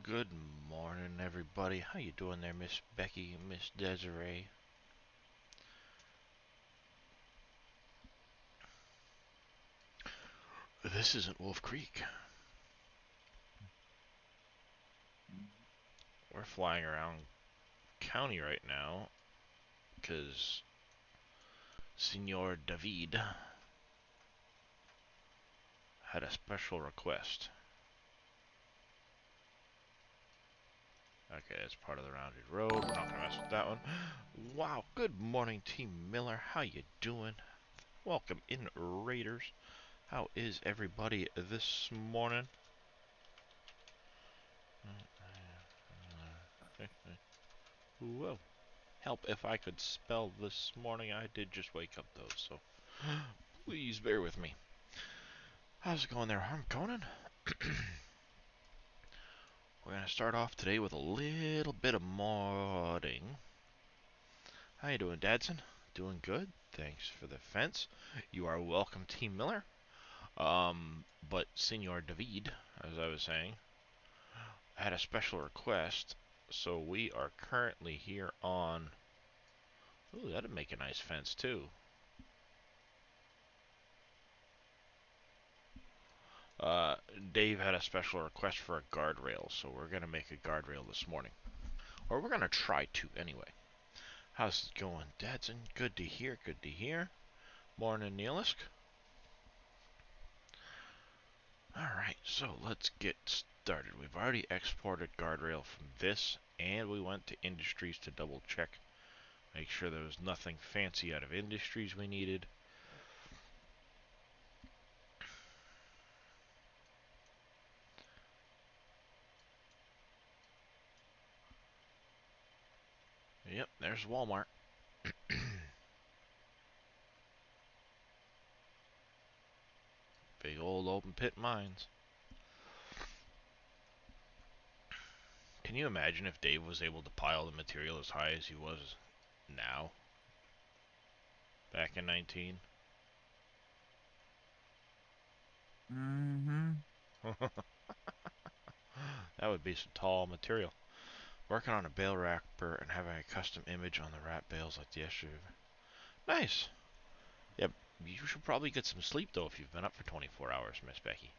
Good morning, everybody. How you doing there, Miss Becky, Miss Desiree? This isn't Wolf Creek. We're flying around county right now because Senor David had a special request. Okay, that's part of the rounded road. We're not gonna mess with that one. Wow, good morning, Team Miller. How you doing? Welcome in, Raiders. How is everybody this morning? Whoa. Help if I could spell this morning. I did just wake up though, so please bear with me. How's it going there, Conan? We're gonna start off today with a little bit of modding. How you doing, Dadson? Doing good. Thanks for the fence. You are welcome, Team Miller. But Senor David, as I was saying, had a special request, so we are currently here on. Ooh, that'd make a nice fence too. Dave had a special request for a guardrail, so we're gonna make a guardrail this morning. Or we're gonna try to anyway. How's it going, Dadson? Good to hear, good to hear. Morning, Neilisk. Alright, so let's get started. We've already exported guardrail from this, and we went to industries to double check. Make sure there was nothing fancy out of industries we needed. Yep, there's Walmart. Big old open pit mines. Can you imagine if Dave was able to pile the material as high as he was now? Back in 19? Mm-hmm. That would be some tall material. Working on a bale wrapper and having a custom image on the wrap bales like the yesterday. Nice. Yep, you should probably get some sleep though if you've been up for 24 hours, Miss Becky.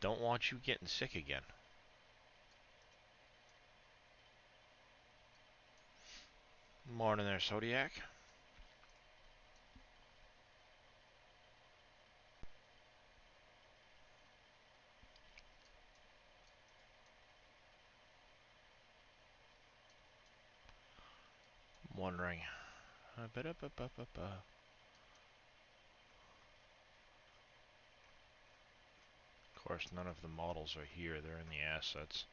Don't want you getting sick again. Morning there, Zodiac. I'm wondering. Of course, none of the models are here. They're in the assets.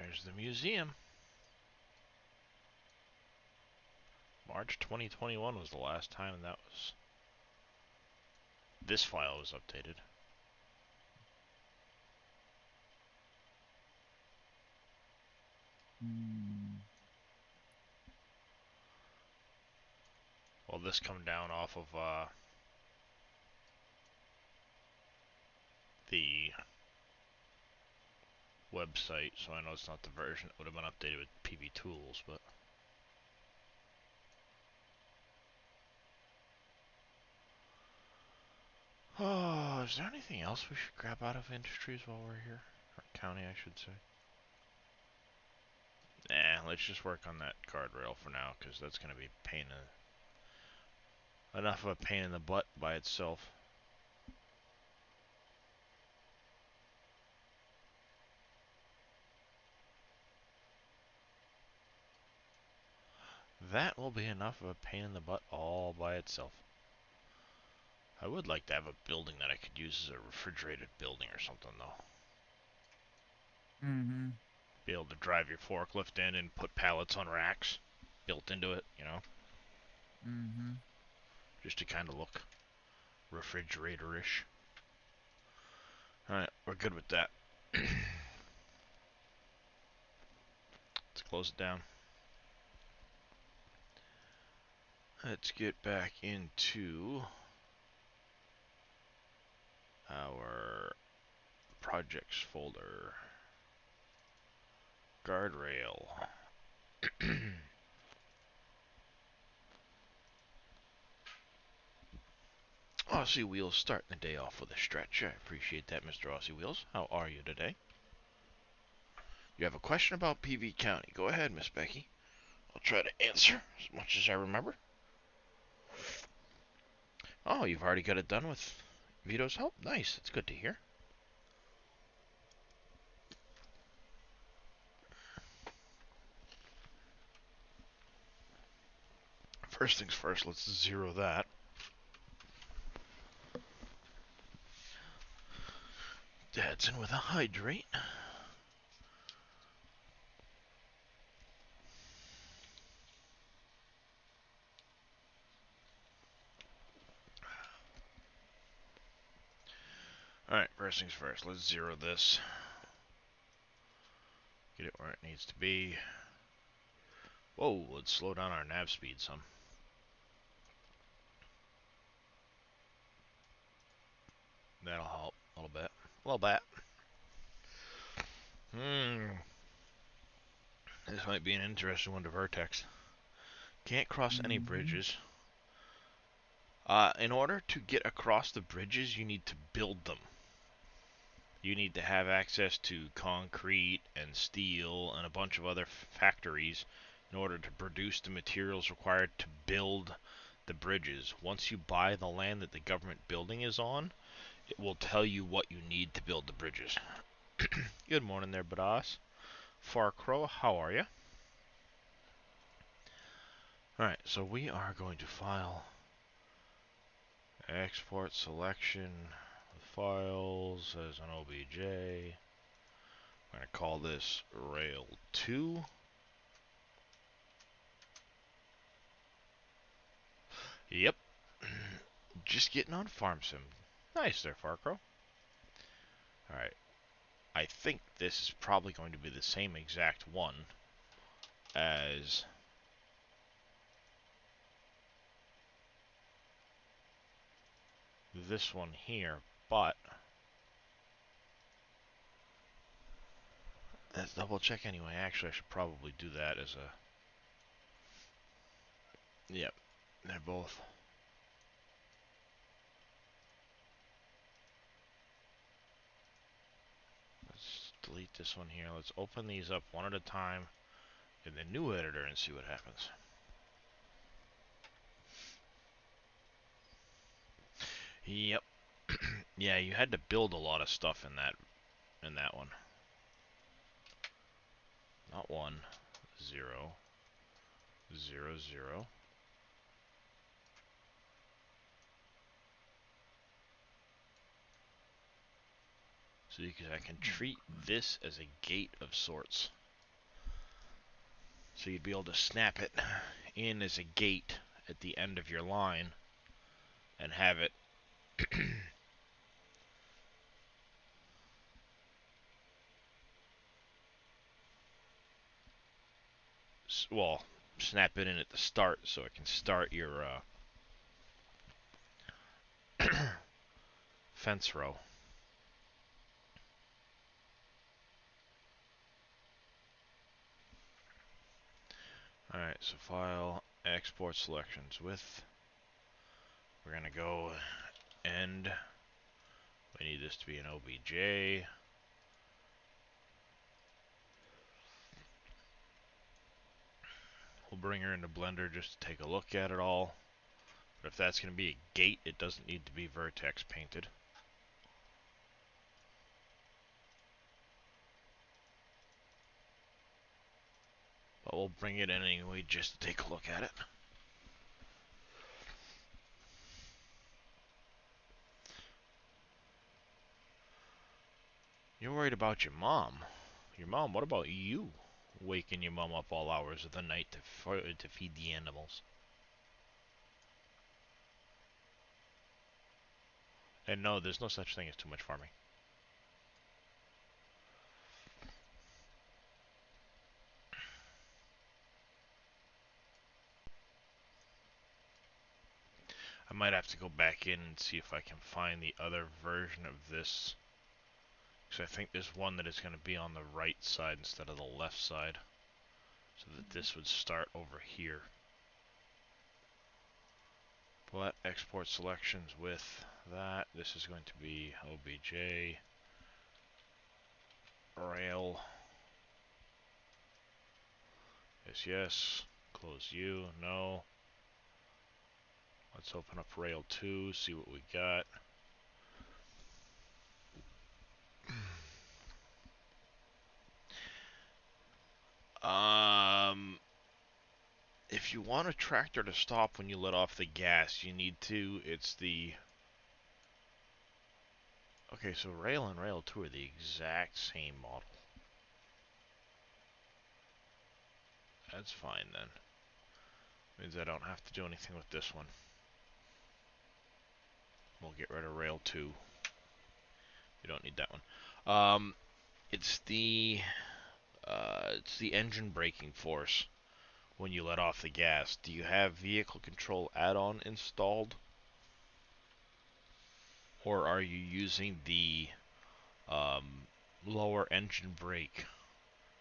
There's the museum. March 2021 was the last time that was. This file was updated. Well, this come down off of the website, so I know it's not the version that would have been updated with PB Tools, but oh, is there anything else we should grab out of industries while we're here? Or county, I should say. Nah, let's just work on that guardrail for now, because that's going to be enough of a pain in the butt by itself. That will be enough of a pain in the butt all by itself. I would like to have a building that I could use as a refrigerated building or something, though. Mm-hmm. Be able to drive your forklift in and put pallets on racks built into it, you know? Mm-hmm. Just to kind of look refrigerator-ish. Alright, we're good with that. Let's close it down. Let's get back into our projects folder. Guardrail. Aussie Wheels starting the day off with a stretch. I appreciate that, Mr. Aussie Wheels. How are you today? You have a question about PV County. Go ahead, Miss Becky. I'll try to answer as much as I remember. Oh, you've already got it done with Vito's help? Nice. That's good to hear. First things first, let's zero that. Dad's in with a hydrate. Alright, first things first, let's zero this. Get it where it needs to be. Whoa, let's slow down our nav speed some. That'll help a little bit. A little bit. This might be an interesting one to Vertex. Can't cross any Mm-hmm. bridges. In order to get across the bridges, you need to build them. You need to have access to concrete and steel and a bunch of other factories in order to produce the materials required to build the bridges. Once you buy the land that the government building is on, it will tell you what you need to build the bridges. Good morning there, Badass. Farcrow, how are you? Alright, so we are going to file export selection files as an OBJ. I'm going to call this Rail 2. Yep. Just getting on Farm Sim. Nice there, Farcrow. Alright. I think this is probably going to be the same exact one as this one here, but let's double check anyway. Actually, I should probably do that as a... Yep. They're both... Let's delete this one here. Let's open these up one at a time in the new editor and see what happens. Yep. Yeah, you had to build a lot of stuff in that one. Not 1, 0, 0, 0. So I can treat this as a gate of sorts. So you'd be able to snap it in as a gate at the end of your line and have it well, snap it in at the start so it can start your fence row. Alright, so file, export selections with. We're going to go end. We need this to be an OBJ. We'll bring her into Blender just to take a look at it all. But if that's going to be a gate, it doesn't need to be vertex painted. But we'll bring it in anyway just to take a look at it. You're worried about your mom. Your mom? What about you? Waking your mom up all hours of the night to feed the animals. And no, there's no such thing as too much farming. I might have to go back in and see if I can find the other version of this. Because I think there's one that is going to be on the right side instead of the left side. So that this would start over here. But export selections with that. This is going to be OBJ. Rail. Yes, yes. Close you. No. Let's open up Rail 2, see what we got. If you want a tractor to stop when you let off the gas, you need to. It's the... Okay, so Rail and Rail 2 are the exact same model. That's fine then. Means I don't have to do anything with this one. We'll get rid of Rail 2. We don't need that one. It's the engine braking force when you let off the gas. Do you have vehicle control add-on installed? Or are you using the lower engine brake?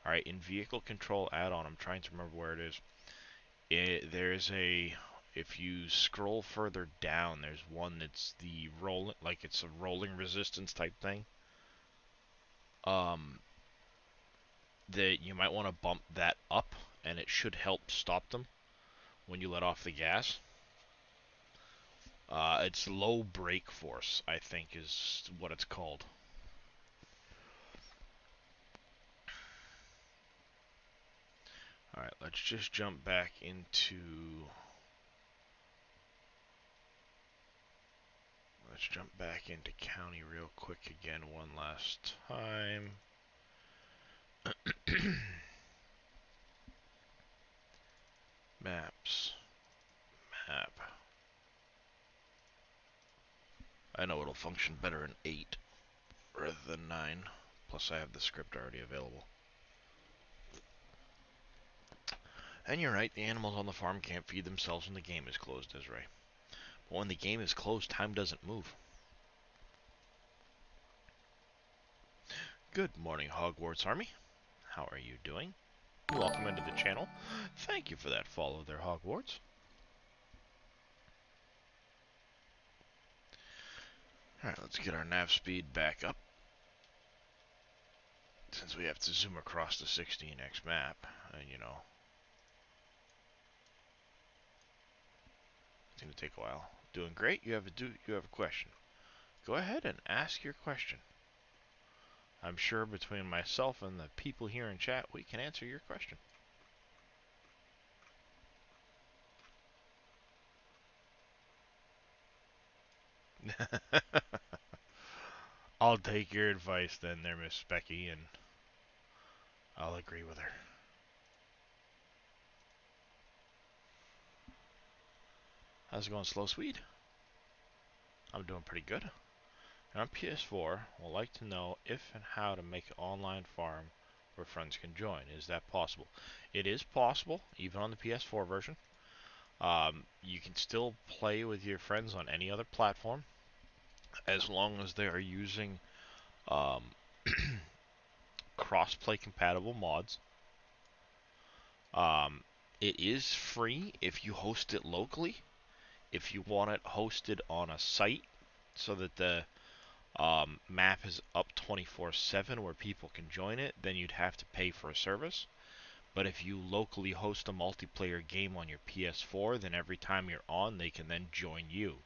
Alright, in vehicle control add-on, I'm trying to remember where it is. There's a... If you scroll further down, there's one that's the rolling, like it's a rolling resistance type thing. That you might want to bump that up, and it should help stop them when you let off the gas. It's low brake force, I think, is what it's called. Alright, let's just jump back into... Let's jump back into county real quick again one last time. Maps. Map. I know it'll function better in 8 rather than 9. Plus I have the script already available. And you're right, the animals on the farm can't feed themselves when the game is closed, Desiree. But when the game is closed, time doesn't move. Good morning, Hogwarts Army. How are you doing? Welcome into the channel. Thank you for that follow there, Hogwarts. Alright, let's get our nav speed back up. Since we have to zoom across the 16x map, and you know, it's going to take a while. Doing great. You have a question. Go ahead and ask your question. I'm sure between myself and the people here in chat, we can answer your question. I'll take your advice then there, Miss Becky, and I'll agree with her. How's it going, Slow Swede? I'm doing pretty good. And on PS4, would like to know if and how to make an online farm where friends can join. Is that possible? It is possible, even on the PS4 version. You can still play with your friends on any other platform, as long as they are using cross-play compatible mods. It is free if you host it locally. If you want it hosted on a site so that the map is up 24/7 where people can join it, then you'd have to pay for a service. But if you locally host a multiplayer game on your PS4, then every time you're on, they can then join you.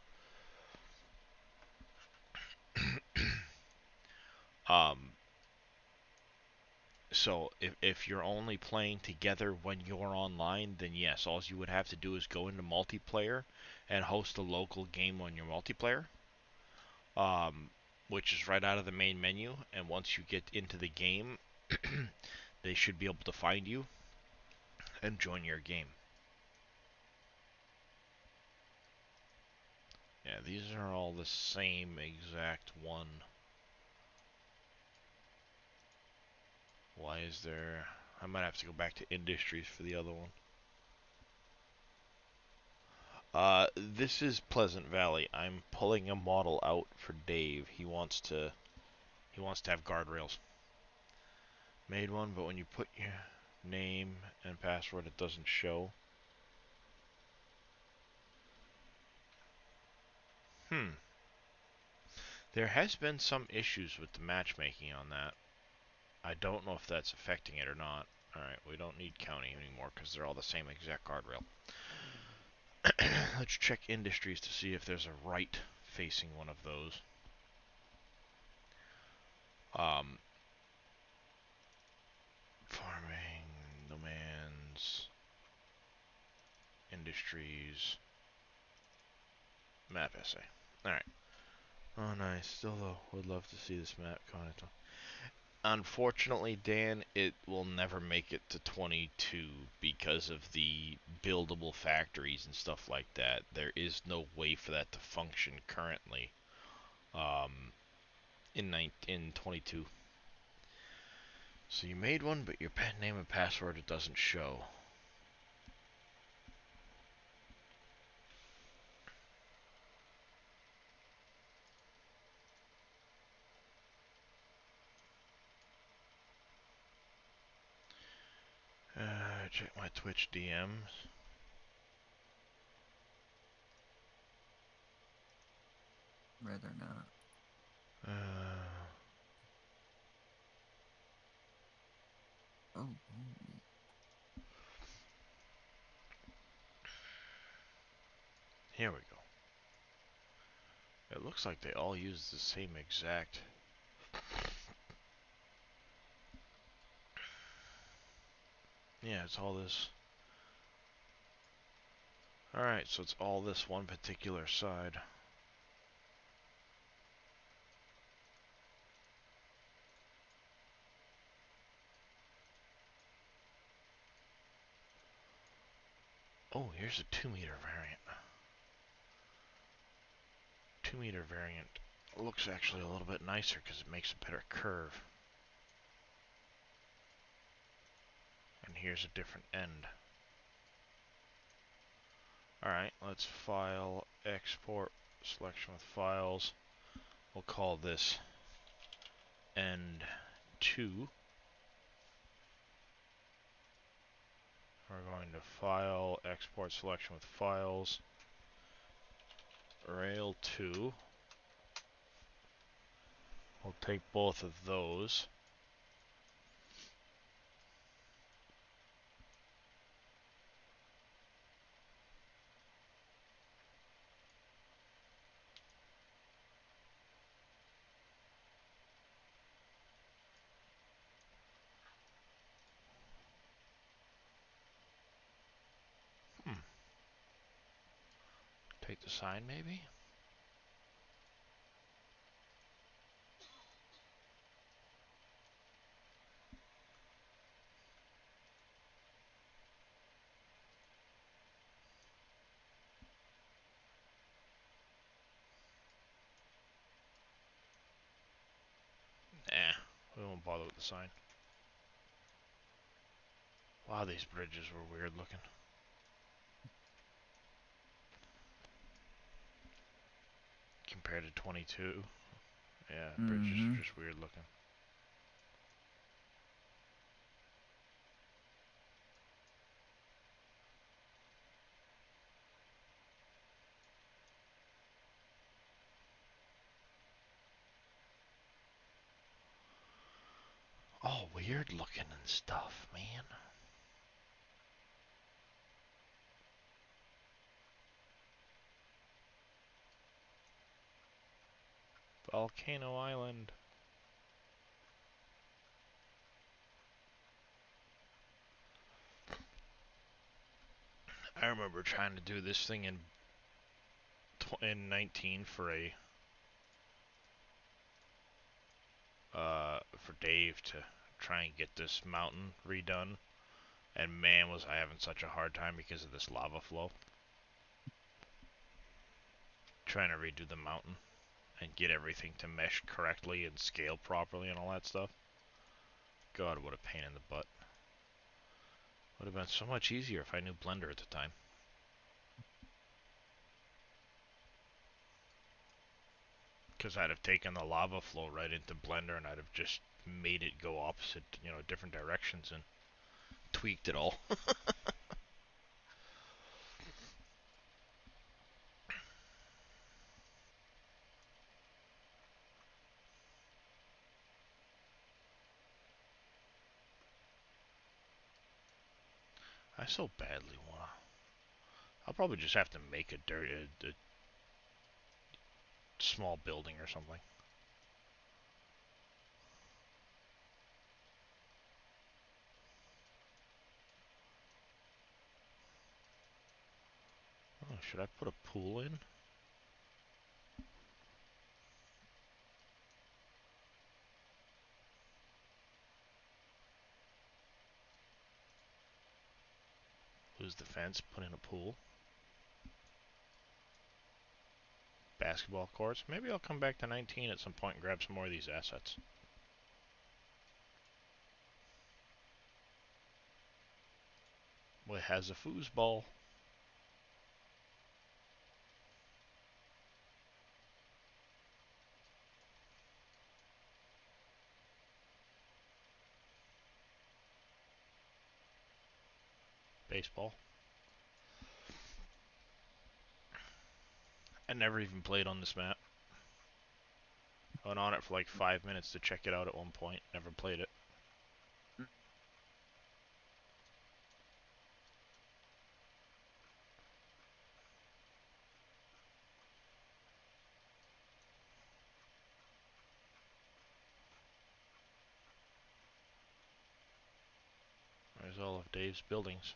So if you're only playing together when you're online, then yes, all you would have to do is go into multiplayer and host a local game on your multiplayer, which is right out of the main menu. And once you get into the game, they should be able to find you and join your game. Yeah, these are all the same exact one. Why is there... I might have to go back to industries for the other one. This is Pleasant Valley. I'm pulling a model out for Dave. He wants to have guardrails. Made one, but when you put your name and password, it doesn't show. There has been some issues with the matchmaking on that. I don't know if that's affecting it or not. Alright, we don't need county anymore because they're all the same exact guardrail. Let's check industries to see if there's a right facing one of those. Farming, domains, industries, map essay. Alright. Oh, nice. Still, though, would love to see this map content. Unfortunately, Dan, it will never make it to 22 because of the buildable factories and stuff like that. There is no way for that to function currently in 22. So you made one, but your pen name and password, it doesn't show. Check my Twitch DMs. Rather not. Oh. Here we go. It looks like they all use the same exact. Yeah, it's all this. Alright, so it's all this one particular side. Oh, here's a 2-meter variant. 2-meter variant looks actually a little bit nicer because it makes a better curve. And here's a different end. Alright, let's file, export, selection with files. We'll call this end 2. We're going to file, export, selection with files, rail 2. We'll take both of those. Take the sign, maybe? Nah, we won't bother with the sign. Wow, these bridges were weird looking. Compared to 22. Yeah, bridges are just weird looking. All weird looking and stuff, man. Volcano Island. I remember trying to do this thing in 19 for for Dave to try and get this mountain redone. And man, was I having such a hard time because of this lava flow. Trying to redo the mountain and get everything to mesh correctly and scale properly and all that stuff. God, what a pain in the butt. Would have been so much easier if I knew Blender at the time. Because I'd have taken the lava flow right into Blender and I'd have just made it go opposite, different directions and tweaked it all. I so badly wanna. I'll probably just have to make a small building or something. Oh, should I put a pool in? Lose the fence, put in a pool. Basketball courts. Maybe I'll come back to 19 at some point and grab some more of these assets. Well, it has a foosball. Baseball. I never even played on this map. I went on it for like 5 minutes to check it out at one point. Never played it. There's all of Dave's buildings.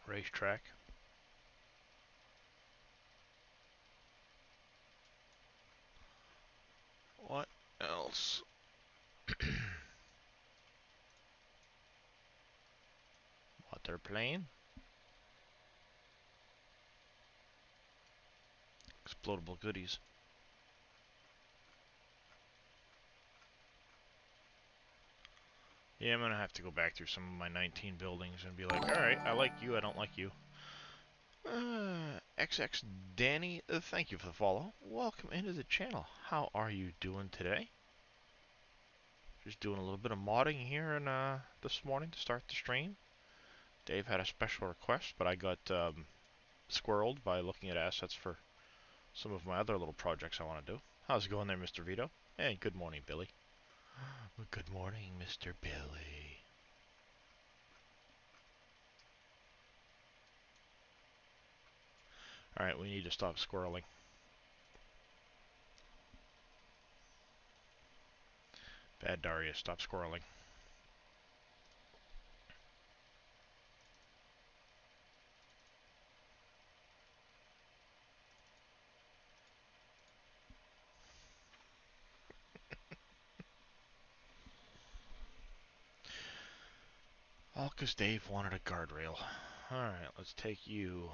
Racetrack. What else? What they're playing? Explodable goodies. Yeah, I'm gonna have to go back through some of my 19 buildings and be like, alright, I like you, I don't like you. XX Danny, thank you for the follow. Welcome into the channel. How are you doing today? Just doing a little bit of modding here and this morning to start the stream. Dave had a special request, but I got squirreled by looking at assets for some of my other little projects I want to do. How's it going there, Mr. Vito? Hey, good morning, Billy. Good morning, Mr. Billy. Alright, we need to stop squirreling. Bad Darius, stop squirreling. All because Dave wanted a guardrail. Alright, let's take you.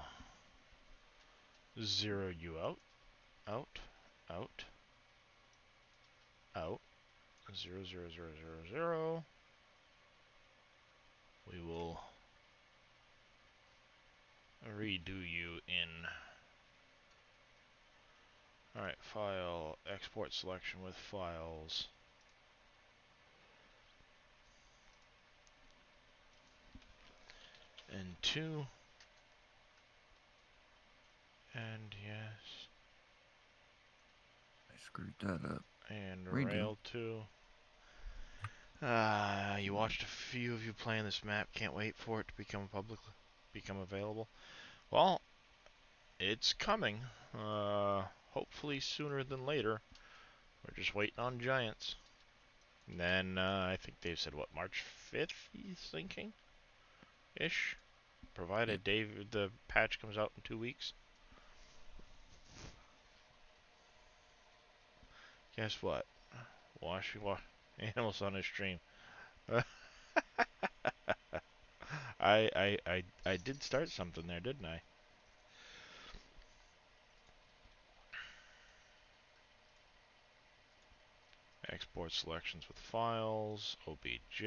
Zero you out. Out. Out. Out. 0, 0, 0, 0, 0. We will redo you in. Alright, file, export selection with files. And 2. And yes. I screwed that up. And Redo. rail 2. You watched a few of you playing this map. Can't wait for it to become available. Well, it's coming. Hopefully sooner than later. We're just waiting on Giants. And then I think Dave said what, March 5th? He's thinking, ish. Provided Yep. the patch comes out in 2 weeks. Guess what? Wash animals on a stream. I did start something there, didn't I? Export selections with files, OBJ,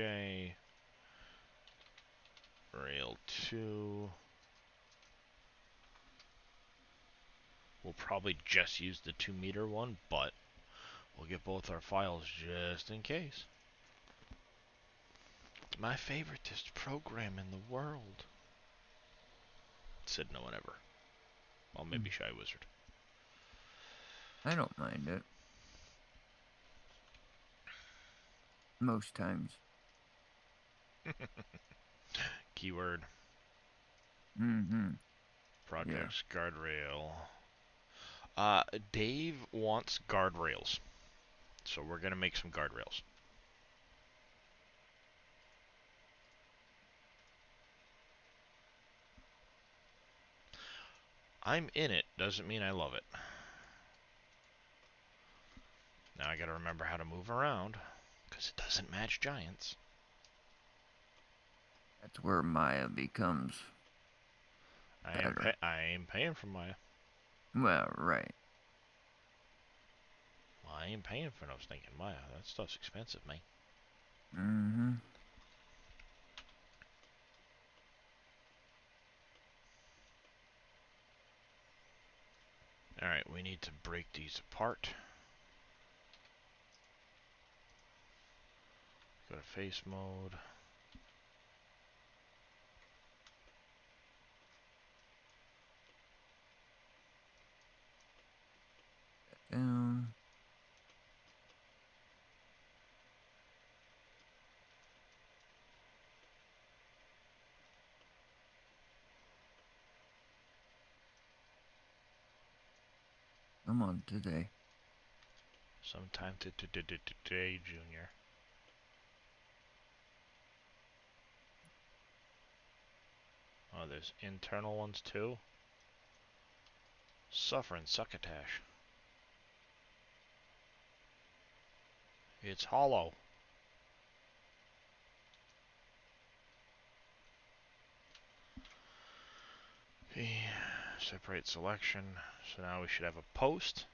Rail 2. We'll probably just use the 2-meter one, but we'll get both our files just in case. My favoriteest program in the world. Said no one ever. Well, maybe Shy Wizard. I don't mind it. Most times. Keyword. Mm-hmm. Yeah. Projects, guardrail. Dave wants guardrails. So we're going to make some guardrails. I'm in it, doesn't mean I love it. Now I gotta remember how to move around, because it doesn't match Giants. That's where Maya becomes better. I ain't paying for Maya. Well, right. Well, I ain't paying for no stinking Maya. That stuff's expensive, man. Mm-hmm. Alright, we need to break these apart. Go to face mode. Down. Come on today. Sometime today, Junior. Oh, there's internal ones too. Suffering succotash. It's hollow. Okay, separate selection. So now we should have a post.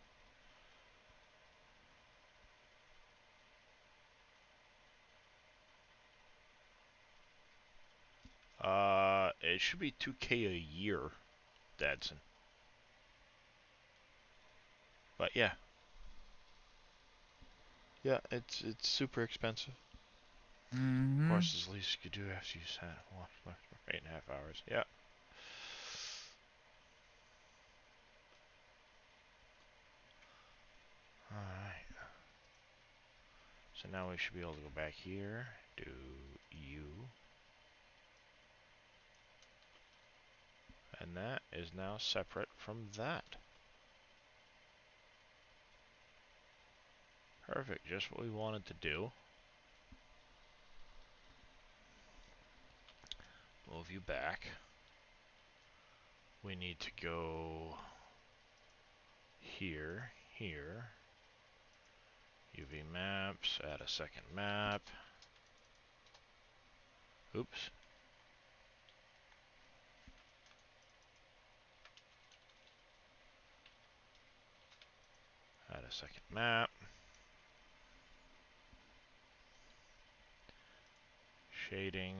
It should be 2K a year, Dadson. But yeah. Yeah, it's super expensive. Of Mm-hmm. course, as least you could do after you sat 8.5 hours. Yeah. Alright. So now we should be able to go back here. Do you. And that is now separate from that. Perfect, just what we wanted to do. Move you back. We need to go here, here. UV maps, add a second map. Oops. Add a second map. Shading.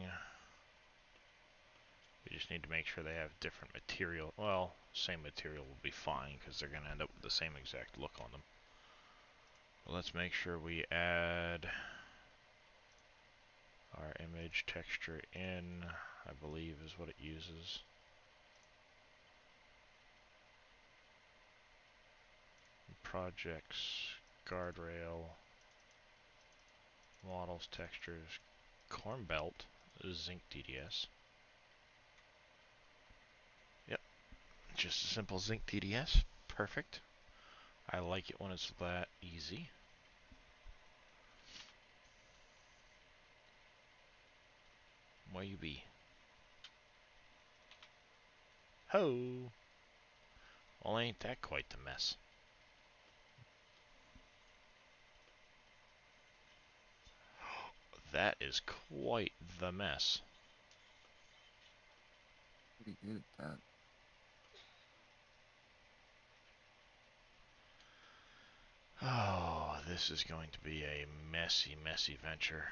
We just need to make sure they have different material. Well, same material will be fine because they're going to end up with the same exact look on them. But let's make sure we add our image texture in, I believe is what it uses. Projects, guardrail, models, textures, corn belt, zinc DDS. Yep, just a simple zinc DDS. Perfect. I like it when it's that easy. Where you be? Ho! Well, ain't that quite the mess? that is quite the mess. Pretty good at that. Oh, this is going to be a messy, messy venture.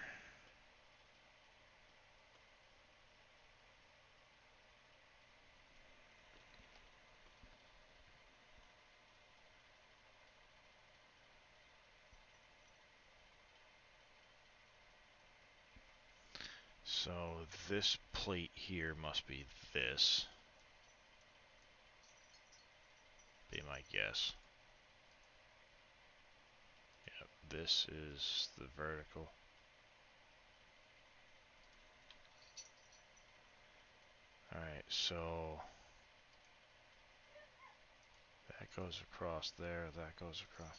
So this plate here must be this. Be my guess. Yep, this is the vertical. Alright, so that goes across there, that goes across.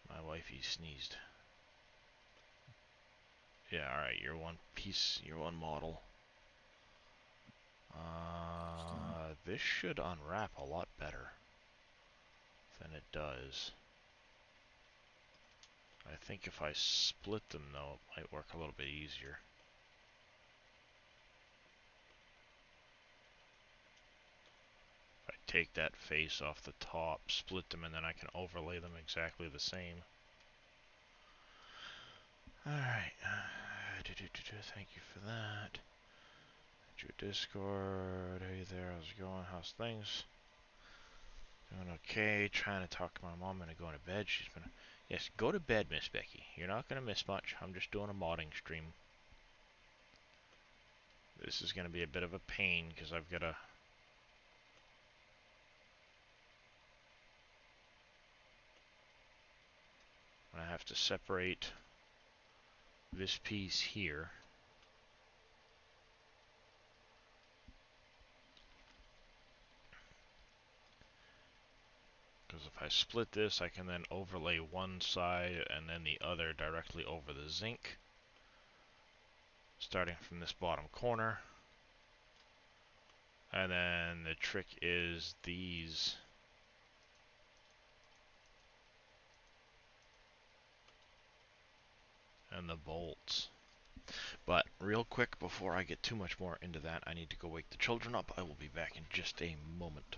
My wifey sneezed. Yeah, alright, you're one piece, you're one model. This should unwrap a lot better than it does. I think if I split them though, it might work a little bit easier. If I take that face off the top, split them, and then I can overlay them exactly the same. Alright, thank you for that. Your Discord, hey there, how's it going, how's things? Doing okay, trying to talk to my mom into going to bed. She's been, yes, go to bed, Miss Becky. You're not going to miss much. I'm just doing a modding stream. This is going to be a bit of a pain because I've got to I have to separate this piece here. Because if I split this, I can then overlay one side and then the other directly over the zinc. Starting from this bottom corner. And then the trick is these and the bolts. But real quick, before I get too much more into that, I need to go wake the children up. I will be back in just a moment.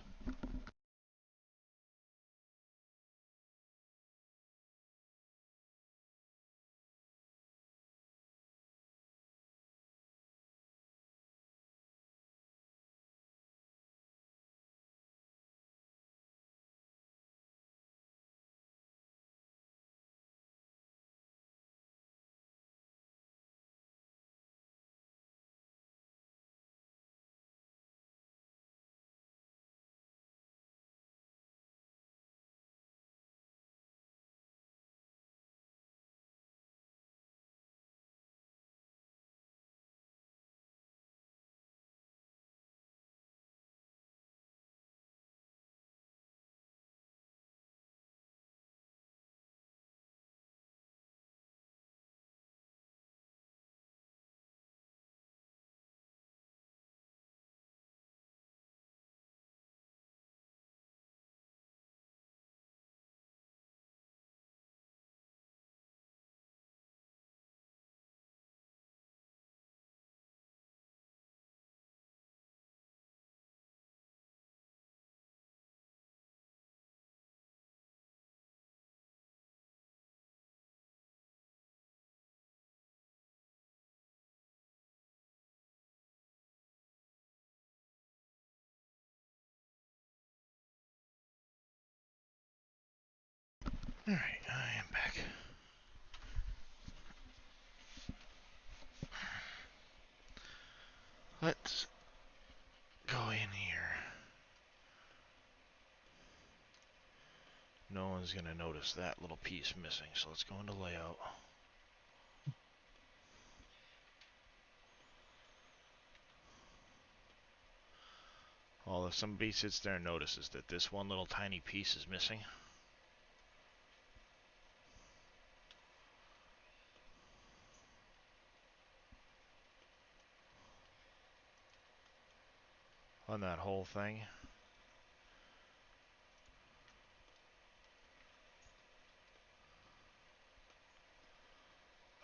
Alright, I am back. Let's go in here. No one's going to notice that little piece missing, so let's go into layout. Well, if somebody sits there and notices that this one little tiny piece is missing, on that whole thing,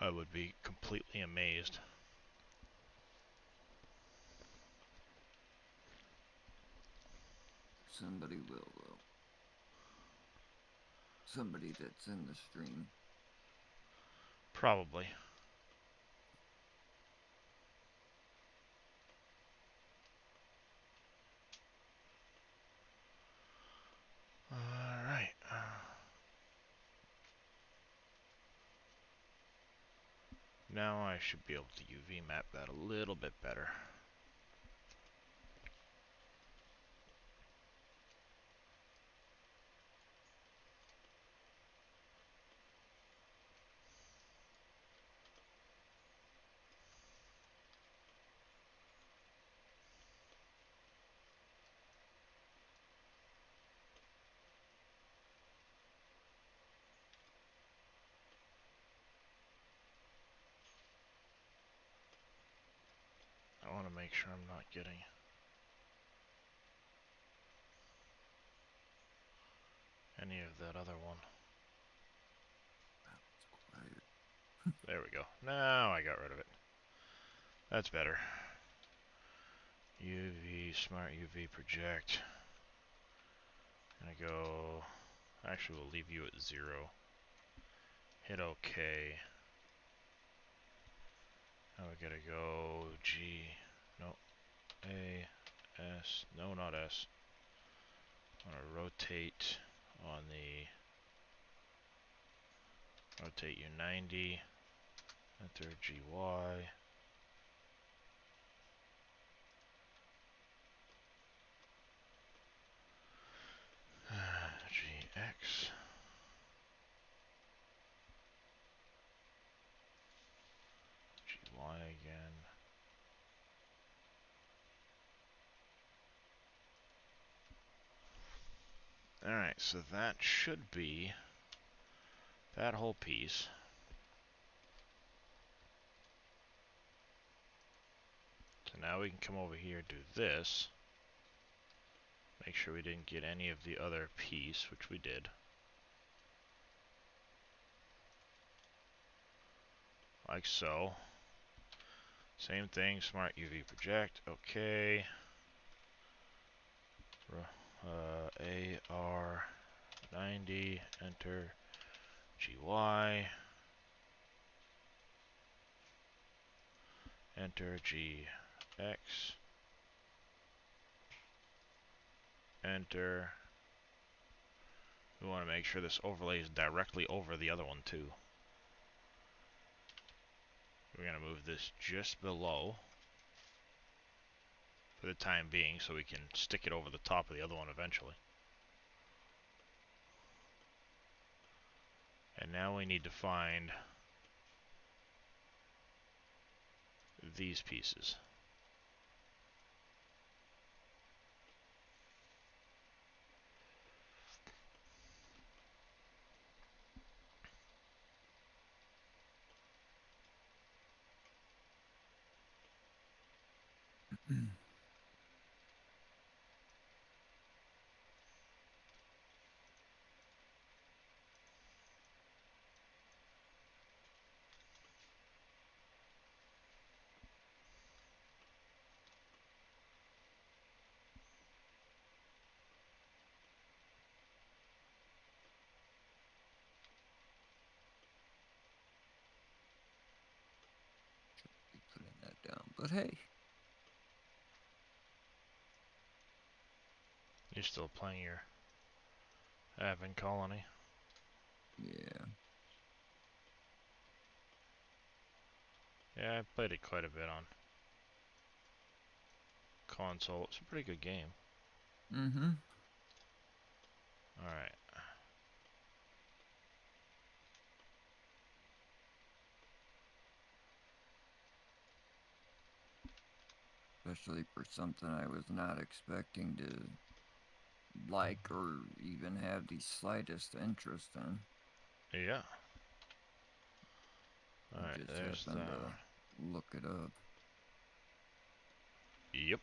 I would be completely amazed. Somebody will, though. Somebody that's in the stream. Probably. Alright. Now I should be able to UV map that a little bit better. I want to make sure I'm not getting any of that other one. Wow, it's quiet. There we go. Now I got rid of it. That's better. UV, smart UV project. Gonna go, actually we'll leave you at 0. Hit OK. Now we gotta go G, no, A, S, no not S. I wanna rotate on the, rotate you 90, enter GY. GX. GY again. Alright, so that should be that whole piece. So now we can come over here, do this. Make sure we didn't get any of the other piece, which we did. Like so. Same thing, smart UV project, okay. AR 90, enter GY. Enter GX. Enter. We want to make sure this overlay is directly over the other one too. We're going to move this just below for the time being so we can stick it over the top of the other one eventually. And now we need to find these pieces. Be putting that down, but hey. You're still playing your Advent Colony. Yeah. Yeah, I played it quite a bit on console. It's a pretty good game. Mm-hmm. Alright. Especially for something I was not expecting to like or even have the slightest interest in. Yeah. I Alright, just there's happened that to one. look it up. Yep.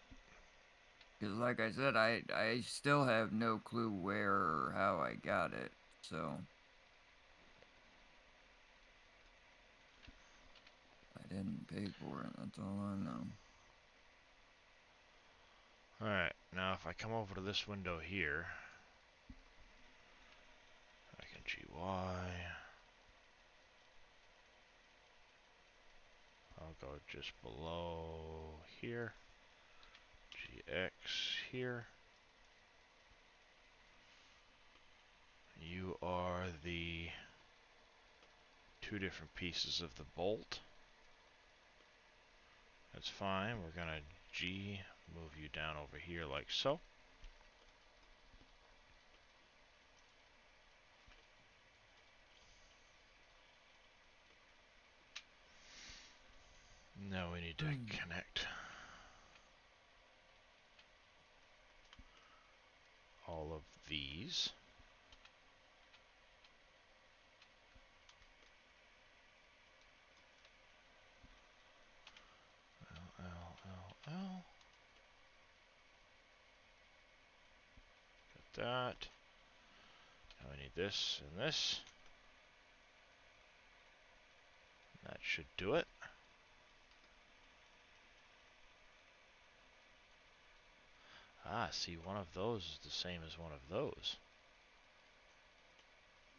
Because like I said, I still have no clue where or how I got it, so... pay for it, that's all I know. Alright, now if I come over to this window here, I can GY. I'll go just below here, GX here. You are the two different pieces of the bolt. That's fine. We're gonna G move you down over here like so. Now we need to connect all of these. L, L, L, L. Got that. Now we need this and this. That should do it. Ah, see, one of those is the same as one of those.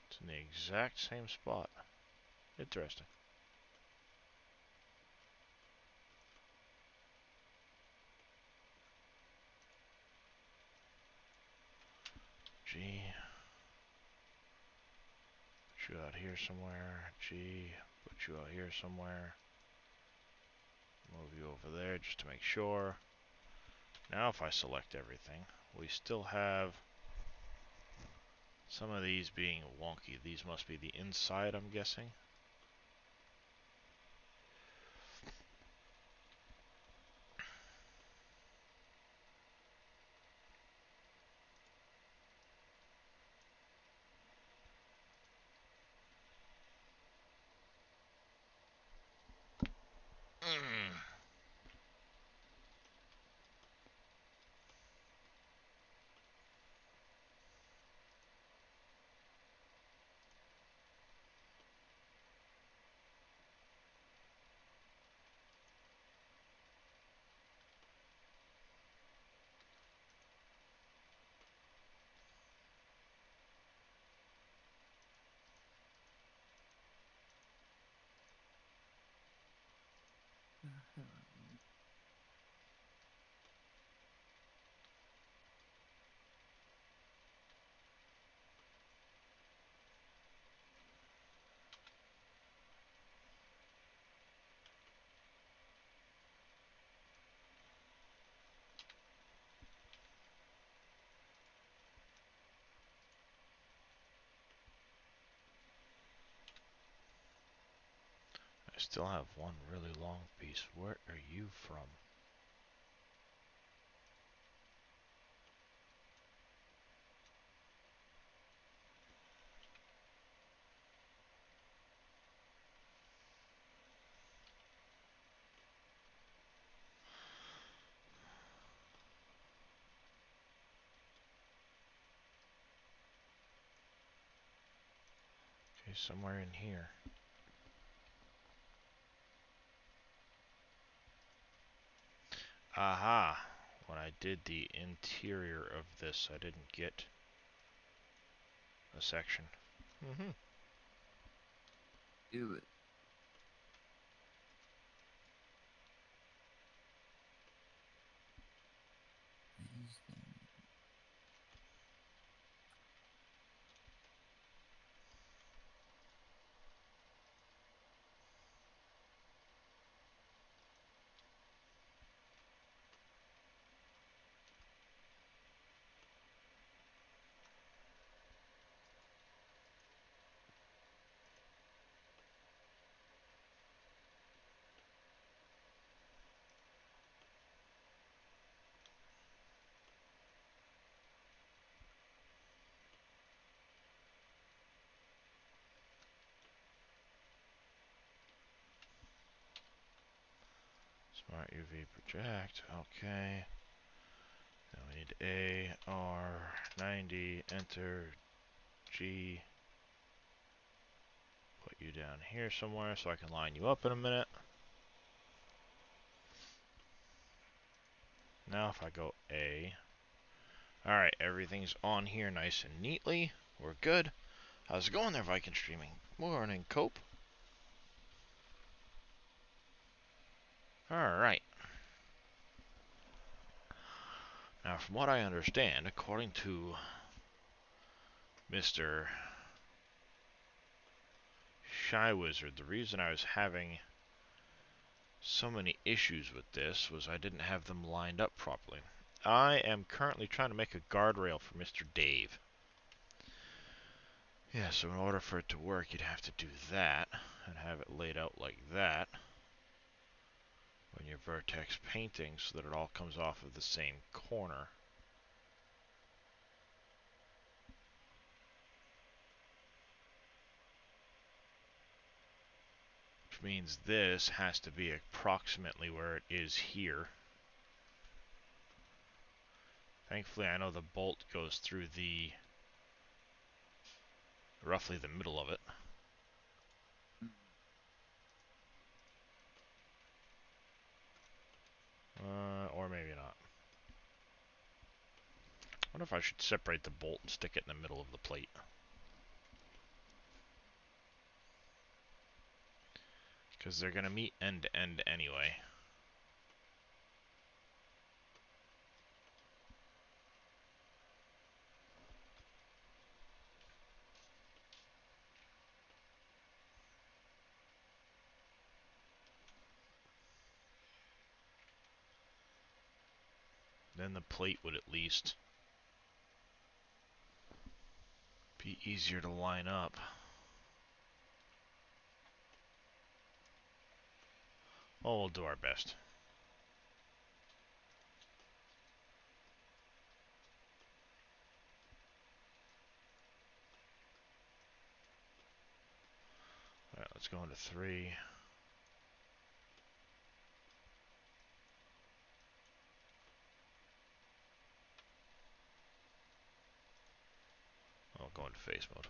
It's in the exact same spot. Interesting. G. Put you out here somewhere. G. Put you out here somewhere. Move you over there just to make sure. Now if I select everything, we still have some of these being wonky. These must be the inside, I'm guessing. I still have one really long piece. Where are you from? Okay, somewhere in here. Aha! When I did the interior of this, I didn't get a section. Do it. These things. Smart UV project. Okay. Now we need A, R, 90, enter, G. Put you down here somewhere so I can line you up in a minute. Now if I go A. Alright, everything's on here nice and neatly. We're good. How's it going there, Viking Streaming? Morning, Cope. Alright. Now, from what I understand, according to Mr. Shy Wizard, the reason I was having so many issues with this was I didn't have them lined up properly. I am currently trying to make a guardrail for Mr. Dave. Yeah, so in order for it to work, you'd have to do that and have it laid out like that when you're vertex painting so that it all comes off of the same corner. Which means this has to be approximately where it is here. Thankfully, I know the bolt goes through the roughly the middle of it. Or maybe not. I wonder if I should separate the bolt and stick it in the middle of the plate. Because they're going to meet end to end anyway. Then the plate would at least be easier to line up. Oh, we'll do our best. Alright, let's go into 3. I'll go into face mode.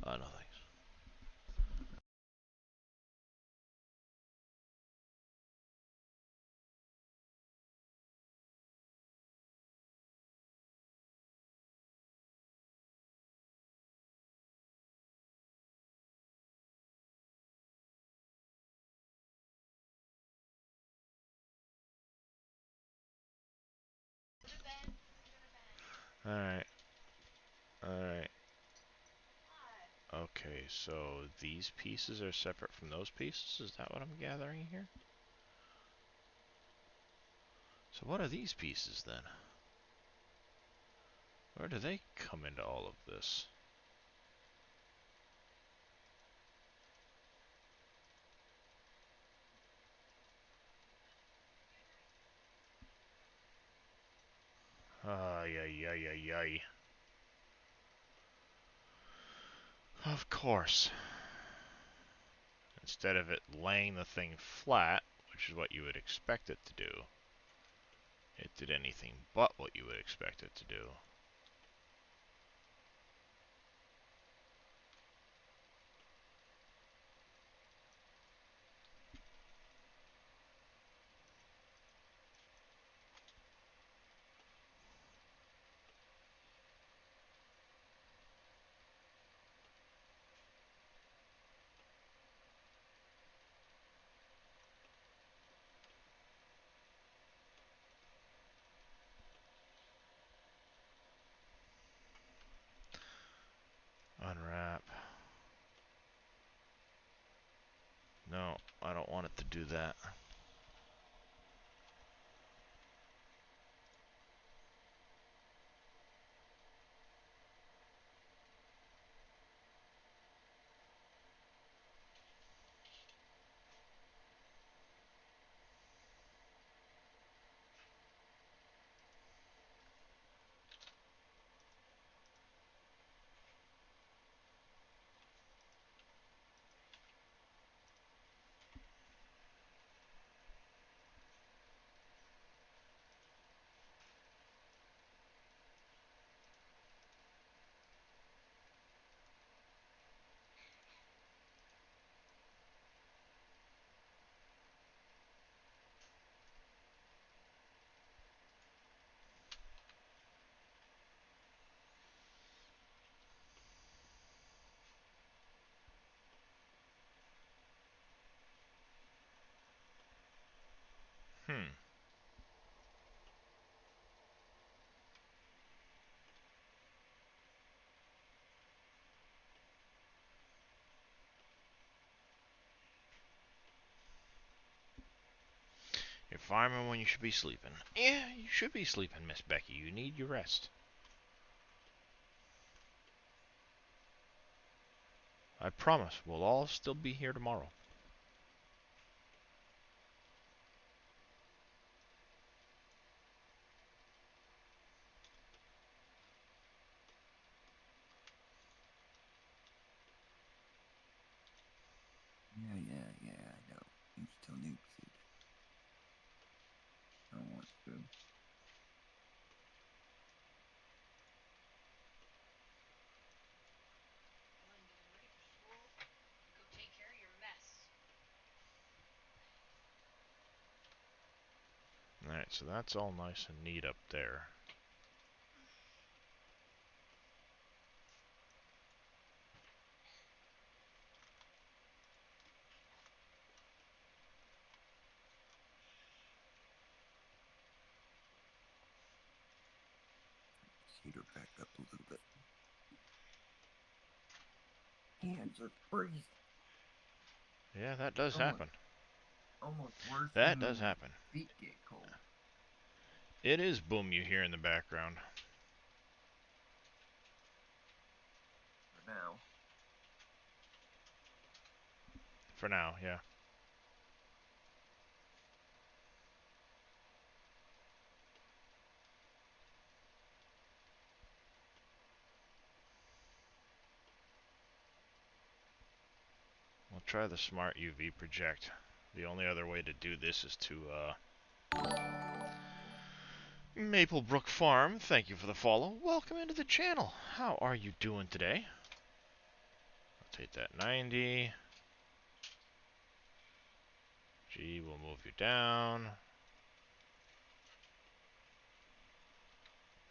No thanks. Alright. Alright. Okay, so these pieces are separate from those pieces? Is that what I'm gathering here? So what are these pieces then? Where do they come into all of this? Ay, ay, ay, ay, ay. Of course. Instead of it laying the thing flat, which is what you would expect it to do, it did anything but what you would expect it to do. Unwrap. No, I don't want it to do that. farming when you should be sleeping. Yeah, you should be sleeping, Miss Becky. You need your rest. I promise we'll all still be here tomorrow. Yeah, I know. You still need food. I don't want food. Alright, so that's all nice and neat up there. Let's heat her back up a little bit. Hands are freezing. Yeah, that does happen. Almost worse That than does when happen. feet get cold. It is boom you hear in the background. For now. For now, yeah. We'll try the smart UV project. The only other way to do this is to, Maplebrook Farm, thank you for the follow. Welcome into the channel. How are you doing today? I'll take that 90. G will move you down.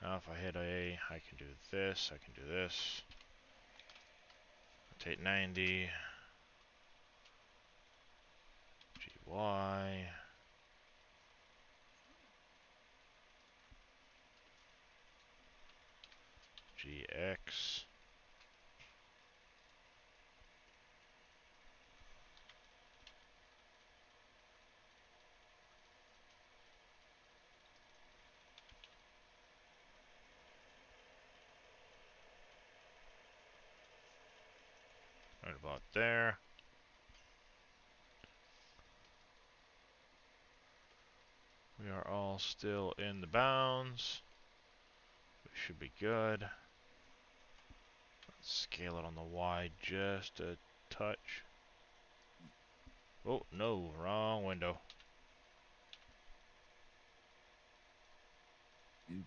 Now if I hit A, I can do this, I can do this. I'll take 90. GY. GX. Right about there. We are all still in the bounds. We should be good. Let's scale it on the Y just a touch. Oh, no, wrong window. Oops.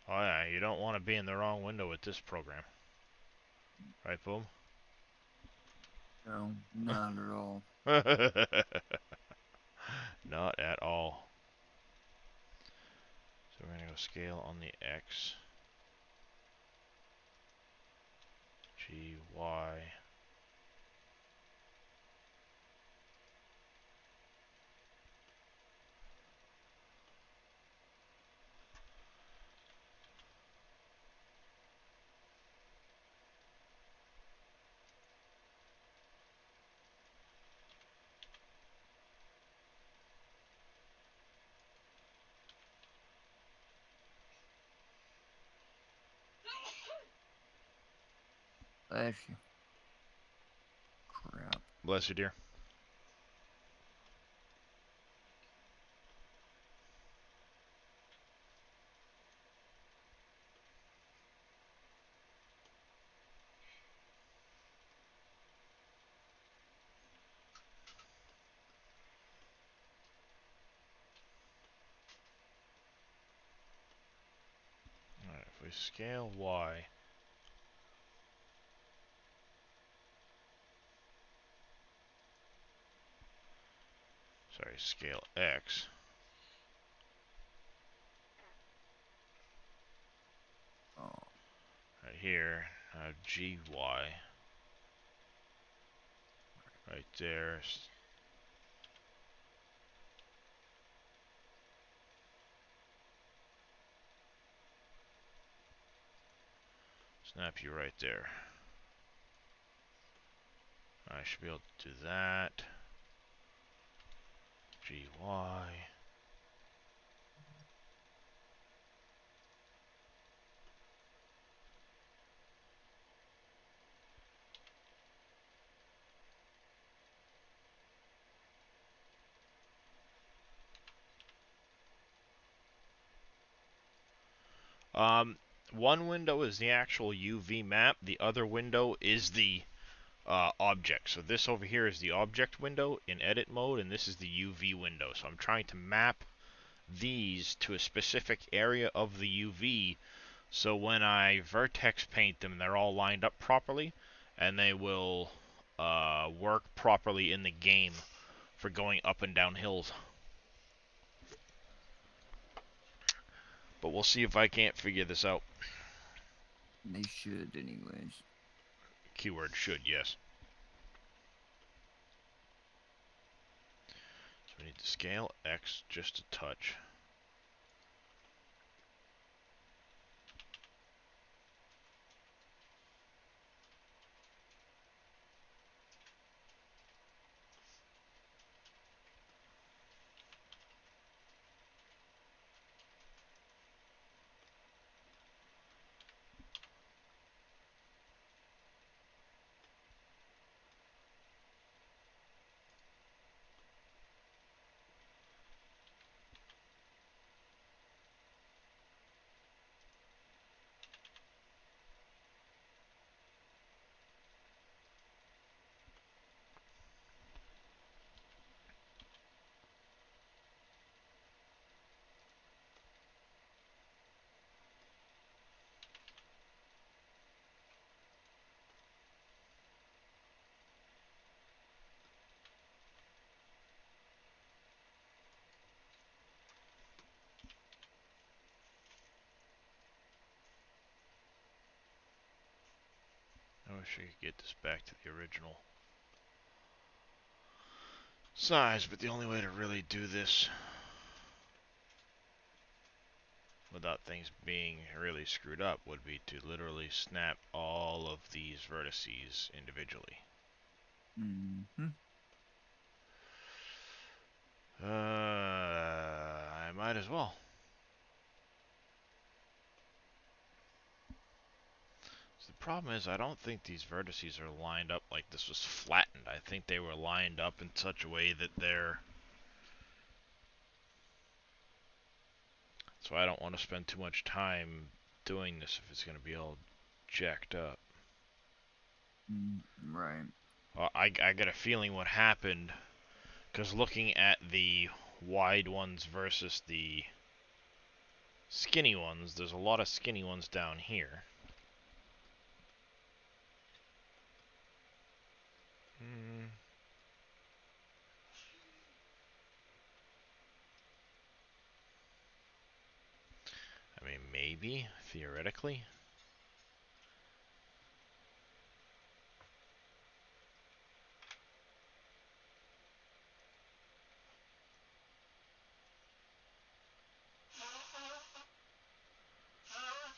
Oh yeah, you don't want to be in the wrong window with this program. Right, Boom? No, not at all. Not at all. So we're going to go scale on the X. G, Y. Bless you. Crap. Bless you, dear. Alright, if we scale Y. Sorry, scale X. Oh. Right here. GY. Right there. Snap you right there. I should be able to do that. GY. One window is the actual UV map. The other window is the object. So this over here is the object window in edit mode, and this is the UV window. So I'm trying to map these to a specific area of the UV, so when I vertex paint them, they're all lined up properly, and they will work properly in the game for going up and down hills. But we'll see if I can't figure this out. They should, anyways. Keyword should, yes. So we need to scale X just a touch. I wish I could get this back to the original size, but the only way to really do this without things being really screwed up would be to literally snap all of these vertices individually. Mm-hmm. I might as well. So the problem is I don't think these vertices are lined up like this was flattened. I think they were lined up in such a way that they're... So I don't want to spend too much time doing this if it's going to be all jacked up. Right. I got a feeling what happened, because looking at the wide ones versus the skinny ones, there's a lot of skinny ones down here. I mean, maybe, theoretically.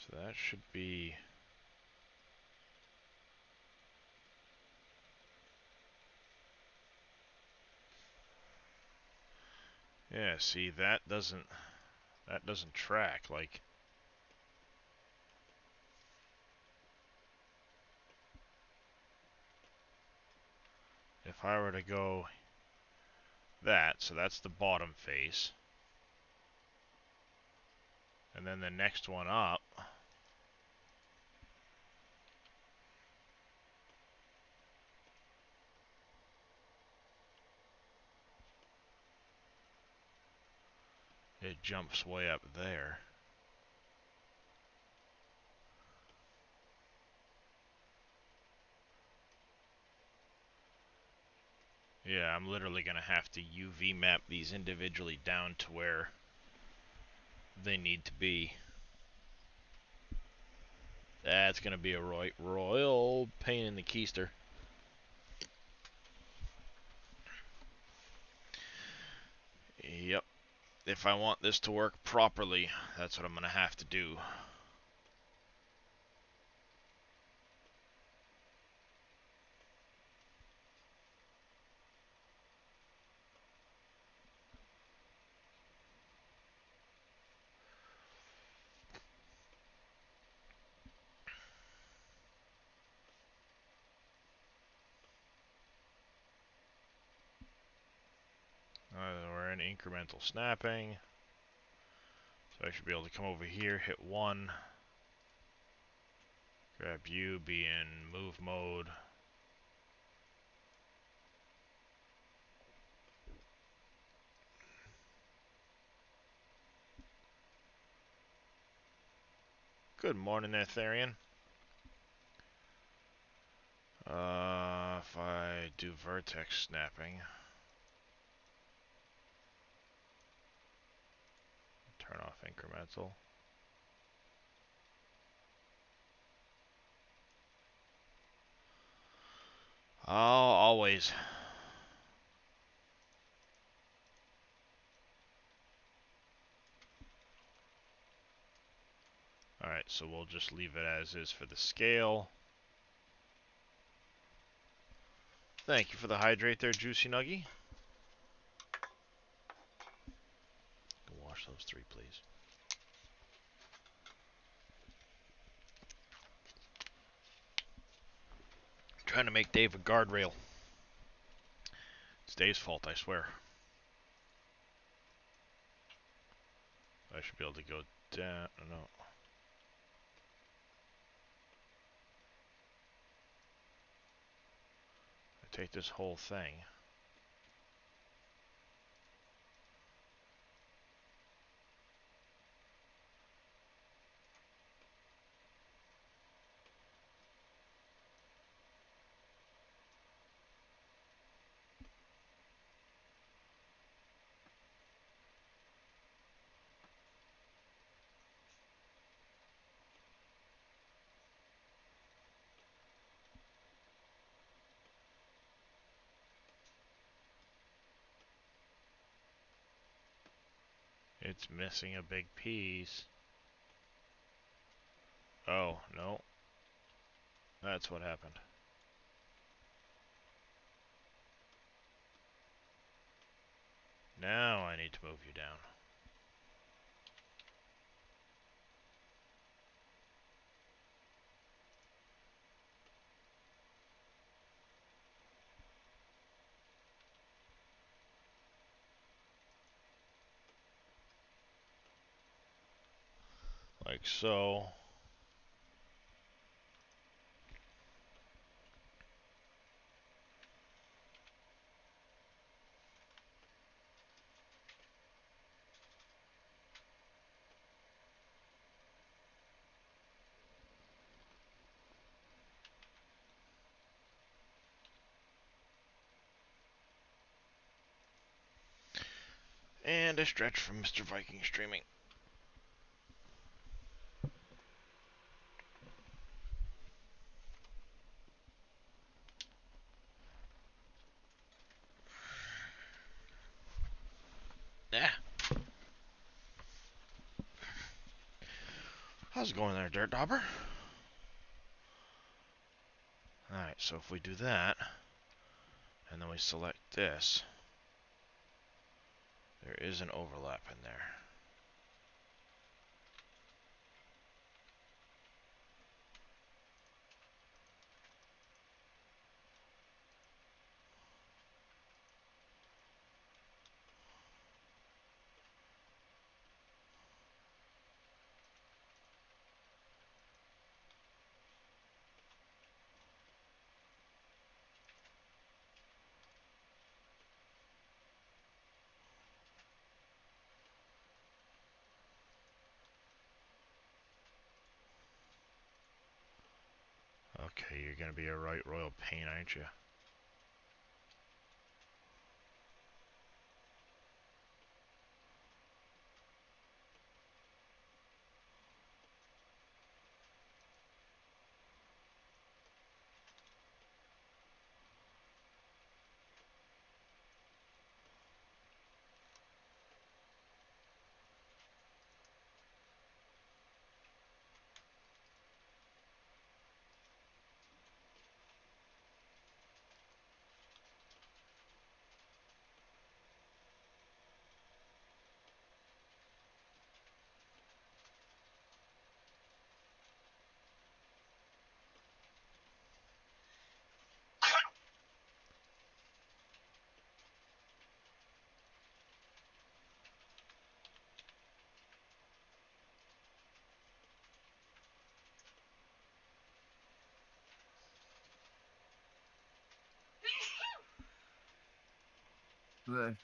So that should be... Yeah, see, that doesn't track. Like, if I were to go that, so that's the bottom face, and then the next one up, it jumps way up there. Yeah, I'm literally going to have to UV map these individually down to where they need to be. That's going to be a royal pain in the keister. Yep. If I want this to work properly, that's what I'm going to have to do. in incremental snapping. So I should be able to come over here, hit 1, grab you, be in move mode. Good morning there, Therian. If I do vertex snapping, turn off incremental. Oh, always. Alright, so we'll just leave it as is for the scale. Thank you for the hydrate there, Juicy Nuggy. Wash those 3, please. I'm trying to make Dave a guardrail. It's Dave's fault, I swear. I should be able to go down. No. I take this whole thing. It's missing a big piece. Oh, no. That's what happened. Now I need to move you down. Like so. And a stretch from Mr. Viking Streaming. Yeah. How's it going there, Dirt Dauber? Alright, so if we do that, and then we select this, there is an overlap in there. Okay, you're gonna be a right royal pain, aren't you? But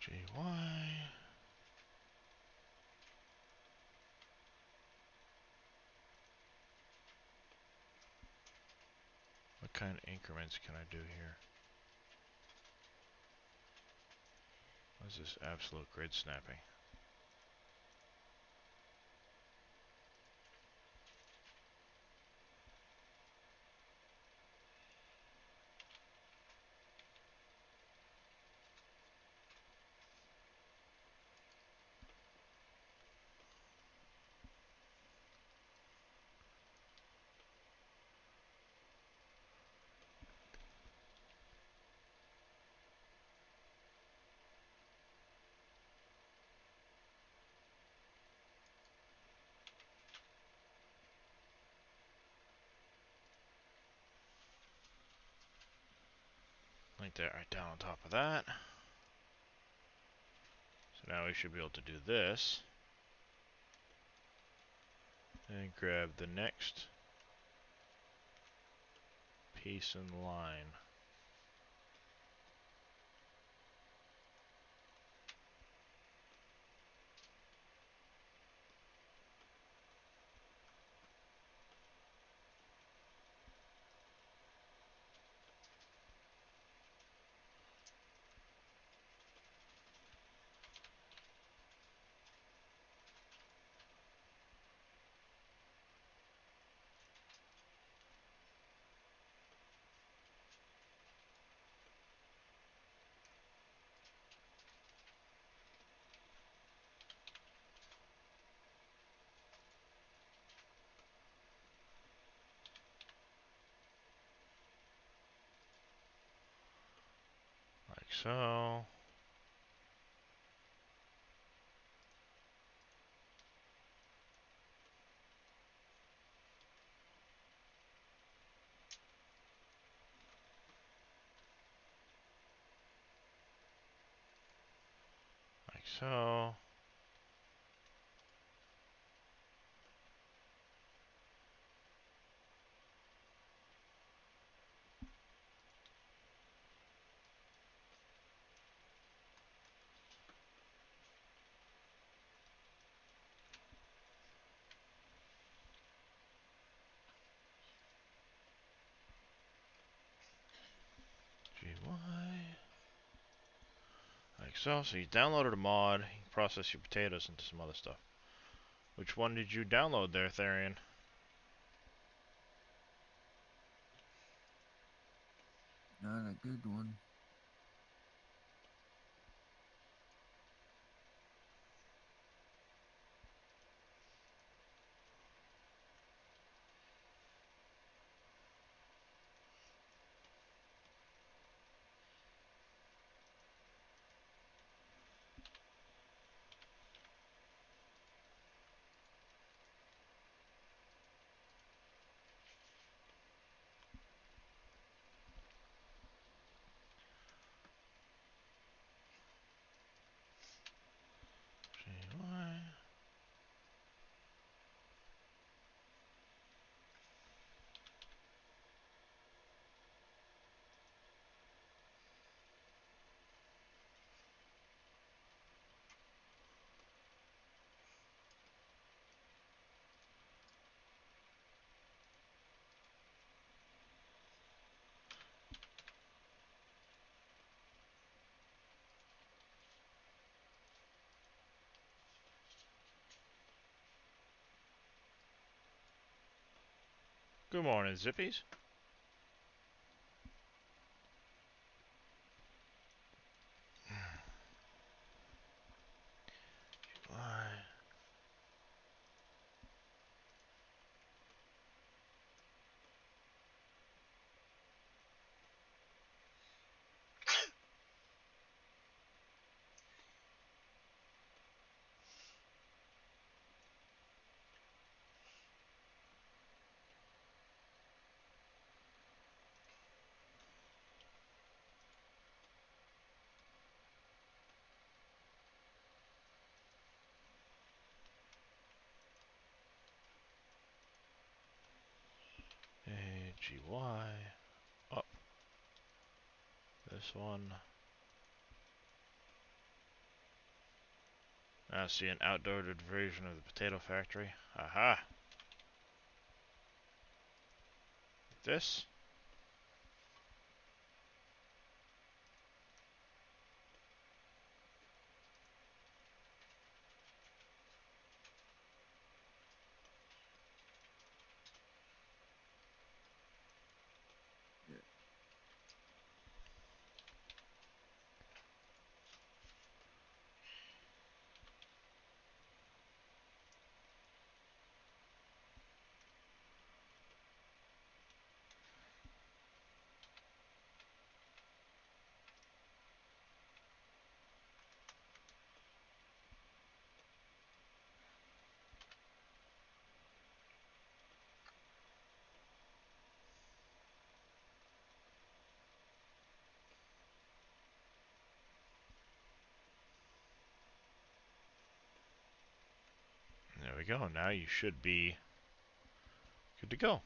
GY. What kind of increments can I do here? What is this absolute grid snapping? Like that right down on top of that. So now we should be able to do this. And grab the next piece in line. Like so. Like so. GY. Like so. So you downloaded a mod. You can process your potatoes into some other stuff. Which one did you download there, Therian? not a good one. GY. Good morning, Zippies. GY. SGY. Oh, this one. I see an outdoor version of the potato factory. Aha! This? Yeah. There we go. Now you should be good to go.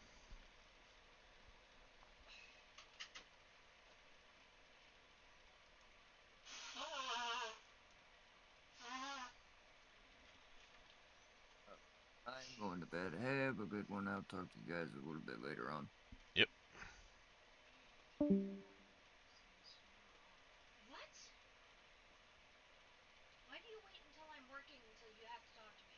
I'm going to bed. Have a good one. I'll talk to you guys a little bit later on. Yep. What? Why do you wait until I'm working until you have to talk to me?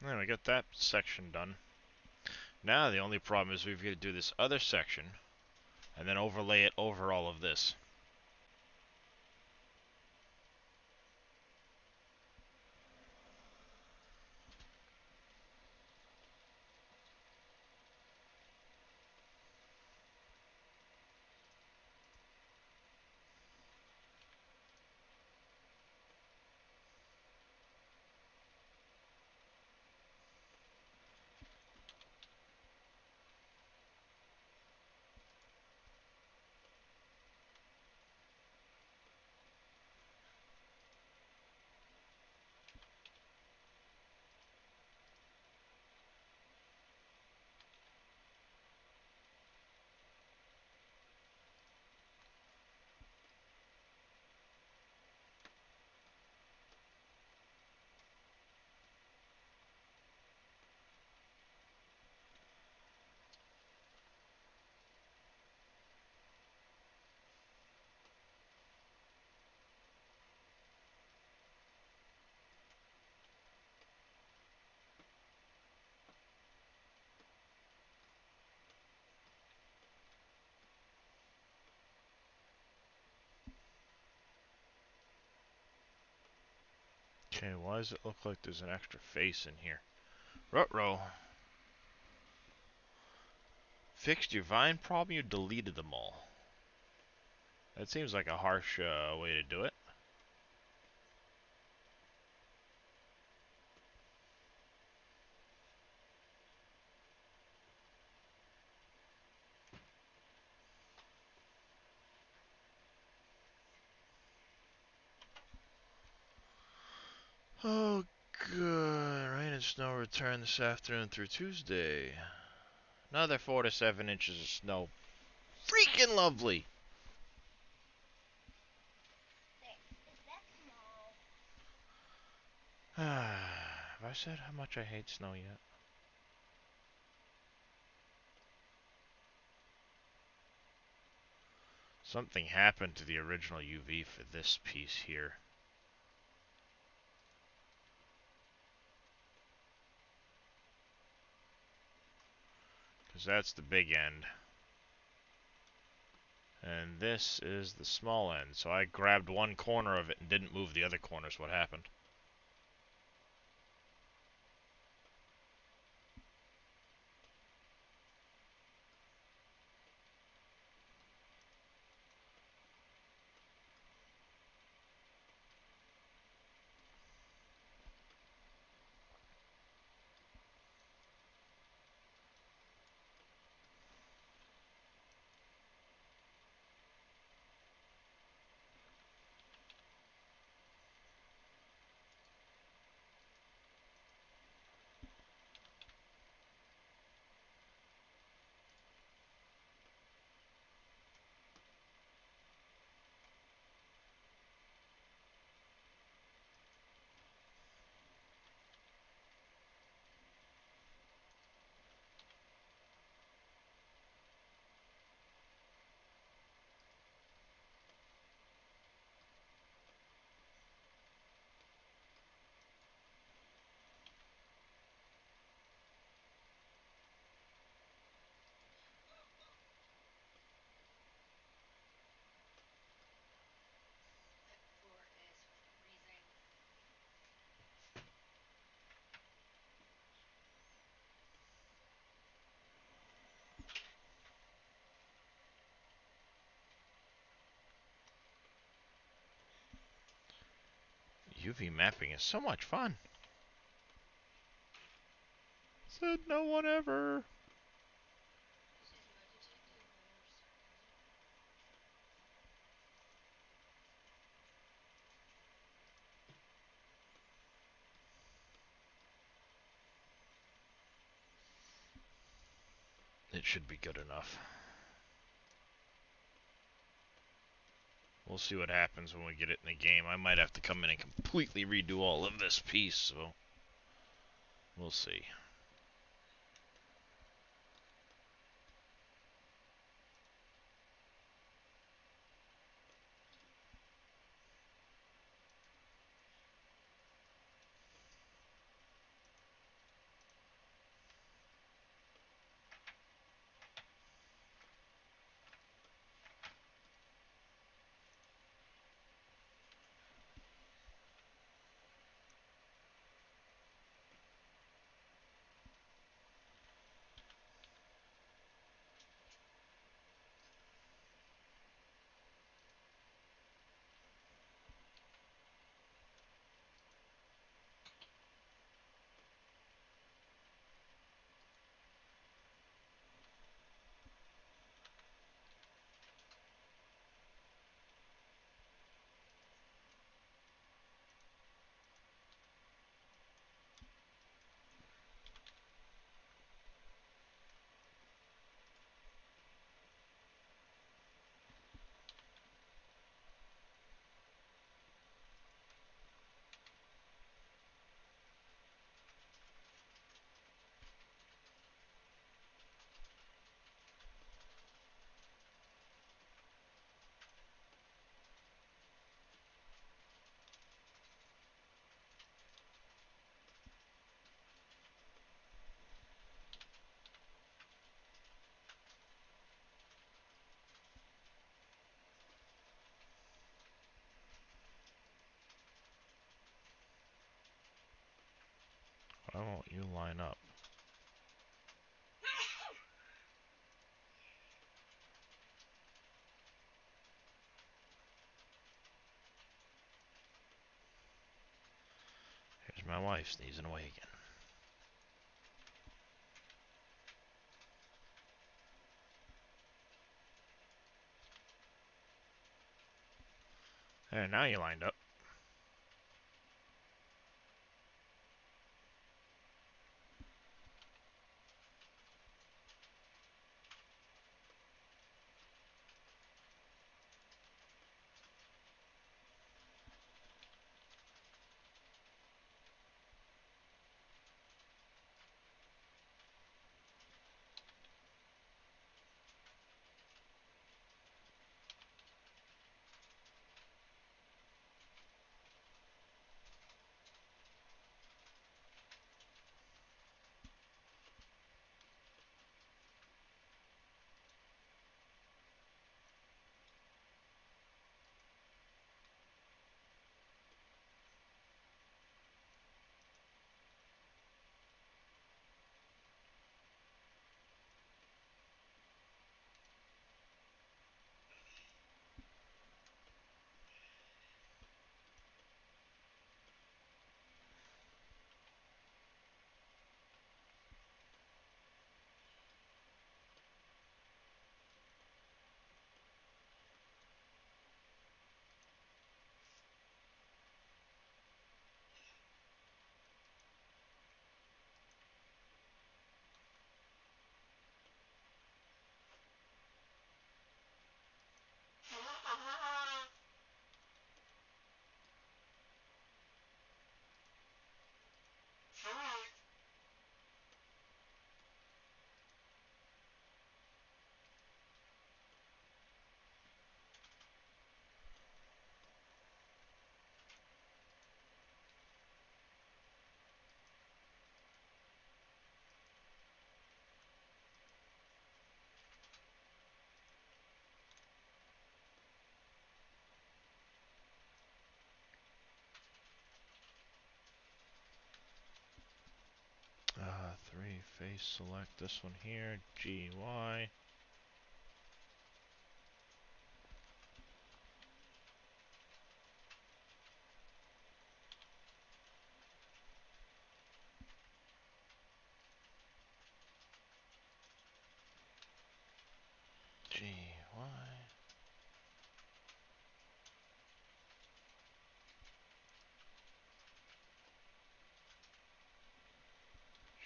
There, we got that section done. Now the only problem is we've got to do this other section and then overlay it over all of this. Okay, why does it look like there's an extra face in here? Ruh-roh. Fixed your vine problem, you deleted them all. That seems like a harsh way to do it. Oh, good. Rain and snow return this afternoon through Tuesday. Another 4 to 7 inches of snow. Freaking lovely! Is that small? Have I said how much I hate snow yet? Something happened to the original UV for this piece here. Because that's the big end. And this is the small end. So I grabbed one corner of it and didn't move the other corners. What happened? UV mapping is so much fun. Said no one ever. It should be good enough. We'll see what happens when we get it in the game. I might have to come in and completely redo all of this piece, so we'll see. Why won't you line up? Here's my wife sneezing away again. There, now you lined up. Three face select this one here. GY.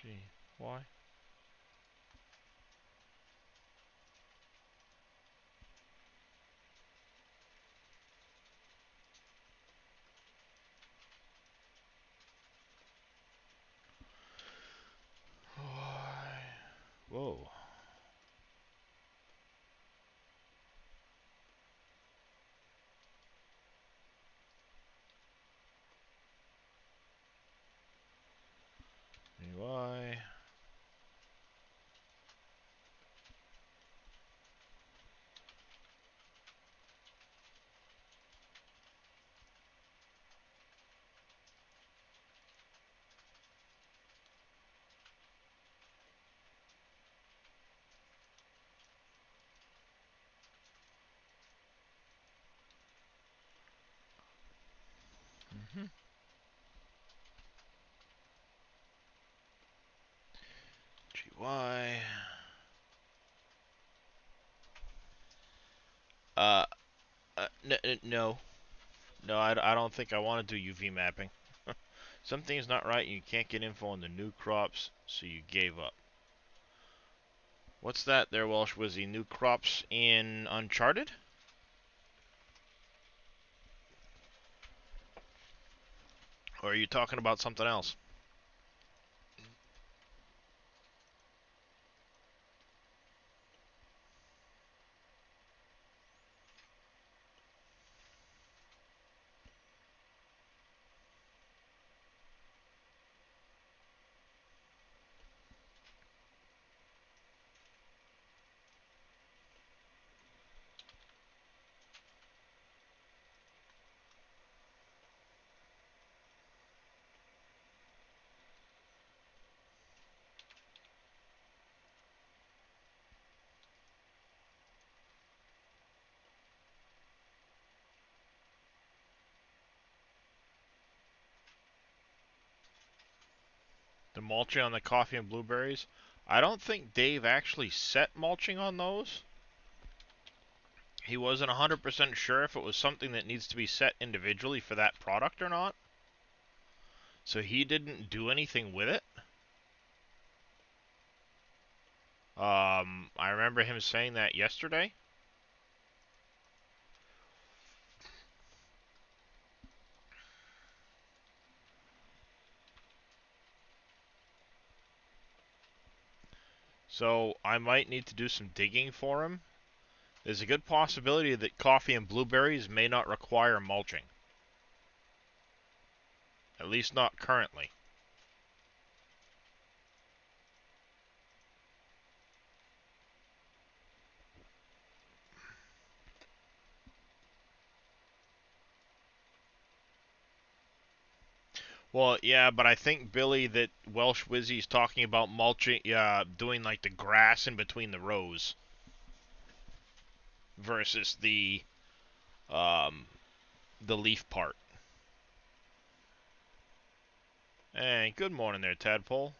Gee, why? Why? Whoa. Why? Mm-hmm. Gee, why? Uh, no. No, I don't think I want to do UV mapping. Something's not right and you can't get info on the new crops, so you gave up. What's that there, Welsh? Was the new crops in Uncharted? Or are you talking about something else? The mulching on the coffee and blueberries? I don't think Dave actually set mulching on those. He wasn't 100% sure if it was something that needs to be set individually for that product or not. So he didn't do anything with it. I remember him saying that yesterday. So I might need to do some digging for him. There's a good possibility that coffee and blueberries may not require mulching. At least not currently. Well, yeah, but I think, Billy, that Welsh Wizzy's talking about mulching, doing like the grass in between the rows versus um, the leaf part. Hey, good morning there, Tadpole.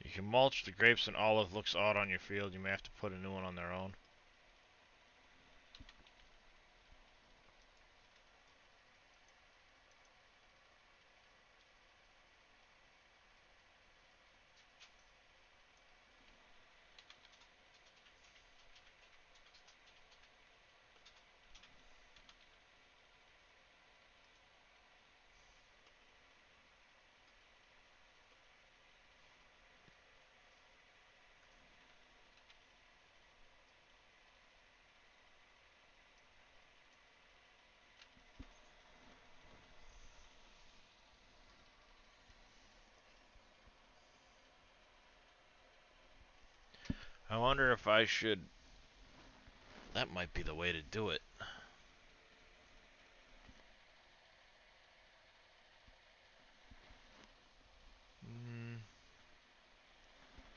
You can mulch the grapes and olive looks odd on your field. You may have to put a new one on their own. I wonder if I should... That might be the way to do it.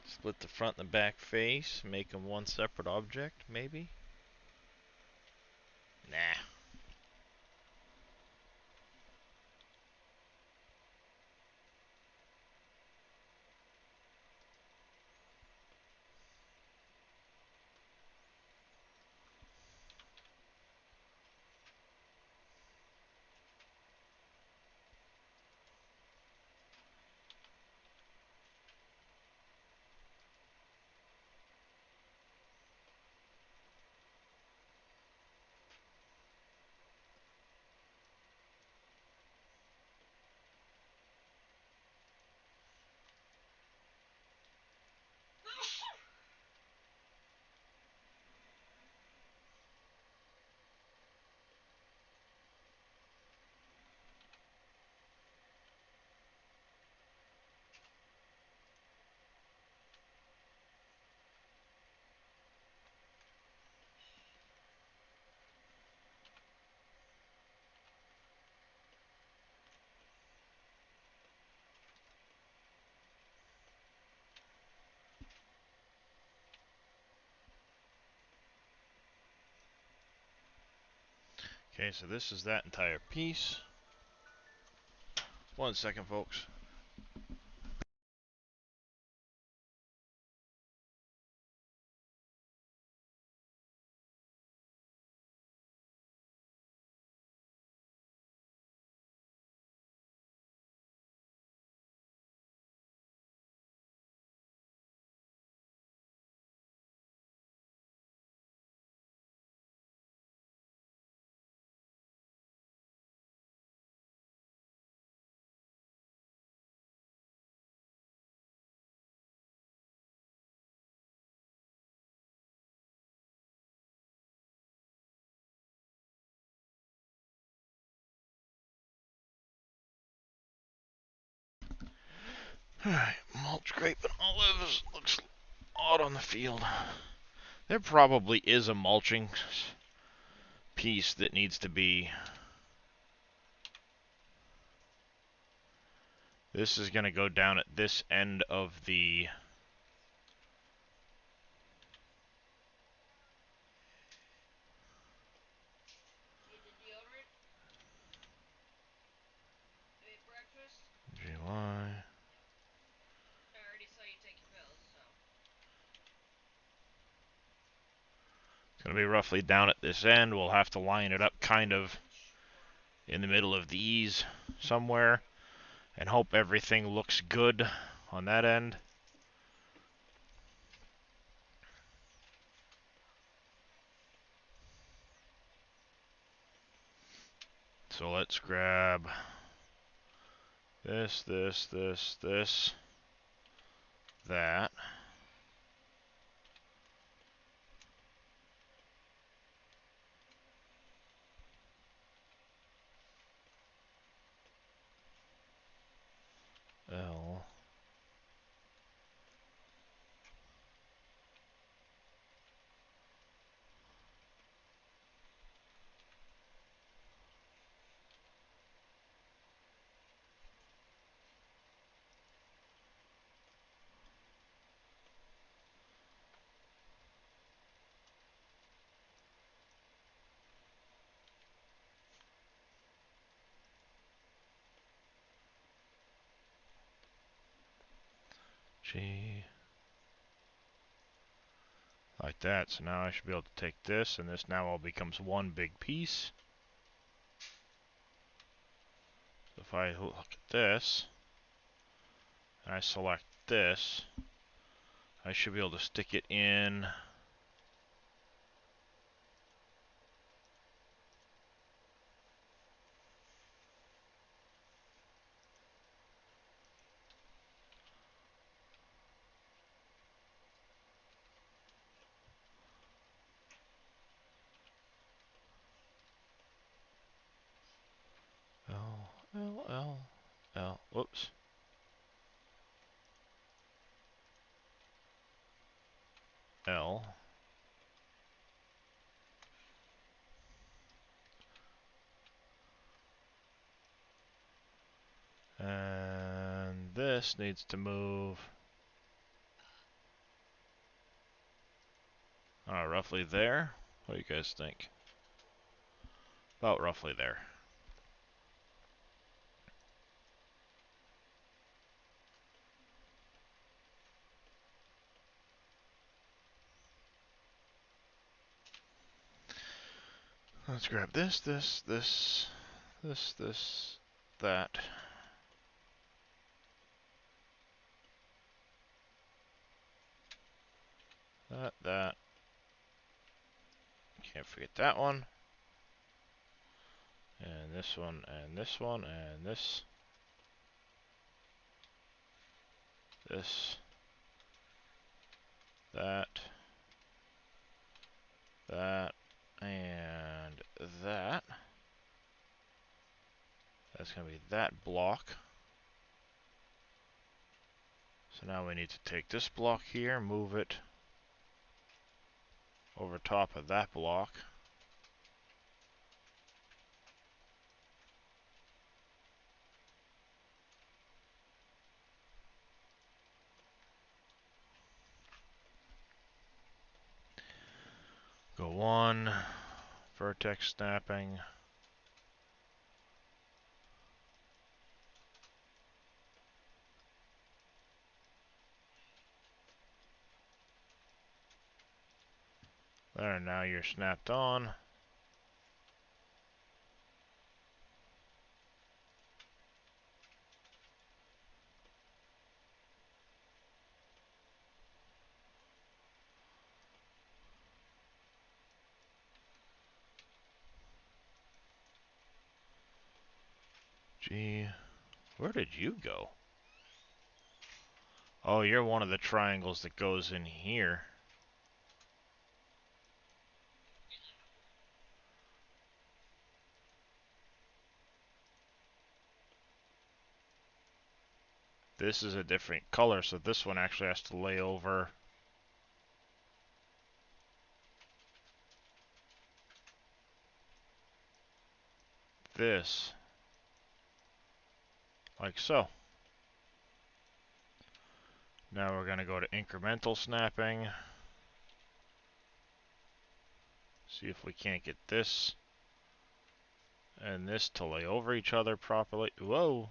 Split the front and the back face, make them one separate object, maybe? Nah. Okay, so this is that entire piece. 1 second, folks. Alright, mulch, grape, and olives. Looks odd on the field. There probably is a mulching piece that needs to be... This is going to go down at this end of the... Eat the deodorant? You ate breakfast? GY. I already saw you take your pills, so. It's going to be roughly down at this end. We'll have to line it up kind of in the middle of these somewhere and hope everything looks good on that end. So let's grab this, that. L. G. Like that. So now I should be able to take this, and this now all becomes one big piece. So if I look at this, and I select this, I should be able to stick it in. L, L, L, L. Whoops. this needs to move roughly there. What do you guys think? About roughly there. Let's grab this, this, this, this, this, that. That. Can't forget that one. And this one, and this one, and this. This. That. That. And that. That's going to be that block. So now we need to take this block here, move it over top of that block. Go 1, vertex snapping. There, now you're snapped on. Gee, where did you go? Oh, you're one of the triangles that goes in here. This is a different color, so this one actually has to lay over this, like so. Now we're going to go to incremental snapping. See if we can't get this and this to lay over each other properly. Whoa!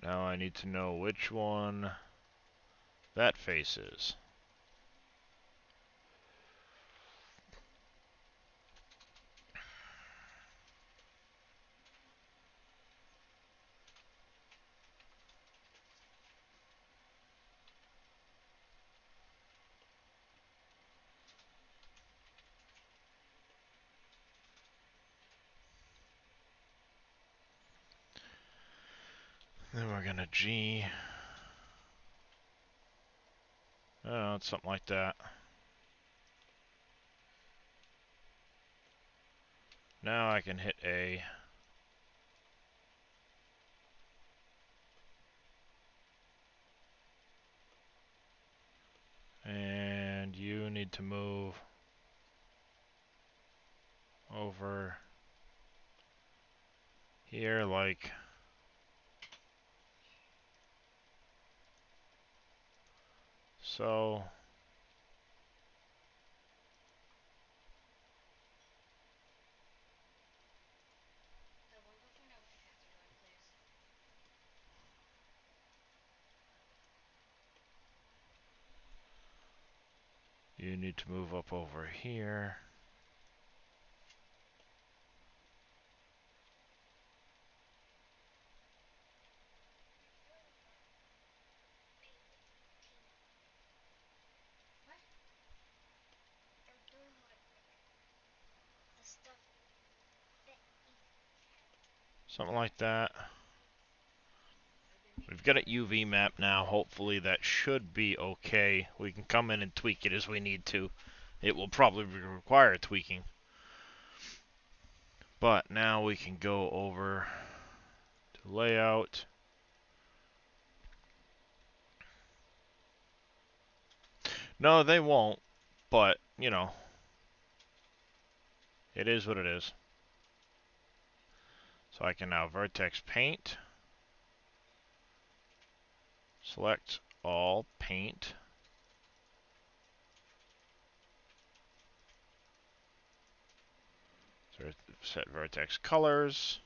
Now I need to know which one that face is. Then we're gonna G. Oh, it's something like that. Now I can hit A. And you need to move over here like so. The one before now with the pants are going, please. You need to move up over here. What? They're doing what the stuff that Something like that. I've been We've making got a sure UV map now. Hopefully that should be okay. We can come in and tweak it as we need to. It will probably require tweaking. But now we can go over to layout. No, they won't, but, you know, it is what it is. So I can now vertex paint, select all, paint, set vertex colors,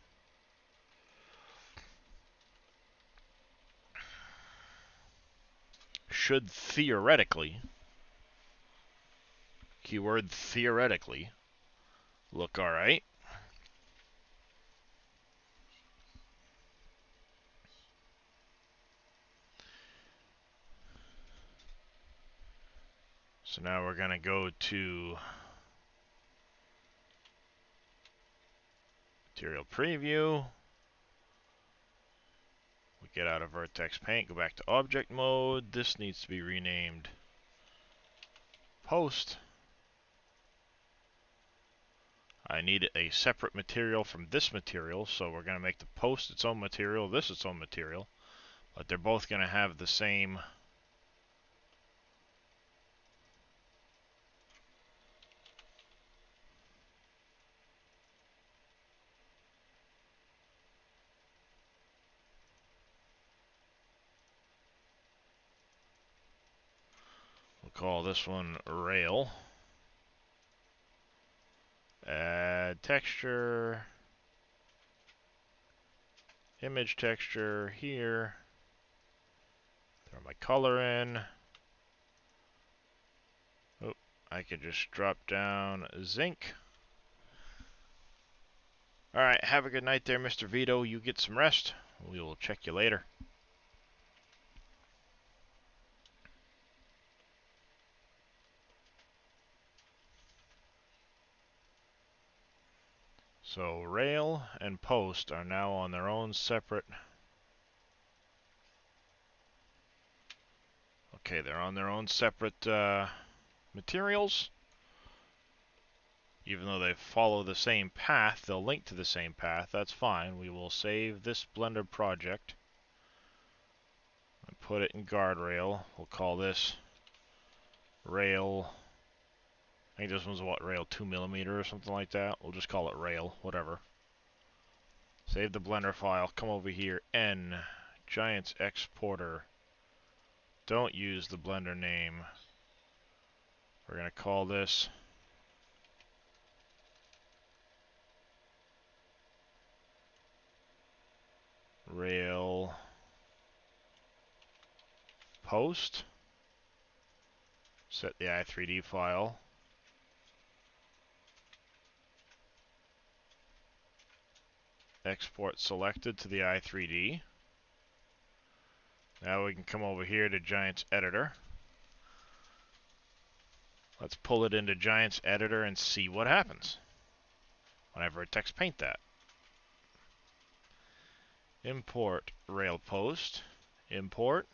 should theoretically, keyword theoretically, look alright. So now we're going to go to Material Preview. We get out of Vertex Paint, go back to Object Mode. This needs to be renamed Post. I need a separate material from this material, so we're going to make the post its own material, this its own material. But they're both going to have the same we'll call this one rail. Add texture, image texture here. Throw my color in. Oh, I could just drop down zinc. Alright, have a good night there, Mr. Vito. You get some rest. We will check you later. So rail and post are now on their own separate. Okay, they're on their own separate materials. Even though they follow the same path, they'll link to the same path. That's fine. We will save this Blender project and put it in guardrail. We'll call this rail. I think this one's what, rail 2mm or something like that. We'll just call it rail, whatever. Save the Blender file. Come over here. N Giants Exporter. Don't use the Blender name. We're going to call this rail post. Set the i3D file. Export selected to the i3D. Now we can come over here to Giants Editor. Let's pull it into Giants Editor and see what happens when I vertex paint that. Import rail post. Import.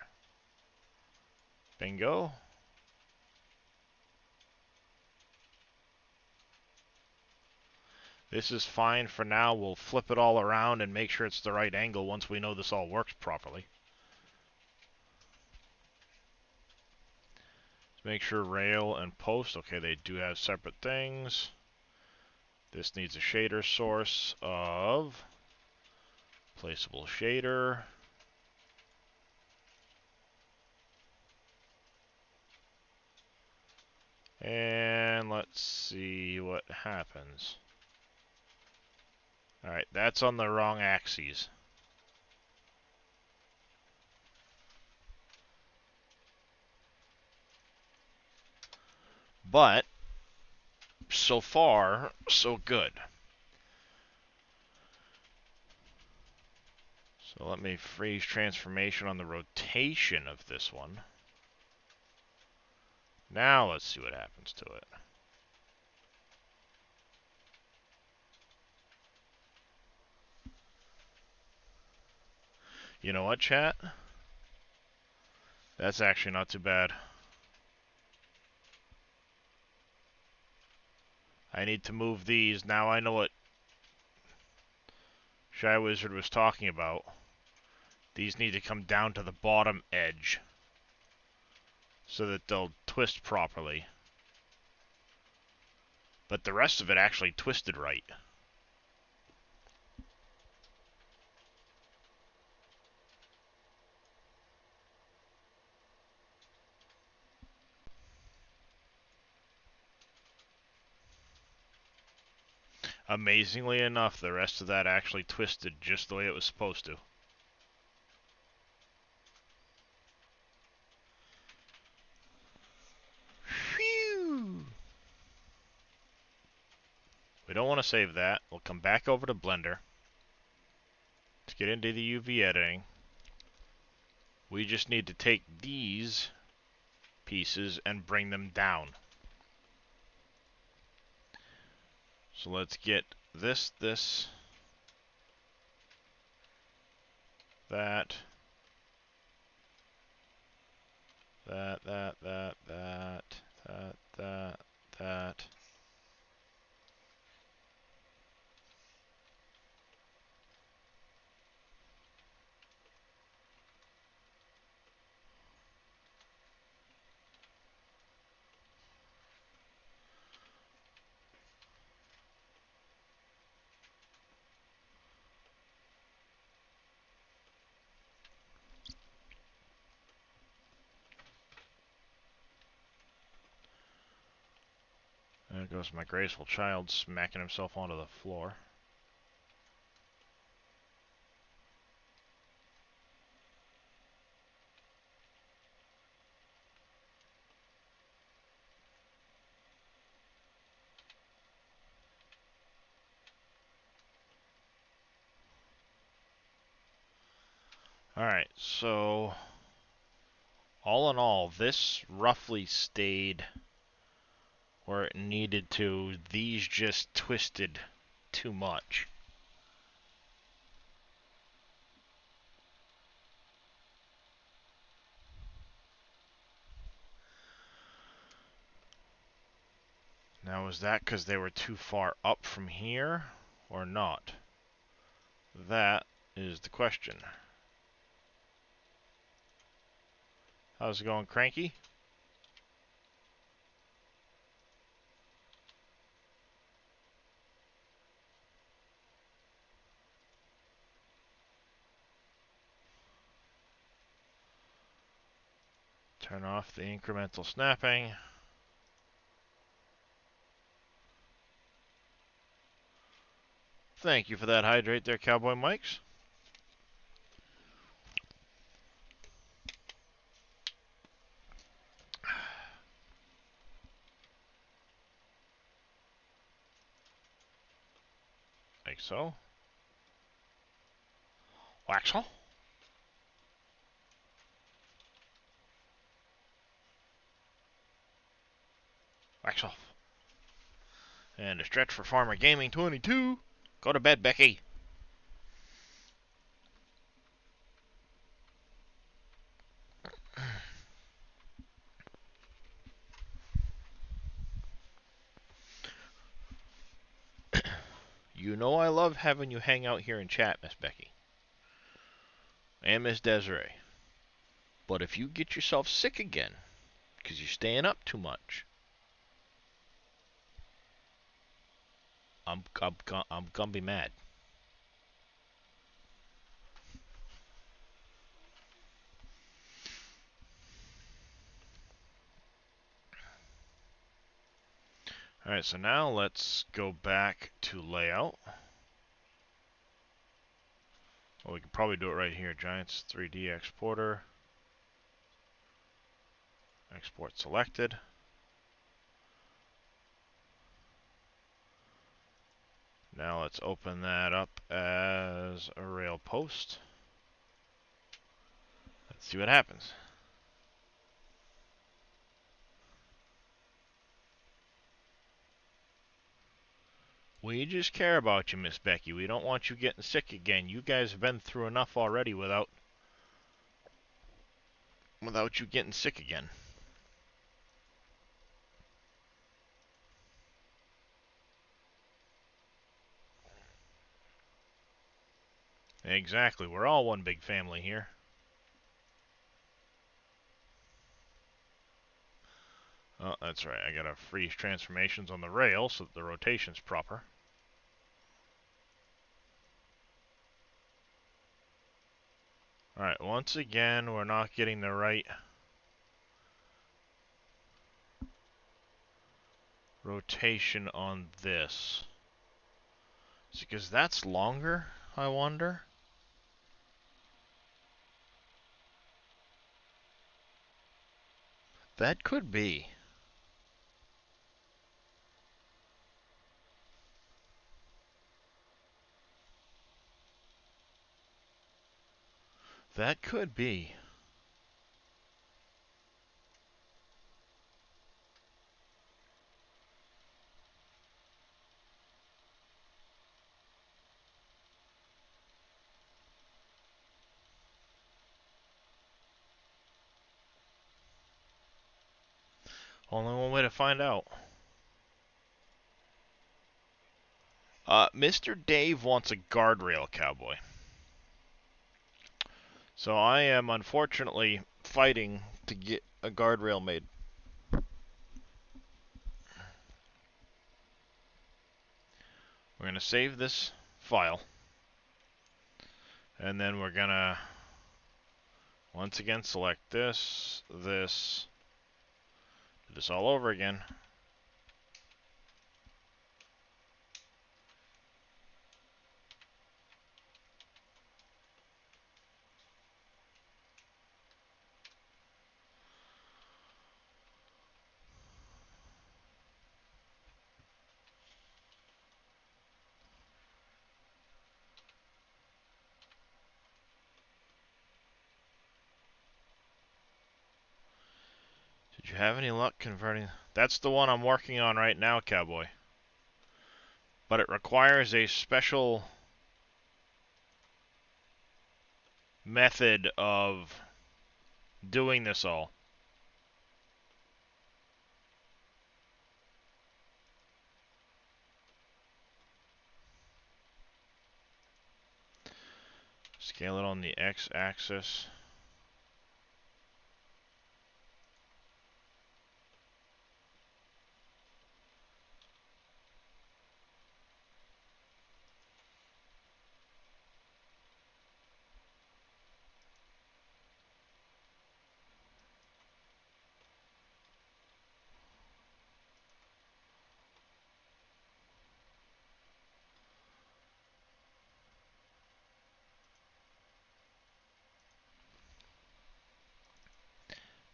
Bingo. This is fine for now. We'll flip it all around and make sure it's the right angle once we know this all works properly. Let's make sure rail and post, okay, they do have separate things. This needs a shader source of placeable shader. And let's see what happens. Alright, that's on the wrong axes. But, so far, so good. So let me freeze transformation on the rotation of this one. Now let's see what happens to it. You know what, chat? That's actually not too bad. I need to move these. Now I know what Shy Wizard was talking about. These need to come down to the bottom edge. so that they'll twist properly. But the rest of it actually twisted right. Amazingly enough, the rest of that actually twisted just the way it was supposed to. Phew! We don't want to save that. We'll come back over to Blender. Let's get into the UV editing. We just need to take these pieces and bring them down. So let's get this, that, that. There goes my graceful child smacking himself onto the floor. Alright, so all in all, this roughly stayed where it needed to. These just twisted too much. Now, is that because they were too far up from here, or not? That is the question. How's it going, Cranky? Turn off the incremental snapping. Thank you for that hydrate there, Cowboy Mikes. Like so. Waxel. Wax off. And a stretch for Farmer Gaming 22. Go to bed, Becky. You know I love having you hang out here and chat, Miss Becky. And Miss Desiree. But if you get yourself sick again, because you're staying up too much, I'm gonna be mad. Alright, so now let's go back to layout. Well, we can probably do it right here. Giants 3D exporter. Export selected. Now let's open that up as a rail post. Let's see what happens. We just care about you, Miss Becky. We don't want you getting sick again. You guys have been through enough already without you getting sick again. Exactly. We're all one big family here. that's right. I gotta freeze transformations on the rail so that the rotation's proper. Alright, once again, we're not getting the right rotation on this. Is it because that's longer, I wonder? That could be. That could be. Only one way to find out. Mr. Dave wants a guardrail cowboy. So I am unfortunately fighting to get a guardrail made. We're going to save this file. And then we're going to once again select this, this, do this all over again. Did you have any luck converting? That's the one I'm working on right now, cowboy. But it requires a special method of doing this all. Scale it on the x-axis.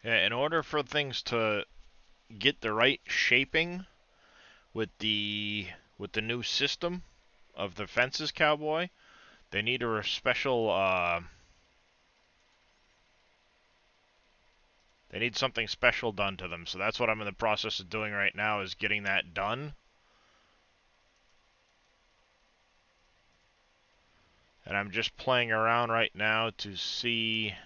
Yeah, in order for things to get the right shaping with the new system of the fences, cowboy, they need a special they need something special done to them. So that's what I'm in the process of doing right now, is getting that done. And I'm just playing around right now to see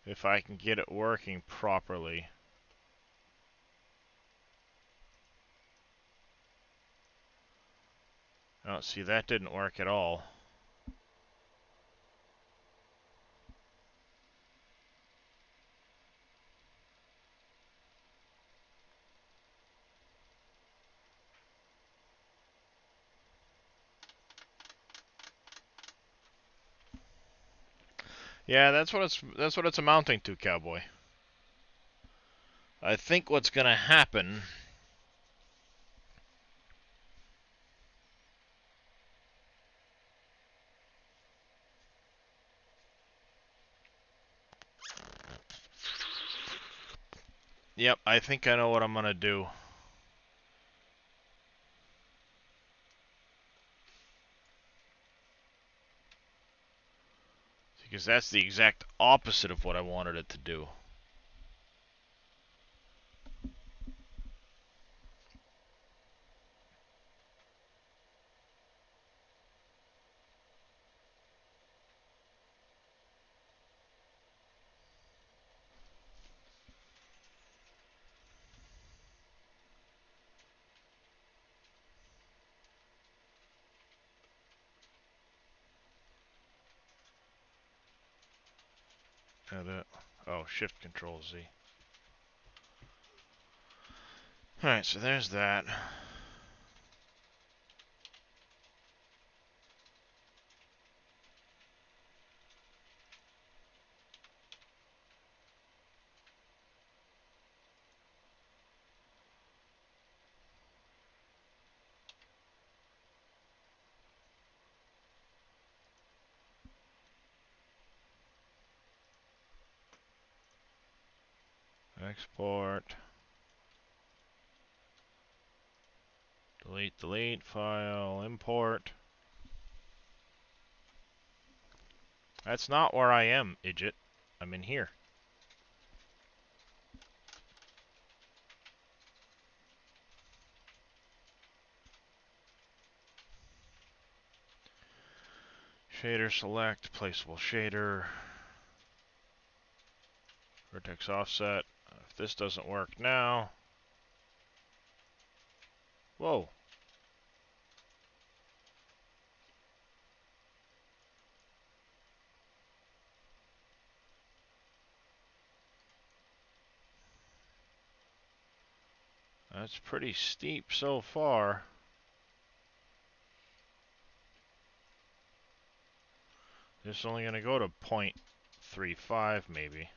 if I can get it working properly. Oh, see, that didn't work at all. Yeah, that's what it's amounting to, cowboy. I think what's gonna happen Yep, I think I know what I'm gonna do. Because that's the exact opposite of what I wanted it to do. Edit. Oh, Shift Control Z. Alright, so there's that. Export. Delete, file, import. That's not where I am, idiot. I'm in here. Shader select, placeable shader. Vertex offset. If this doesn't work now. Whoa. That's pretty steep so far. This is only going to go to 0.35 maybe.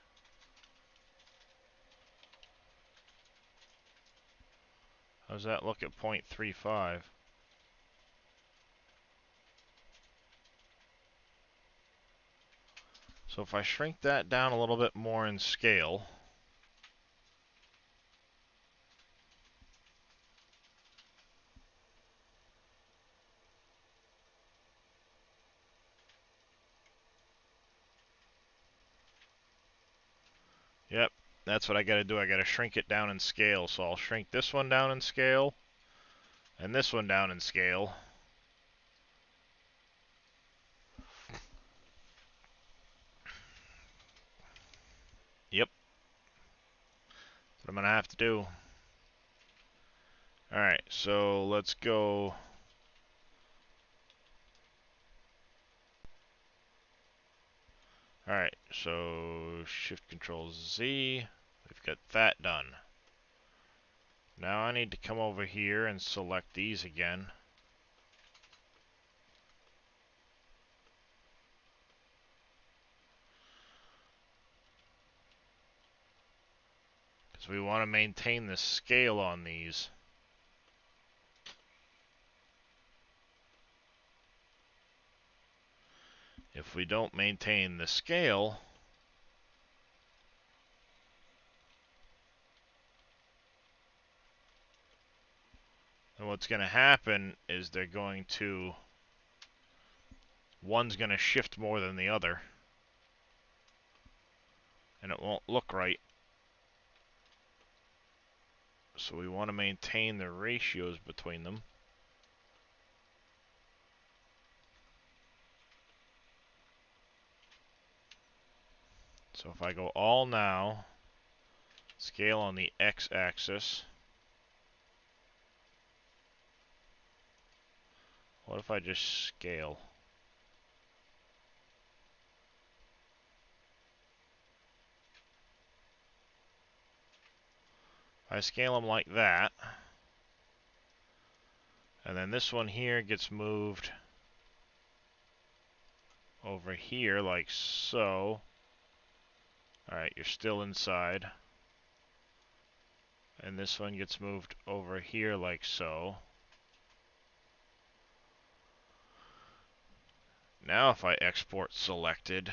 How's that look at 0.35? So if I shrink that down a little bit more in scale, yep, that's what I gotta do. I gotta shrink it down in scale. So I'll shrink this one down in scale, and this one down in scale. Yep, that's what I'm gonna have to do. Alright, so let's go. Alright, so Shift Control Z. We've got that done. Now I need to come over here and select these again. Because we want to maintain the scale on these. If we don't maintain the scale, then what's going to happen is they're going to, one's going to shift more than the other, and it won't look right. So we want to maintain the ratios between them. So if I go all now, scale on the x-axis. What if I just scale? I scale them like that. And then this one here gets moved over here like so. Alright, you're still inside. And this one gets moved over here like so. Now if I export selected,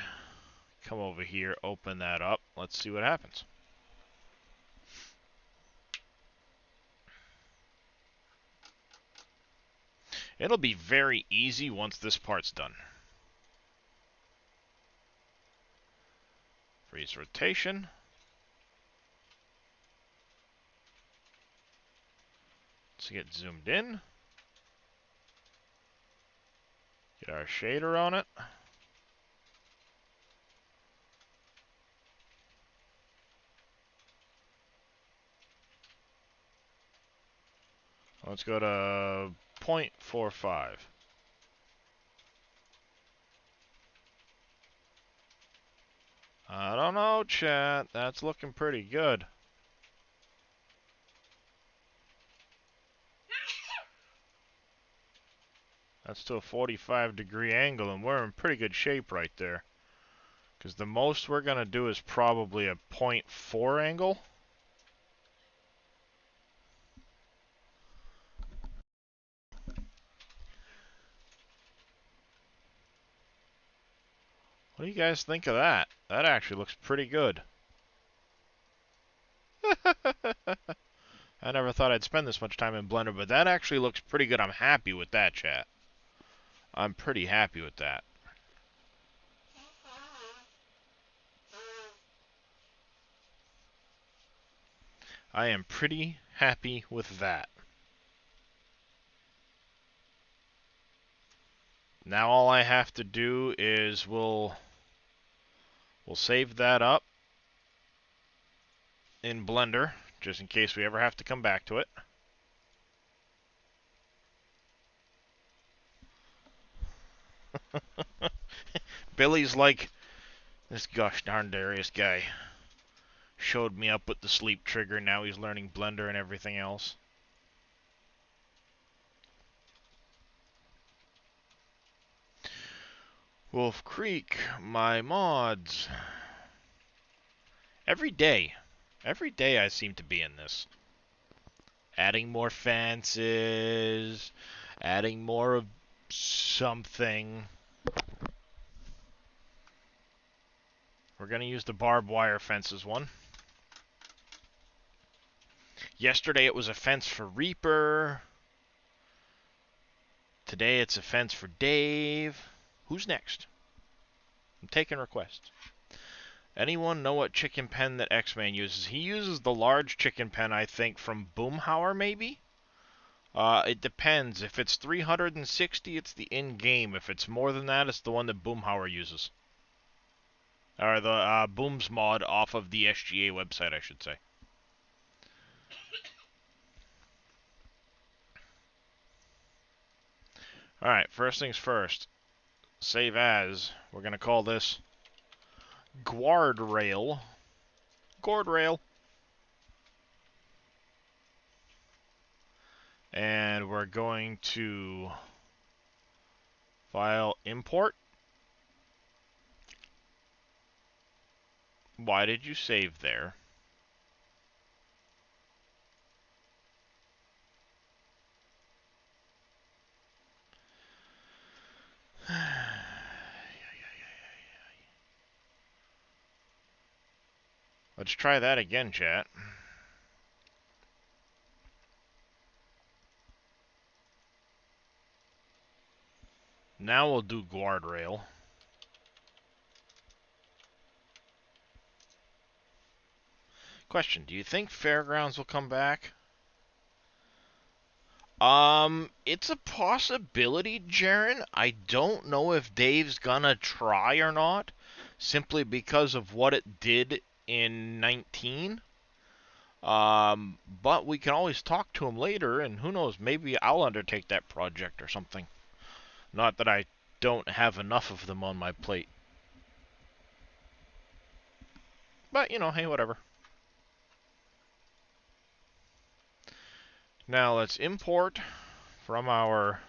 come over here, open that up, let's see what happens. It'll be very easy once this part's done. Freeze rotation. Let's get zoomed in. Get our shader on it. Let's go to 0.45. I don't know, chat. That's looking pretty good. That's to a 45-degree angle, and we're in pretty good shape right there. Because the most we're going to do is probably a 0.4 angle. What do you guys think of that? That actually looks pretty good. I never thought I'd spend this much time in Blender, but that actually looks pretty good. I'm happy with that, chat. I'm pretty happy with that. I am pretty happy with that. Now all I have to do is we'll save that up in Blender, just in case we ever have to come back to it. Billy's like, this gosh darn Darius guy showed me up with the sleep trigger, now he's learning Blender and everything else. Wolf Creek, my mods. Every day I seem to be in this. Adding more fences, adding more of something. We're going to use the barbed wire fences one. Yesterday it was a fence for Reaper. Today it's a fence for Dave. Who's next? I'm taking requests. Anyone know what chicken pen that X-Man uses? He uses the large chicken pen, I think, from Boomhauer, maybe? It depends. If it's 360, it's the in-game. If it's more than that, it's the one that Boomhauer uses. Or the Booms mod off of the SGA website, I should say. Alright, first things first. Save as. We're going to call this Guardrail. Guardrail. And we're going to file import. Why did you save there? Let's try that again, chat. Now we'll do guardrail. Question, do you think Fairgrounds will come back? It's a possibility, Jaren. I don't know if Dave's gonna try or not, simply because of what it did in 19. But we can always talk to him later, and who knows, maybe I'll undertake that project or something. Not that I don't have enough of them on my plate. But, you know, hey, whatever. Now let's import from our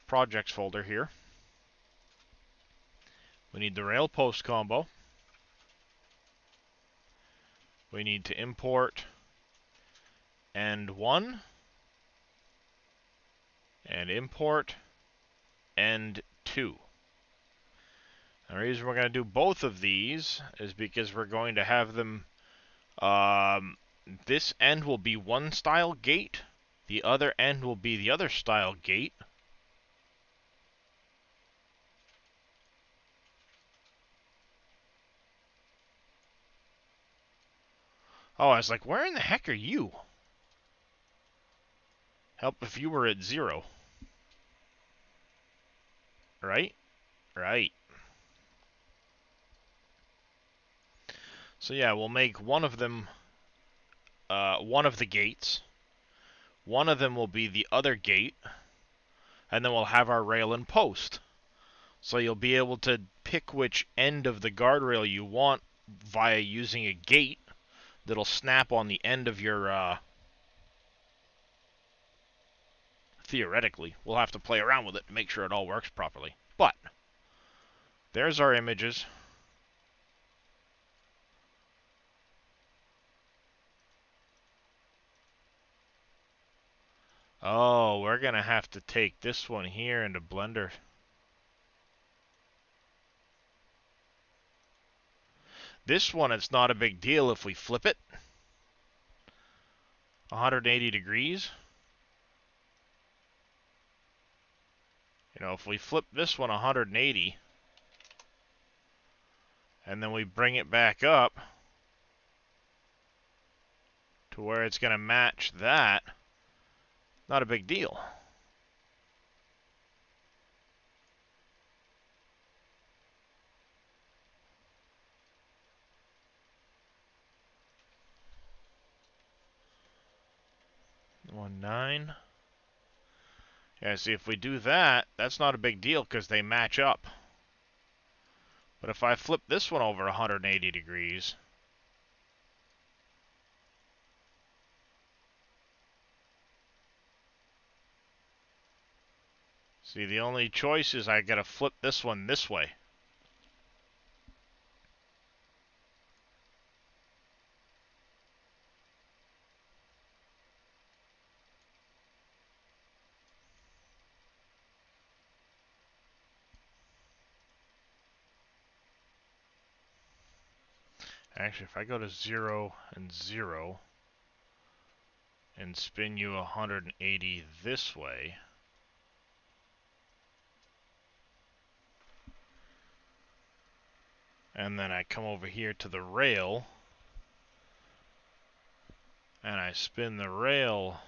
projects folder here. We need the rail post combo. We need to import end 1 and import end 2. The reason we're going to do both of these is because we're going to have them, this end will be one style gate, the other end will be the other style gate. Oh, I was like, where in the heck are you? Help if you were at 0. Right? Right. So yeah, we'll make one of them, one of the gates. One of them will be the other gate. and then we'll have our rail in post. So you'll be able to pick which end of the guardrail you want via using a gate that'll snap on the end of your, theoretically. We'll have to play around with it to make sure it all works properly. But there's our images. Oh, we're going to have to take this one here into Blender. This one, it's not a big deal if we flip it 180 degrees. You know, if we flip this one 180, and then we bring it back up to where it's going to match that, not a big deal. One 9. Yeah, see, if we do that, that's not a big deal because they match up. But if I flip this one over 180 degrees, see, the only choice is I got to flip this one this way. Actually, if I go to 0 and 0 and spin you 180 this way, and then I come over here to the rail, and I spin the rail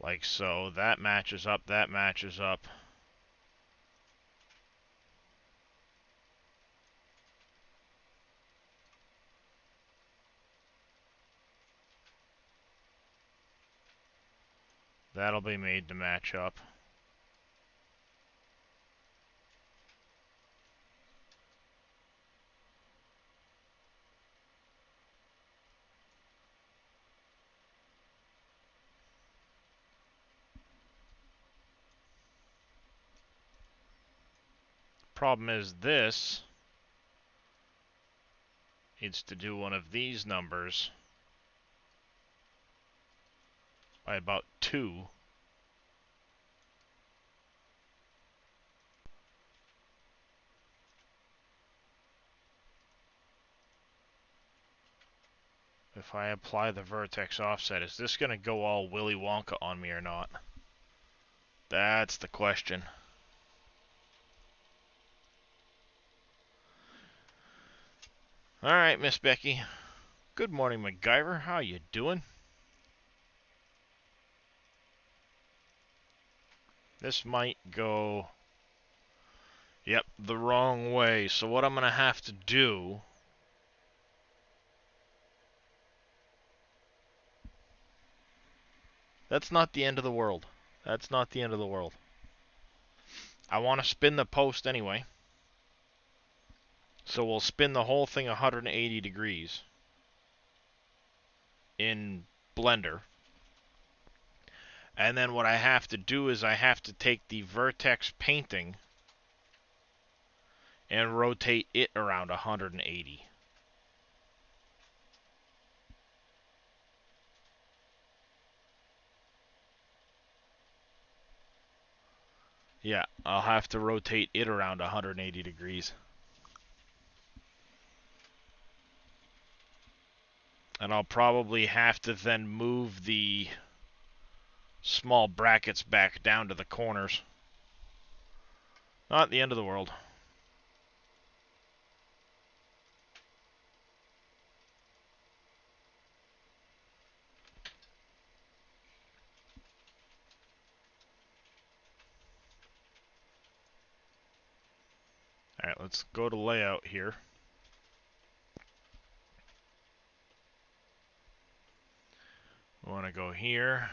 like so, that matches up, that matches up. That'll be made to match up. Problem is this needs to do one of these numbers by about 2. If I apply the vertex offset, is this going to go all Willy Wonka on me or not? That's the question. Alright, Miss Becky. Good morning, MacGyver. How you doing? This might go... Yep, the wrong way. So what I'm going to have to do... That's not the end of the world. That's not the end of the world. I want to spin the post anyway. So we'll spin the whole thing 180 degrees in Blender. And then what I have to do is I have to take the vertex painting and rotate it around 180. Yeah, I'll have to rotate it around 180 degrees. And I'll probably have to then move the small brackets back down to the corners. Not the end of the world. Alright, let's go to layout here. We want to go here.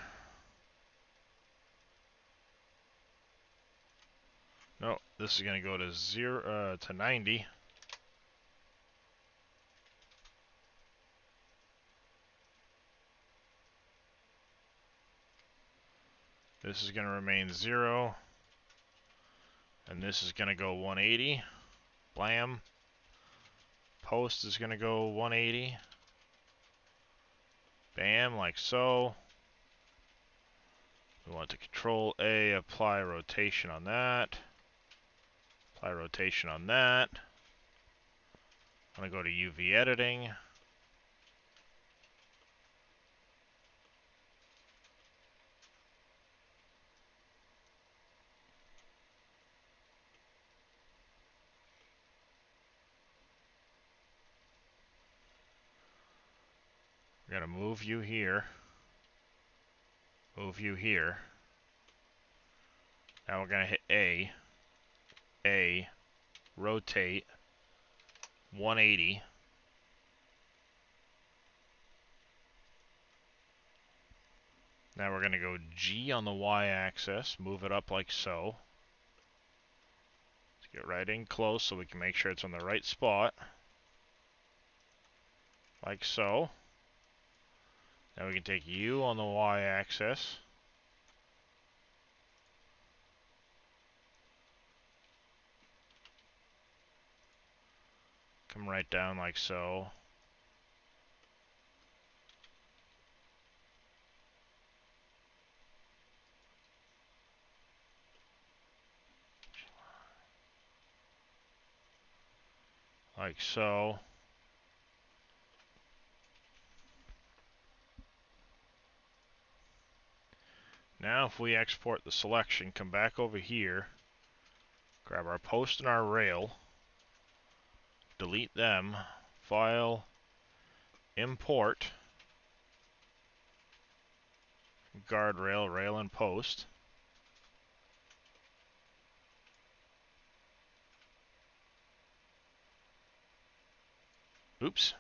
No, this is going to go to 0 to 90. This is going to remain 0. And this is going to go 180. Blam. Post is going to go 180. Bam, like so. We want to Control A, apply rotation on that. Apply rotation on that. I'm going to go to UV editing. We're going to move you here. Move you here. Now we're going to hit A, rotate, 180. Now we're going to go G on the Y-axis, move it up like so. Let's get right in close so we can make sure it's on the right spot. Like so. Now we can take U on the Y-axis. Come right down like so. Like so. Now if we export the selection, come back over here, grab our post and our rail, delete them, file, import, guardrail, rail and post. Oops.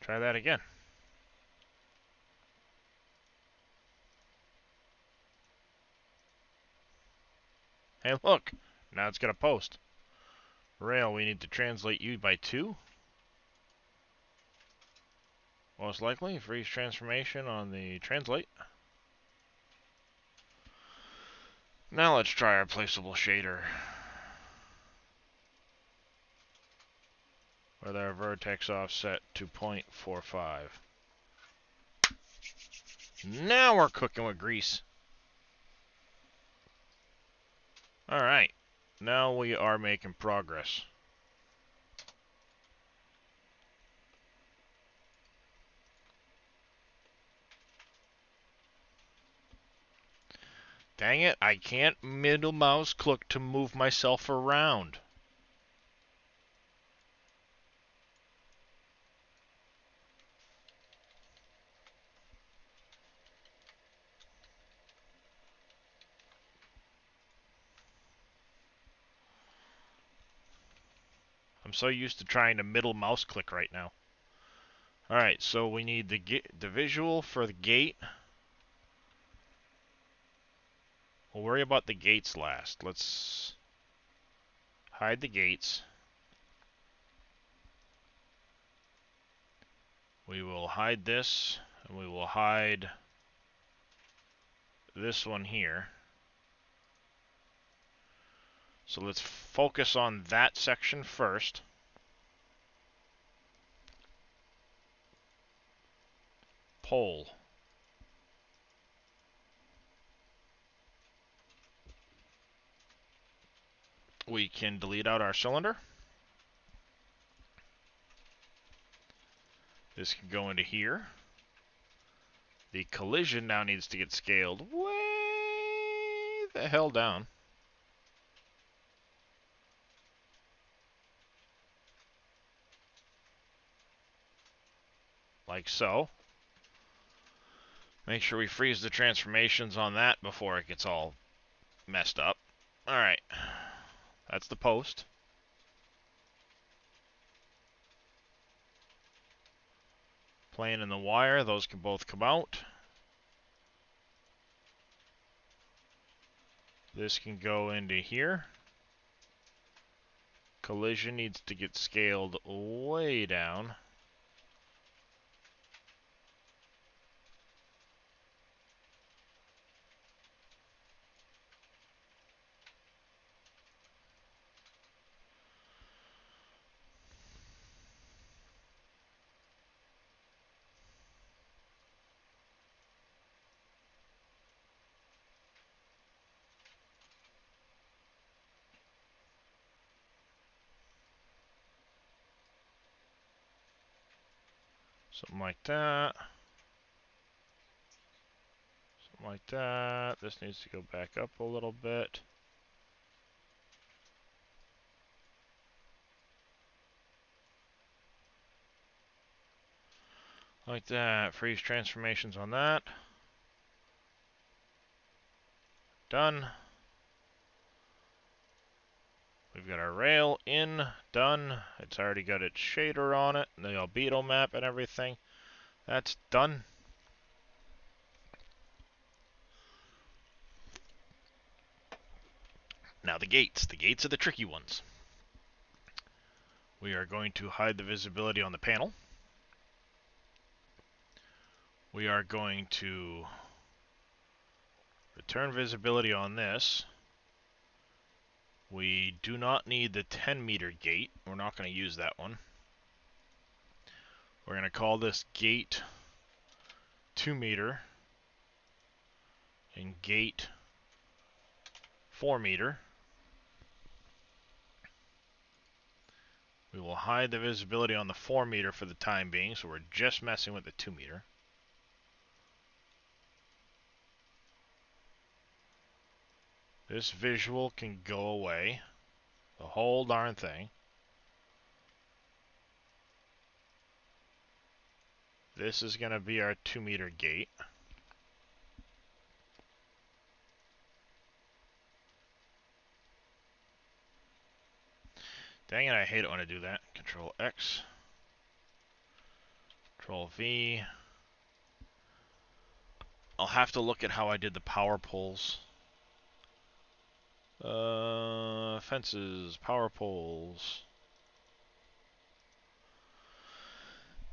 Try that again. Hey, look. Now it's got a post. Rail, we need to translate U by 2. Most likely, freeze transformation on the translate. Now let's try our placeable shader. With our vertex offset to 0.45. Now we're cooking with grease. Alright. Now we are making progress. Dang it, I can't middle mouse click to move myself around. I'm so used to trying to middle mouse click right now. Alright, so we need the visual for the gate. We'll worry about the gates last. Let's hide the gates. We will hide this, and we will hide this one here. So let's focus on that section first. Pole. We can delete out our cylinder. This can go into here. The collision now needs to get scaled way the hell down. Like so. Make sure we freeze the transformations on that before it gets all messed up. Alright. That's the post. Plane and the wire, those can both come out. This can go into here. Collision needs to get scaled way down. Something like that. Something like that. This needs to go back up a little bit. Like that. Freeze transformations on that. Done. We've got our rail in, done. It's already got its shader on it, the albedo map and everything. That's done. Now the gates. The gates are the tricky ones. We are going to hide the visibility on the panel. We are going to return visibility on this. We do not need the 10-meter gate. We're not going to use that one. We're going to call this gate 2-meter and gate 4-meter. We will hide the visibility on the 4-meter for the time being, so we're just messing with the 2-meter. This visual can go away. The whole darn thing. This is going to be our 2-meter gate. Dang it, I hate it when I do that. Control X. Control V. I'll have to look at how I did the power poles. Fences, power poles.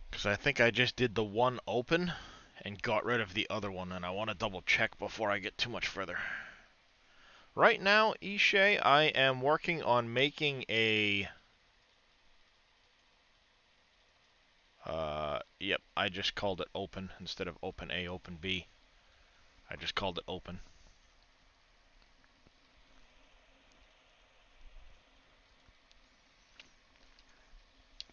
Because I think I just did the one open and got rid of the other one, and I want to double check before I get too much further. Right now, Ishay, I am working on making a... Yep, I just called it open instead of open A, open B. I just called it open.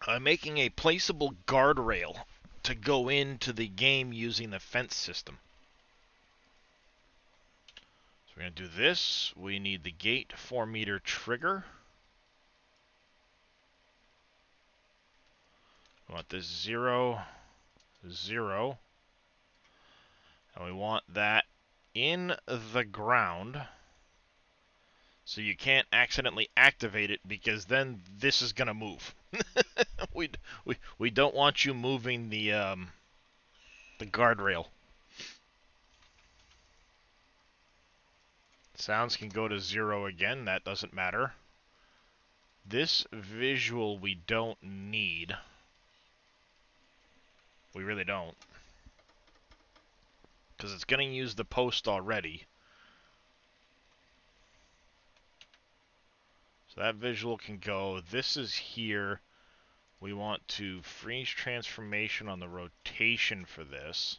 I'm making a placeable guardrail to go into the game using the fence system. So we're going to do this. We need the gate 4-meter trigger. We want this 0, 0. And we want that in the ground. So you can't accidentally activate it, because then this is going to move. we don't want you moving the guardrail. Sounds can go to 0 again. That doesn't matter. This visual we don't need. We really don't. Because it's going to use the post already. So that visual can go. This is here. We want to freeze transformation on the rotation for this.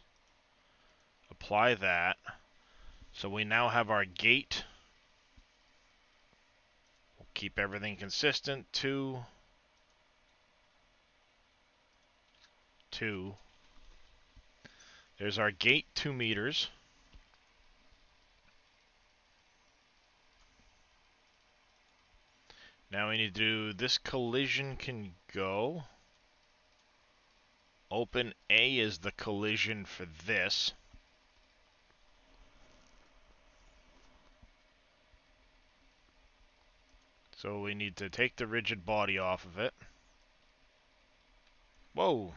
Apply that. So we now have our gate. We'll keep everything consistent. 2, 2. There's our gate 2 meters. Now we need to do this collision can go. Open A is the collision for this. So we need to take the rigid body off of it. Whoa!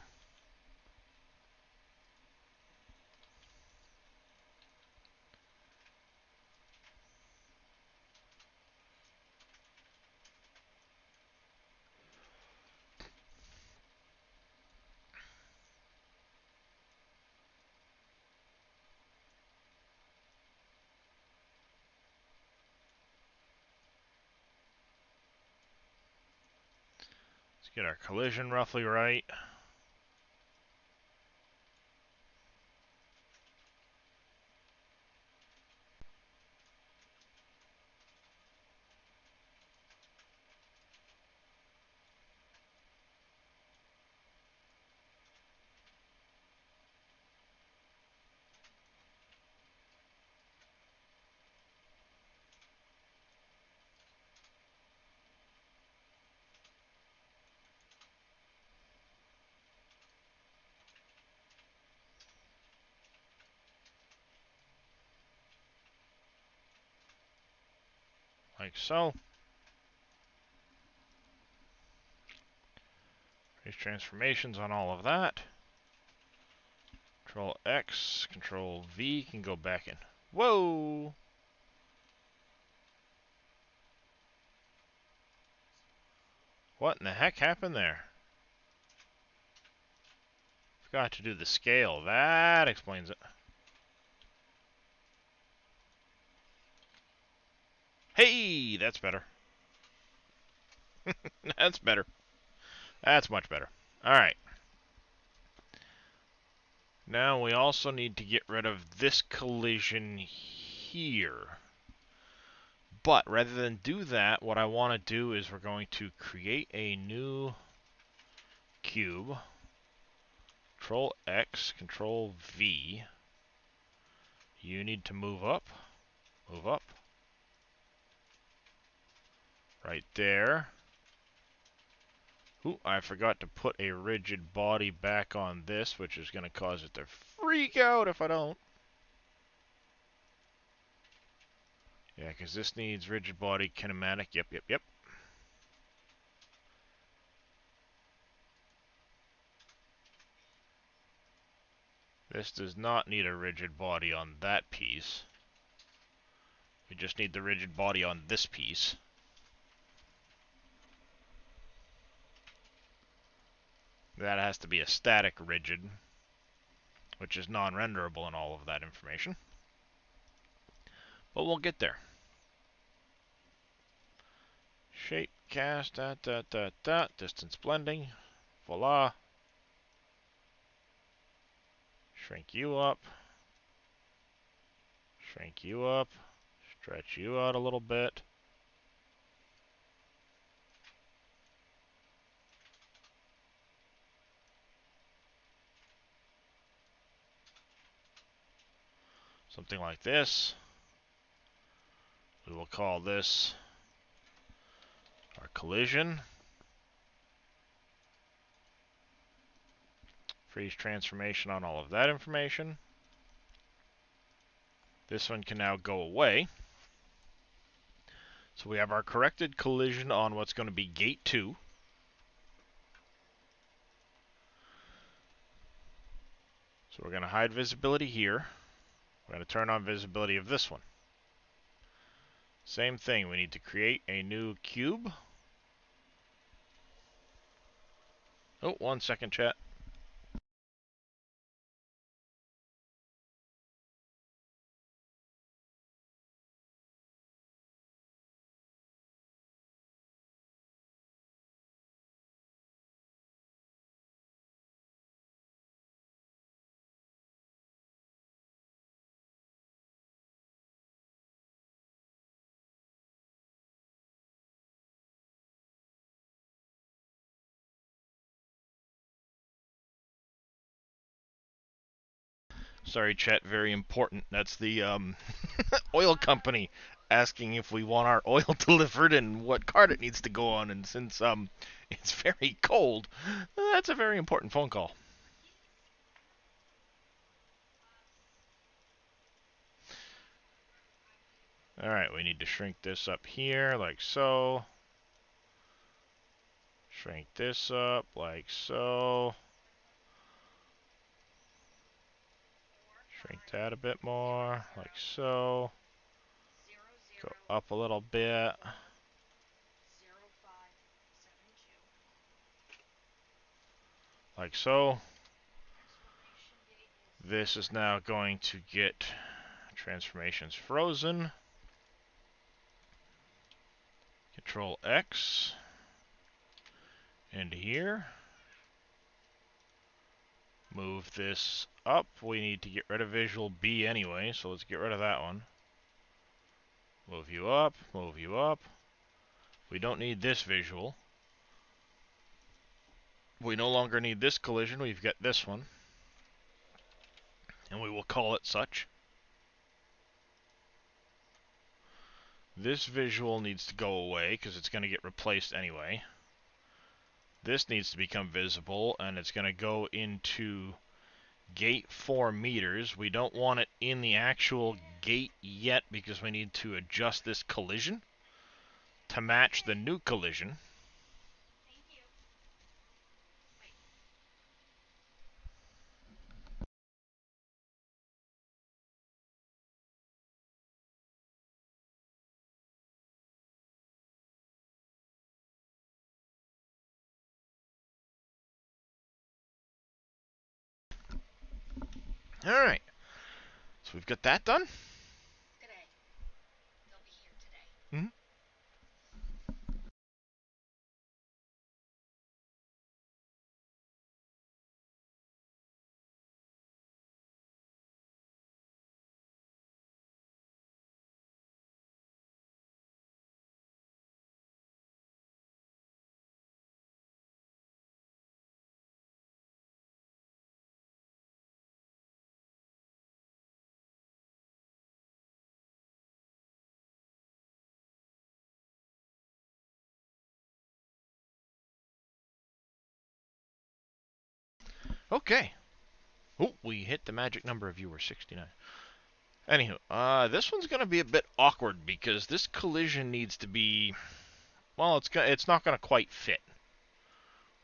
Let's get our collision roughly right. Like so. These transformations on all of that. Control X, Control V can go back in. Whoa! What in the heck happened there? Forgot to do the scale. That explains it. Hey, that's better. That's better. That's much better. Alright. Now we also need to get rid of this collision here. But rather than do that, what I want to do is we're going to create a new cube. Control X, Control V. You need to move up. Move up. Right there. Ooh, I forgot to put a rigid body back on this, which is going to cause it to freak out if I don't. Yeah, because this needs rigid body kinematic. Yep, yep, yep. This does not need a rigid body on that piece. We just need the rigid body on this piece. That has to be a static rigid, which is non-renderable in all of that information. But we'll get there. Shape, cast, distance blending. Voila. Shrink you up. Shrink you up. Stretch you out a little bit. Something like this. We will call this our collision. Freeze transformation on all of that information. This one can now go away. So we have our corrected collision on what's going to be gate 2. So we're going to hide visibility here. We're going to turn on visibility of this one. Same thing, we need to create a new cube. Oh, 1 second, chat. Sorry, chat, very important. That's the oil company asking if we want our oil delivered and what cart it needs to go on. And since it's very cold, that's a very important phone call. All right, we need to shrink this up here like so. Shrink this up like so. Shrink that a bit more like so. Go up a little bit. Like so. This is now going to get transformations frozen. Control X. Into here. Move this up. We need to get rid of visual B anyway, so let's get rid of that one. Move you up, move you up. We don't need this visual. We no longer need this collision, we've got this one. And we will call it such. This visual needs to go away because it's going to get replaced anyway. This needs to become visible and it's going to go into gate 4 meters. We don't want it in the actual gate yet because we need to adjust this collision to match the new collision. Alright, so we've got that done. Mm-hmm. Okay. Oh, we hit the magic number of viewers, 69. Anywho, this one's going to be a bit awkward because this collision needs to be, well, it's not going to quite fit.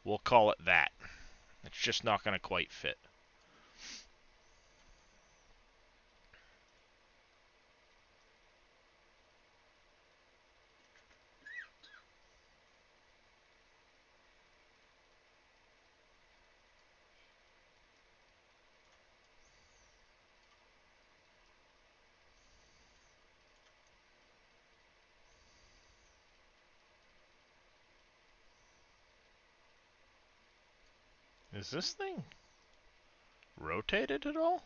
We'll call it that. It's just not going to quite fit. Is this thing rotated at all?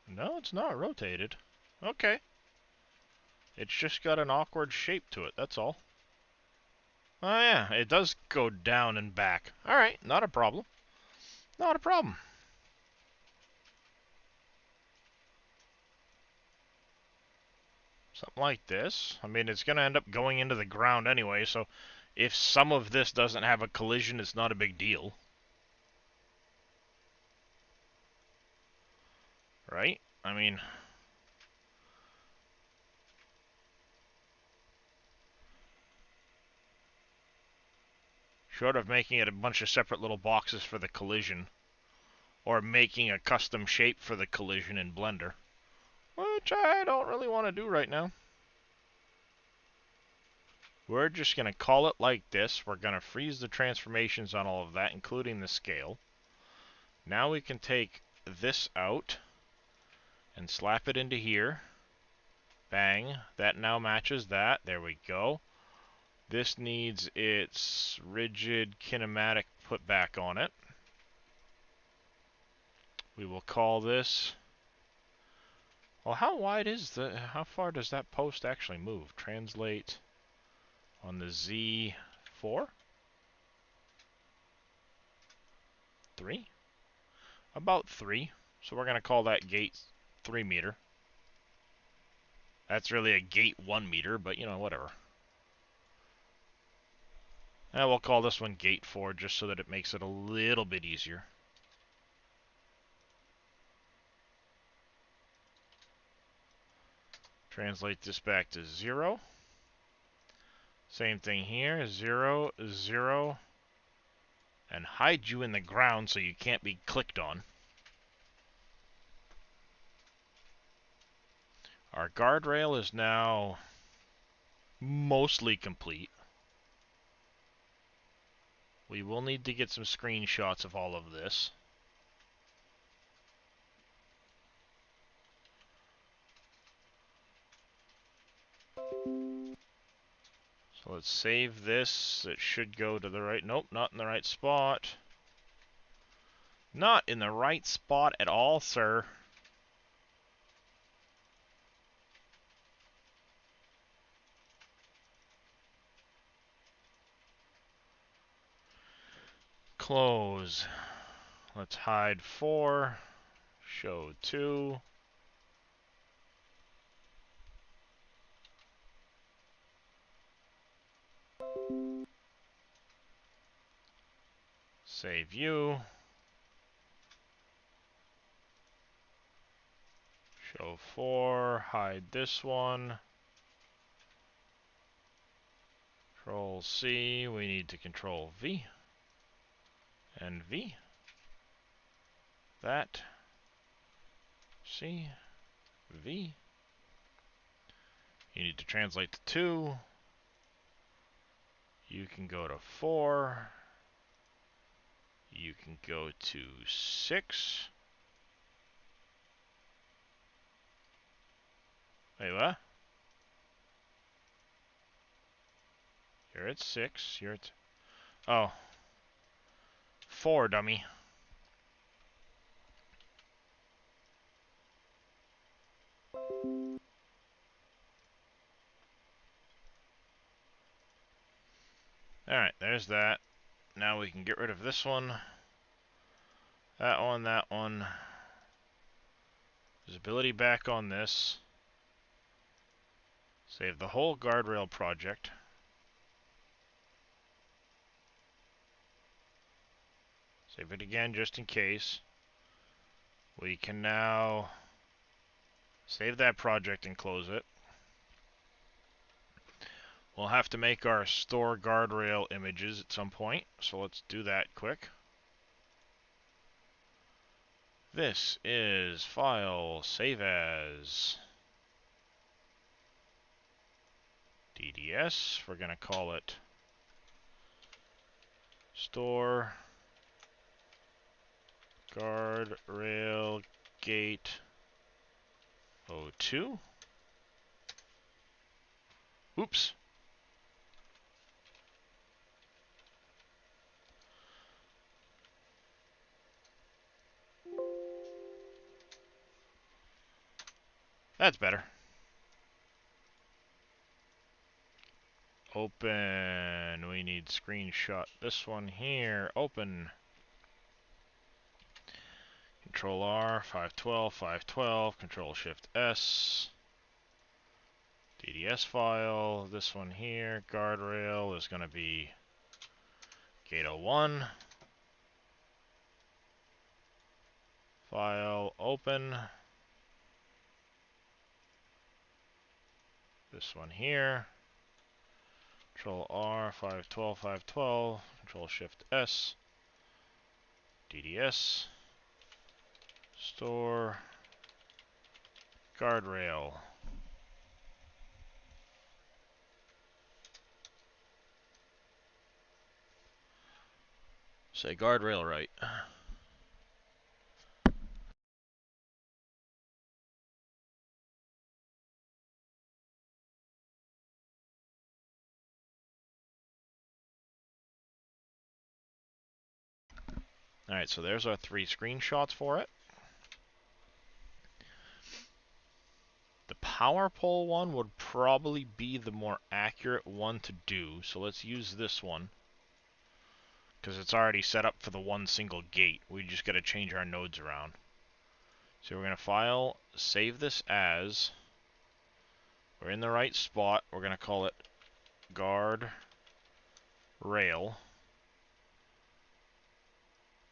No, it's not rotated. Okay. It's just got an awkward shape to it, that's all. Oh yeah, it does go down and back. Alright, not a problem. Not a problem. Something like this. I mean, it's going to end up going into the ground anyway, so if some of this doesn't have a collision, it's not a big deal. Right? I mean, short of making it a bunch of separate little boxes for the collision, or making a custom shape for the collision in Blender, which I don't really want to do right now. We're just going to call it like this. We're going to freeze the transformations on all of that, including the scale. Now we can take this out and slap it into here. Bang. That now matches that. There we go. This needs its rigid kinematic put back on it. We will call this... Well, how wide is the... How far does that post actually move? Translate on the Z4? 3? About 3. So we're going to call that gate 3 meter. That's really a gate 1 meter, but you know, whatever. And we'll call this one gate 4 just so that it makes it a little bit easier. Translate this back to 0. Same thing here, 0, 0. And hide you in the ground so you can't be clicked on. Our guardrail is now mostly complete. We will need to get some screenshots of all of this. So let's save this. It should go to the right. Nope, not in the right spot. Not in the right spot at all, sir. Close. Let's hide 4. Show 2. Save view. Show 4. Hide this one. Control C. We need to control V. And V. That. C. V. You need to translate to 2. You can go to 4. You can go to 6. Wait, what? You're at 6. You're at... Oh. 4, dummy. Alright, there's that. Now we can get rid of this one. That one, that one. Visibility back on this. Save the whole guardrail project. Save it again just in case. We can now save that project and close it. We'll have to make our store guardrail images at some point, so let's do that quick. This is file, save as DDS. We're going to call it store guardrail gate 02. Oops. That's better. Open. We need screenshot this one here. Open. Control R, 512, 512, Control Shift S. DDS file. This one here, guardrail, is going to be gate 01. File, open. This one here. Control R, 512, 512, Control Shift S. DDS. Store. Guardrail. Say guardrail right. Alright, so there's our 3 screenshots for it. The power pole one would probably be the more accurate one to do, so let's use this one. because it's already set up for the one single gate. We just got to change our nodes around. So we're going to file, save this as, we're in the right spot, we're going to call it guard rail.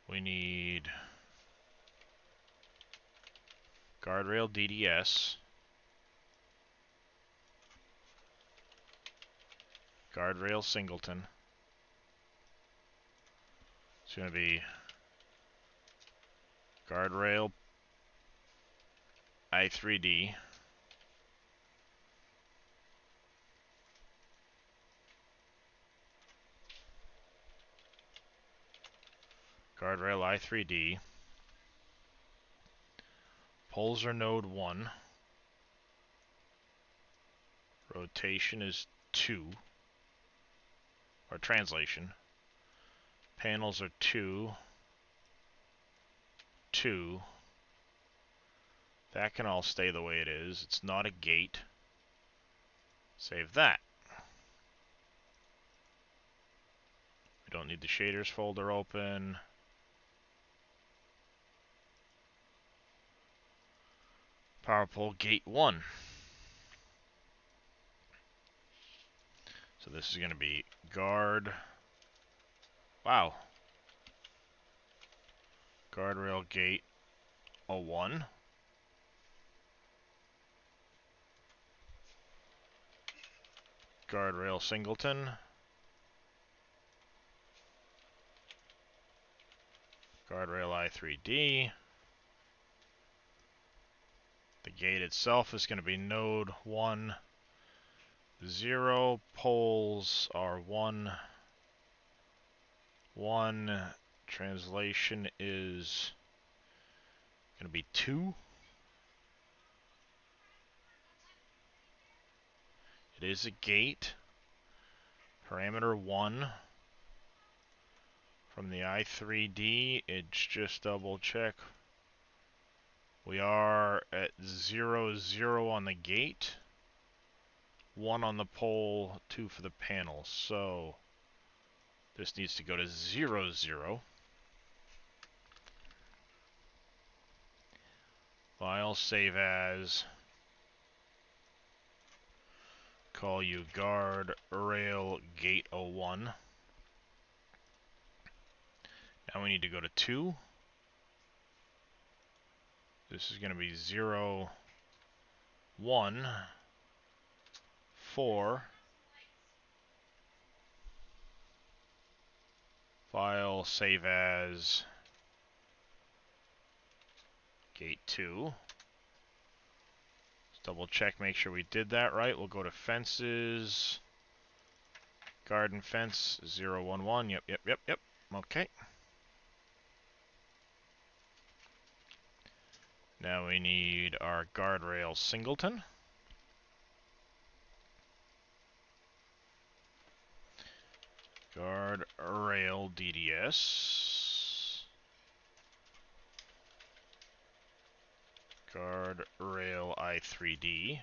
We need guardrail DDS, guardrail singleton. It's going to be guardrail I3D. Guardrail I3D. Poles are node 1. Rotation is 2. Or translation. Panels are 2. 2. That can all stay the way it is. It's not a gate. Save that. We don't need the shaders folder open. Power pole gate 1. So this is going to be guard. Wow. Guardrail gate 01. Guardrail singleton. Guardrail I3D. The gate itself is going to be node 1, 0. Poles are 1, 1. Translation is going to be 2. It is a gate. Parameter 1. From the I3D, it's just double check. We are at 0, 0 on the gate. 1 on the pole, 2 for the panel. So this needs to go to 0, 0. File, save as. Call you guard rail gate 01. Now we need to go to 2. This is going to be 0, 1, 4. File, save as gate 2. Let's double check, make sure we did that right. We'll go to fences. Garden fence 011. Yep. Okay. Now we need our guardrail singleton. Guardrail DDS. Guardrail I3D.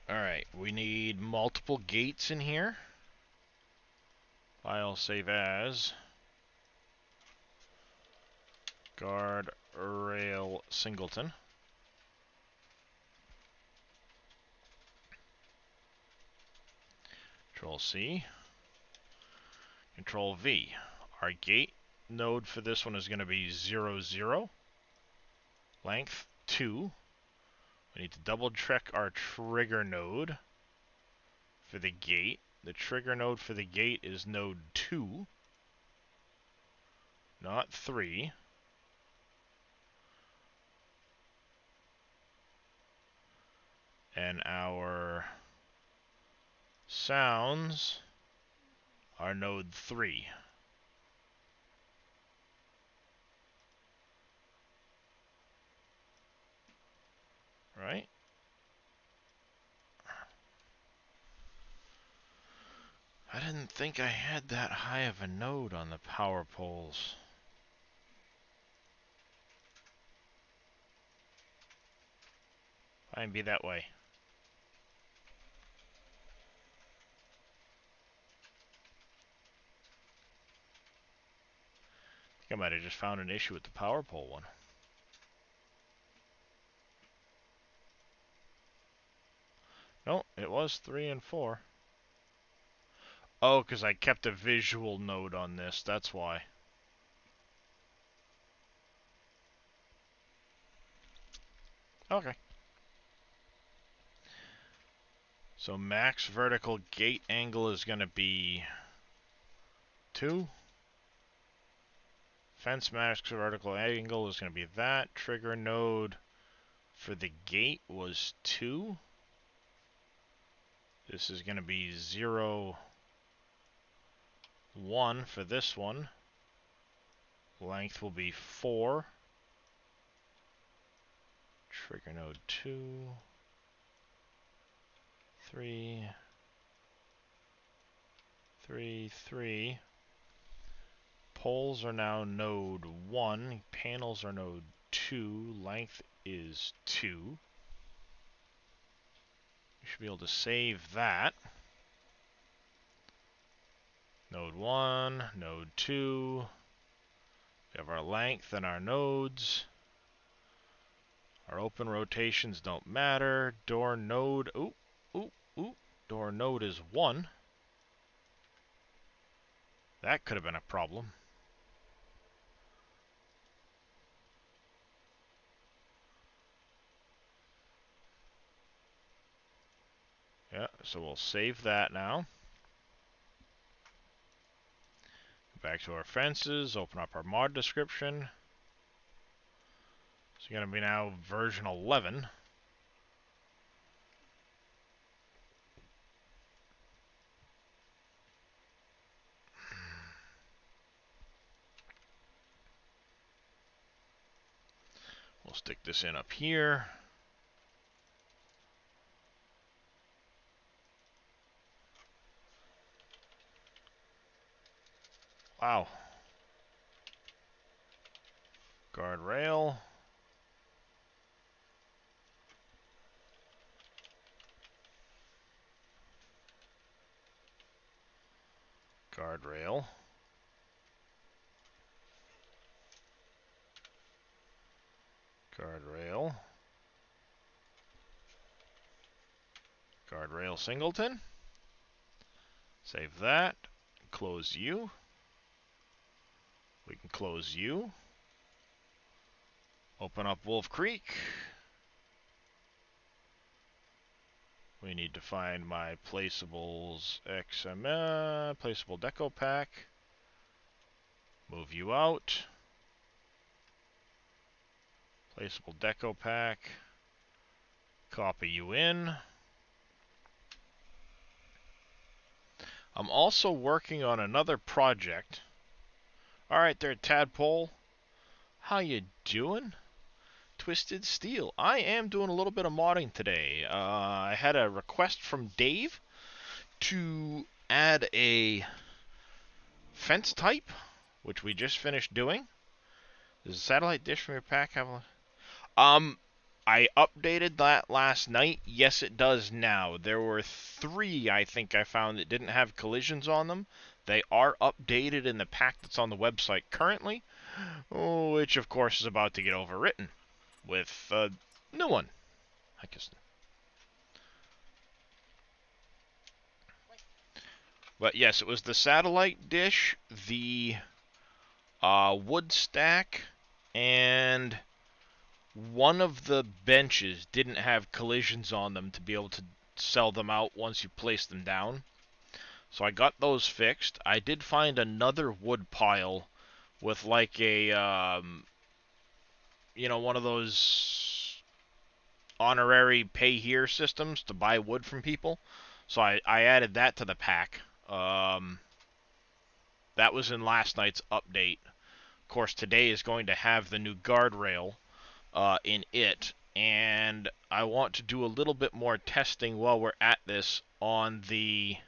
Alright, we need multiple gates in here. File, save as. Guardrail singleton. Control C. Control V. Our gate node for this one is going to be 0, 0. Length 2. We need to double check our trigger node for the gate. The trigger node for the gate is node 2, not 3. And our sounds are node 3. Right? I didn't think I had that high of a node on the power poles. Fine, be that way. I might have just found an issue with the power pole one. No, it was 3 and 4. Oh, because I kept a visual node on this, that's why. Okay. So max vertical gate angle is going to be 2. Fence max vertical angle is going to be that. Trigger node for the gate was 2. This is going to be 0, 1 for this one. Length will be 4. Trigger node 2, 3, 3, 3. Poles are now node 1. Panels are node 2. Length is 2. You should be able to save that. Node 1, node 2. We have our length and our nodes. Our open rotations don't matter. Door node, door node is 1. That could have been a problem. Yeah, so we'll save that now. Go back to our fences, open up our mod description. It's going to be now version 11. We'll stick this in up here. Wow. Guardrail. Guardrail. Guardrail. Guardrail singleton. Save that. Close you. We can close you. Open up Wolf Creek. We need to find my placeables XML, placeable deco pack. Move you out. Placeable deco pack. Copy you in. I'm also working on another project. Alright there, Tadpole. How you doing? Twisted Steel. I am doing a little bit of modding today. I had a request from Dave to add a fence type, which we just finished doing. Does a satellite dish from your pack have a... I updated that last night. Yes, it does now. There were 3, I think, I found that didn't have collisions on them. They are updated in the pack that's on the website currently, which, of course, is about to get overwritten with a new one. I guess. But yes, it was the satellite dish, the wood stack, and one of the benches didn't have collisions on them to be able to sell them out once you place them down. So I got those fixed. I did find another wood pile with like a, one of those honorary pay here systems to buy wood from people. So I added that to the pack. That was in last night's update. Of course, today is going to have the new guardrail in it, and I want to do a little bit more testing while we're at this on the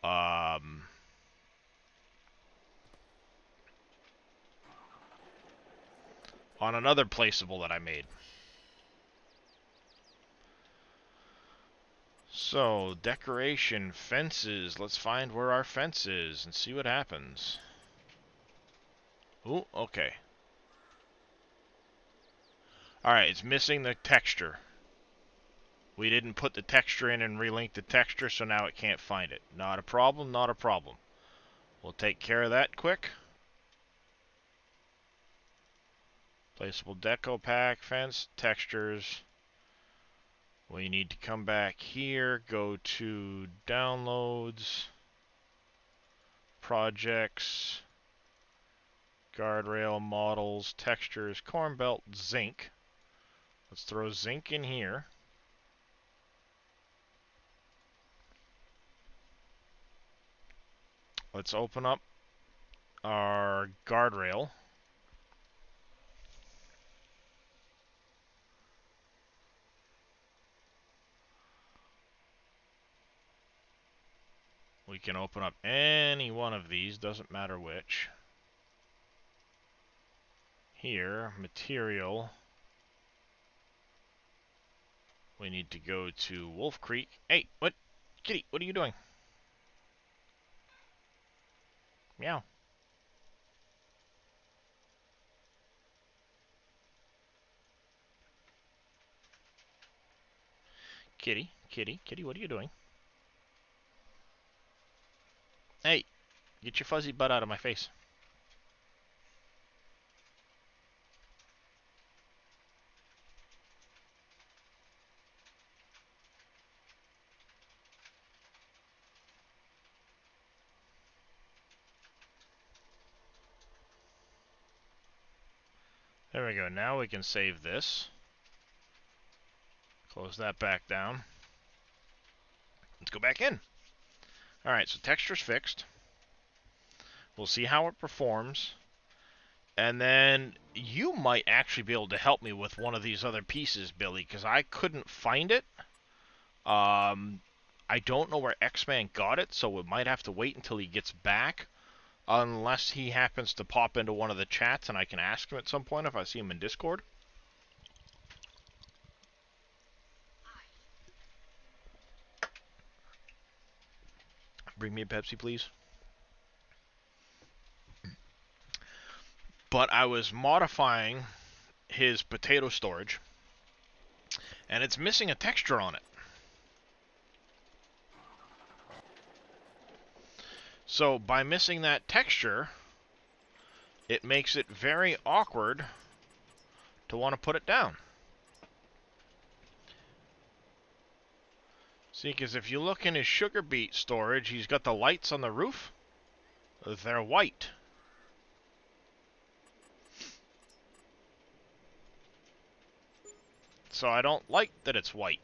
on another placeable that I made. So, decoration, fences. Let's find where our fence is and see what happens. Ooh, okay. Alright, it's missing the texture. We didn't put the texture in and relink the texture, so now it can't find it. Not a problem, not a problem. We'll take care of that quick. Placeable deco pack, fence, textures. We need to come back here, go to downloads, projects, guardrail, models, textures, corn belt, zinc. Let's throw zinc in here. Let's open up our guardrail. We can open up any one of these, doesn't matter which. Here, material. We need to go to Wolf Creek. Hey, what? Kitty, what are you doing? Meow. Kitty, kitty, kitty, what are you doing? Hey, get your fuzzy butt out of my face. There we go. Now we can save this. Close that back down. Let's go back in. Alright, so texture's fixed. We'll see how it performs. And then you might actually be able to help me with one of these other pieces, Billy, because I couldn't find it. I don't know where X-Man got it, so we might have to wait until he gets back. Unless he happens to pop into one of the chats and I can ask him at some point if I see him in Discord. Bring me a Pepsi, please. But I was modifying his potato storage, and it's missing a texture on it. So by missing that texture, it makes it very awkward to want to put it down. See, because if you look in his sugar beet storage, he's got the lights on the roof. They're white. So I don't like that it's white.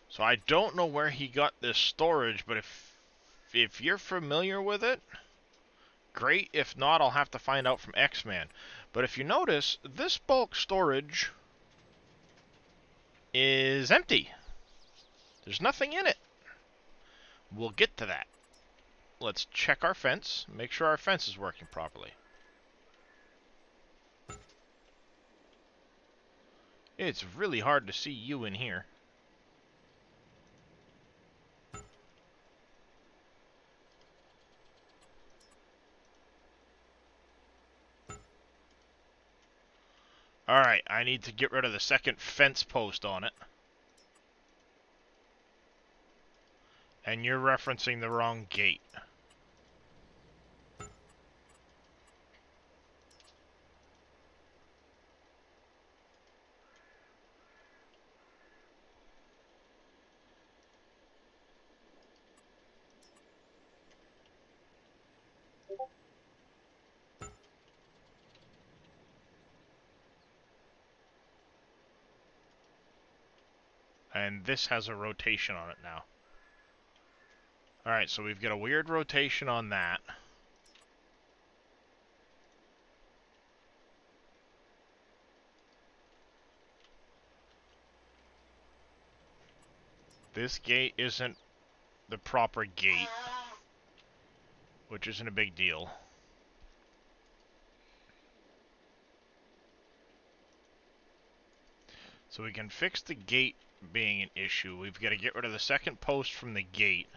So I don't know where he got this storage, but if you're familiar with it, great. If not, I'll have to find out from X-Man. But if you notice, this bulk storage is empty. There's nothing in it. We'll get to that. Let's check our fence, make sure our fence is working properly. It's really hard to see you in here. Alright, I need to get rid of the second fence post on it. And you're referencing the wrong gate. And this has a rotation on it now. Alright, so we've got a weird rotation on that. This gate isn't the proper gate, which isn't a big deal. So we can fix the gate being an issue. We've got to get rid of the second post from the gate.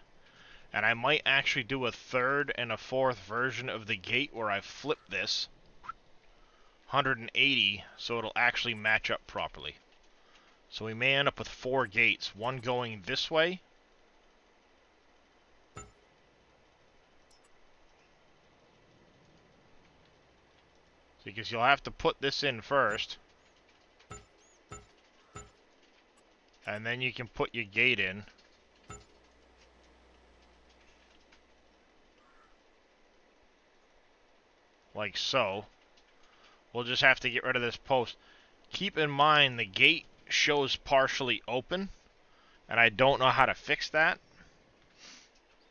And I might actually do a third and a fourth version of the gate where I flip this 180 so it'll actually match up properly. So we may end up with 4 gates, one going this way, because you'll have to put this in first, and then you can put your gate in. Like so. We'll just have to get rid of this post. Keep in mind the gate shows partially open, and I don't know how to fix that.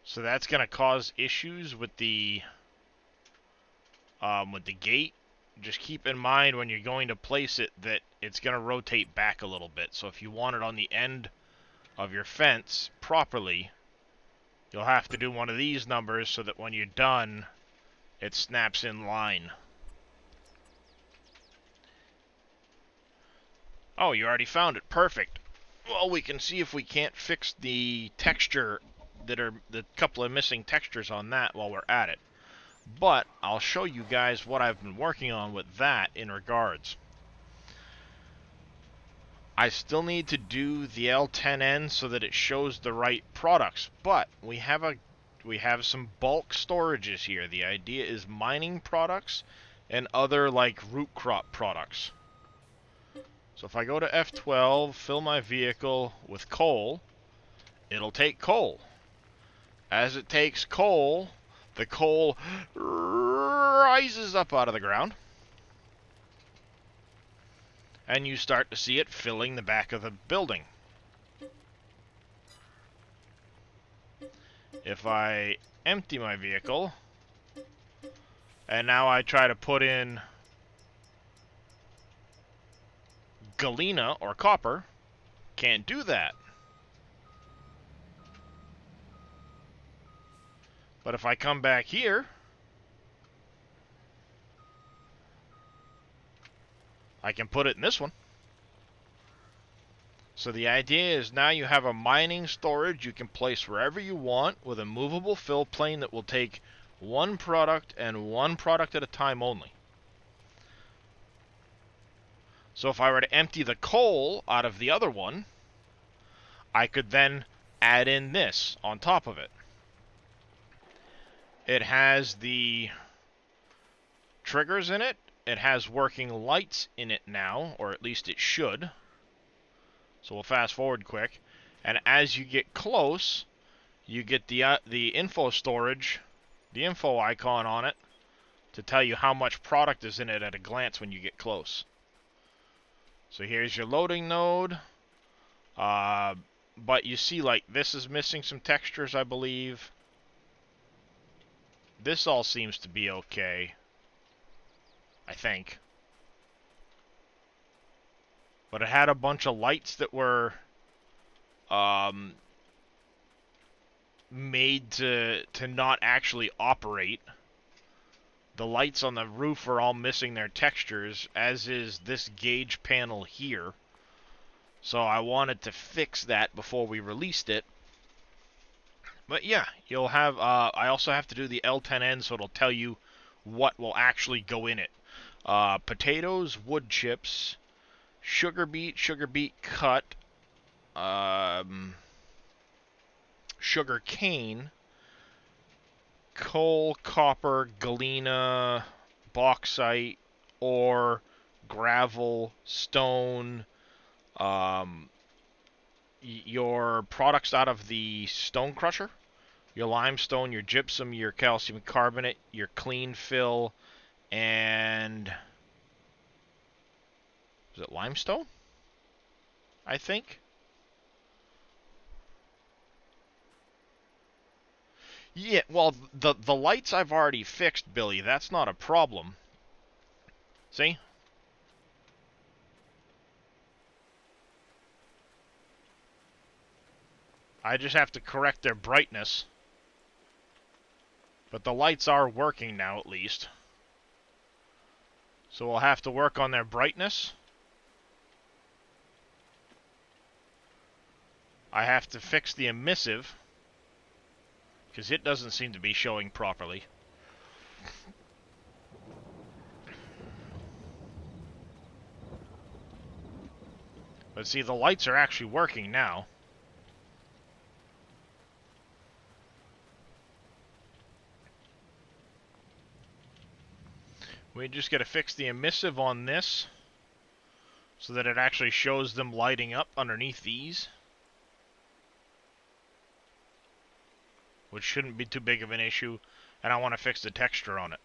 So that's going to cause issues with the gate. Just keep in mind when you're going to place it that it's going to rotate back a little bit. So if you want it on the end of your fence properly, you'll have to do one of these numbers so that when you're done, it snaps in line. Oh, you already found it. Perfect. Well, we can see if we can't fix the texture that are the couple of missing textures on that while we're at it. But I'll show you guys what I've been working on with that in regards. I still need to do the L10N so that it shows the right products, but we have some bulk storages here. The idea is mining products and other like root crop products. So if I go to F12, fill my vehicle with coal, it'll take coal. As it takes coal, the coal rises up out of the ground, and you start to see it filling the back of the building. If I empty my vehicle, and now I try to put in galena or copper, can't do that. But if I come back here, I can put it in this one. So the idea is now you have a mining storage you can place wherever you want with a movable fill plane that will take one product and one product at a time only. So if I were to empty the coal out of the other one, I could then add in this on top of it. It has the triggers in it. It has working lights in it now, or at least it should. So we'll fast forward quick. And as you get close, you get the info storage, the info icon on it, to tell you how much product is in it at a glance when you get close. So here's your loading node. But you see, like, this is missing some textures, I believe. This all seems to be okay, I think. But it had a bunch of lights that were made to not actually operate. The lights on the roof are all missing their textures, as is this gauge panel here. So I wanted to fix that before we released it. But yeah, you'll have, I also have to do the L10N, so it'll tell you what will actually go in it. Potatoes, wood chips, sugar beet cut, sugar cane, coal, copper, galena, bauxite, ore, gravel, stone, your products out of the stone crusher, your limestone, your gypsum, your calcium carbonate, your clean fill, and is it limestone? I think. Yeah, well, the lights I've already fixed, Billy. That's not a problem. See? I just have to correct their brightness. But the lights are working now, at least. So we'll have to work on their brightness. I have to fix the emissive. because it doesn't seem to be showing properly. But see, the lights are actually working now. We just got to fix the emissive on this so that it actually shows them lighting up underneath these, which shouldn't be too big of an issue, and I want to fix the texture on it.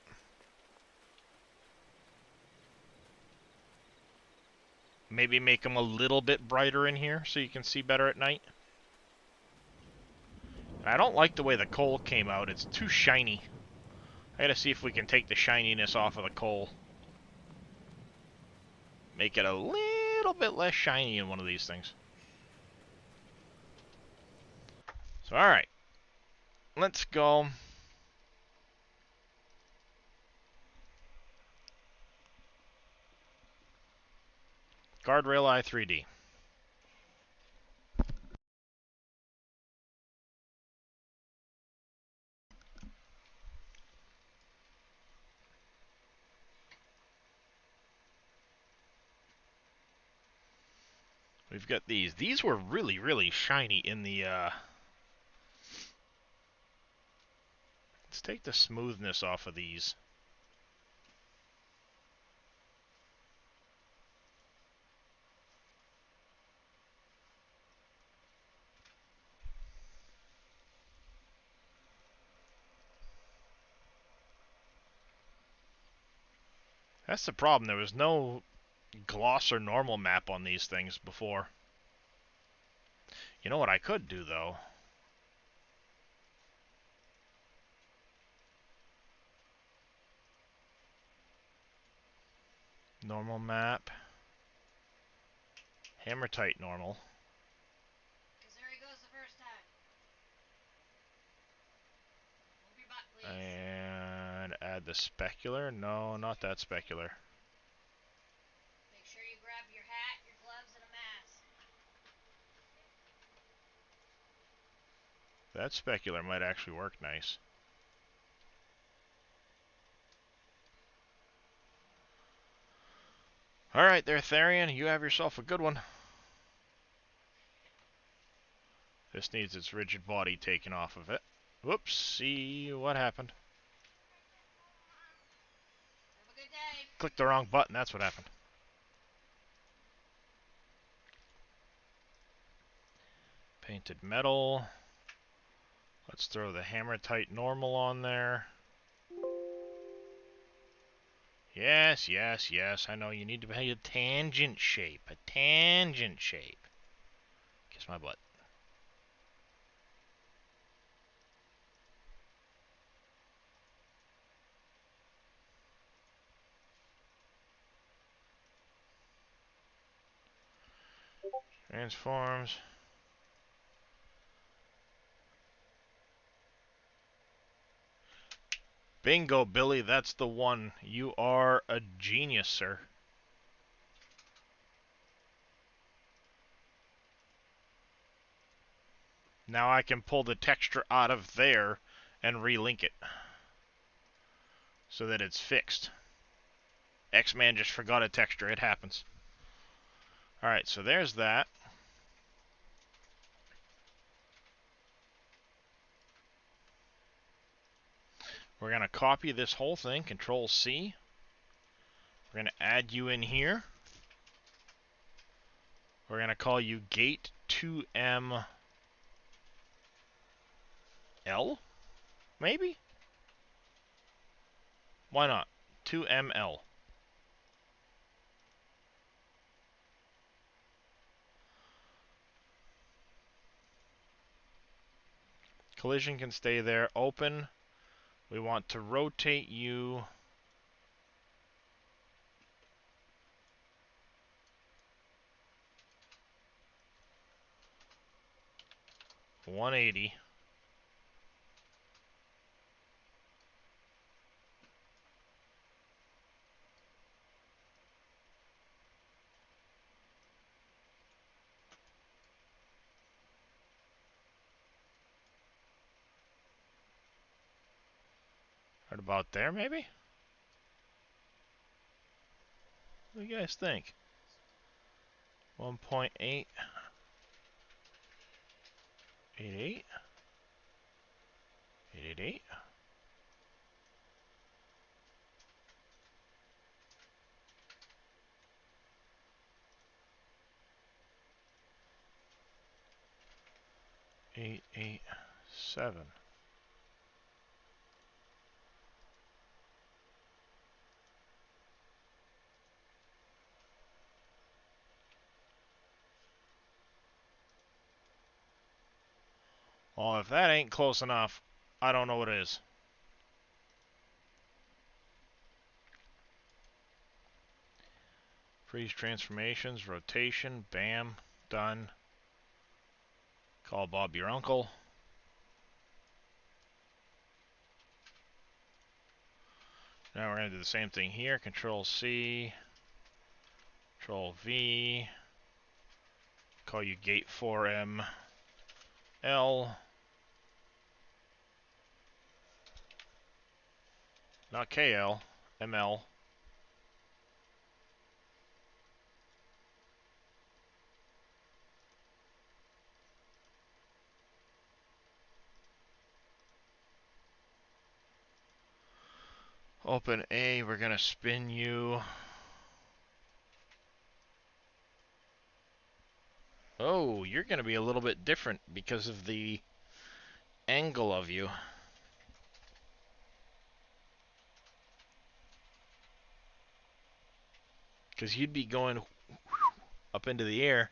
Maybe make them a little bit brighter in here so you can see better at night. I don't like the way the coal came out. It's too shiny. I gotta see if we can take the shininess off of the coal. Make it a little bit less shiny in one of these things. So, alright. Let's go. Guardrail i3D. We've got these. These were really, really shiny in the, Let's take the smoothness off of these. That's the problem. There was no gloss or normal map on these things before. You know what I could do, though? Normal map. Hammer-tight normal. Because there he goes the first time. Move your butt, please. And add the specular. No, not that specular. Make sure you grab your hat, your gloves, and a mask. That specular might actually work nice. Alright there, Therian. You have yourself a good one. This needs its rigid body taken off of it. Whoops, see what happened. Have a good day. Clicked the wrong button, that's what happened. Painted metal. Let's throw the hammer-tight normal on there. Yes, yes, yes, I know you need to be a tangent shape. A tangent shape. Kiss my butt. Transforms. Bingo, Billy, that's the one. You are a genius, sir. Now I can pull the texture out of there and relink it so that it's fixed. X-Man just forgot a texture. It happens. Alright, so there's that. We're going to copy this whole thing, Control-C. We're going to add you in here. We're going to call you Gate 2ML, maybe? Why not? 2ML. Collision can stay there. Open. We want to rotate you 180. Right about there, maybe? What do you guys think? 1.8. 88. 888. Eight, 7. Well, if that ain't close enough, I don't know what is. Freeze transformations, rotation, bam, done. Call Bob your uncle. Now we're going to do the same thing here. Control C, Control V. Call you gate 4M L. Not KL, ML. Open A, we're going to spin you. Oh, you're going to be a little bit different because of the angle of you. Because you'd be going up into the air.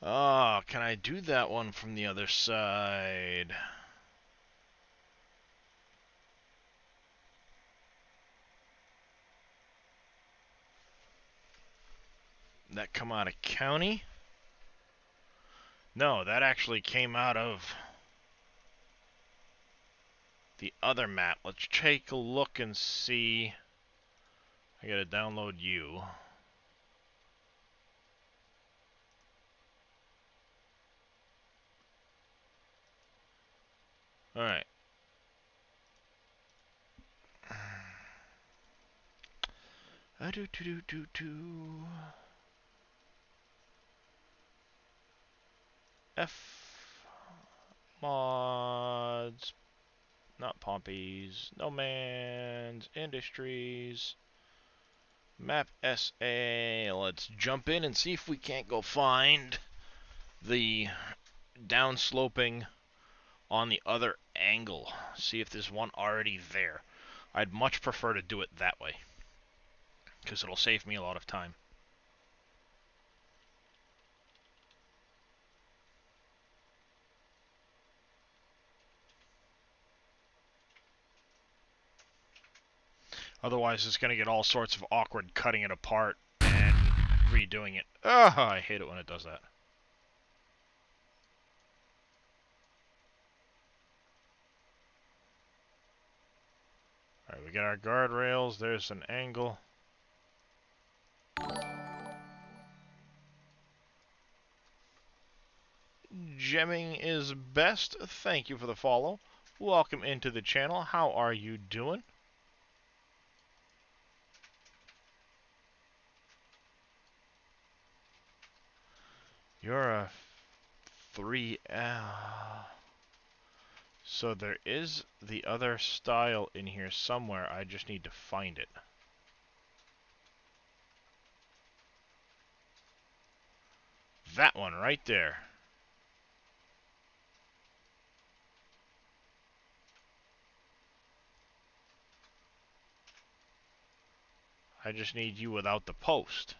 Oh, can I do that one from the other side? That come out of county? No, that actually came out of the other map. Let's take a look and see. I gotta download you. Alright. F mods, not Pompey's, No Man's, Industries, Map SA. Let's jump in and see if we can't go find the downsloping on the other angle. See if there's one already there. I'd much prefer to do it that way, because it'll save me a lot of time. Otherwise, it's going to get all sorts of awkward cutting it apart and redoing it. Oh, I hate it when it does that. Alright, we got our guardrails. There's an angle. Gemming is best. Thank you for the follow. Welcome into the channel. How are you doing? You're a 3L. So there is the other style in here somewhere. I just need to find it. That one right there. I just need you without the post.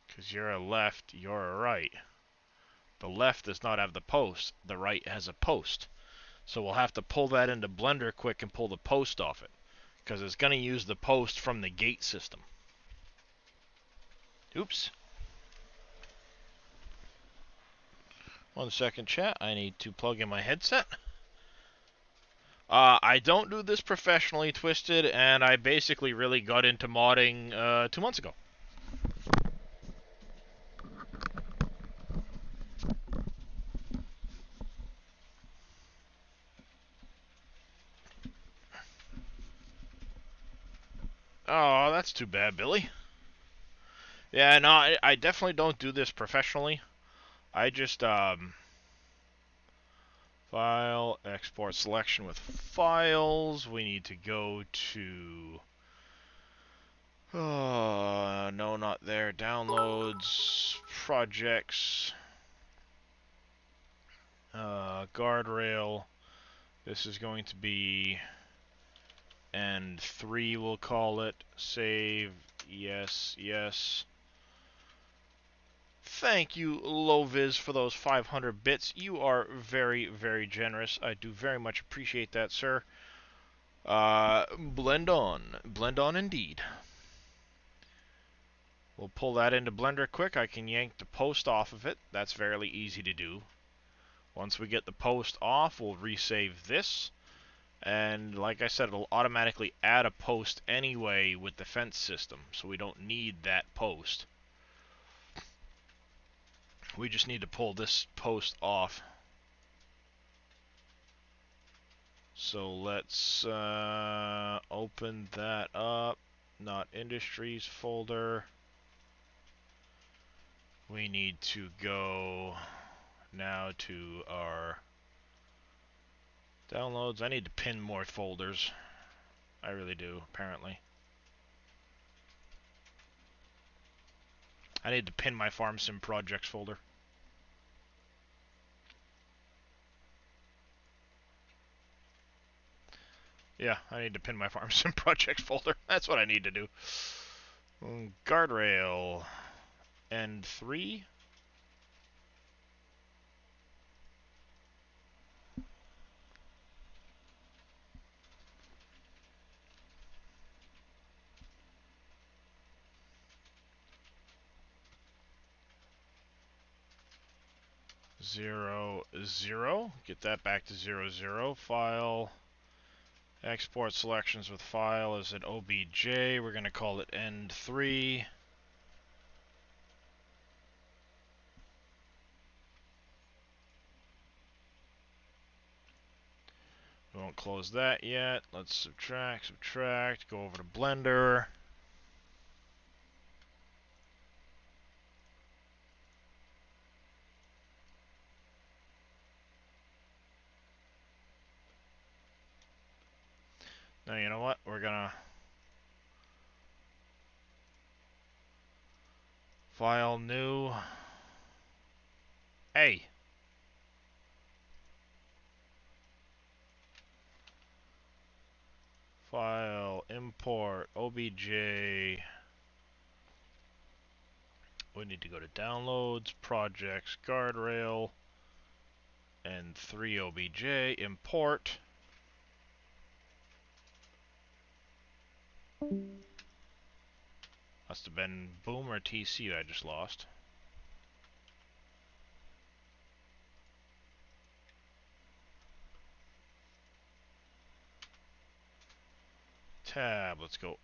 Because you're a left, you're a right. The left does not have the post. The right has a post. So we'll have to pull that into Blender quick and pull the post off it. Because it's going to use the post from the gate system. Oops. 1 second, chat. I need to plug in my headset. I don't do this professionally, Twisted, and I basically really got into modding 2 months ago. Oh, that's too bad, Billy. Yeah, no, I definitely don't do this professionally. I just, file, export selection with files. We need to go to, no, not there. Downloads, projects, guardrail. This is going to be N3, we'll call it. Save, yes, yes. Thank you, Loviz, for those 500 bits. You are very, very generous. I do very much appreciate that, sir. Blend on indeed. We'll pull that into Blender quick. I can yank the post off of it. That's fairly easy to do. Once we get the post off, we'll resave this. And like I said, it'll automatically add a post anyway with the fence system, so we don't need that post. We just need to pull this post off. So let's open that up. Not industries folder. We need to go now to our downloads. I need to pin more folders. I really do, apparently. I need to pin my Farm Sim projects folder. Yeah, I need to pin my Farm Sim projects folder. That's what I need to do. Guardrail. N3. Zero, zero. Get that back to 00. File. Export selections with file is an OBJ. We're going to call it N3. We won't close that yet. Let's subtract, go over to Blender. Now, you know what? We're gonna file new. Hey. File, import, OBJ. We need to go to downloads, projects, guardrail, and 3 OBJ, import. Must have been Boom or TC I just lost. Tab, let's go.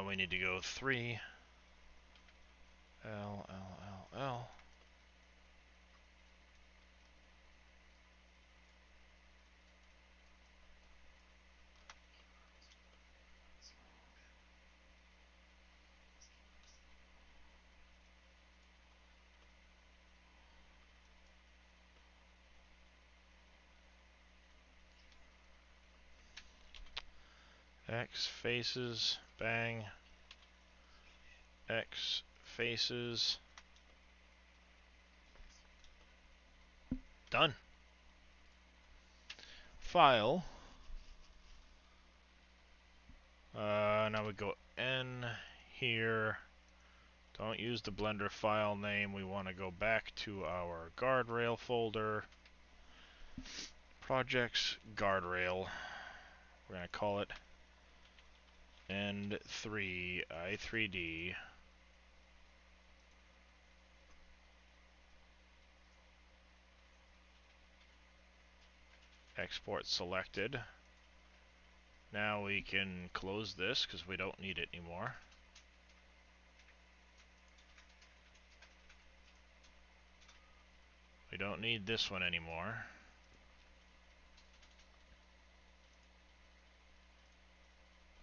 We need to go 3. L. X faces, bang. X faces. Done. File. Now we go N here. Don't use the Blender file name. We want to go back to our guardrail folder. Projects, guardrail. We're going to call it N3 I3D. Export selected. Now we can close this because we don't need it anymore. We don't need this one anymore.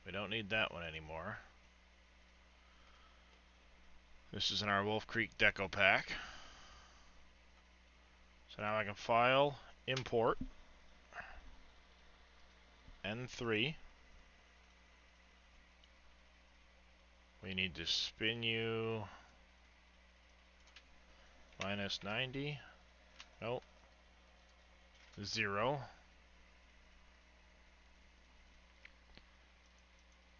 We don't need that one anymore. This is in our Wolf Creek Deco pack. So now I can file, import, N3. We need to spin you minus 90. Nope. 0.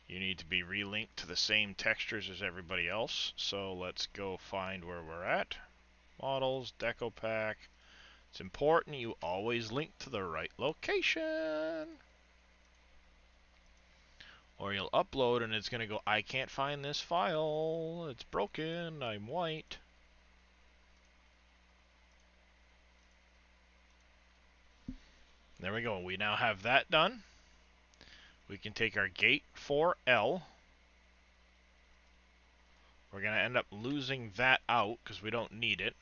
You need to be relinked to the same textures as everybody else. So let's go find where we're at. Models, Deco Pack. It's important you always link to the right location. Or you'll upload and it's going to go, I can't find this file. It's broken. I'm white. There we go. We now have that done. We can take our gate 4L. We're going to end up losing that out because we don't need it.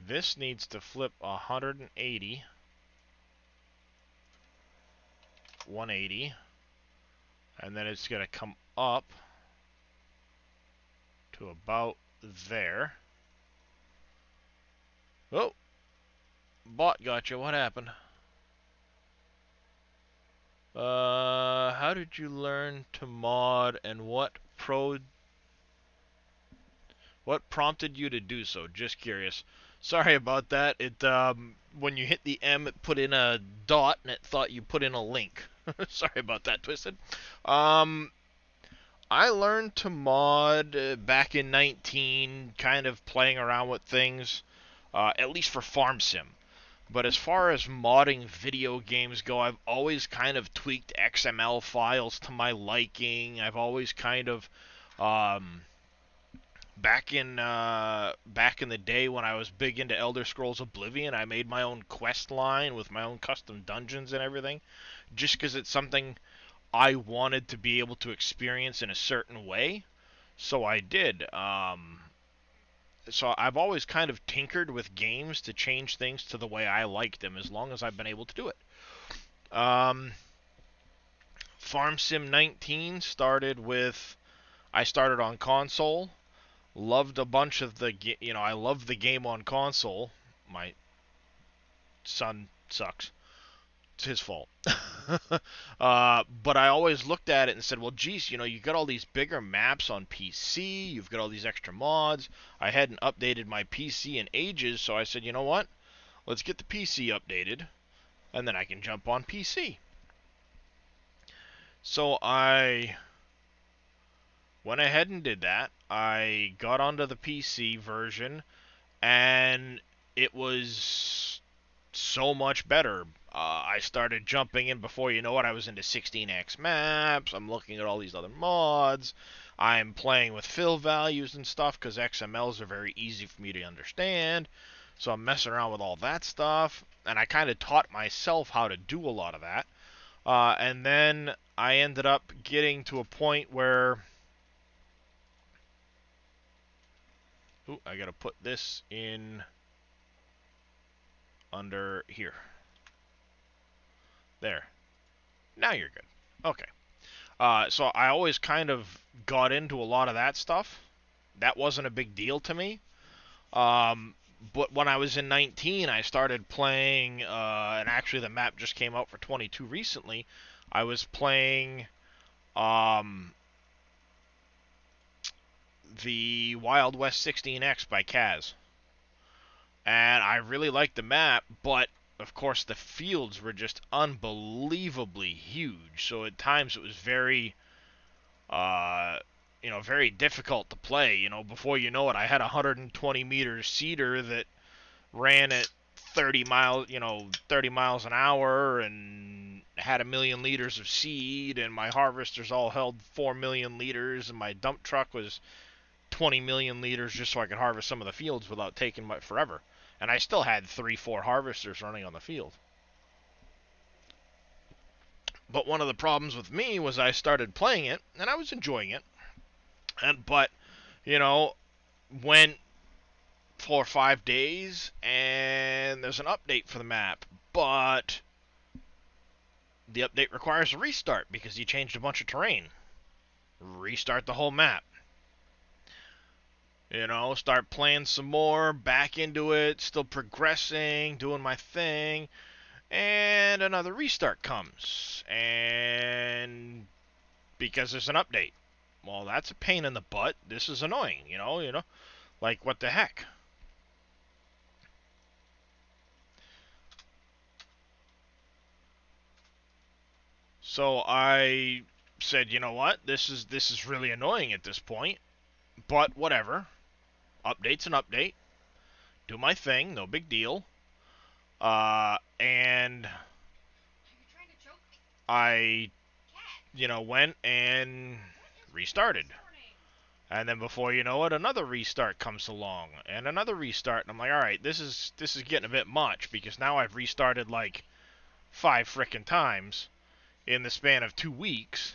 This needs to flip 180, 180, and then it's going to come up to about there. Oh, bot gotcha. What happened? How did you learn to mod and what prompted you to do so? Just curious. Sorry about that. It when you hit the M, it put in a dot and it thought you put in a link. Sorry about that, Twisted. I learned to mod back in 19, kind of playing around with things, at least for Farm Sim. But as far as modding video games go, I've always kind of tweaked XML files to my liking. I've always kind of, back in the day when I was big into Elder Scrolls Oblivion, I made my own quest line with my own custom dungeons and everything, just because it's something I wanted to be able to experience in a certain way. So I did. So I've always kind of tinkered with games to change things to the way I like them, as long as I've been able to do it. Farm Sim 19 I started on console. Loved a bunch of I loved the game on console. My son sucks. It's his fault. But I always looked at it and said, well, geez, you got all these bigger maps on PC. You've got all these extra mods. I hadn't updated my PC in ages, so I said, you know what? Let's get the PC updated, and then I can jump on PC. So I went ahead and did that. I got onto the PC version, and it was so much better. I started jumping in before you know it. I was into 16x maps. I'm looking at all these other mods. I'm playing with fill values and stuff because XMLs are very easy for me to understand. So I'm messing around with all that stuff. And I kind of taught myself how to do a lot of that. And then I ended up getting to a point where... Ooh, I gotta put this in under here. There. Now you're good. Okay. So I always kind of got into a lot of that stuff. That wasn't a big deal to me. But when I was in 19, I started playing, and actually the map just came out for 22 recently. I was playing the Wild West 16X by Kaz. And I really liked the map, but of course the fields were just unbelievably huge. So at times it was very, very difficult to play. Before you know it, I had a 120 meter seeder that ran at 30 miles an hour and had 1 million liters of seed, and my harvesters all held 4 million liters, and my dump truck was 20 million liters just so I could harvest some of the fields without taking forever. And I still had 3-4 harvesters running on the field. But one of the problems with me was I started playing it, and I was enjoying it. But, you know, went 4 or 5 days, and there's an update for the map. But the update requires a restart because you changed a bunch of terrain. Restart the whole map. You know, start playing some more, back into it, still progressing, doing my thing, and another restart comes. And because there's an update. Well, that's a pain in the butt. This is annoying, you know, like what the heck? So I said, you know what? This is really annoying at this point, but whatever. Update's an update. Do my thing, no big deal. And You're trying to choke me. I, Cat. went and restarted. And then before you know it, another restart comes along, and another restart, and I'm like, all right, this is getting a bit much because now I've restarted like 5 frickin' times in the span of 2 weeks.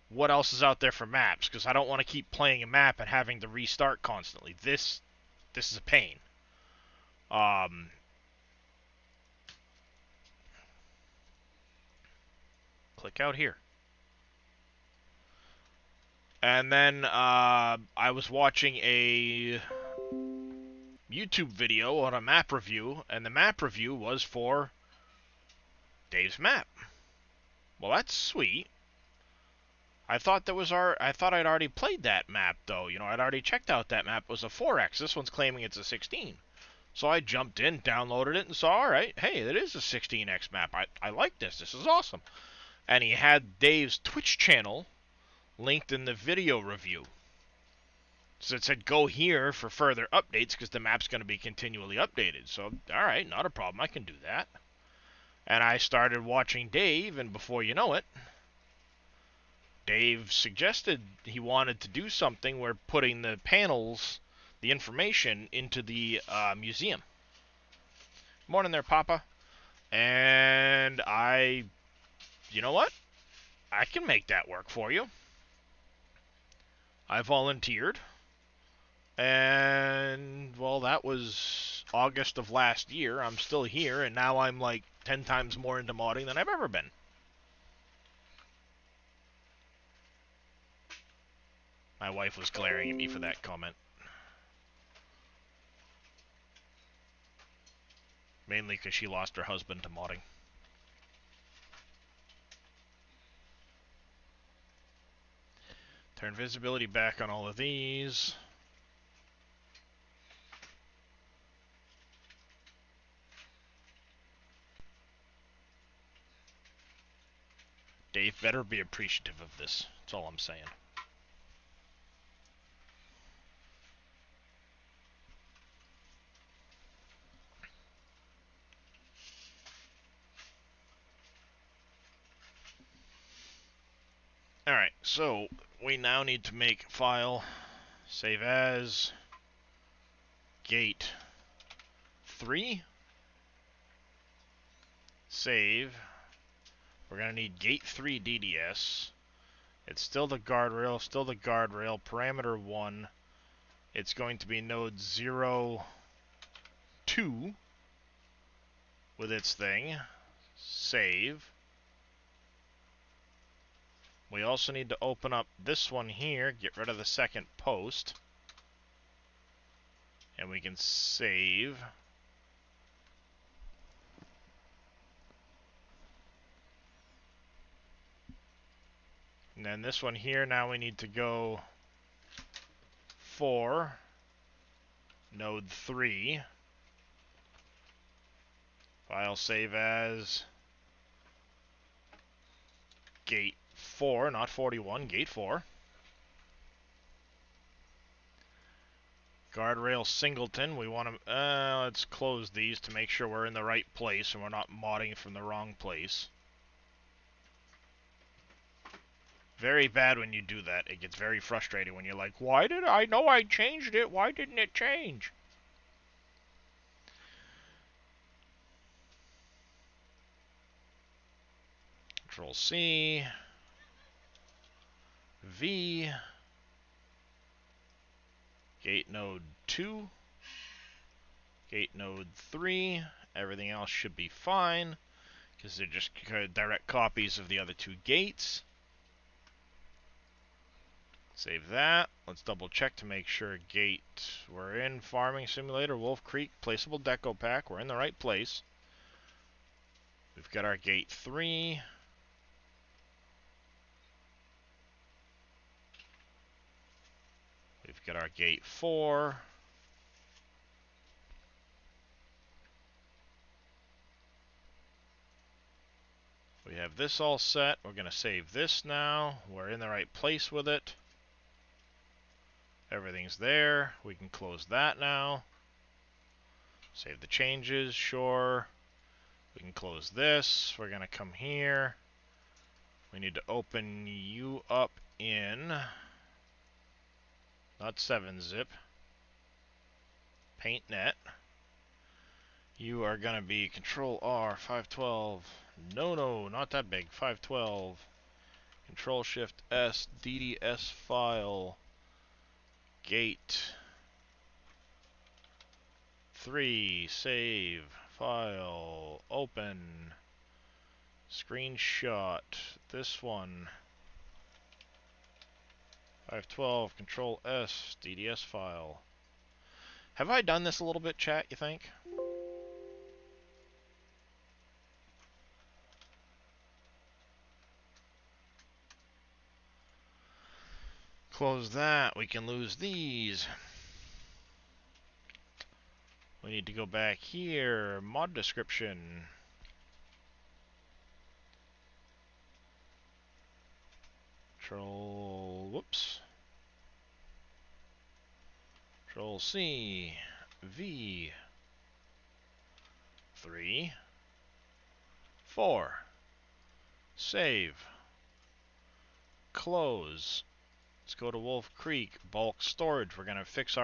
What else is out there for maps? Because I don't want to keep playing a map and having to restart constantly. This is a pain. Click out here. And then I was watching a YouTube video on a map review, and the map review was for Dave's map. Well, that's sweet. I thought I'd already played that map though. You know, I'd already checked out that map. It was a 4X. This one's claiming it's a 16. So I jumped in, downloaded it, and saw, all right, hey, it is a 16X map. I like this. This is awesome. And he had Dave's Twitch channel linked in the video review. So it said, go here for further updates because the map's going to be continually updated. So, all right, not a problem. I can do that. And I started watching Dave, and before you know it, Dave suggested he wanted to do something where putting the panels, the information, into the museum. Morning there, Papa. And you know what? I can make that work for you. I volunteered. And, well, that was August of last year. I'm still here, and now I'm like 10 times more into modding than I've ever been. My wife was glaring at me for that comment. Mainly because she lost her husband to modding. Turn visibility back on all of these. Dave better be appreciative of this. That's all I'm saying. Alright, so we now need to make file, save as, gate 3, save. We're going to need gate 3 DDS. It's still the guardrail, parameter 1. It's going to be node 0, 2 with its thing. Save. We also need to open up this one here, get rid of the second post. And we can save. And then this one here, now we need to go 4, node 3. File save as gate 4, not 41, gate 4. Guardrail singleton, we want to, let's close these to make sure we're in the right place and we're not modding from the wrong place. Very bad when you do that. It gets very frustrating when you're like, why did I know I changed it? Why didn't it change? Control C, V, gate node 2, gate node 3. Everything else should be fine because they're just direct copies of the other two gates. Save that. Let's double check to make sure gate, we're in Farming Simulator, Wolf Creek, placeable deco pack. We're in the right place. We've got our gate 3. We've got our gate 4. We have this all set. We're going to save this now. We're in the right place with it. Everything's there. We can close that now. Save the changes, sure. We can close this. We're going to come here. We need to open you up in, not 7-zip, PaintNet. You are going to be Control R, 512. No, not that big. 512. Control Shift S, DDS file. Gate 3, save, file, open, screenshot, this one, 512, Control S, DDS file. Have I done this a little bit, chat, you think? Close that, we can lose these. We need to go back here, mod description. Whoops. Control C, V, 3, 4, save, close. Let's go to Wolf Creek, bulk storage. We're gonna fix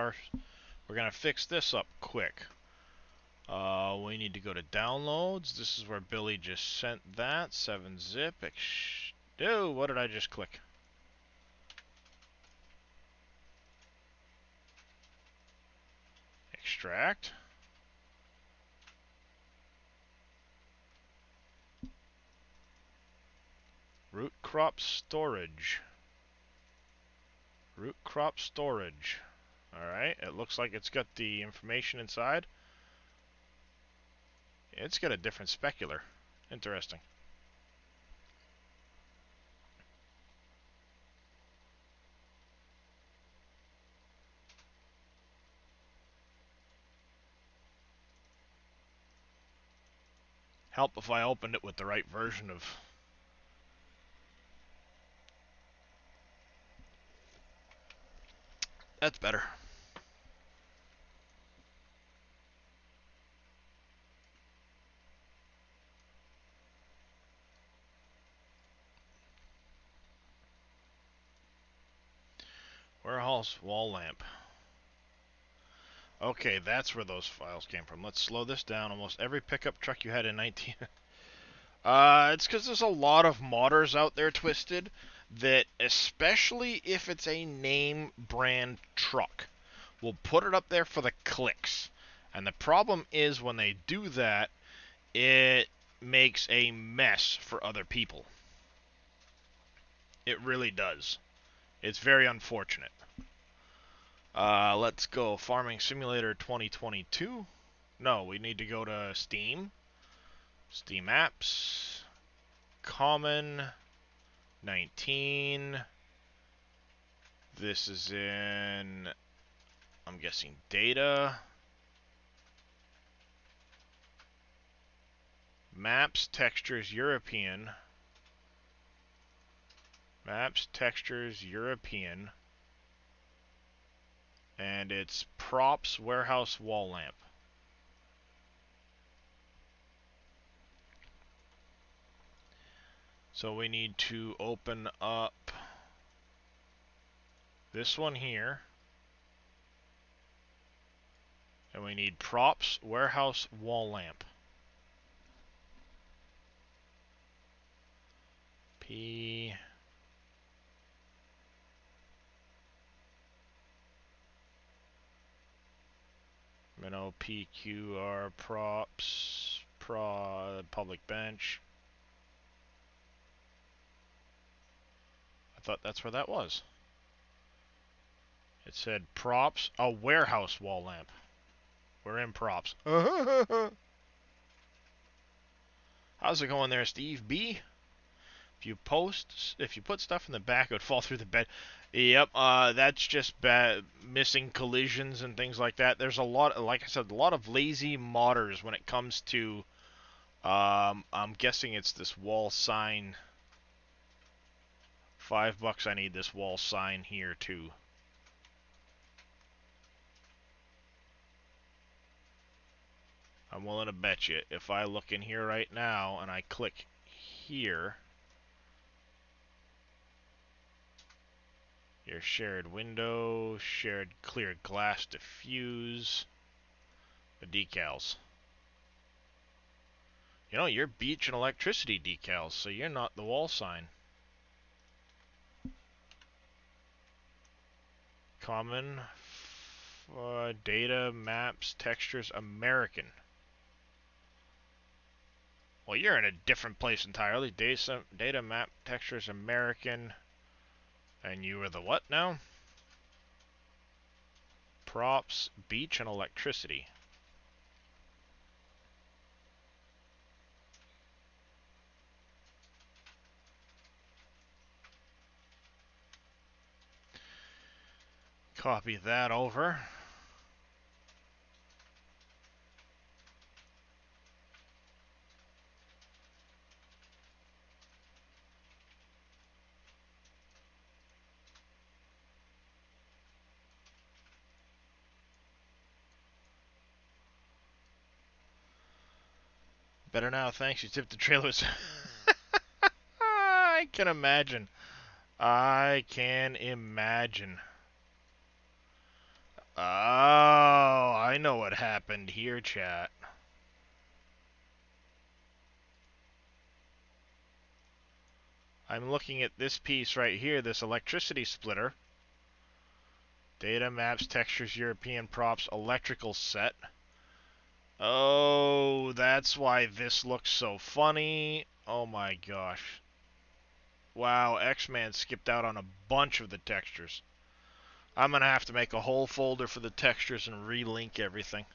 this up quick. We need to go to downloads. This is where Billy just sent that 7-zip. Oh, what did I just click? Extract. Root crop storage. Root crop storage. Alright, it looks like it's got the information inside. It's got a different specular. Interesting. Help if I opened it with the right version of... That's better. Warehouse wall lamp. Okay, that's where those files came from. Let's slow this down. Almost every pickup truck you had in 19... it's because there's a lot of modders out there, Twisted, that, especially if it's a name brand truck, will put it up there for the clicks. And the problem is when they do that, it makes a mess for other people. It really does. It's very unfortunate. Let's go Farming Simulator 2022. No, we need to go to Steam. Steam Apps. Common. 19. This is in, I'm guessing, data. Maps, textures, European. Maps, textures, European. And it's props, warehouse, wall lamp. So we need to open up this one here. And we need props, warehouse, wall lamp. P. Minnow PQR props. Public bench. I thought that's where that was. It said props, a warehouse wall lamp. We're in props. How's it going there, Steve B? If you put stuff in the back, it would fall through the bed. Yep, that's just missing collisions and things like that. There's a lot, like I said, a lot of lazy modders when it comes to, I'm guessing it's this wall sign. $5, I need this wall sign here too. I'm willing to bet you, if I look in here right now and I click here, your shared window, shared clear glass diffuse, the decals. You know, you're beach and electricity decals, so you're not the wall sign. Common, data, maps, textures, American. Well, you're in a different place entirely. Data, map, textures, American. And you are the what now? Props, beach, and electricity. Copy that over. Better now, thanks. You tipped the trailers. I can imagine. I can imagine. Oh, I know what happened here, chat. I'm looking at this piece right here, this electricity splitter. Data, maps, textures, European props, electrical set. Oh, that's why this looks so funny. Oh my gosh. Wow, X-Man skipped out on a bunch of the textures. I'm gonna have to make a whole folder for the textures and relink everything.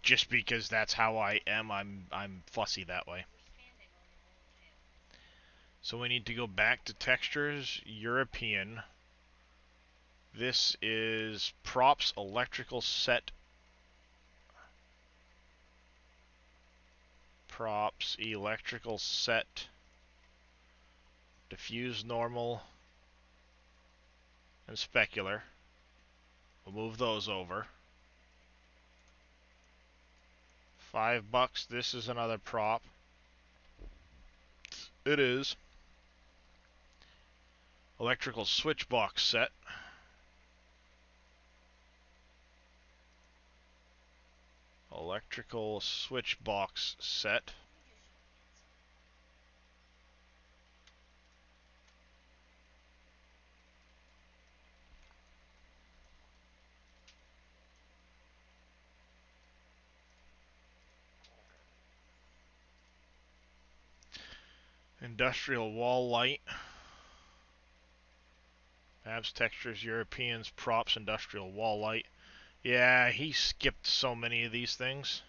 Just because that's how I am, I'm fussy that way. So we need to go back to textures, European. This is props, electrical set. Props, electrical set. Diffuse, normal, and specular. We'll move those over. $5. This is another prop. It is. Electrical switch box set. Electrical switch box set. Industrial wall light. Maps, textures, Europeans, props, industrial wall light. Yeah, he skipped so many of these things.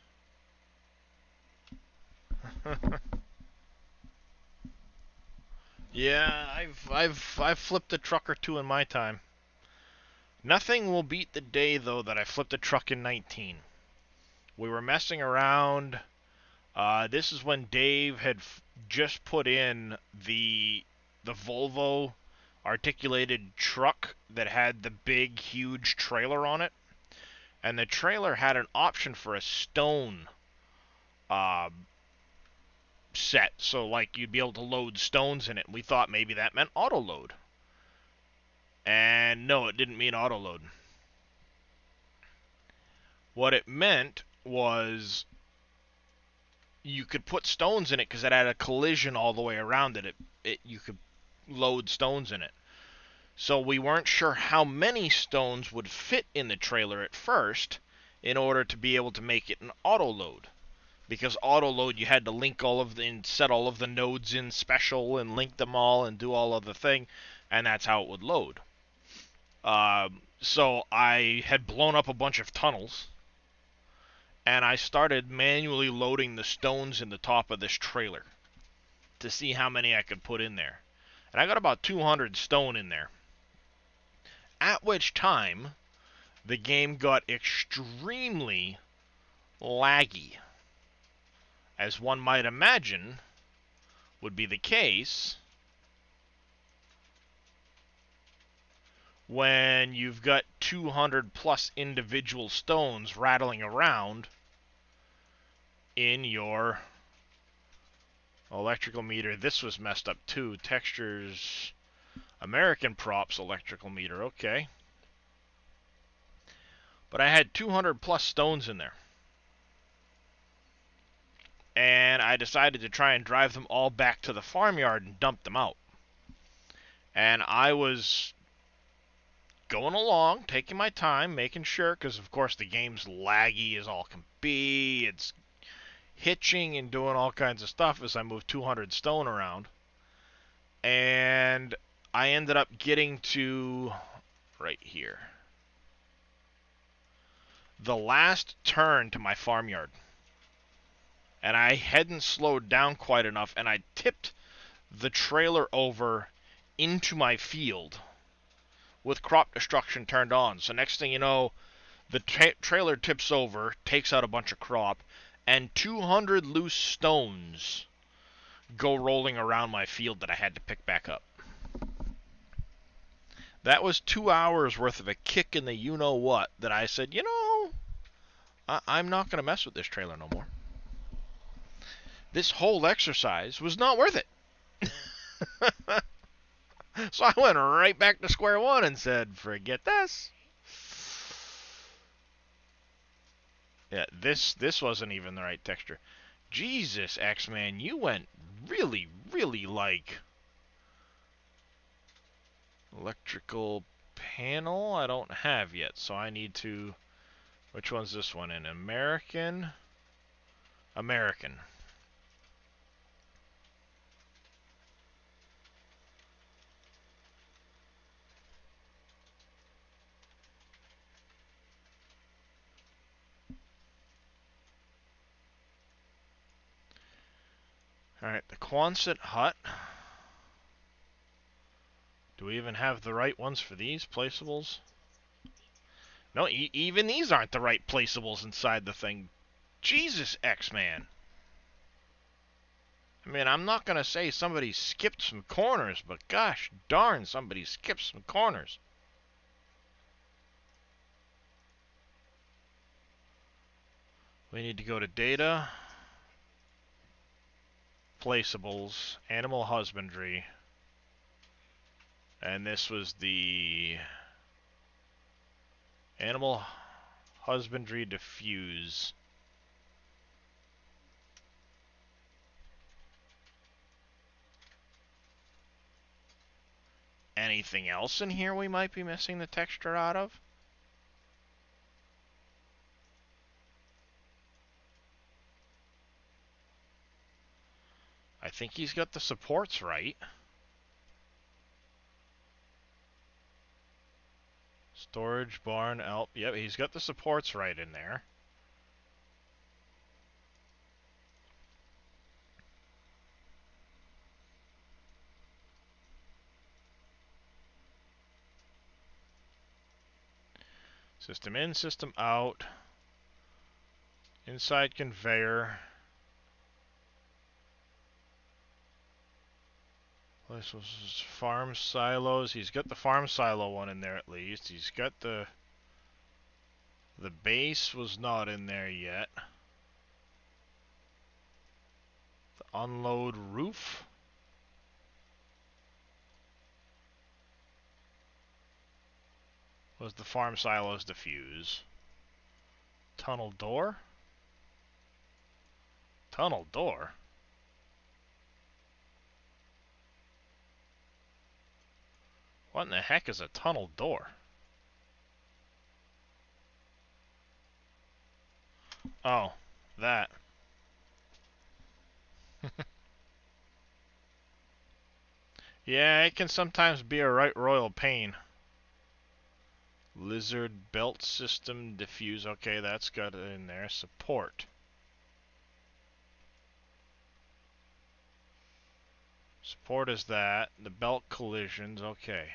Yeah, I've flipped a truck or two in my time. Nothing will beat the day though that I flipped a truck in 19. We were messing around. This is when Dave had just put in the Volvo articulated truck that had the big, huge trailer on it. And the trailer had an option for a stone set. So, like, you'd be able to load stones in it. And we thought maybe that meant auto load. And no, it didn't mean auto load. What it meant was you could put stones in it because it had a collision all the way around it. You could load stones in it. So we weren't sure how many stones would fit in the trailer at first in order to be able to make it an auto load. Because auto load, you had to link all of the, and set all of the nodes in special and link them all and do all of the thing, and that's how it would load. So I had blown up a bunch of tunnels, and I started manually loading the stones in the top of this trailer to see how many I could put in there. And I got about 200 stone in there. At which time, the game got extremely laggy. As one might imagine would be the case when you've got 200 plus individual stones rattling around in your electrical meter. This was messed up too. Textures, American props, electrical meter. Okay. But I had 200 plus stones in there. And I decided to try and drive them all back to the farmyard and dump them out. And I was going along, taking my time, making sure, because of course the game's laggy as all can be. It's hitching and doing all kinds of stuff as I move 200 stone around. And I ended up getting to right here. The last turn to my farmyard. And I hadn't slowed down quite enough, and I tipped the trailer over into my field with crop destruction turned on. So next thing you know, the trailer tips over, takes out a bunch of crop, and 200 loose stones go rolling around my field that I had to pick back up. That was 2 hours worth of a kick in the you-know-what that I said, you know, I'm not going to mess with this trailer no more. This whole exercise was not worth it. So I went right back to square one and said, forget this. Yeah, this wasn't even the right texture. Jesus, X-Man, you went really, really like electrical panel I don't have yet, so I need to... Which one's this one in? American? American. Alright, the Quonset hut. Do we even have the right ones for these placeables? No, even these aren't the right placeables inside the thing. Jesus, X-Man. I mean, I'm not going to say somebody skipped some corners, but gosh darn, somebody skipped some corners. We need to go to data, placeables, animal husbandry, and this was the animal husbandry diffuse. Anything else in here we might be missing the texture out of? I think he's got the supports right. Storage, barn, elk. Yep, he's got the supports right in there. System in, system out. Inside conveyor. This was farm silos. He's got the farm silo one in there at least. He's got the base was not in there yet. The unload roof. Was the farm silos diffuse. Tunnel door. Tunnel door? What in the heck is a tunnel door? Oh, that. Yeah, it can sometimes be a right royal pain. Lizard belt system diffuse. Okay, that's got it in there. Support. Support is that. The belt collisions. Okay.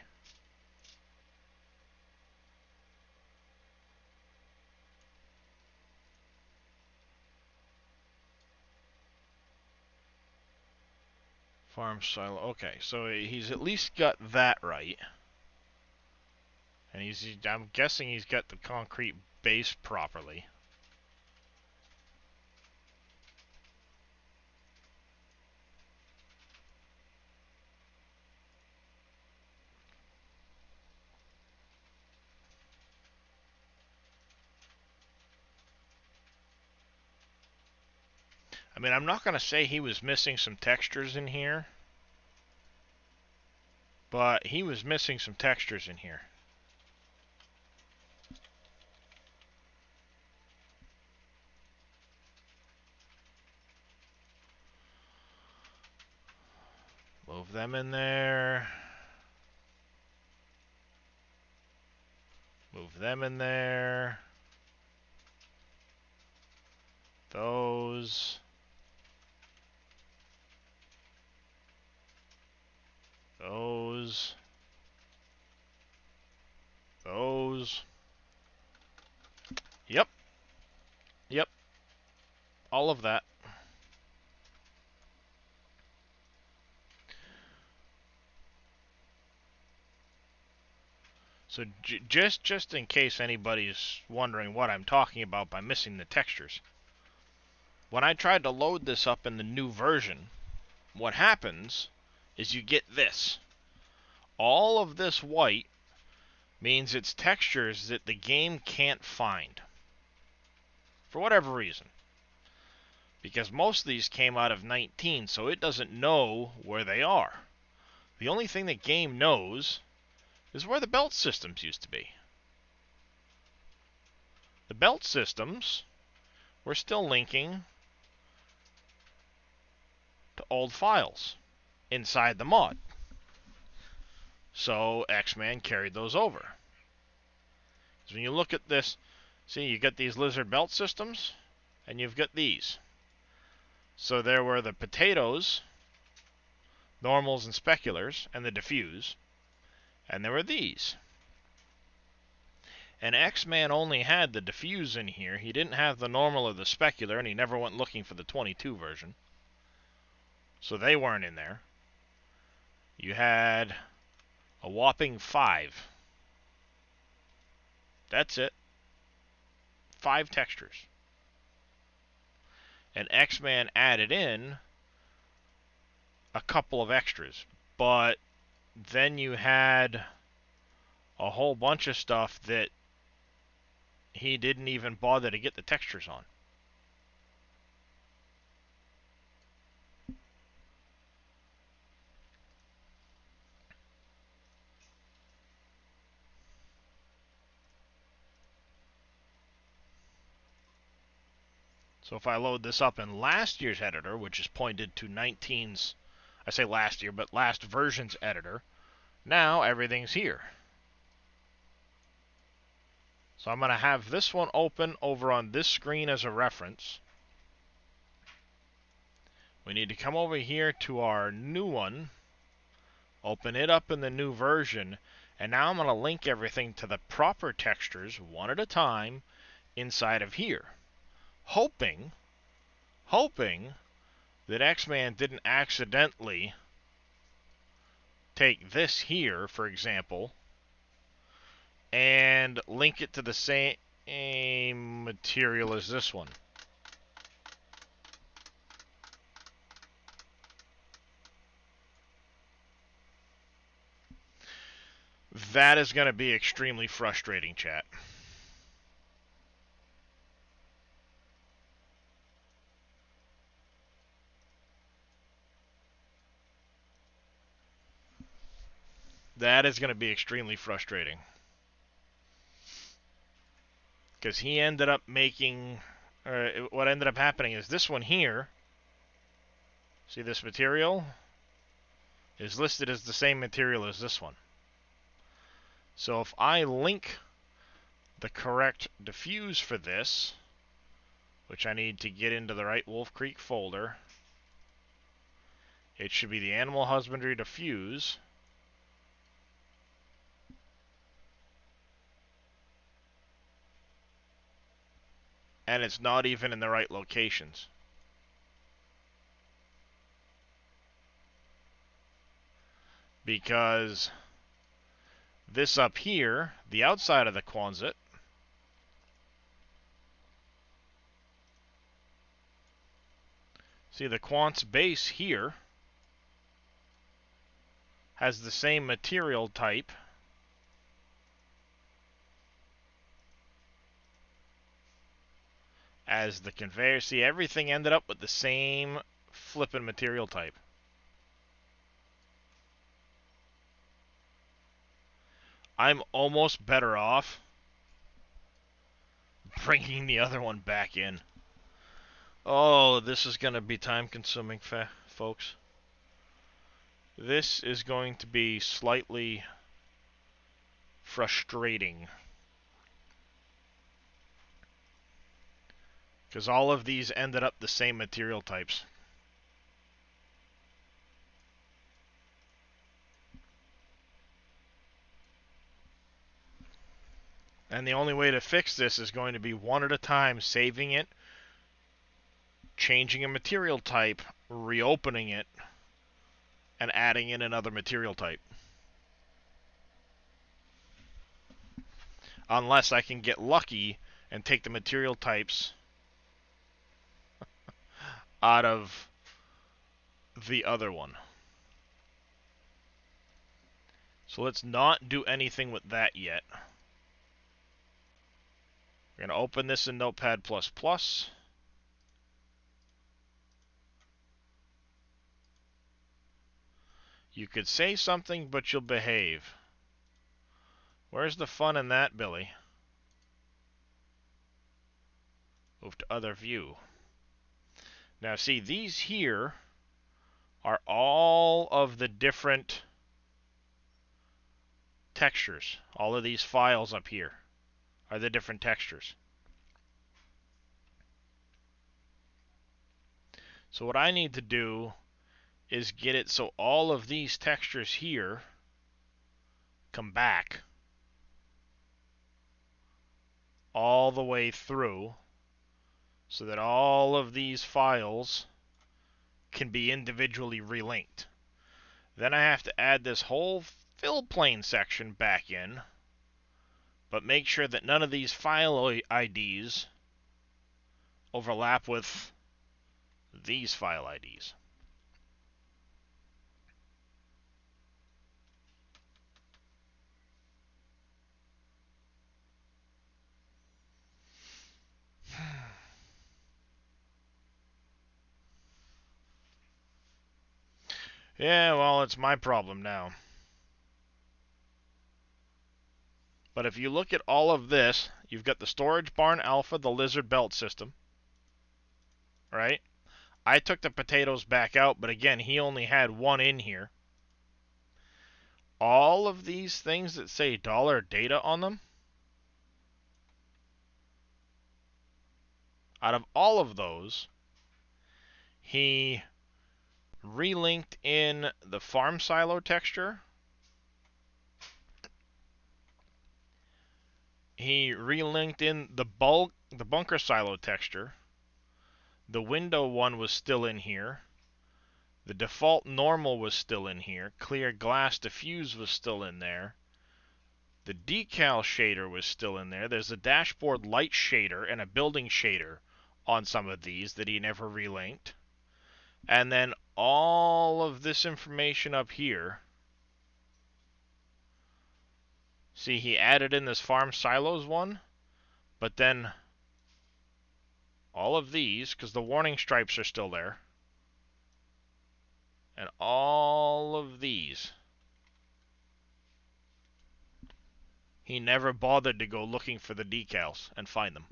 Farm silo. Okay, so he's at least got that right. And I'm guessing he's got the concrete base properly. I mean, I'm not going to say he was missing some textures in here, but he was missing some textures in here. Move them in there. Move them in there. Those. Those. Those. Yep. Yep. All of that. So just in case anybody's wondering what I'm talking about by missing the textures. When I tried to load this up in the new version, what happens is you get this. All of this white means it's textures that the game can't find. For whatever reason. Because most of these came out of 19, so it doesn't know where they are. The only thing the game knows is where the belt systems used to be. The belt systems were still linking to old files inside the mod. So X-Man carried those over. So when you look at this, see, you got these lizard belt systems, and you've got these. So there were the potatoes, normals and speculars, and the diffuse, and there were these. And X-Man only had the diffuse in here. He didn't have the normal or the specular, and he never went looking for the 22 version. So they weren't in there. You had a whopping 5. That's it. 5 textures. And X-Man added in a couple of extras. But then you had a whole bunch of stuff that he didn't even bother to get the textures on. So if I load this up in last year's editor, which is pointed to 19's, I say last year, but last version's editor, now everything's here. So I'm going to have this one open over on this screen as a reference. We need to come over here to our new one, open it up in the new version, and now I'm going to link everything to the proper textures one at a time inside of here. Hoping that X-Man didn't accidentally take this here, for example, and link it to the same material as this one. That is going to be extremely frustrating, chat. That is going to be extremely frustrating. Because he ended up making, or what ended up happening is this one here, see this material, is listed as the same material as this one. So if I link the correct diffuse for this, which I need to get into the right Wolf Creek folder, it should be the Animal Husbandry diffuse. And it's not even in the right locations. Because this up here, the outside of the Quonset, see the Quant's base here has the same material type as the conveyor. See, everything ended up with the same flippin' material type. I'm almost better off bringing the other one back in. Oh, this is going to be time consuming, folks. This is going to be slightly frustrating. Because all of these ended up the same material types. And the only way to fix this is going to be one at a time, saving it, changing a material type, reopening it, and adding in another material type. Unless I can get lucky and take the material types out of the other one. So let's not do anything with that yet. We're going to open this in Notepad++. You could say something, but you'll behave. Where's the fun in that, Billy? Move to other view. Now see, these here are all of the different textures. All of these files up here are the different textures. So what I need to do is get it so all of these textures here come back all the way through so that all of these files can be individually relinked. Then I have to add this whole fill plane section back in, but make sure that none of these file IDs overlap with these file IDs. Yeah, well, it's my problem now. But if you look at all of this, you've got the storage barn alpha, the lizard belt system, right? I took the potatoes back out, but again, he only had one in here. All of these things that say $data on them, out of all of those, he relinked in the farm silo texture. He relinked in the bunker silo texture. The window one was still in here. The default normal was still in here. Clear glass diffuse was still in there. The decal shader was still in there. There's a dashboard light shader and a building shader on some of these that he never relinked. And then all of this information up here. See, he added in this farm silos one, but then all of these, because the warning stripes are still there, and all of these He never bothered to go looking for the decals and find them.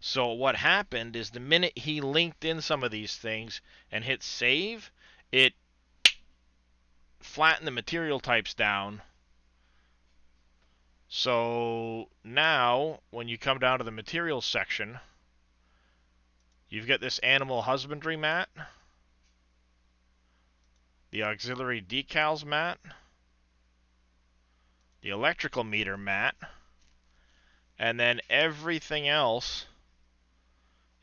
So what happened is the minute he linked in some of these things and hit save, it flattened the material types down. So now when you come down to the materials section, you've got this animal husbandry mat, the auxiliary decals mat, the electrical meter mat, and then everything else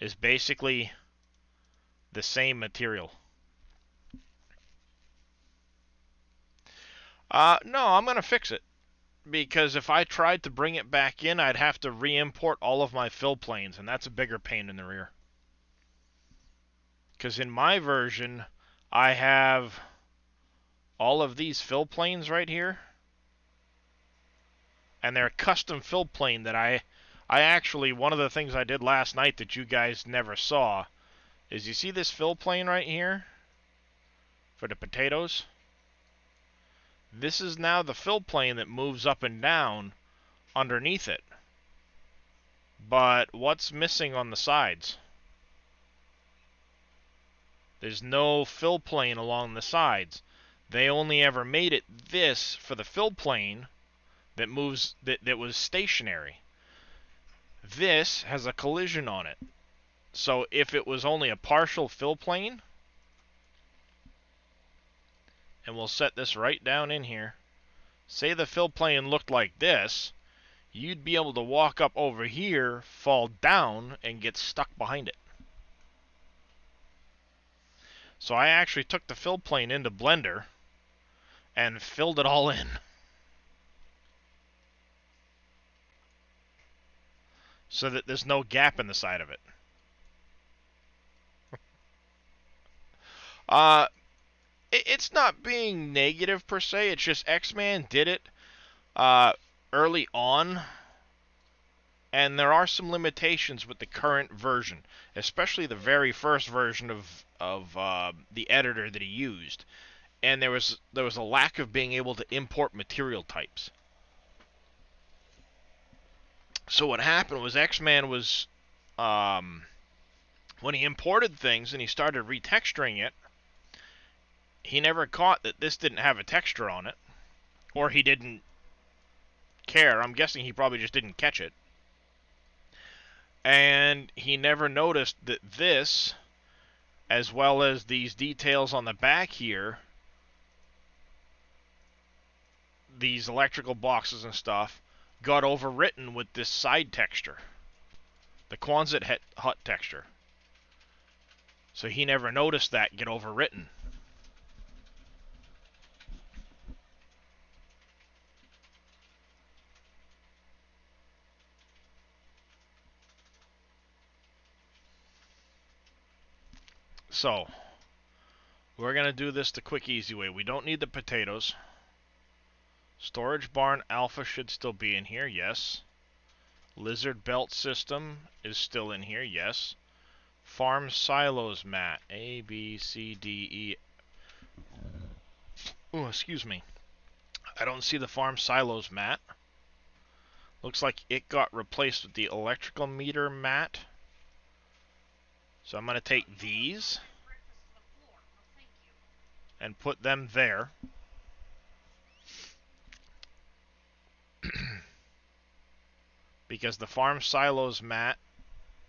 is basically the same material. No, I'm going to fix it. Because if I tried to bring it back in, I'd have to re-import all of my fill planes, and that's a bigger pain in the rear. Because in my version, I have all of these fill planes right here, and they're a custom fill plane that I actually, one of the things I did last night that you guys never saw, is you see this fill plane right here for the potatoes? This is now the fill plane that moves up and down underneath it. But what's missing on the sides? There's no fill plane along the sides. They only ever made it this for the fill plane that moves, that was stationary. This has a collision on it. So if it was only a partial fill plane, and we'll set this right down in here, say the fill plane looked like this, you'd be able to walk up over here, fall down, and get stuck behind it. So I actually took the fill plane into Blender and filled it all in. So that there's no gap in the side of it. It's not being negative per se, it's just X-Man did it early on, and there are some limitations with the current version, especially the very first version of the editor that he used. And there was a lack of being able to import material types. So what happened was X-Man was, when he imported things and he started retexturing it, he never caught that this didn't have a texture on it, or he didn't care. I'm guessing he probably just didn't catch it. And he never noticed that this, as well as these details on the back here, these electrical boxes and stuff, got overwritten with this side texture, the Quonset hut texture. So he never noticed that get overwritten. So, we're going to do this the quick, easy way. We don't need the potatoes. Storage barn alpha should still be in here, yes. Lizard belt system is still in here, yes. Farm silos mat, A, B, C, D, E. Oh, excuse me. I don't see the farm silos mat. Looks like it got replaced with the electrical meter mat. So I'm going to take these and put them there. Because the farm silos mat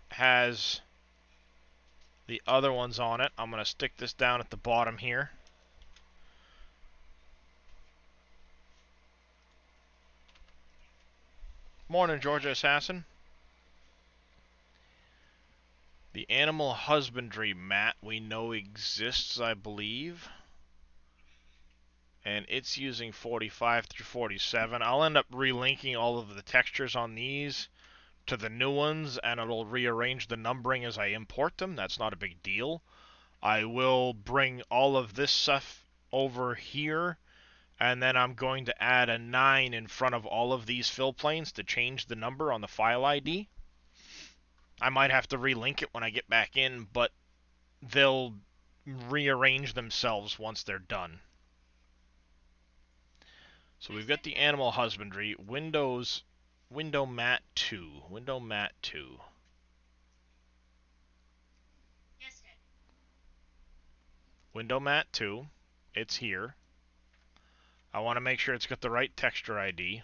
has the other ones on it. I'm going to stick this down at the bottom here. Morning, Georgia Assassin. The animal husbandry mat we know exists, I believe. And it's using 45 through 47. I'll end up relinking all of the textures on these to the new ones, and it'll rearrange the numbering as I import them. That's not a big deal. I will bring all of this stuff over here, and then I'm going to add a 9 in front of all of these fill planes to change the number on the file ID. I might have to relink it when I get back in, but they'll rearrange themselves once they're done. So we've got the animal husbandry, window mat 2, window mat 2. Yes, Dad. Window mat 2, it's here. I want to make sure it's got the right texture ID.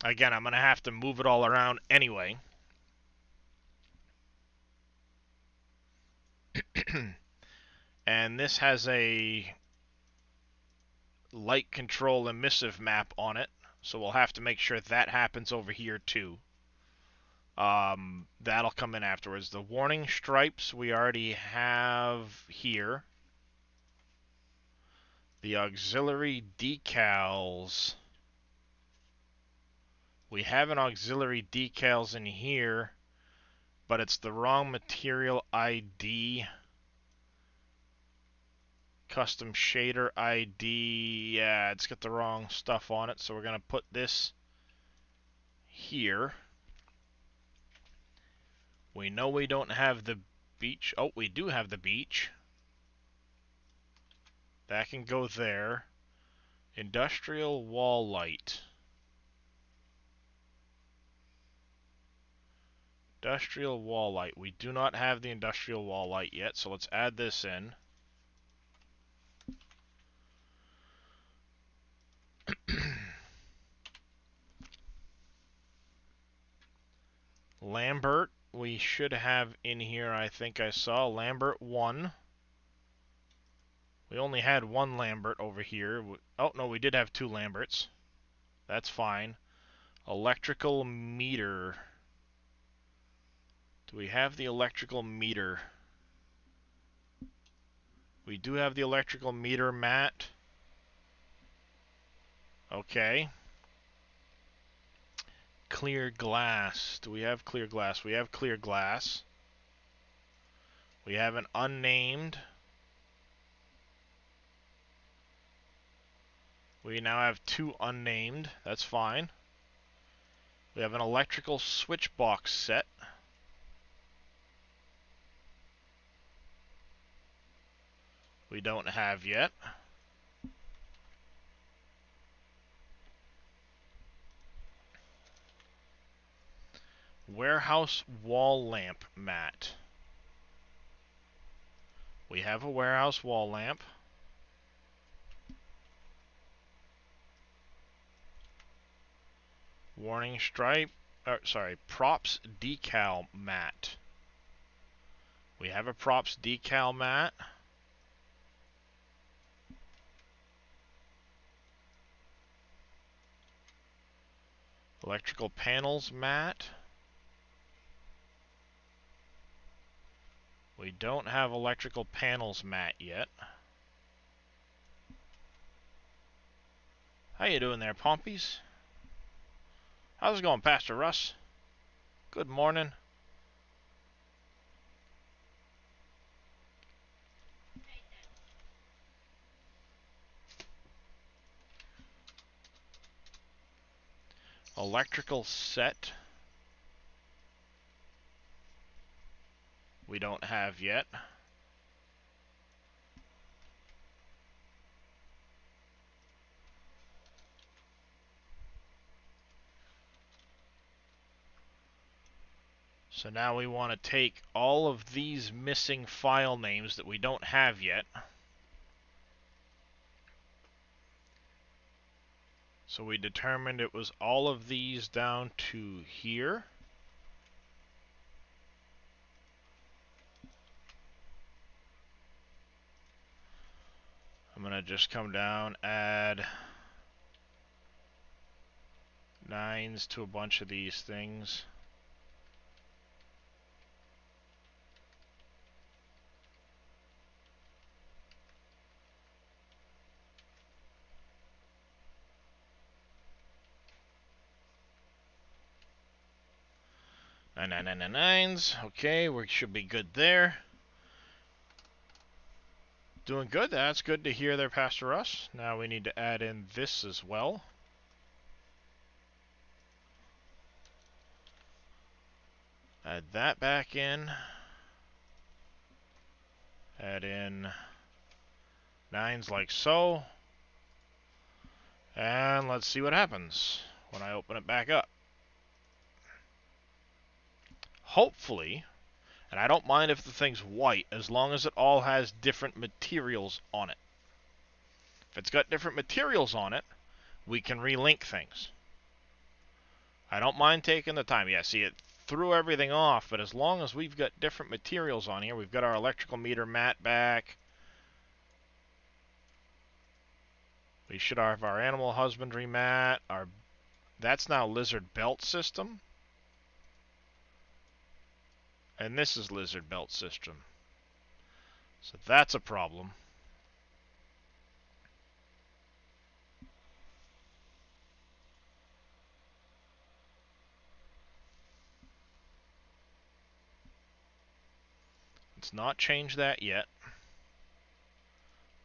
Again, I'm going to have to move it all around anyway. And this has a light control emissive map on it, so we'll have to make sure that happens over here too. That'll come in afterwards. The warning stripes we already have here. The auxiliary decals. We have an auxiliary decals in here, but it's the wrong material ID. Custom shader ID. Yeah, it's got the wrong stuff on it, so we're going to put this here. We know we don't have the beach. Oh, we do have the beach. That can go there. Industrial wall light. Industrial wall light. We do not have the industrial wall light yet, so let's add this in. Lambert, we should have in here, I think I saw Lambert 1. We only had one Lambert over here. Oh, no, we did have two Lamberts. That's fine. Electrical meter. Do we have the electrical meter? We do have the electrical meter mat. Okay. Clear glass. Do we have clear glass? We have clear glass. We have an unnamed. We now have two unnamed. That's fine. We have an electrical switch box set. We don't have yet. Warehouse wall lamp mat. We have a warehouse wall lamp. Warning stripe. Props decal mat. We have a props decal mat. Electrical panels mat. We don't have electrical panels mat yet. How you doing there, Pompies? How's it going, Pastor Russ? Good morning. Hey, Dad. Electrical set. We don't have yet. So now we want to take all of these missing file names that we don't have yet. So we determined it was all of these down to here. I'm going to just come down, add 9s to a bunch of these things. Nines. Okay, we should be good there. Doing good. That's good to hear there, Pastor Russ. Now we need to add in this as well. Add that back in. Add in 9's like so. And let's see what happens when I open it back up. Hopefully, and I don't mind if the thing's white as long as it all has different materials on it. If it's got different materials on it, we can relink things. I don't mind taking the time. Yeah, see, it threw everything off, but as long as we've got different materials on here, we've got our electrical meter mat back. We should have our animal husbandry mat. That's now lizard belt system. And this is lizard belt system. So that's a problem. Let's not change that yet.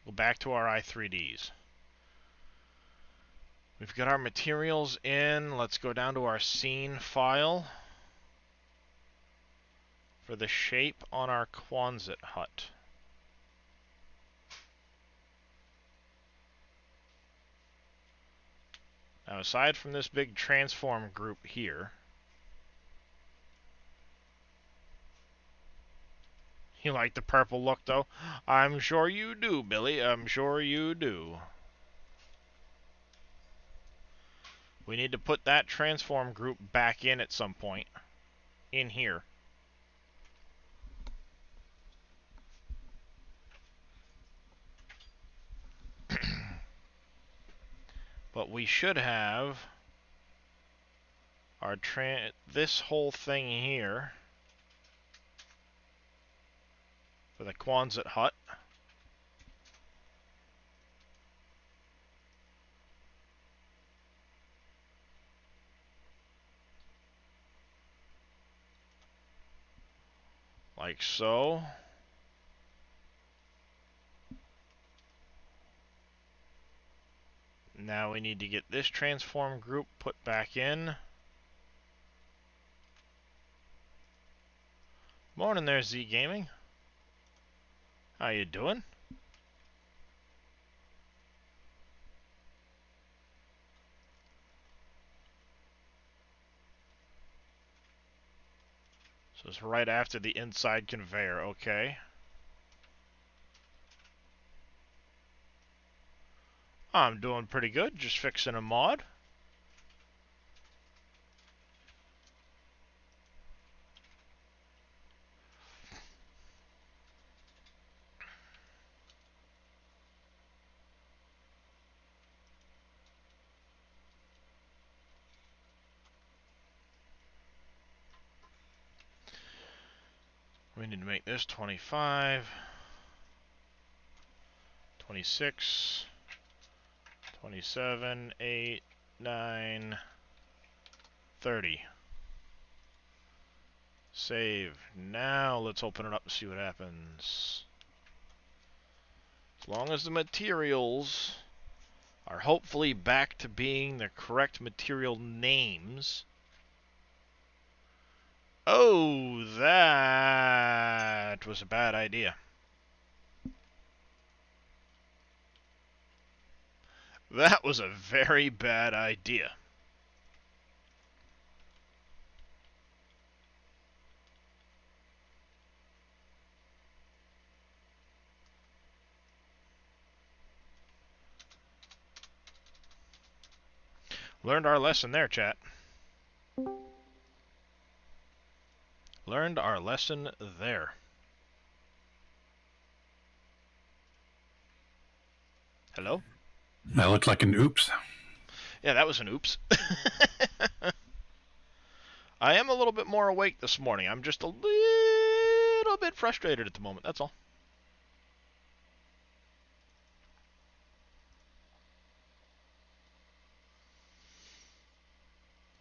Go back to our i3Ds. We've got our materials in. Let's go down to our scene file for the shape on our Quonset hut. Now, aside from this big transform group here, you like the purple look, though? I'm sure you do, Billy. I'm sure you do. We need to put that transform group back in at some point. In here. But we should have our this whole thing here for the Quonset hut. Like so. Now we need to get this transform group put back in. Morning there, Z Gaming. How you doing? So it's right after the inside conveyor, okay. I'm doing pretty good, just fixing a mod. We need to make this 25, 26, 27, 8, 9, 30. Save. Now let's open it up and see what happens. As long as the materials are hopefully back to being the correct material names. Oh, that was a bad idea. That was a very bad idea. Learned our lesson there, chat. Learned our lesson there. Hello? That looked like an oops. Yeah, that was an oops. I am a little bit more awake this morning. I'm just a little bit frustrated at the moment, that's all.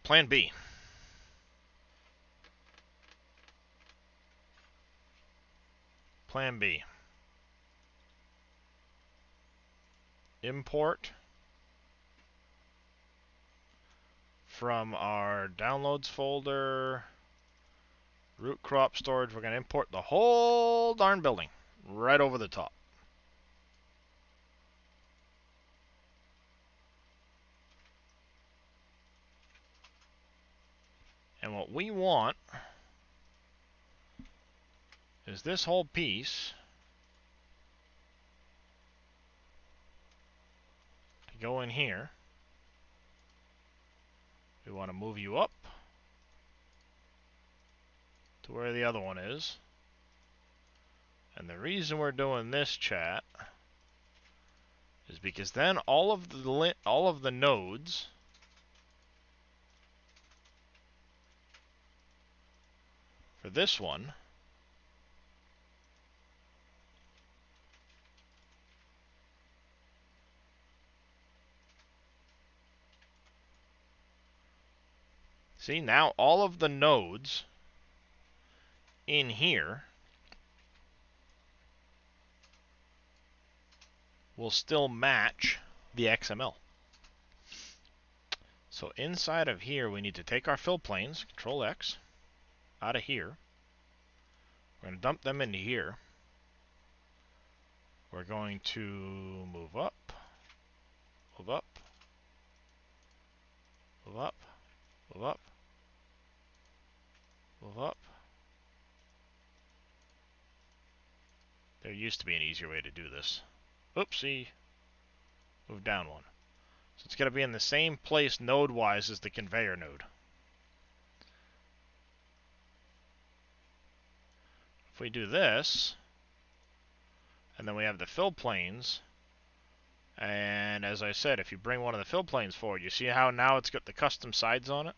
Plan B. Plan B. Import from our downloads folder, root crop storage. We're going to import the whole darn building right over the top. And what we want is this whole piece to go in here. We want to move you up to where the other one is. And the reason we're doing this, chat, is because then all of the nodes for this one see, now all of the nodes in here will still match the XML. So inside of here, we need to take our fill planes, Control X, out of here. We're going to dump them into here. We're going to move up, move up, move up, move up, move up. There used to be an easier way to do this. Oopsie. Move down one. So it's going to be in the same place node-wise as the conveyor node. If we do this, and then we have the fill planes, and as I said, if you bring one of the fill planes forward, you see how now it's got the custom sides on it?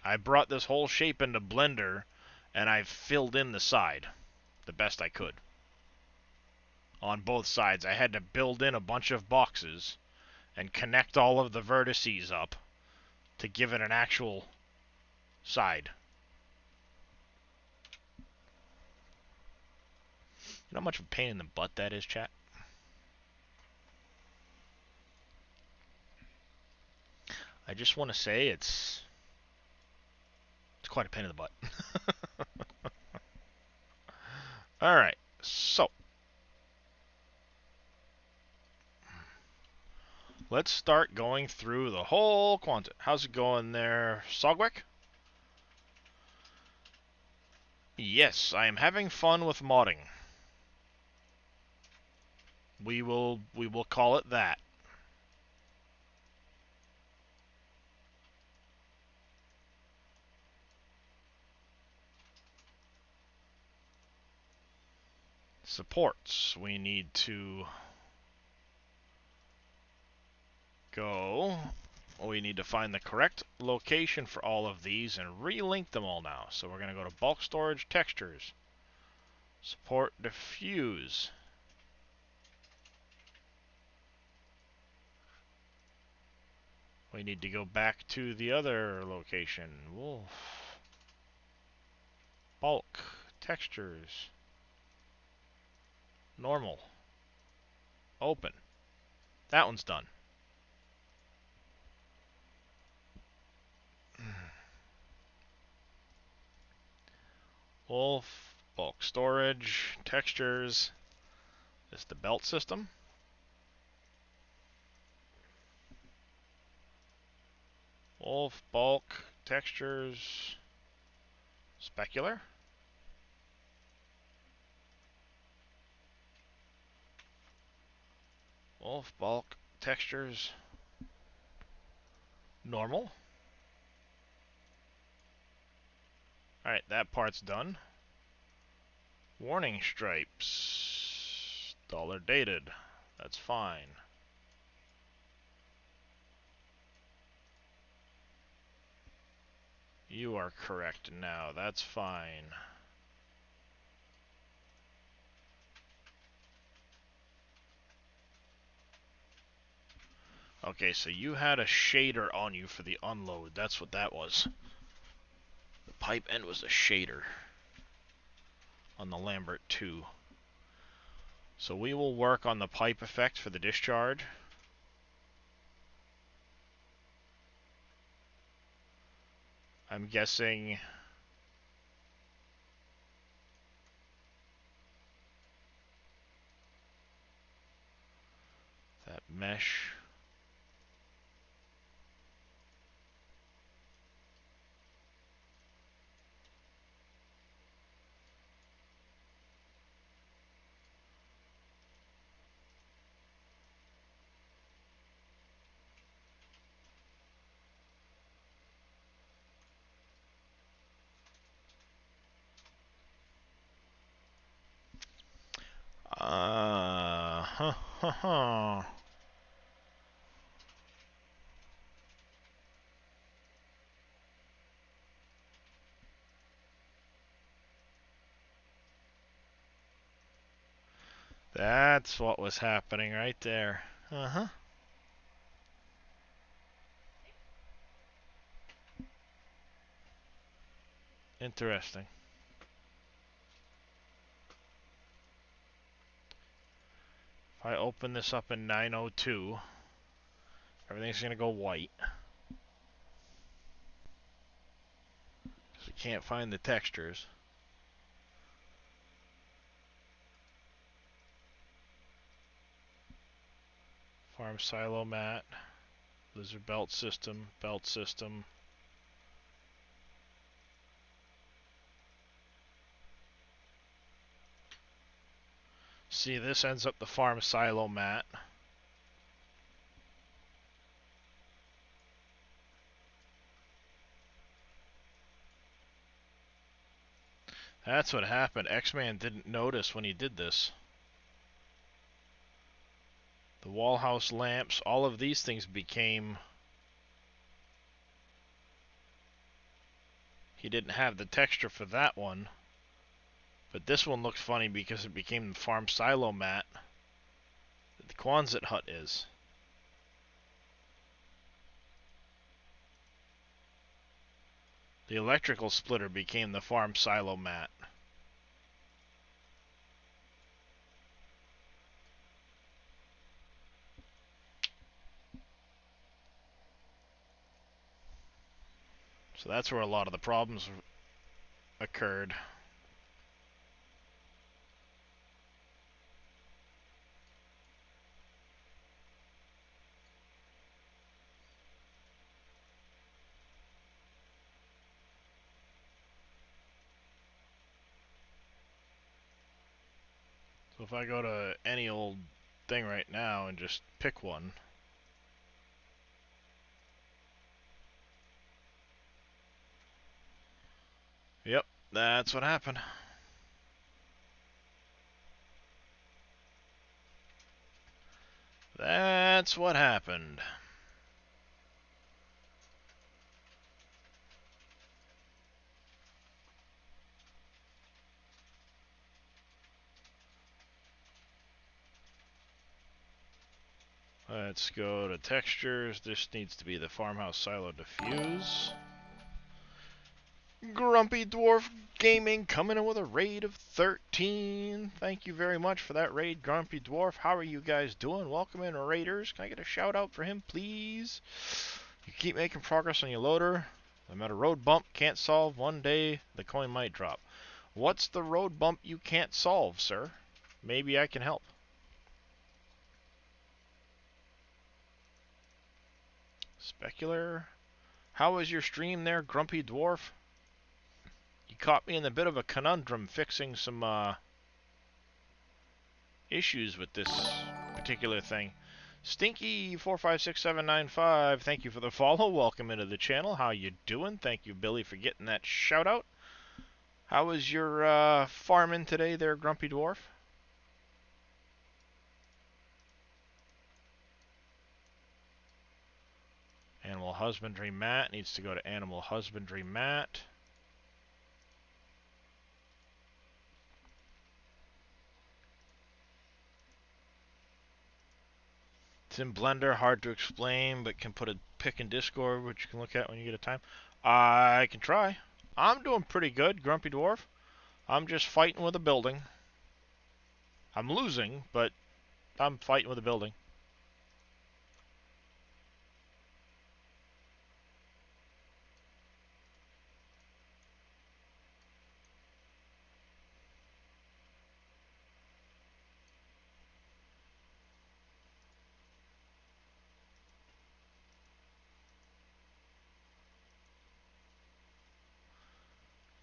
I brought this whole shape into Blender, and I've filled in the side the best I could. On both sides, I had to build in a bunch of boxes and connect all of the vertices up to give it an actual side. You know how much of a pain in the butt that is, chat? I just want to say it's quite a pain in the butt. Alright, so let's start going through the whole quantity. How's it going there, Sogwick? Yes, I am having fun with modding. We will call it that. Supports. We need to go. We need to find the correct location for all of these and relink them all now. So we're going to go to bulk storage textures. Support diffuse. We need to go back to the other location. Wolf. Bulk textures. Normal. Open. That one's done. Wolf. Bulk storage. Textures. This is the belt system. Wolf. Bulk. Textures. Specular. Wolf. Bulk. Textures. Normal. Alright, that part's done. Warning stripes. Dollar dated. That's fine. You are correct now. That's fine. Okay, so you had a shader on you for the unload. That's what that was. The pipe end was a shader on the Lambert 2. So we will work on the pipe effect for the discharge. I'm guessing that mesh. Huh, huh, huh. That's what was happening right there. Uh-huh. Interesting. If I open this up in 902, everything's going to go white. Because we can't find the textures. Farm silo mat, lizard belt system, belt system. See, this ends up the farm silo mat. That's what happened. X-Man didn't notice when he did this. The wall house lamps, all of these things became... He didn't have the texture for that one. But this one looks funny because it became the farm silo mat that the Quonset hut is. The electrical splitter became the farm silo mat. So that's where a lot of the problems occurred. So if I go to any old thing right now and just pick one, yep, that's what happened. That's what happened. Let's go to textures. This needs to be the farmhouse silo diffuse. Grumpy Dwarf Gaming coming in with a raid of 13. Thank you very much for that raid, Grumpy Dwarf. How are you guys doing? Welcome in, raiders. Can I get a shout out for him, please? You keep making progress on your loader. No matter road bump can't solve, one day the coin might drop. What's the road bump you can't solve, sir? Maybe I can help. Specular. How was your stream there, Grumpy Dwarf? You caught me in a bit of a conundrum fixing some issues with this particular thing. Stinky456795, thank you for the follow. Welcome into the channel. How you doing? Thank you, Billy, for getting that shout out. How was your farming today there, Grumpy Dwarf? Animal husbandry mat needs to go to animal husbandry mat. It's in Blender, hard to explain, but can put a pic in Discord, which you can look at when you get a time. I can try. I'm doing pretty good, Grumpy Dwarf. I'm just fighting with a building. I'm losing, but I'm fighting with a building.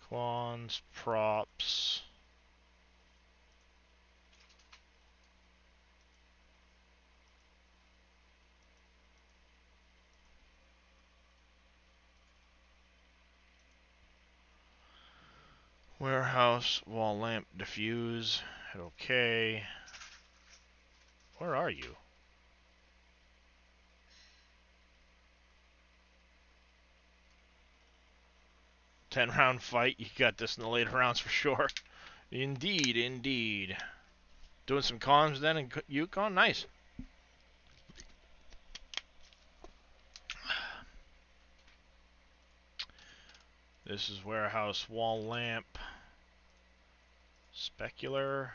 Quans, props. Warehouse, wall lamp, diffuse. Hit OK. Where are you? 10-round fight. You got this in the later rounds for sure. Indeed, indeed. Doing some comms then in Yukon? Nice. This is warehouse wall lamp. Specular.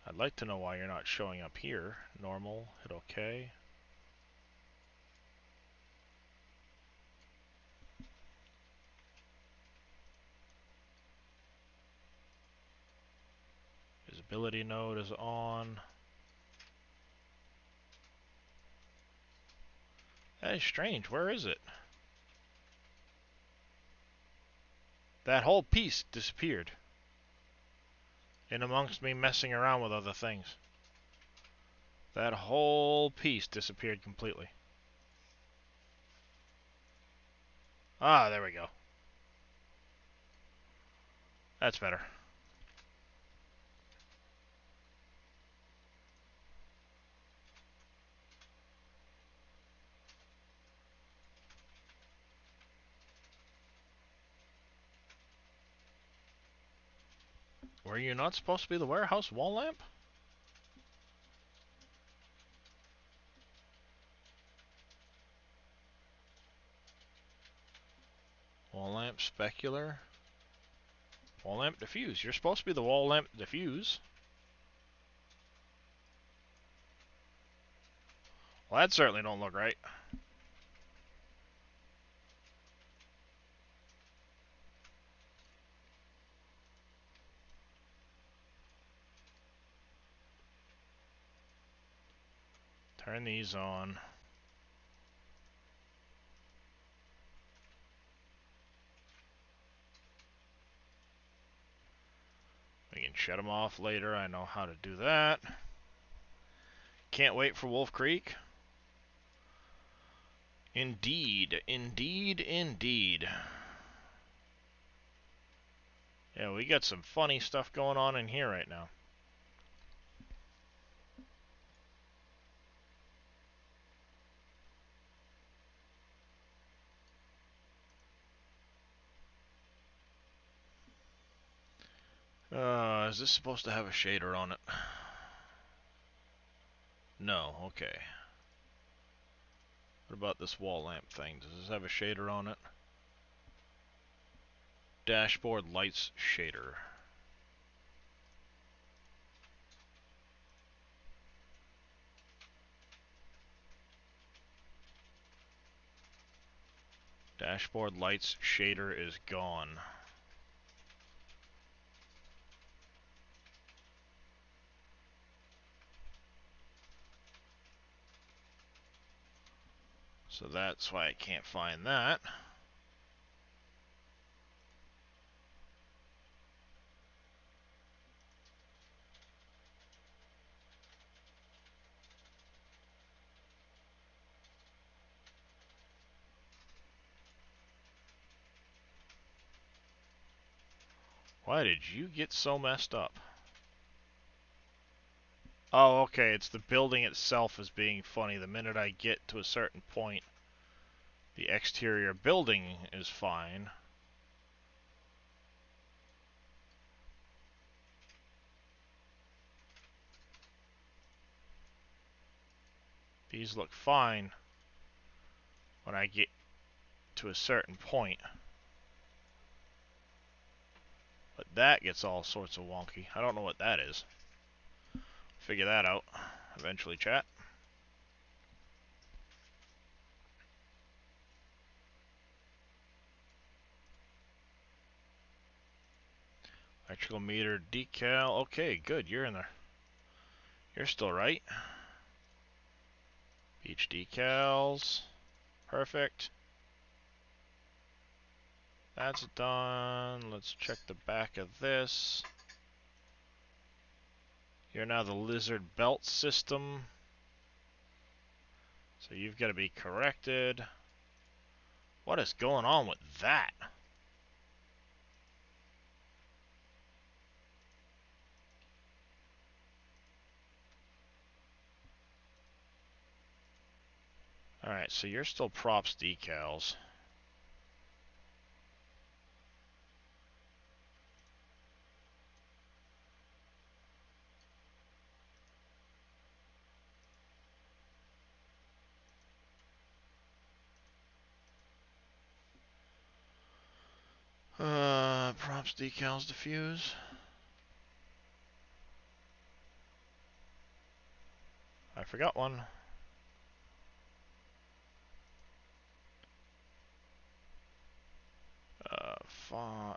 I'd like to know why you're not showing up here. Normal, hit OK. Visibility node is on. That is strange. Where is it? That whole piece disappeared. In amongst me messing around with other things. That whole piece disappeared completely. Ah, there we go. That's better. Were you not supposed to be the warehouse wall lamp? Wall lamp specular. Wall lamp diffuse. You're supposed to be the wall lamp diffuse. Well, that certainly don't look right. Turn these on. We can shut them off later. I know how to do that. Can't wait for Wolf Creek. Indeed, indeed, indeed. Yeah, we got some funny stuff going on in here right now. Is this supposed to have a shader on it? No, okay. What about this wall lamp thing? Does this have a shader on it? Dashboard lights shader. Dashboard lights shader is gone. So that's why I can't find that. Why did you get so messed up? Oh, okay, it's the building itself is being funny. The minute I get to a certain point, the exterior building is fine. These look fine when I get to a certain point. But that gets all sorts of wonky. I don't know what that is. Figure that out eventually, chat. Electrical meter decal. Okay, good. You're in there. You're still right. Beach decals. Perfect. That's done. Let's check the back of this. You're now the lizard belt system. So you've got to be corrected. What is going on with that? Alright, so you're still props decals. Props decals diffuse. I forgot one.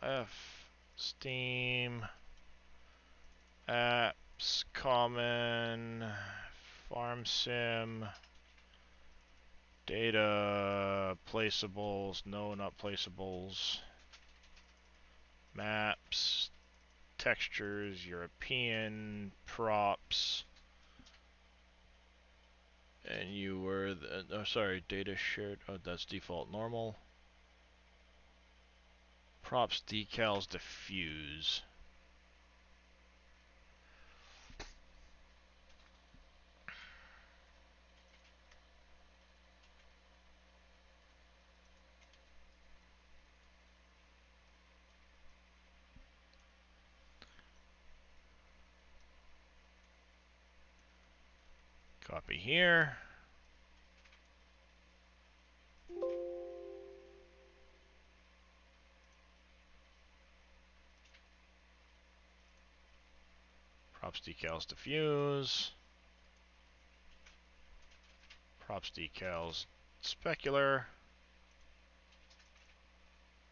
F, Steam, apps, common, farm sim, data, placeables, no, not placeables, maps, textures, European, props, and you were, oh sorry, data shared, oh that's default normal. Props, decals, diffuse. Copy here. Props, decals, diffuse. Props, decals, specular.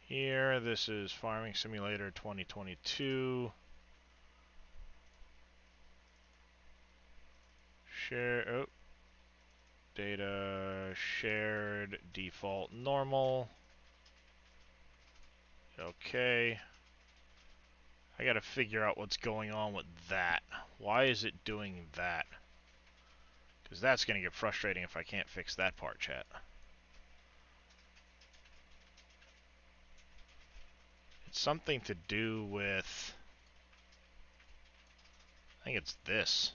Here, this is Farming Simulator 2022. Share, oh, data shared, default normal. Okay. I gotta figure out what's going on with that. Why is it doing that? Because that's gonna get frustrating if I can't fix that part, chat. It's something to do with... I think it's this.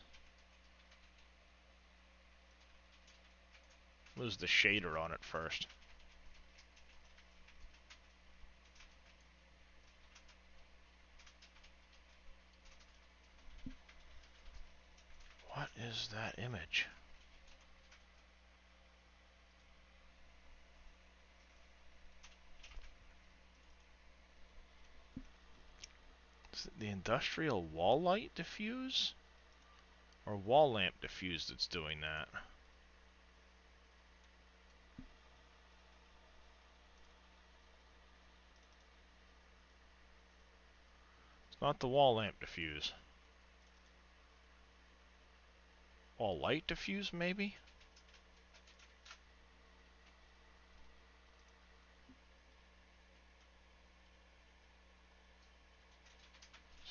Lose the shader on it first. What is that image? Is it the industrial wall light diffuse? Or wall lamp diffuse that's doing that? It's not the wall lamp diffuse. Wall light diffuse, maybe?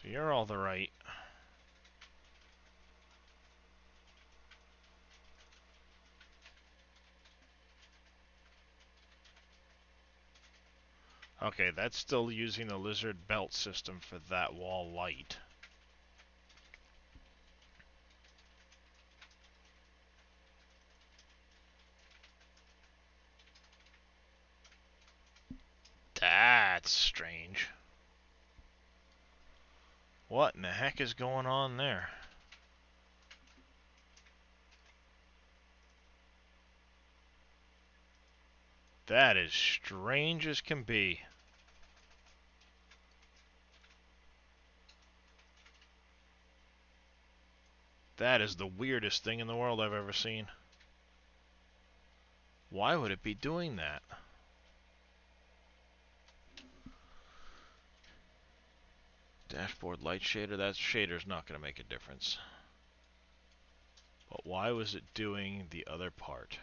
So you're all the right. Okay, that's still using the lizard belt system for that wall light. That's strange. What in the heck is going on there? That is strange as can be. That is the weirdest thing in the world I've ever seen. Why would it be doing that? Dashboard light shader, that shader's not going to make a difference. But why was it doing the other part?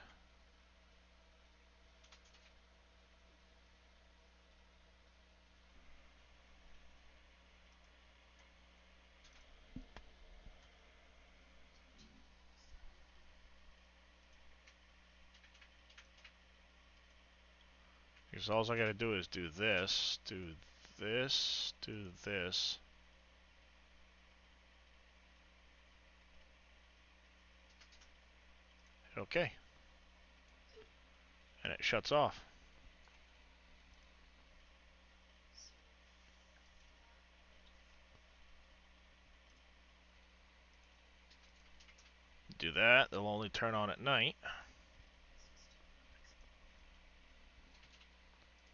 Because all I gotta do is do this, do this, do this. Okay. and it shuts off. Do that, they'll only turn on at night,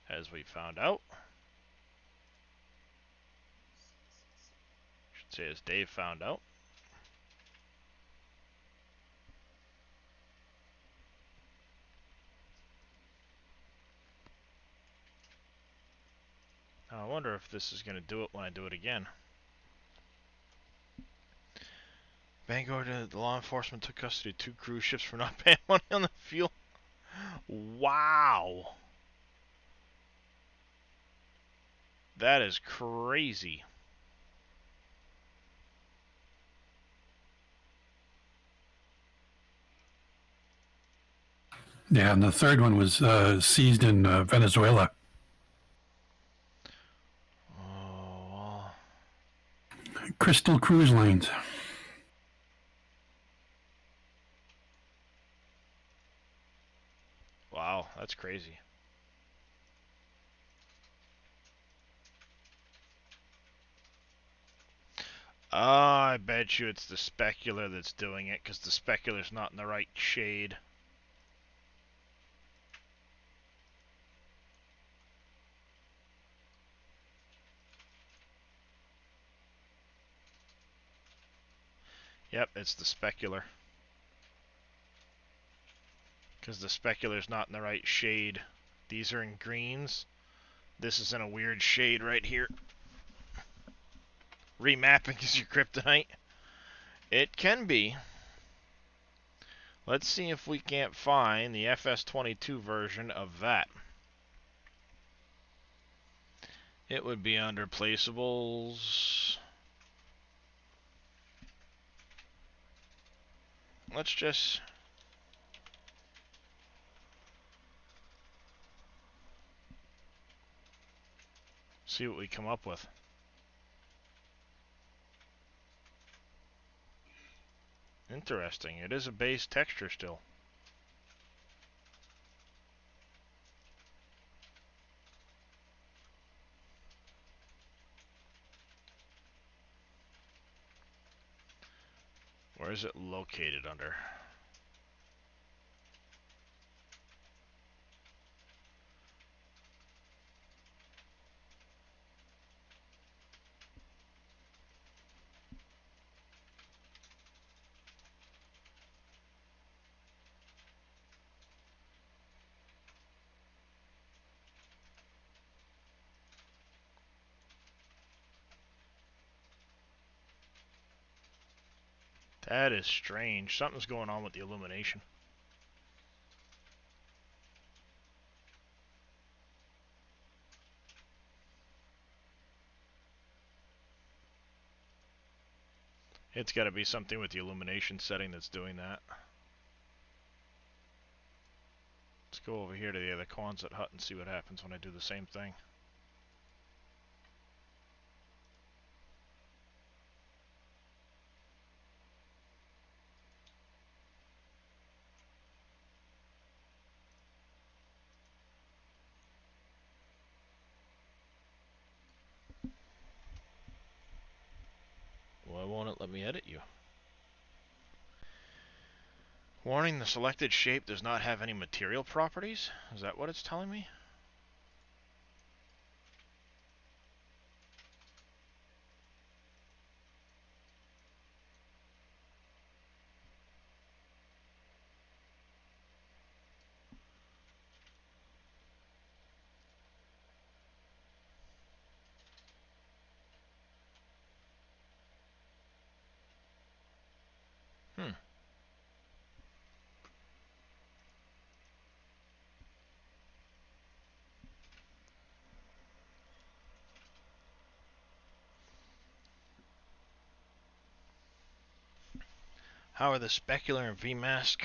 as we found out. Should say as Dave found out. Now I wonder if this is going to do it when I do it again. Bangor, the law enforcement took custody of 2 cruise ships for not paying money on the fuel. Wow. That is crazy. Yeah, and the third one was seized in Venezuela. Oh, Crystal Cruise Lines. wow, that's crazy. I bet you it's the specular that's doing it, because the specular's not in the right shade. Yep, it's the specular. Because the specular's not in the right shade. These are in greens. This is in a weird shade right here. Remapping is your kryptonite. It can be. Let's see if we can't find the FS22 version of that. It would be under placeables. Let's just see what we come up with. Interesting. It is a base texture still. Where is it located under? That is strange. Something's going on with the illumination. It's got to be something with the illumination setting that's doing that. Let's go over here to the other Quonset hut and see what happens when I do the same thing. Why won't it let me edit you? Warning, the selected shape does not have any material properties? Is that what it's telling me? How are the specular and VMask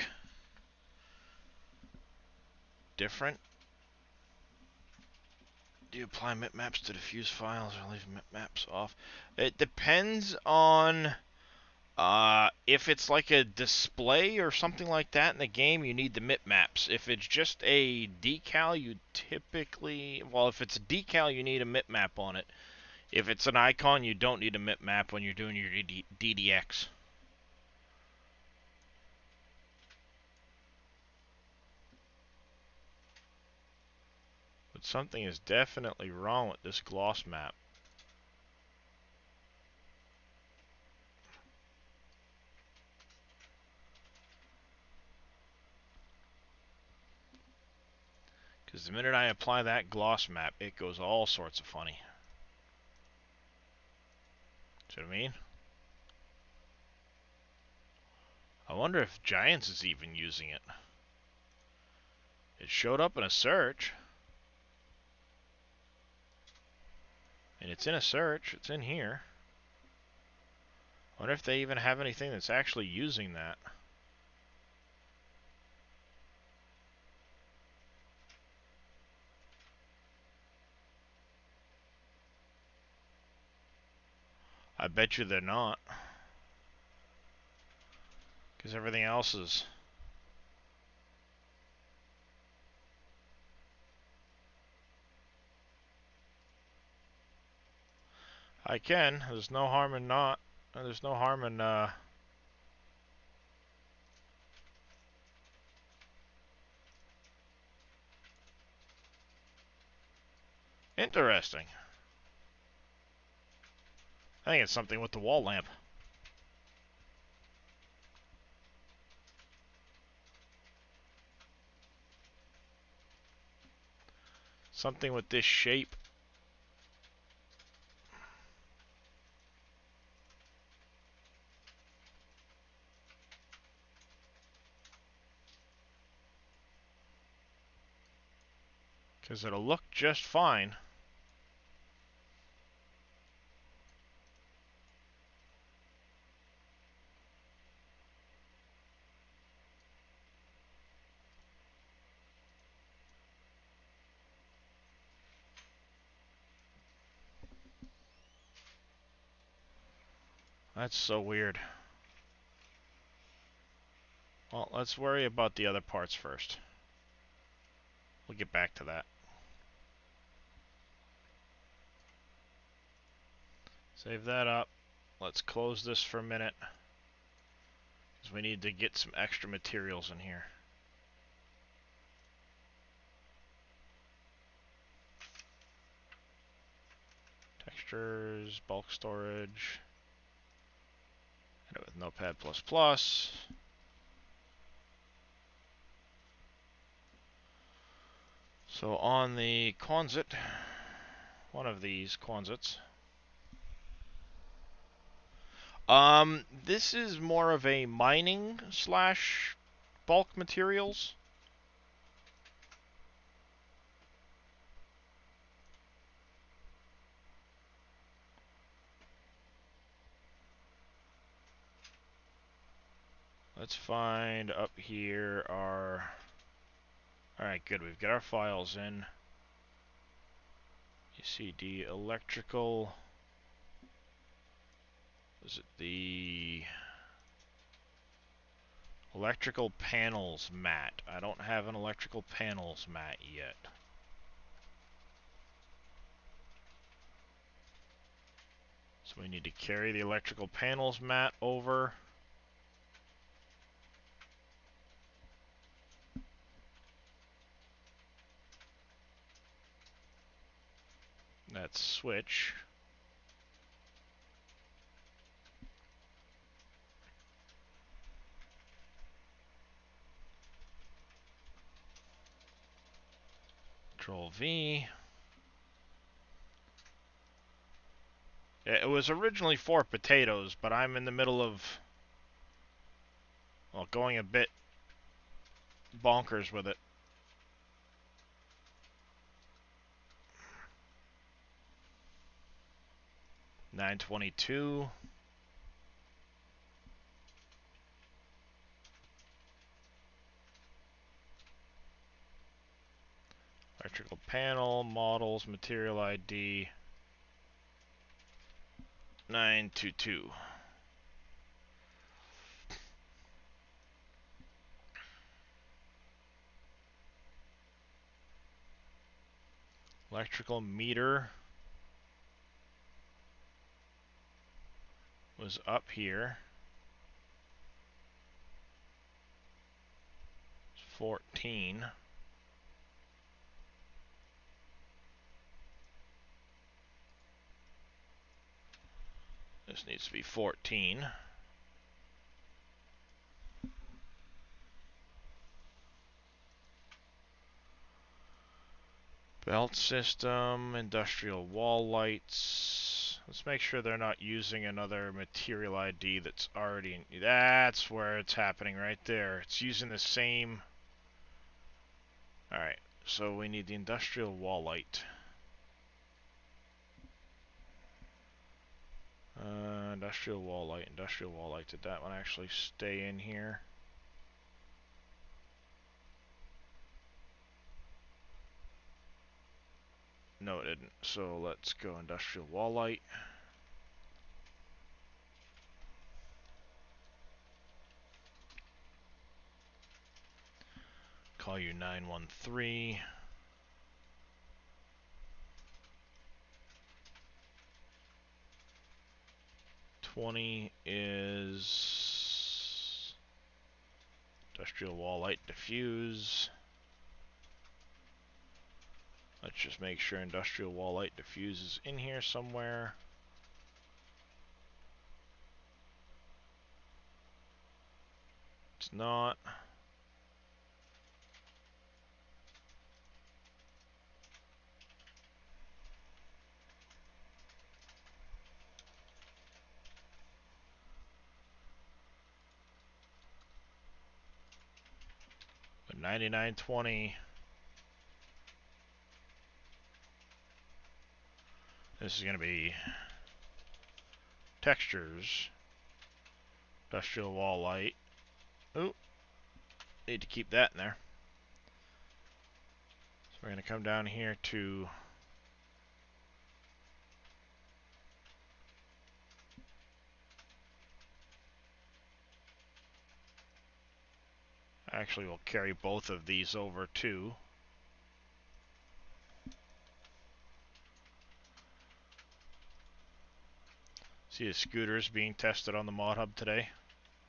different? Do you apply mipmaps to diffuse files or leave mipmaps off? It depends on If it's like a display or something like that in the game, you need the mip maps. If it's just a decal, you typically... Well, if it's a decal, you need a mip map on it. If it's an icon, you don't need a mip map when you're doing your DDX. But something is definitely wrong with this gloss map. Because the minute I apply that gloss map, it goes all sorts of funny. See what I mean? I wonder if Giants is even using it. It showed up in a search. And it's in a search. It's in here. I wonder if they even have anything that's actually using that. I bet you they're not. Because everything else is... I can. There's no harm in not. There's no harm in, Interesting. I think it's something with the wall lamp. Something with this shape. Because it'll look just fine. That's so weird. Well, let's worry about the other parts first. We'll get back to that. Save that up. Let's close this for a minute. Because we need to get some extra materials in here. Textures, bulk storage. Edit with Notepad++. So on the Quonset, one of these Quonsets, this is more of a mining slash bulk materials. Let's find up here our... Alright, good. We've got our files in. ECD electrical. Is it the electrical panels mat? I don't have an electrical panels mat yet. So we need to carry the electrical panels mat over. That's switch. Control V. It was originally for potatoes, but I'm in the middle of, well, going a bit bonkers with it. $9.22. Electrical panel, models, material ID. 922. Electrical meter was up here. It's 14. This needs to be 14. Belt system, industrial wall lights. Let's make sure they're not using another material ID that's already in. That's where it's happening right there. It's using the same. Alright, so we need the industrial wall light. Industrial wall light, industrial wall light. Did that one actually stay in here? No, it didn't. So let's go industrial wall light. Call you 913. $20 is industrial wall light diffuse. Let's just make sure industrial wall light diffuse is in here somewhere. It's not. But 9920. This is going to be textures. Industrial wall light. Ooh. Need to keep that in there. So we're going to come down here to actually we'll carry both of these over too. See the scooters being tested on the mod hub today.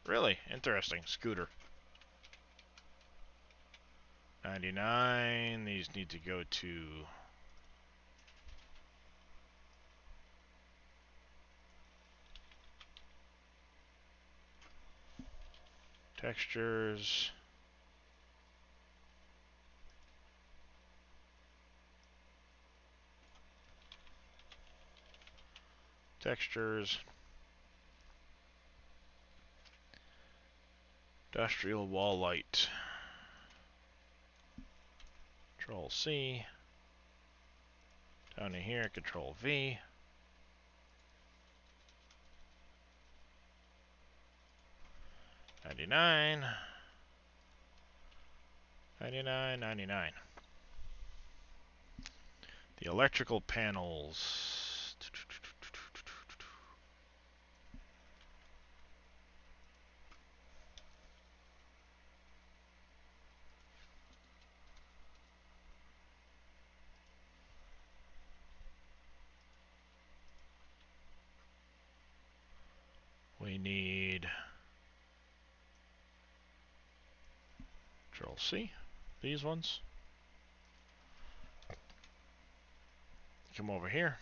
Really interesting. Scooter. 99. These need to go to textures. Textures. Industrial wall light. Control C. Down to here, Control V. $99. $99.99. The electrical panels. We need Control C. These ones. Come over here.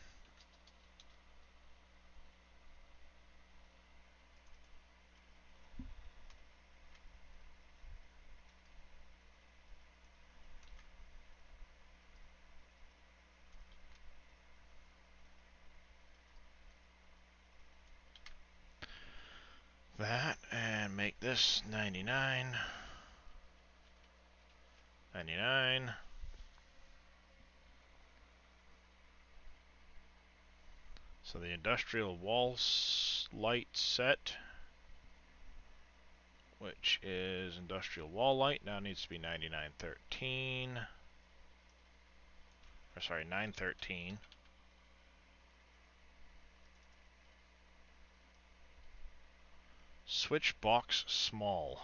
That and make this 99. 99. So the industrial wall light set, which is industrial wall light, now needs to be 9913. Or sorry, 913. Switch box small.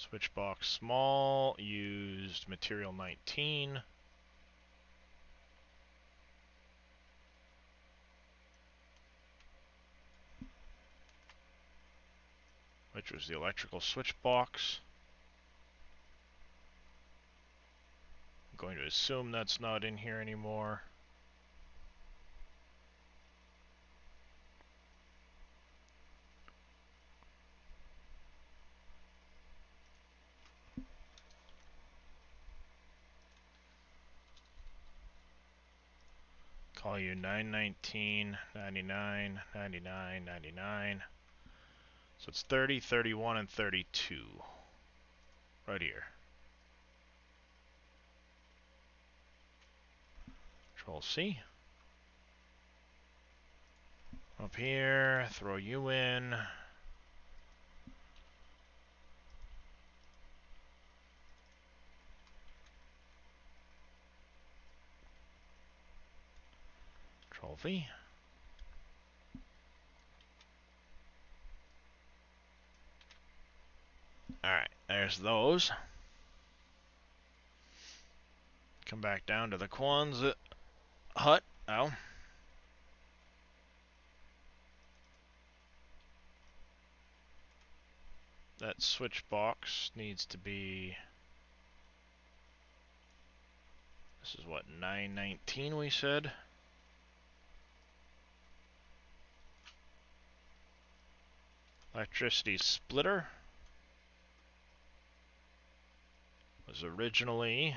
Switch box small, used material 19. Which was the electrical switch box. I'm going to assume that's not in here anymore. Call you 919, 99, 99, 99. So it's 30, 31, and 32. Right here. Control C. Up here, throw you in. Control V. Alright, there's those. Come back down to the Quonset hut now. That switch box needs to be... This is what, 919 we said? Electricity splitter was originally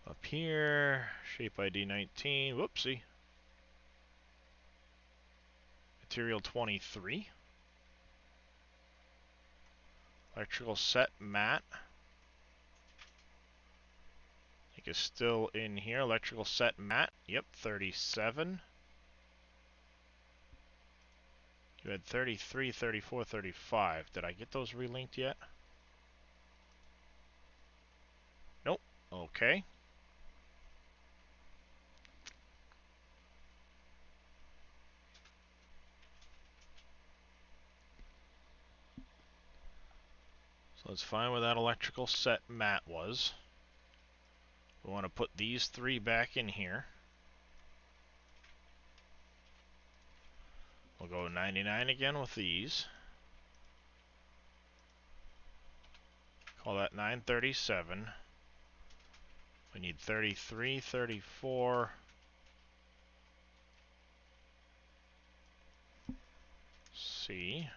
up here. Shape ID 19. Whoopsie. Material 23. Electrical set mat. I think it's still in here. Electrical set mat. Yep, 37. You had 33, 34, 35. Did I get those relinked yet? Nope. Okay. So let's find where that electrical set mat was. We want to put these three back in here. We'll go 99 again with these. Call that 937. We need 33, 34. C.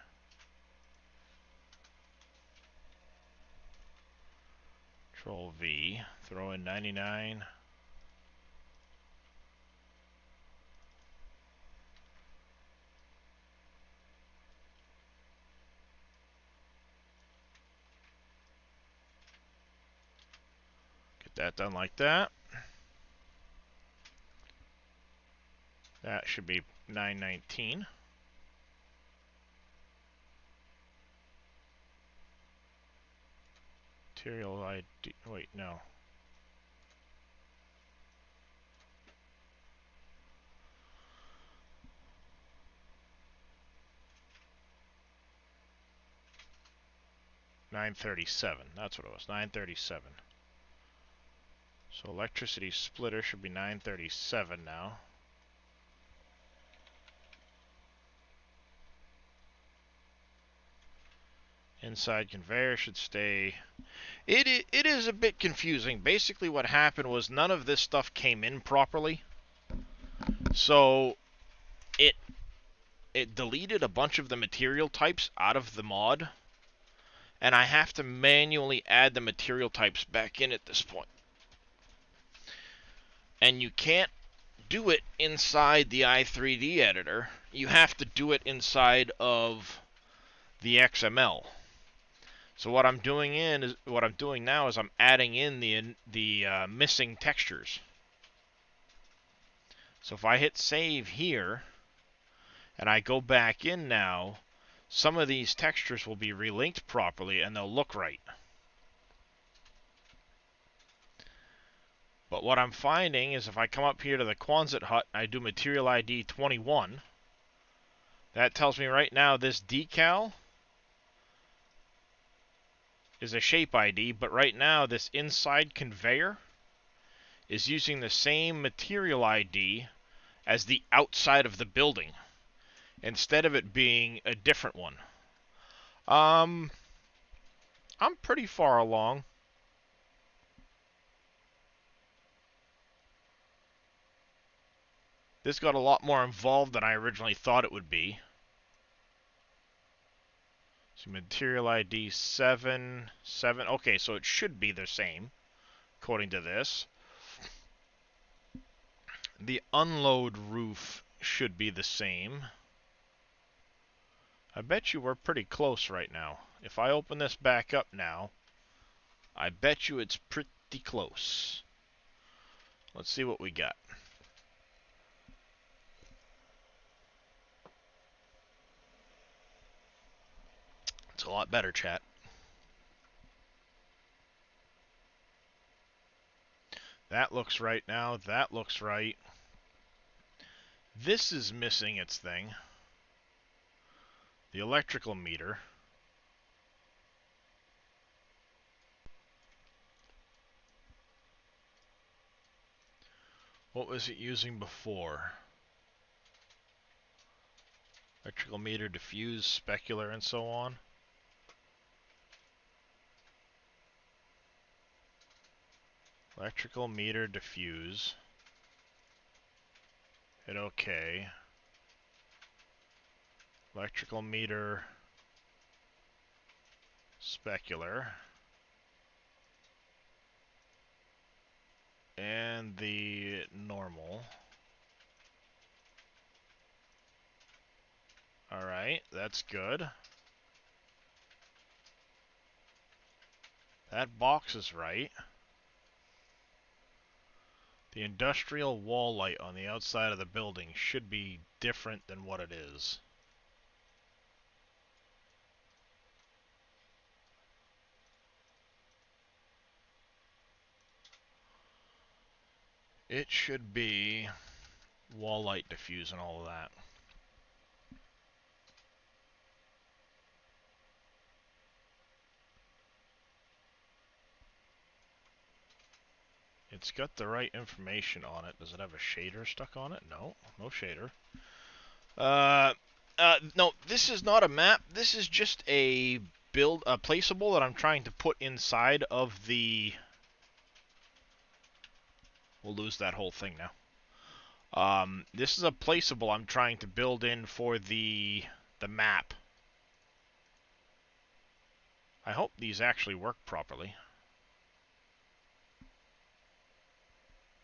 Control V. Throw in 99. That done like that. That should be 919. Material ID. Wait, no. $937. That's what it was. 937. So electricity splitter should be 937 now. Inside conveyor should stay. It is a bit confusing. Basically what happened was none of this stuff came in properly. So it deleted a bunch of the material types out of the mod. And I have to manually add the material types back in at this point. And you can't do it inside the i3D editor. You have to do it inside of the XML. So what I'm doing now is I'm adding in the missing textures. So if I hit save here and I go back in now, some of these textures will be relinked properly and they'll look right. But what I'm finding is if I come up here to the Quonset hut and I do material ID 21, that tells me right now this decal is a shape ID, but right now this inside conveyor is using the same material ID as the outside of the building, instead of it being a different one. I'm pretty far along. This got a lot more involved than I originally thought it would be. So material ID 7, 7. Okay, so it should be the same, according to this. The unload roof should be the same. I bet you we're pretty close right now. If I open this back up now, I bet you it's pretty close. Let's see what we got. It's a lot better, chat. That looks right now. That looks right. This is missing its thing. The electrical meter. What was it using before? Electrical meter, diffuse, specular, and so on. Electrical meter, diffuse. Hit OK. Electrical meter, specular. And the normal. Alright, that's good. That box is right. The industrial wall light on the outside of the building should be different than what it is. It should be wall light diffuse and all of that. It's got the right information on it. Does it have a shader stuck on it? No, no shader. No, this is not a map. This is just a placeable that I'm trying to put inside of the... We'll lose that whole thing now. This is a placeable I'm trying to build in for the map. I hope these actually work properly.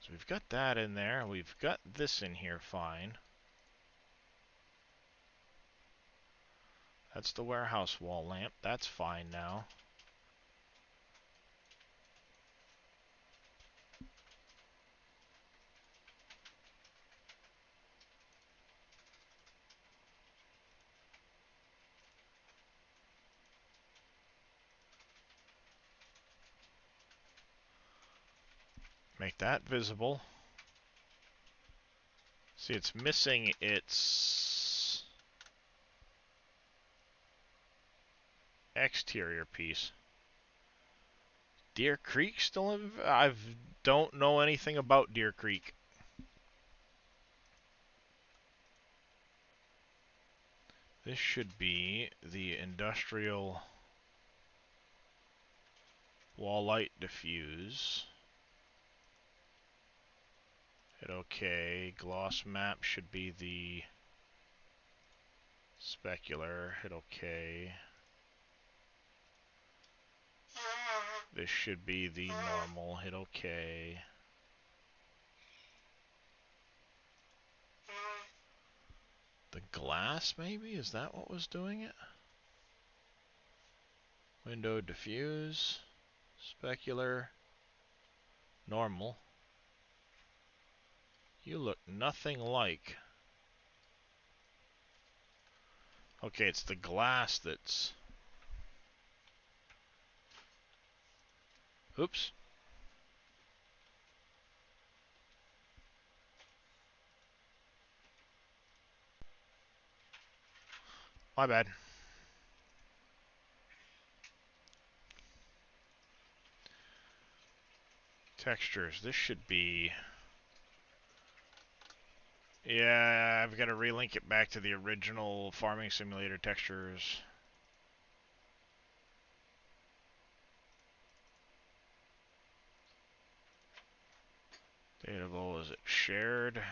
So we've got that in there. We've got this in here fine. That's the warehouse wall lamp. That's fine now. Make that visible. See, it's missing its exterior piece. Deer Creek still in... I don't know anything about Deer Creek. This should be the industrial wall light diffuse. Hit OK. Gloss map should be the specular. Hit OK. This should be the normal. Hit OK. The glass, maybe? Is that what was doing it? Window diffuse. Specular. Normal. You look nothing like... Okay, it's the glass that's... Oops. My bad. Textures. This should be... Yeah, I've got to relink it back to the original Farming Simulator textures. Datable, is it shared?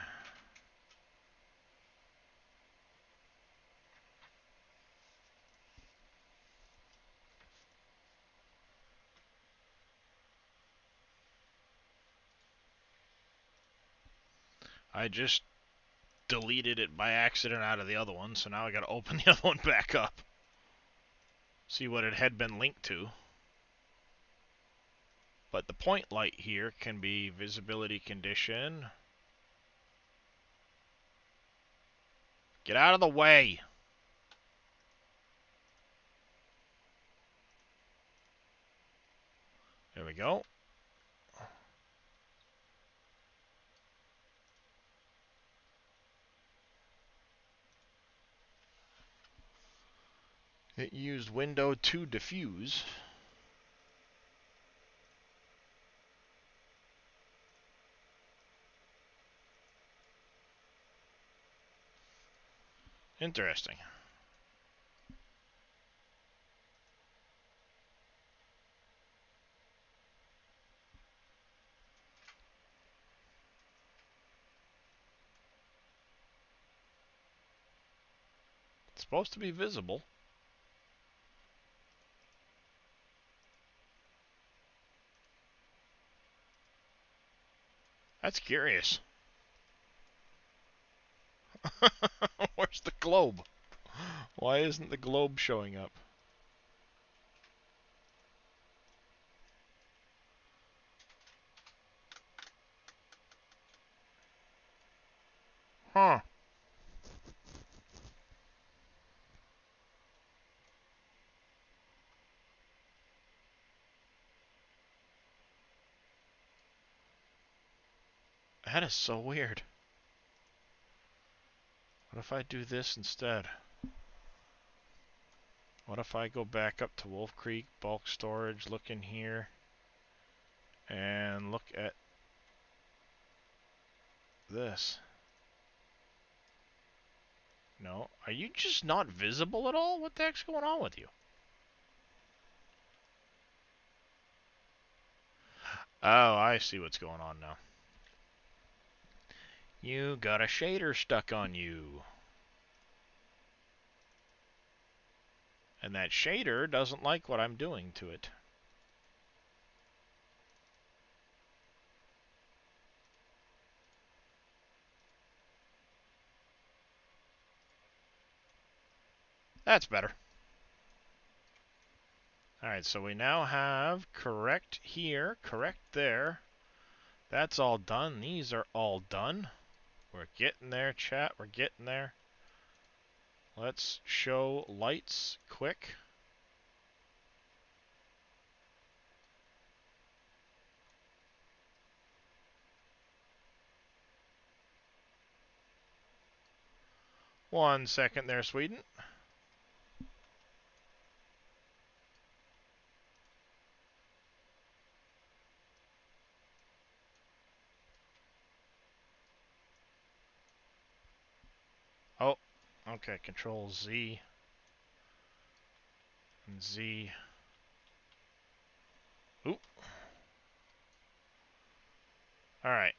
I just deleted it by accident out of the other one, so now I gotta open the other one back up. See what it had been linked to. But the point light here can be visibility condition. Get out of the way! There we go. It used window to diffuse. Interesting. It's supposed to be visible. That's curious. Where's the globe? Why isn't the globe showing up? Huh. That is so weird. What if I do this instead? What if I go back up to Wolf Creek, bulk storage, look in here, and look at this? No. Are you just not visible at all? What the heck's going on with you? Oh, I see what's going on now. You got a shader stuck on you. And that shader doesn't like what I'm doing to it. That's better. Alright, so we now have correct here, correct there. That's all done. These are all done. We're getting there, chat. We're getting there. Let's show lights quick. One second there, Sweden. Oh, okay. Control Z and Z. Oop. All right.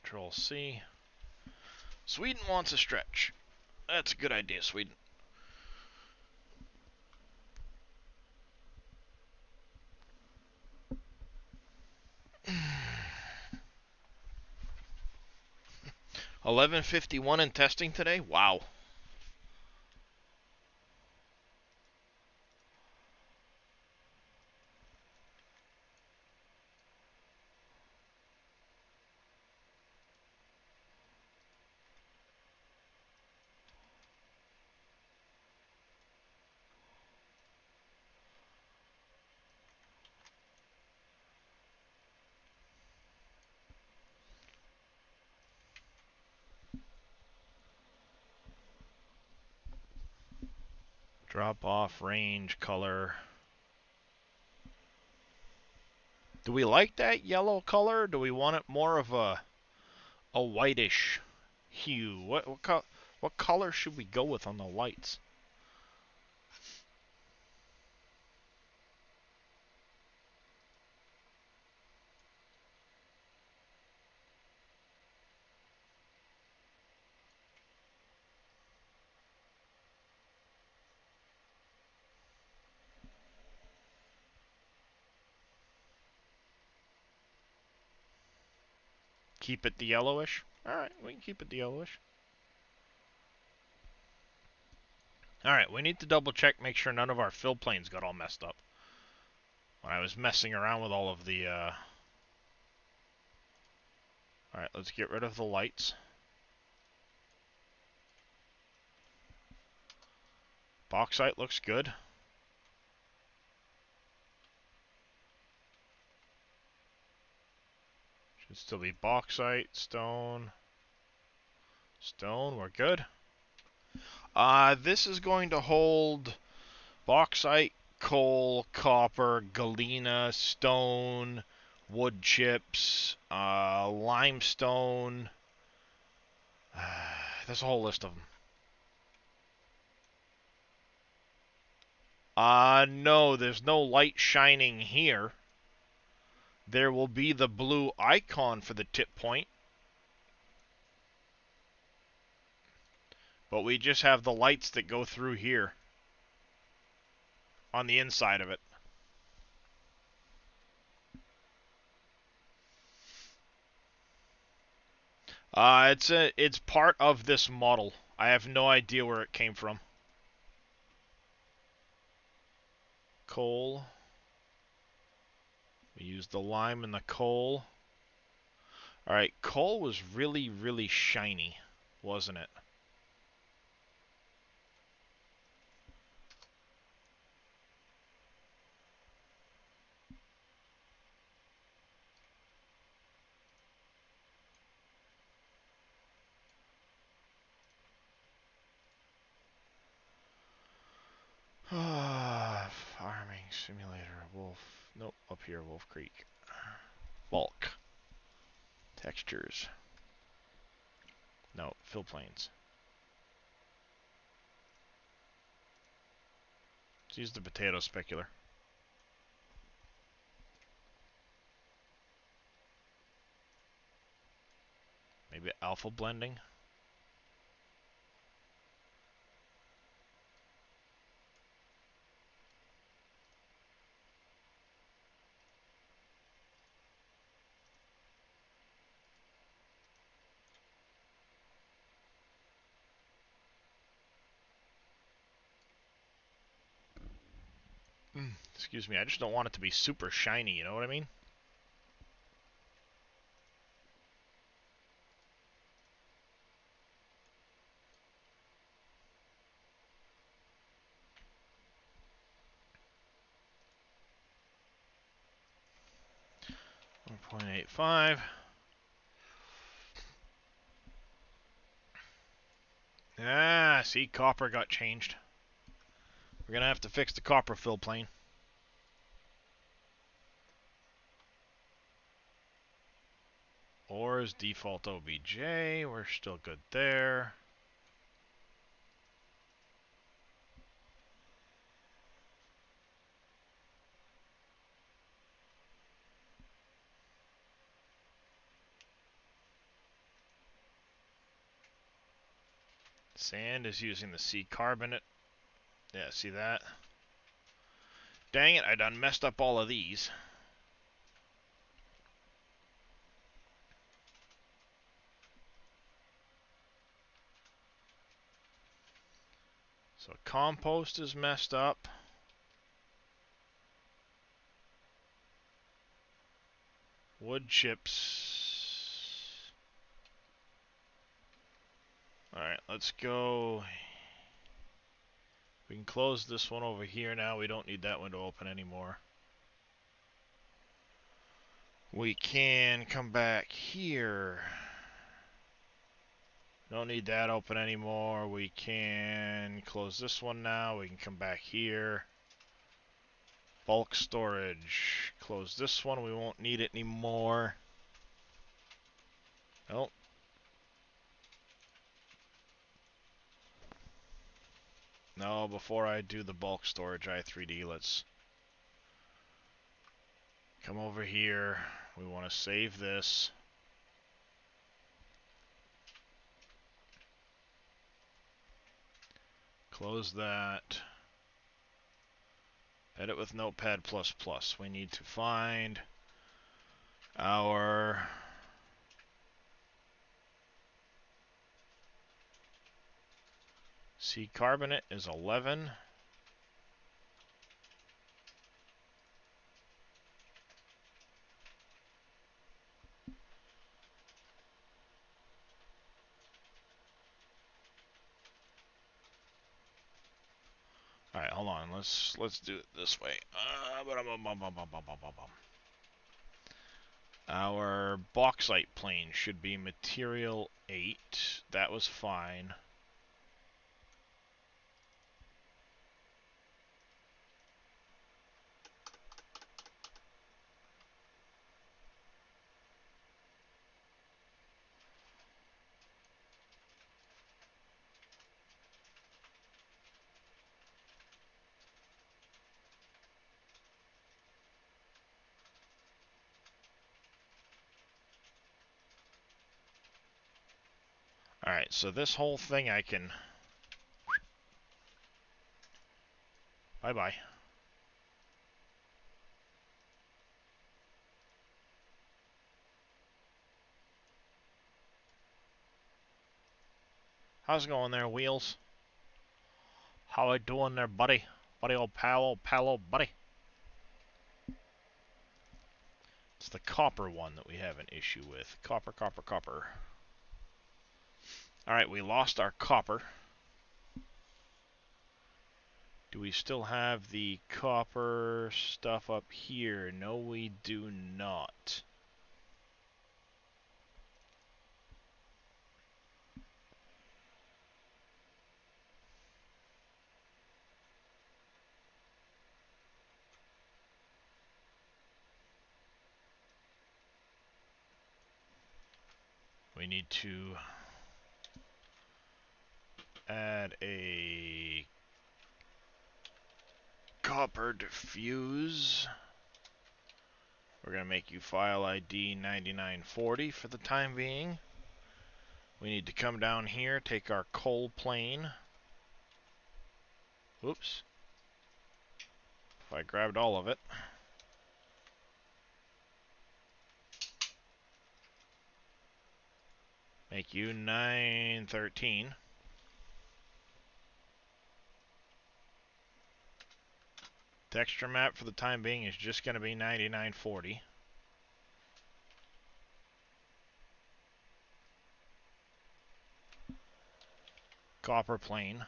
Control C. Sweden wants a stretch. That's a good idea, Sweden. $11.51 in testing today? Wow. Drop off, range, color. Do we like that yellow color? Do we want it more of a whitish hue? What color should we go with on the lights? Keep it the yellowish? Alright, we can keep it the yellowish. Alright, we need to double check, make sure none of our fill planes got all messed up. When I was messing around with all of the, Alright, let's get rid of the lights. Bauxite looks good. Should still be bauxite, stone. Stone, we're good. This is going to hold bauxite, coal, copper, galena, stone, wood chips, limestone. There's a whole list of them. No, there's no light shining here. There will be the blue icon for the tip point. But we just have the lights that go through here. On the inside of it. It's part of this model. I have no idea where it came from. Coal. We used the lime and the coal. Alright, coal was really, really shiny, wasn't it? Farming simulator, wolf. Nope, up here, Wolf Creek. Bulk. Textures. No, fill planes. Let's use the potato specular. Maybe alpha blending. Excuse me, I just don't want it to be super shiny, you know what I mean? .85. See, copper got changed. We're gonna have to fix the copper fill plane. Ores, default OBJ, we're still good there. Sand is using the C carbonate. Yeah, see that? Dang it, I done messed up all of these. So compost is messed up. Wood chips. Alright, let's go. We can close this one over here now. We don't need that window open anymore. We can come back here. Don't need that open anymore. We can close this one now. We can come back here. Bulk storage. Close this one. We won't need it anymore. Nope. No, before I do the bulk storage i3D, let's come over here. We want to save this. Close that. Edit with Notepad++. We need to find our C carbonate is 11. All right, hold on. Let's do it this way. Our bauxite plane should be material 8. That was fine. Alright, so this whole thing I can... Bye-bye. How's it going there, Wheels? How I doing there, buddy? Buddy, old pal, old buddy. It's the copper one that we have an issue with. Copper, copper, copper. Alright, we lost our copper. Do we still have the copper stuff up here? No, we do not. We need to add a copper diffuse. We're going to make you file ID 9940 for the time being. We need to come down here, take our coal plane. Oops. If I grabbed all of it. Make you 913. Texture map for the time being is just going to be 9940. Copper plane.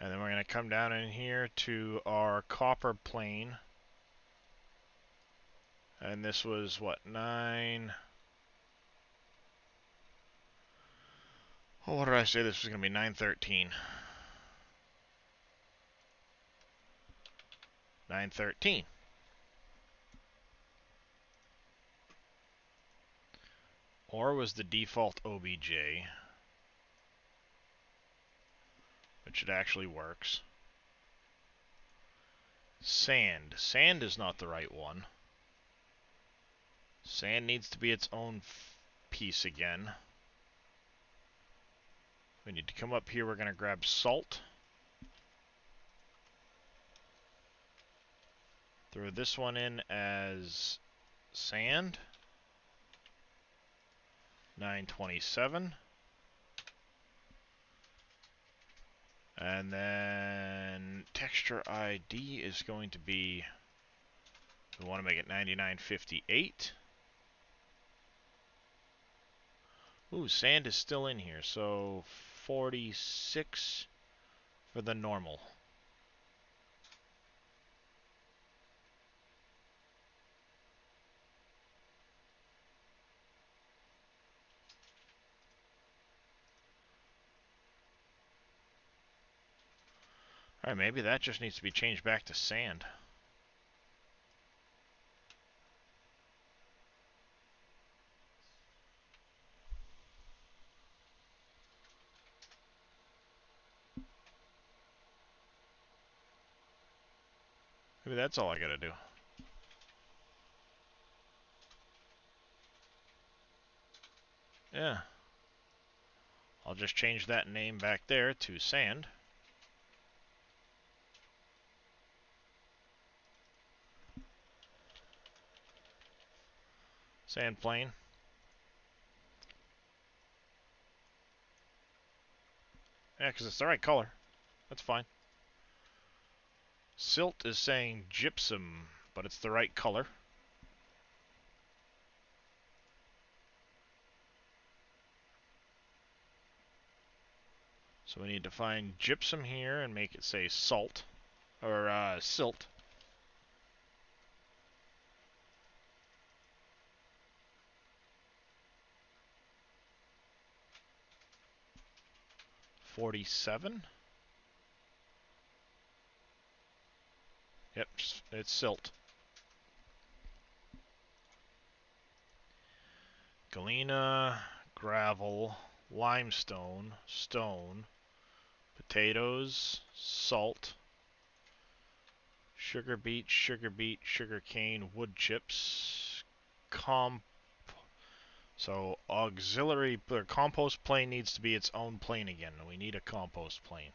And then we're going to come down in here to our copper plane. And this was, what, 9... Oh, what did I say? This was going to be 913. 913. Or was the default OBJ, which it actually works. Sand. Sand is not the right one. Sand needs to be its own piece again. We need to come up here. We're going to grab salt. Throw this one in as sand. 927. And then texture ID is going to be, we want to make it 9958. Ooh, sand is still in here, so 46 for the normal. . . . . . . . . . . . . . . . . . . . . . . . . . . . . . . . . . . . . . . . . . . . . . . . . . . . . . . . . . . Alright, maybe that just needs to be changed back to sand. Maybe that's all I gotta do. Yeah. I'll just change that name back there to sand. Sand plane. Yeah, because it's the right color. That's fine. Silt is saying gypsum, but it's the right color. So we need to find gypsum here and make it say salt, or silt. $47. Yep, it's silt. Galena, gravel, limestone, stone, potatoes, salt, sugar beet, sugar cane, wood chips, so auxiliary or compost plane needs to be its own plane again. We need a compost plane.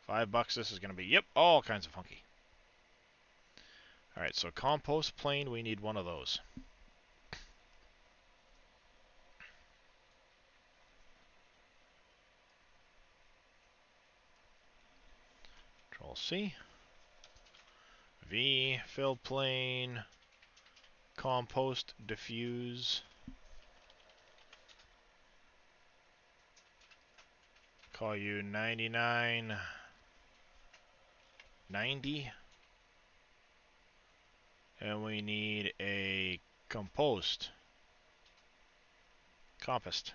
$5. This is going to be, yep, all kinds of funky. Alright, so compost plane, we need one of those. Control C. V, fill plane, compost, diffuse. Call you 9990. And we need a compost. Compost.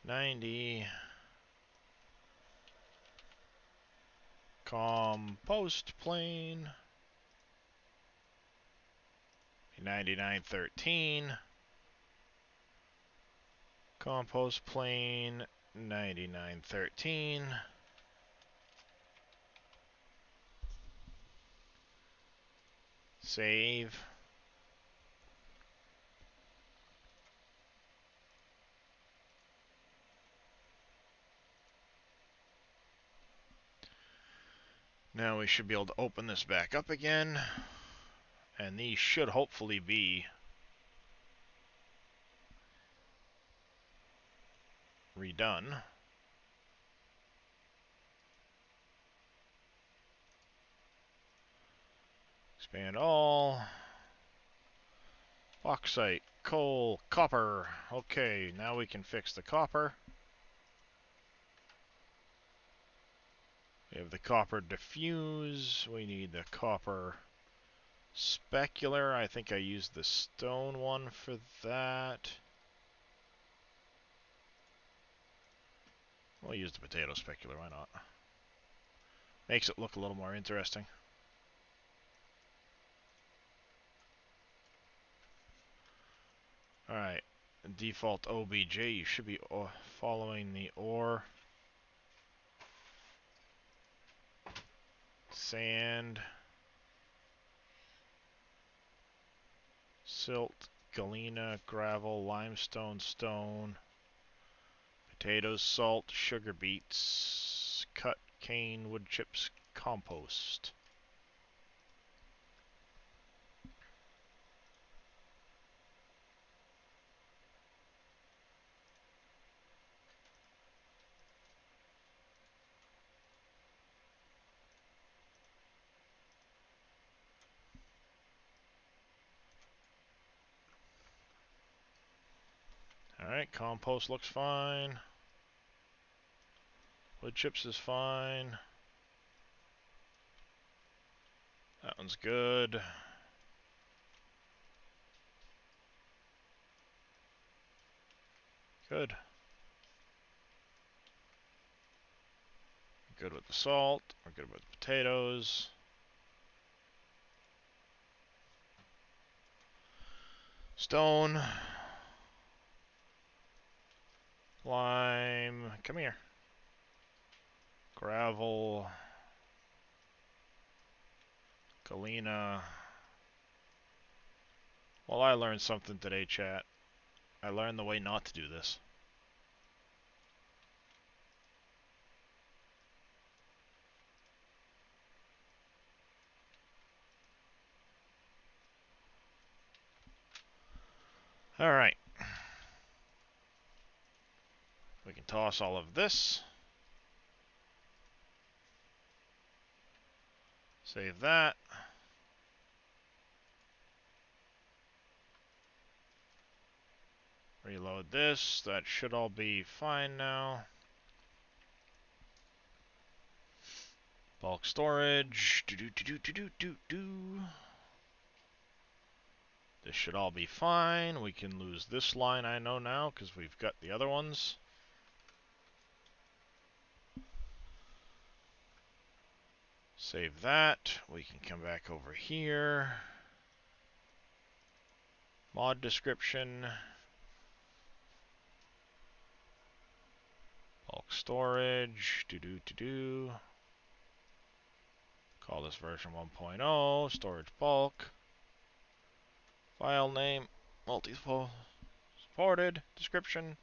90. Compost plane. 9913. Compost plane 9913. Save. Now we should be able to open this back up again. And these should hopefully be redone. Expand all. Bauxite, coal, copper. Okay, now we can fix the copper. We have the copper diffuse. We need the copper specular. I think I used the stone one for that. We'll use the potato specular, why not? Makes it look a little more interesting. Alright, default OBJ, you should be following the ore. Sand. Silt, galena, gravel, limestone, stone. Potatoes, salt, sugar beets, cut cane, wood chips, compost. Alright, compost looks fine. Wood chips is fine. That one's good. Good. Good with the salt. We're good with the potatoes. Stone. Lime. Come here. Gravel. Galena. Well, I learned something today, chat. I learned the way not to do this. Alright. We can toss all of this. Save that. Reload this. That should all be fine now. Bulk storage. This should all be fine. We can lose this line, I know now, because we've got the other ones. Save that. We can come back over here. Mod description. Bulk storage. Call this version 1.0. Storage bulk. File name. Multiple. Supported. Description.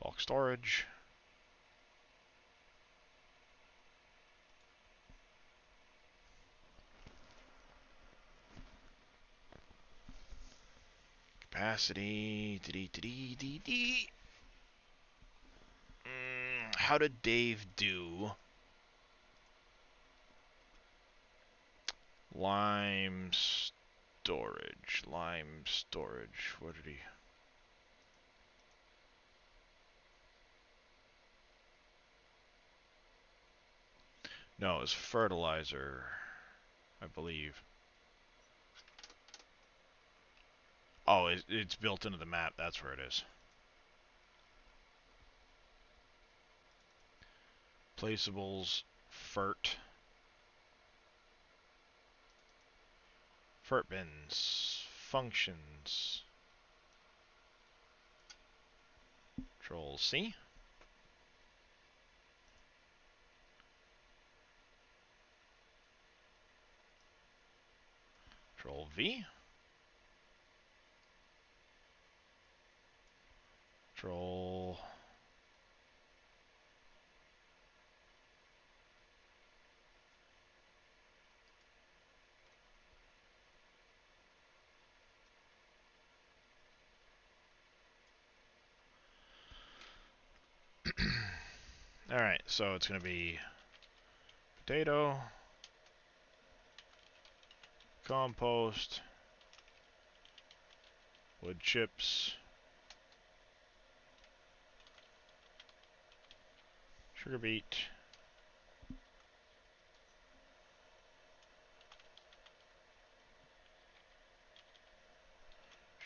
Bulk storage. Capacity. How did Dave do? Lime storage. Lime storage. What did he... No, it was fertilizer, I believe. Oh, it's built into the map. That's where it is. Placeables, fert. Fert bins, functions. Control C. Control V. Control... Alright, so it's going to be potato, compost, wood chips, sugar beet,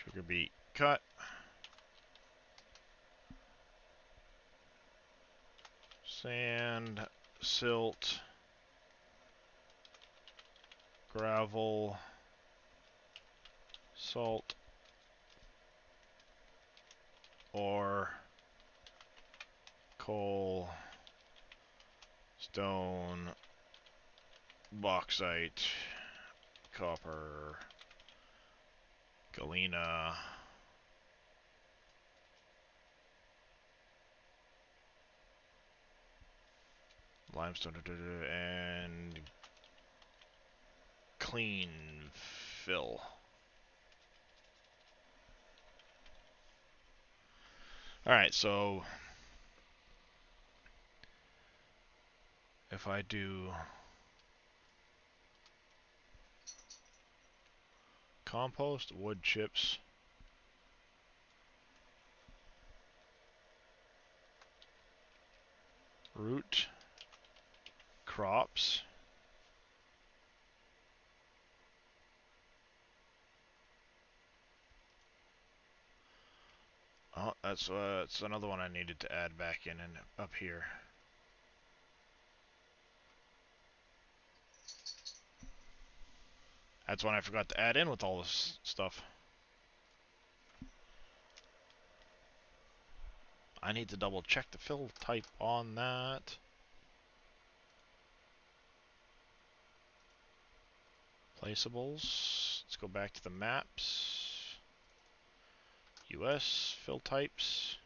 sugar beet cut, sand, silt, gravel, salt, ore, coal, stone, bauxite, copper, galena, limestone, and clean fill. Alright, so if I do compost, wood chips, root, crops, That's another one I needed to add back in and up here. That's one I forgot to add in with all this stuff. I need to double check the fill type on that. Placeables. Let's go back to the maps. US fill types.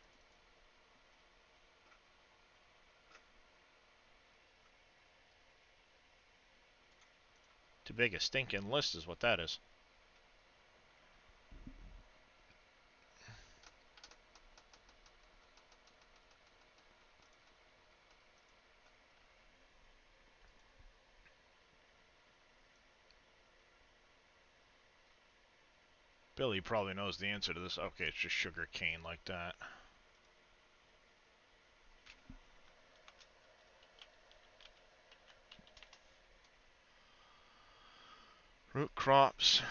Too big a stinking list is what that is. Billy probably knows the answer to this. Okay, it's just sugar cane like that. Root crops.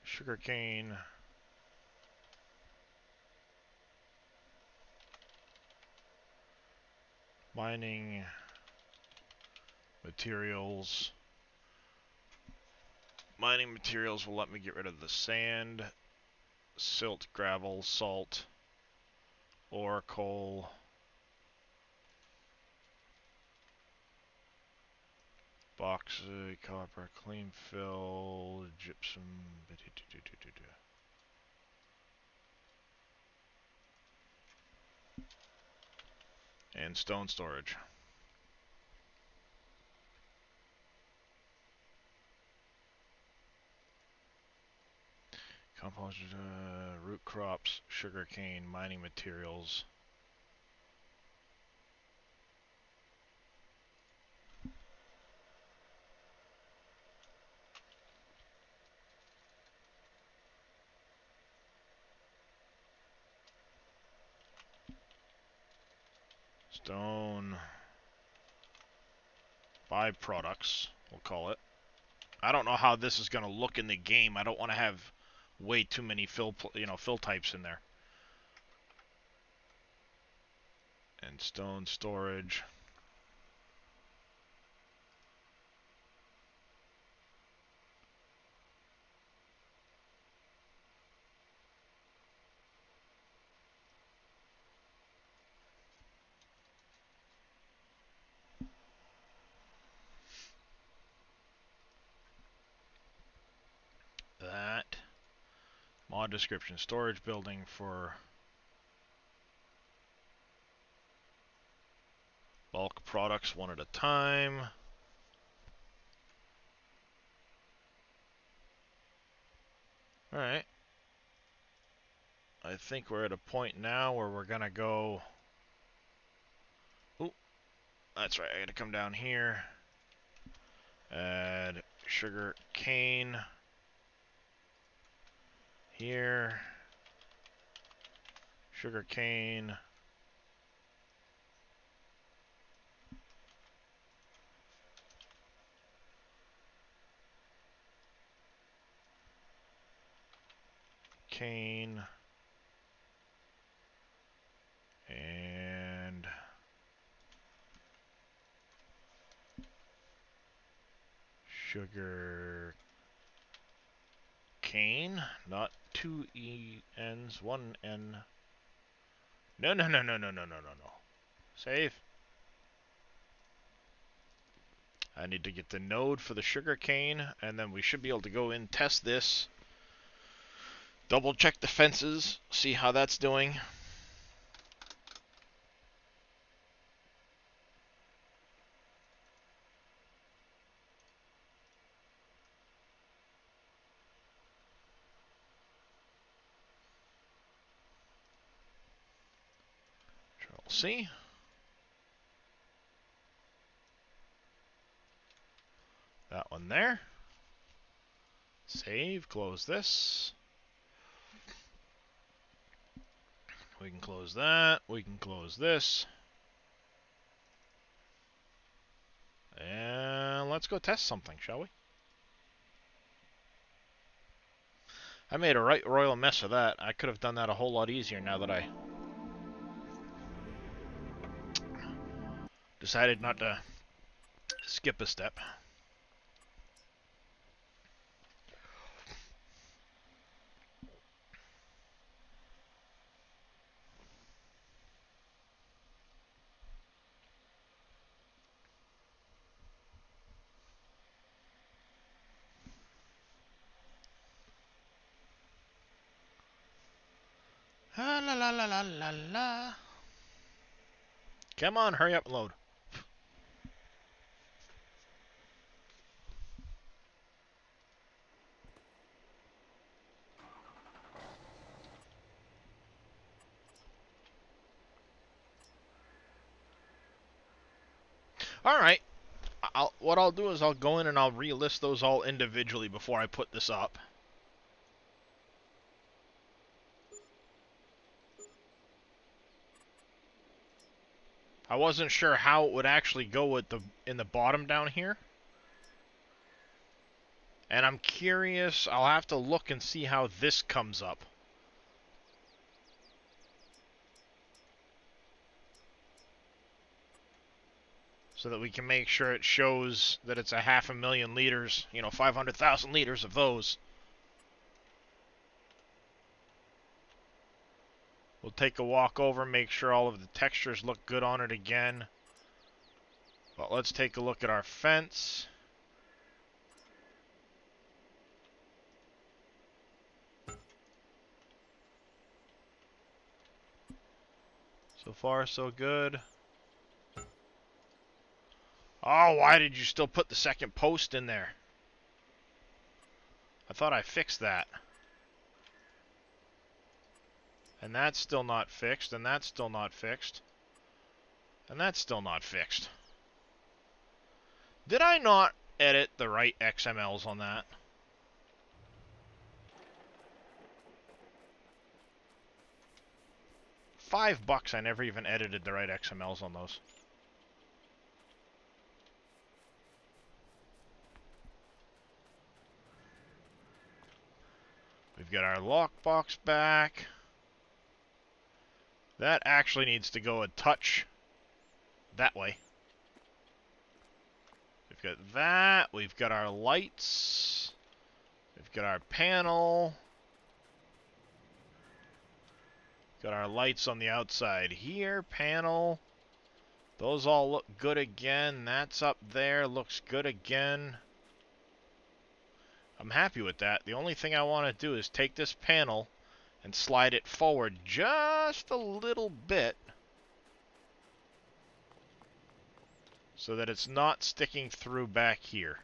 Sugar cane. Mining materials. Mining materials will let me get rid of the sand, silt, gravel, salt, ore, coal, bauxite, copper, clean fill, gypsum, and stone storage. Compost, root crops, sugar cane, mining materials. Stone byproducts, we'll call it. I don't know how this is going to look in the game. I don't want to have way too many fill types in there. And stone storage. That. Mod description, storage building for bulk products one at a time. Alright. I think we're at a point now where we're gonna go... Ooh, that's right, I gotta come down here. Add sugar cane. Here. Sugar cane. Cane. And sugar cane, not two E-N's, one N. No. Save. I need to get the node for the sugar cane, and then we should be able to go in, test this, double check the fences, see how that's doing. Control C. That one there. Save, close this. We can close that, we can close this. And let's go test something, shall we? I made a right royal mess of that. I could have done that a whole lot easier now that I decided not to skip a step. La la la la la la la. Come on, hurry up and load. Alright, what I'll do is I'll go in and I'll relist those all individually before I put this up. I wasn't sure how it would actually go with in the bottom down here. And I'm curious, I'll have to look and see how this comes up. So that we can make sure it shows that it's a 500,000 liters, 500,000 liters of those. We'll take a walk over, make sure all of the textures look good on it again. But let's take a look at our fence. So far, so good. Oh, why did you still put the second post in there? I thought I fixed that. And that's still not fixed, and that's still not fixed. And that's still not fixed. Did I not edit the right XMLs on that? $5, I never even edited the right XMLs on those. We've got our lockbox back. That actually needs to go a touch that way. We've got that. We've got our lights. We've got our panel. Got our lights on the outside here. Panel. Those all look good again. That's up there. Looks good again. I'm happy with that. The only thing I want to do is take this panel and slide it forward just a little bit so that it's not sticking through back here.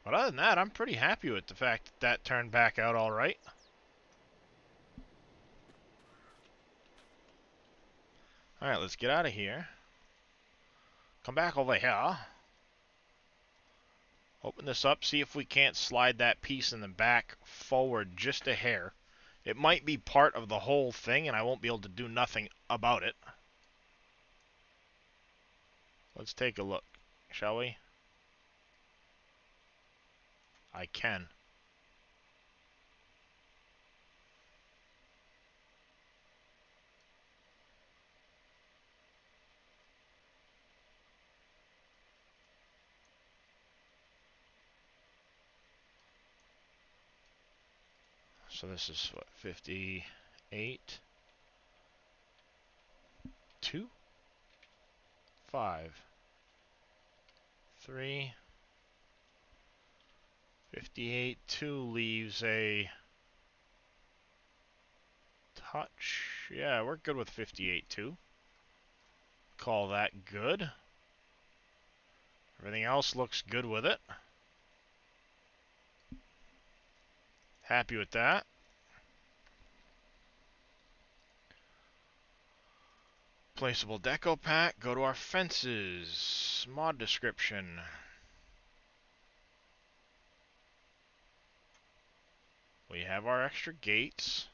But other than that, I'm pretty happy with the fact that that turned back out all right. All right, let's get out of here. Come back over here. Open this up, see if we can't slide that piece in the back forward just a hair. It might be part of the whole thing, and I won't be able to do nothing about it. Let's take a look, shall we? I can. So this is what, 58, 2, 5, 3, 58, 2 leaves a touch. Yeah, we're good with 58, 2. Call that good. Everything else looks good with it. Happy with that. Placeable deco pack. Go to our fences. Mod description. We have our extra gates.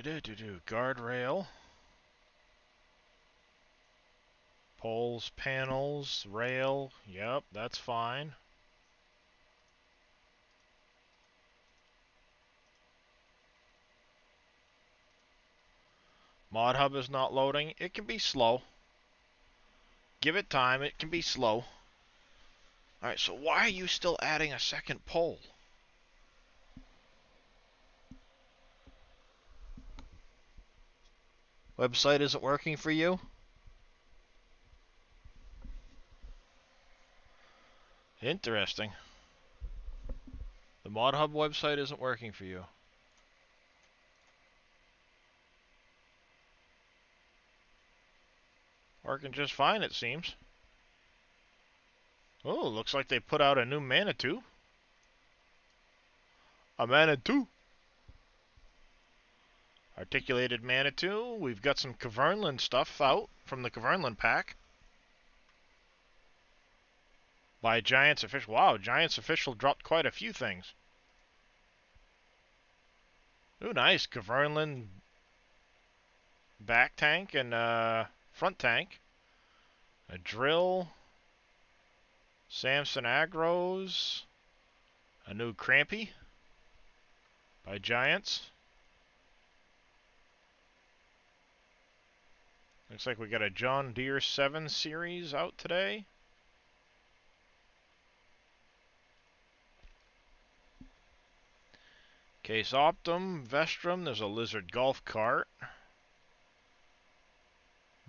Guardrail. Poles, panels, rail. Yep, that's fine. Mod Hub is not loading. It can be slow. Give it time. It can be slow. Alright, so why are you still adding a second pole? Website isn't working for you? Interesting. The Mod Hub website isn't working for you. Working just fine, it seems. Oh, looks like they put out a new Manitou. A Manitou. Articulated Manitou. We've got some Kavernland stuff out from the Kavernland pack. By Giants Official. Wow, Giants Official dropped quite a few things. Ooh, nice. Kavernland back tank and front tank. A drill. Samson Agros. A new Crampy by Giants. Looks like we got a John Deere 7 series out today. Case Optum, Vestrum, there's a Lizard golf cart.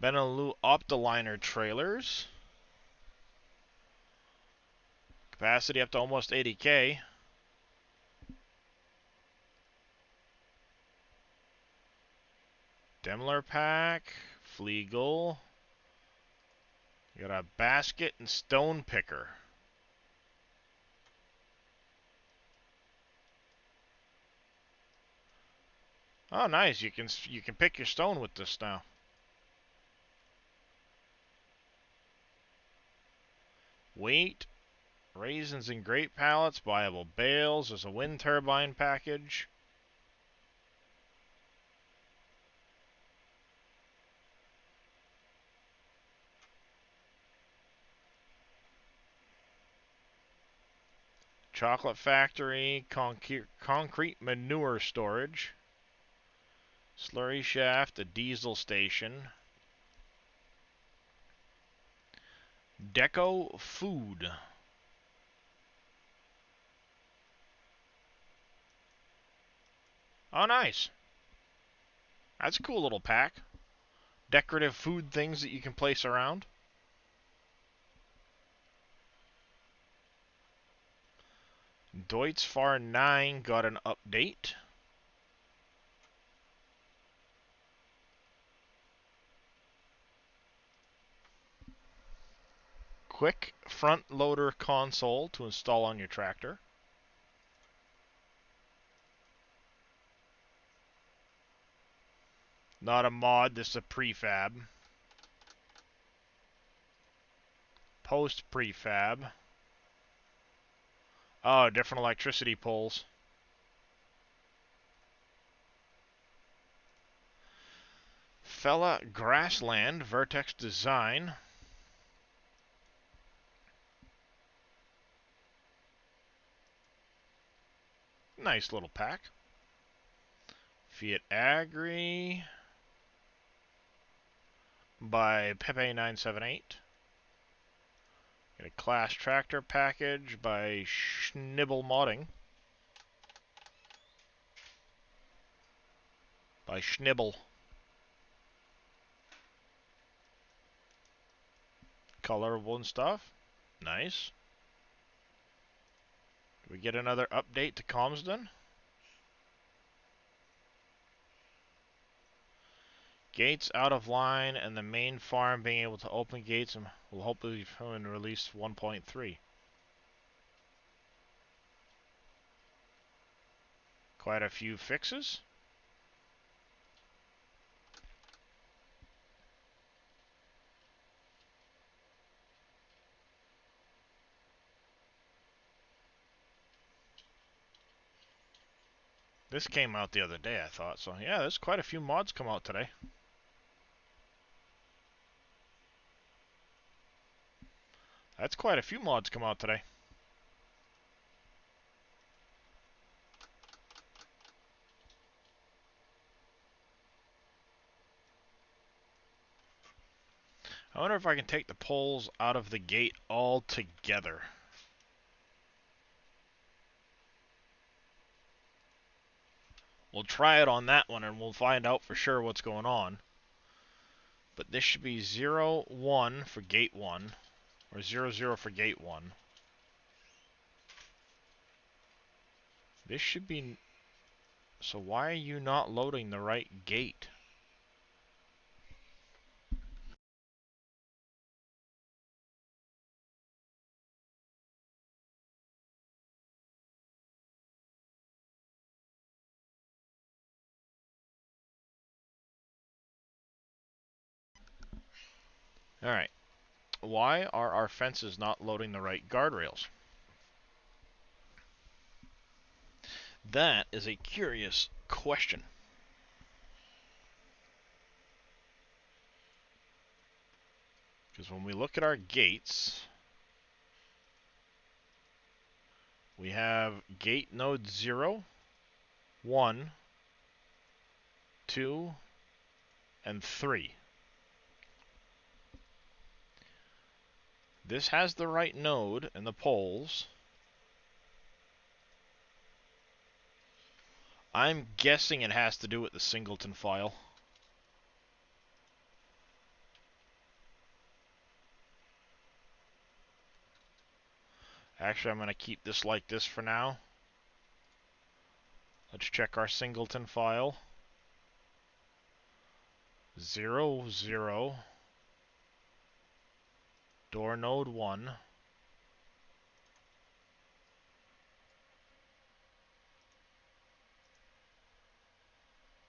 Benelux Optiliner trailers. Capacity up to almost 80K. Demler pack, Fleagle. You got a basket and stone picker. Oh, nice. You can pick your stone with this now. Weight, raisins and grape pallets, buyable bales. There's a wind turbine package. Chocolate factory, concrete manure storage. Slurry shaft, a diesel station. Deco food. Oh, nice. That's a cool little pack. Decorative food things that you can place around. Deutz Far 9 got an update. Quick front loader console to install on your tractor. Not a mod, this is a prefab. Post prefab. Oh, different electricity poles. Fella Grassland Vertex Design. Nice little pack. Fiat Agri by Pepe978. Got a Class Tractor package by Schnibble Modding. By Schnibble. Colorable and stuff. Nice. Do we get another update to Comsden? Gates out of line and the main farm being able to open gates and will hopefully come in release 1.3. Quite a few fixes. This came out the other day, I thought. So yeah, there's quite a few mods come out today. That's quite a few mods come out today. I wonder if I can take the poles out of the gate altogether. We'll try it on that one and we'll find out for sure what's going on. But this should be 0, 1 for gate 1. Or 0, 0 for gate 1. This should be... So why are you not loading the right gate? Alright. Why are our fences not loading the right guardrails? That is a curious question. Because when we look at our gates, we have gate node 0, 1, 2, and 3. This has the right node and the poles. I'm guessing it has to do with the singleton file. Actually, I'm going to keep this like this for now. Let's check our singleton file. 0, 0. Door node 1.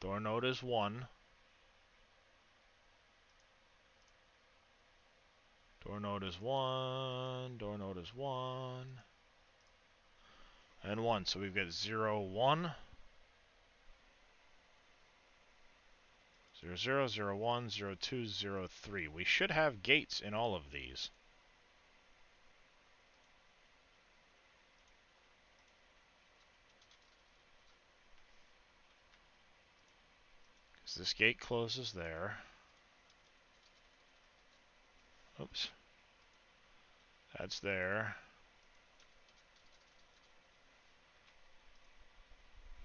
Door node is 1. Door node is 1. Door node is 1. And 1. So we've got 0, 1. 0, 0, 0, 1, 0, 2, 0, 3. We should have gates in all of these. Because this gate closes there. Oops. That's there.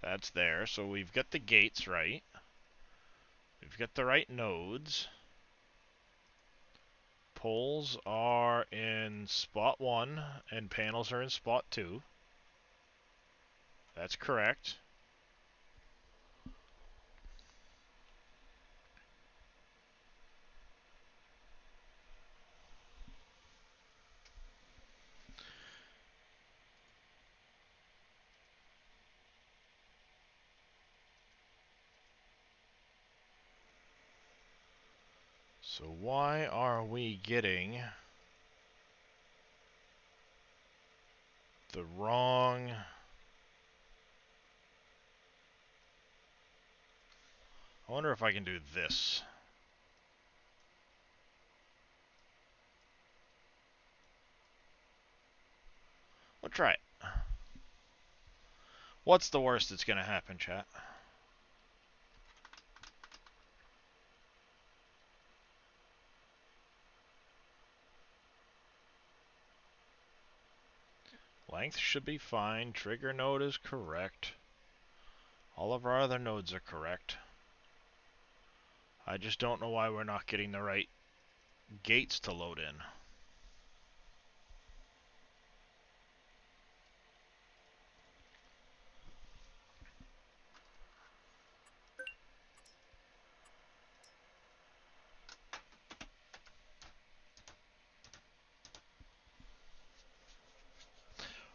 That's there. So we've got the gates right. We've got the right nodes. Poles are in spot 1 and panels are in spot 2. That's correct. So why are we getting the wrong... I wonder if I can do this. We'll try it. What's the worst that's going to happen, chat? Length should be fine. Trigger node is correct. All of our other nodes are correct. I just don't know why we're not getting the right gates to load in.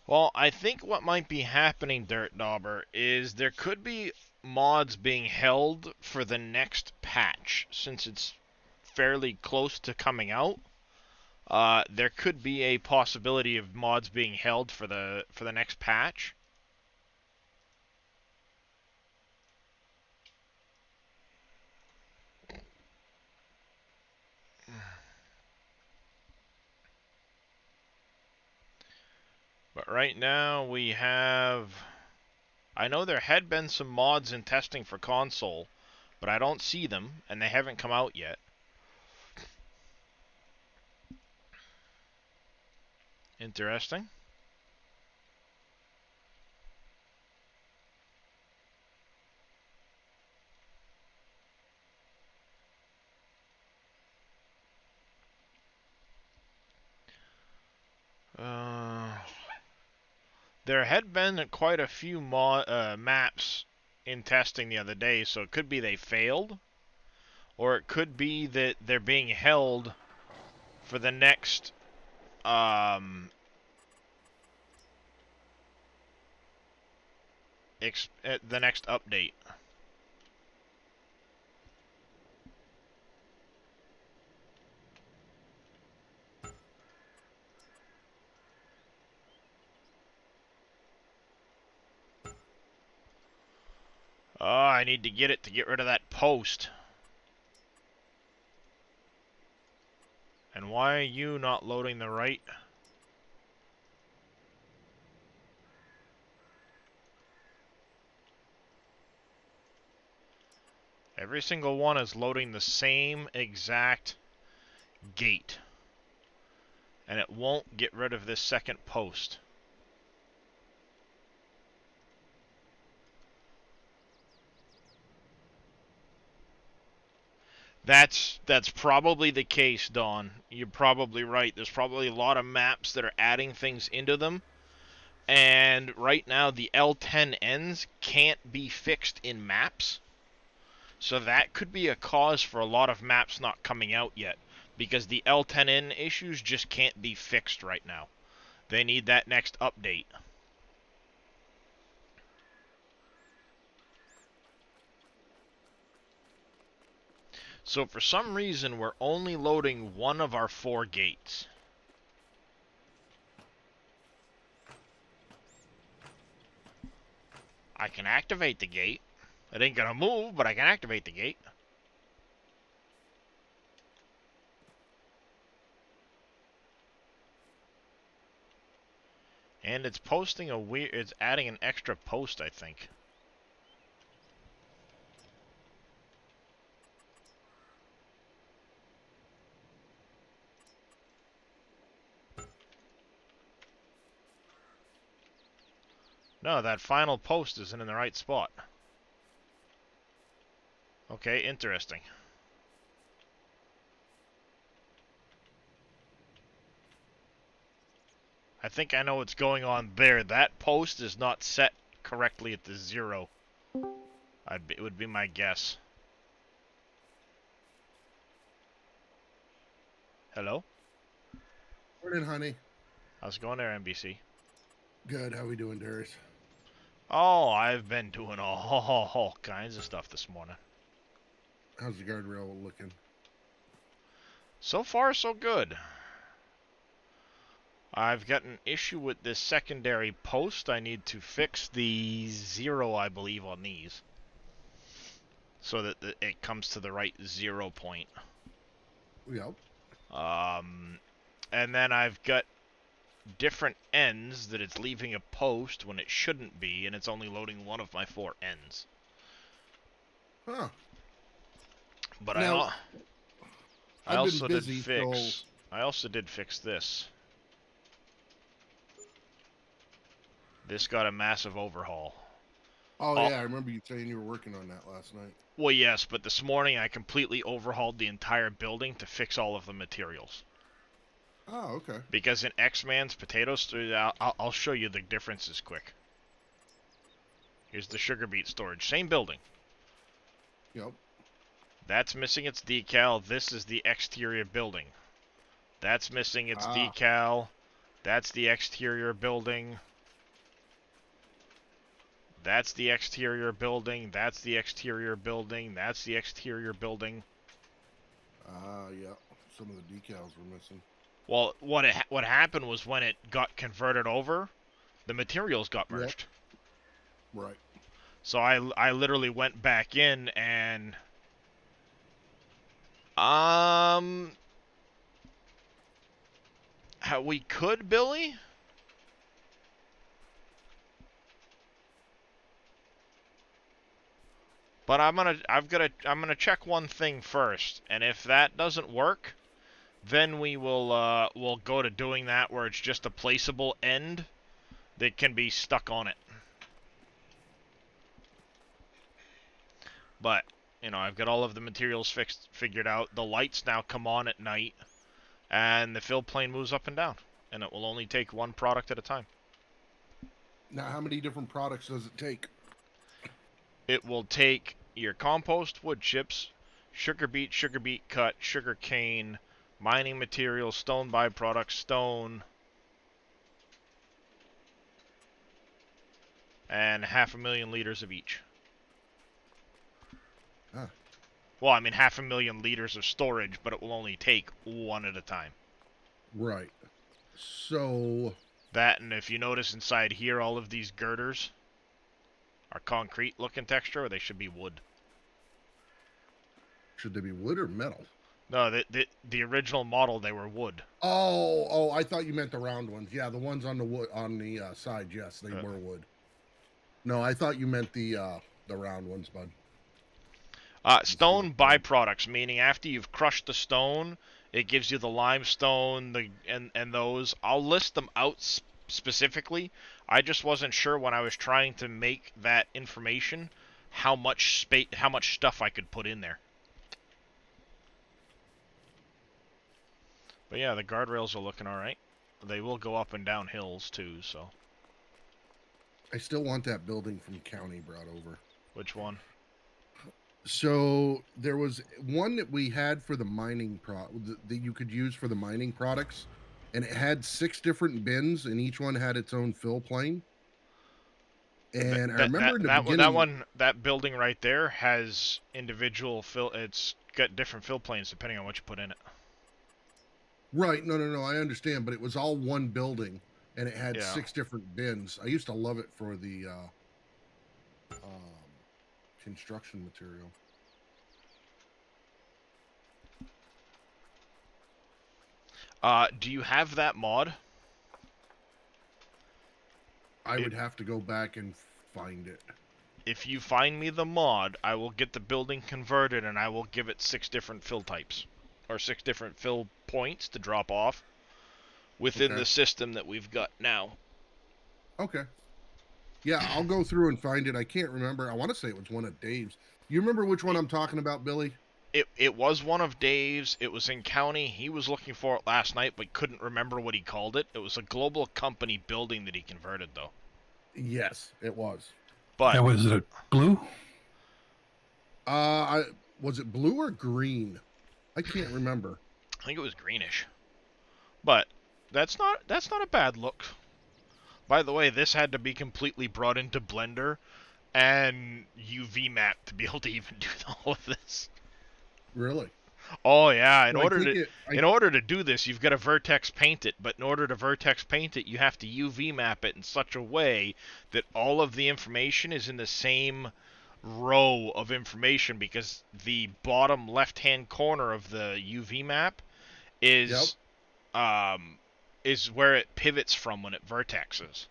Well, I think what might be happening, Dirt Dauber, is there could be mods being held for the next patch, since it's fairly close to coming out. There could be a possibility of mods being held for the next patch. right now we have... I know there had been some mods in testing for console, but I don't see them, and they haven't come out yet. Interesting. There had been quite a few maps in testing the other day, so it could be they failed, or it could be that they're being held for the next the next update. Oh, I need to get it to get rid of that post. And why are you not loading the right? Every single one is loading the same exact gate. And it won't get rid of this second post. That's probably the case, Dawn. You're probably right. There's probably a lot of maps that are adding things into them. And right now the L10Ns can't be fixed in maps. So that could be a cause for a lot of maps not coming out yet. Because the L10N issues just can't be fixed right now. They need that next update. So for some reason, we're only loading one of our 4 gates. I can activate the gate. It ain't gonna move, but I can activate the gate. And it's posting a weird... It's adding an extra post, I think. No, that final post isn't in the right spot. Okay, interesting. I think I know what's going on there. That post is not set correctly at the 0. It would be my guess. Hello? Morning, honey. How's it going there, NBC? Good. How we doing, Darius? Oh, I've been doing all kinds of stuff this morning. How's the guardrail looking? So far, so good. I've got an issue with this secondary post. I need to fix the 0, I believe, on these. So that it comes to the right 0 point. Yep. And then I've got different ends that it's leaving a post when it shouldn't be, and it's only loading one of my 4 ends. Huh. But now, I also did fix... I also did fix this. This got a massive overhaul. Oh, yeah, I remember you saying you were working on that last night. Well, yes, but this morning I completely overhauled the entire building to fix all of the materials. Oh, okay. Because in X-Man's potatoes, I'll show you the differences quick. Here's the sugar beet storage. Same building. Yep. That's missing its decal. This is the exterior building. That's missing its decal. That's the exterior building. That's the exterior building. That's the exterior building. That's the exterior building. Yeah. Some of the decals were missing. Well, what happened was when it got converted over, the materials got merged. Yep. Right. So I literally went back in and how we could, Billy? But I'm gonna check one thing first, and if that doesn't work, then we'll go to doing that where it's just a placeable end that can be stuck on it. But I've got all of the materials figured out. The lights now come on at night, and the fill plane moves up and down, and it will only take one product at a time. Now, how many different products does it take? It will take your compost, wood chips, sugar beet cut, sugar cane, mining materials, stone byproducts, stone, and 500,000 liters of each. Huh. Well, I mean 500,000 liters of storage, but it will only take one at a time. Right. So... That, and if you notice inside here, all of these girders are concrete looking texture, or they should be wood. Should they be wood or metal? No, the original model, they were wood. Oh, I thought you meant the round ones. Yeah, the ones on the wood on the side. Yes, they were wood. No, I thought you meant the round ones, bud. Stone byproducts, meaning after you've crushed the stone, it gives you the limestone, and those. I'll list them out specifically. I just wasn't sure when I was trying to make that information how much stuff I could put in there. But yeah, the guardrails are looking alright. They will go up and down hills too, so. I still want that building from county brought over. Which one? So there was one that we had for the mining that you could use for the mining products, and it had 6 different bins, and each one had its own fill plane. And I remember in the beginning, that building right there has individual fill. It's got different fill planes depending on what you put in it. Right? No. I understand, but it was all one building, and it had 6 different bins. I used to love it for the construction material. Do you have that mod? I would have to go back and find it. If you find me the mod, I will get the building converted and I will give it 6 different fill types. Or 6 different fill points to drop off within the system that we've got now. Okay. Yeah, I'll go through and find it. I can't remember. I want to say it was one of Dave's. You remember which one I'm talking about, Billy? It was one of Dave's. It was in county. He was looking for it last night, but couldn't remember what he called it. It was a global company building that he converted, though. Yes, it was. But was it blue? Was it blue or green? I can't remember. I think it was greenish. But that's not a bad look. By the way, this had to be completely brought into Blender and UV mapped to be able to even do all of this. Really? Oh yeah, in order to do this, you've got to vertex paint it, but in order to vertex paint it, you have to UV map it in such a way that all of the information is in the same row of information, because the bottom left-hand corner of the UV map is where it pivots from when it vertexes.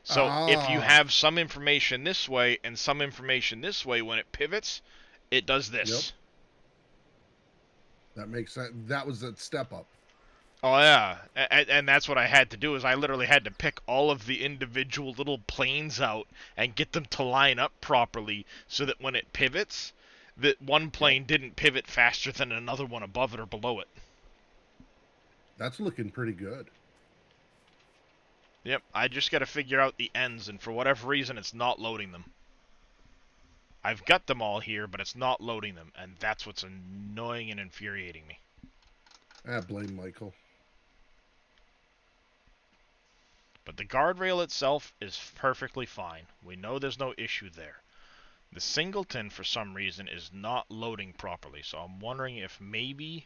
So if you have some information this way and some information this way, when it pivots, it does this. Yep. That makes sense. That was a step up. Oh yeah, and that's what I had to do, is I literally had to pick all of the individual little planes out and get them to line up properly so that when it pivots, that one plane didn't pivot faster than another one above it or below it. That's looking pretty good. Yep, I just got to figure out the ends, and for whatever reason, it's not loading them. I've got them all here, but it's not loading them, and that's what's annoying and infuriating me. Blame Michael. But the guardrail itself is perfectly fine. We know there's no issue there. The singleton, for some reason, is not loading properly, so I'm wondering if maybe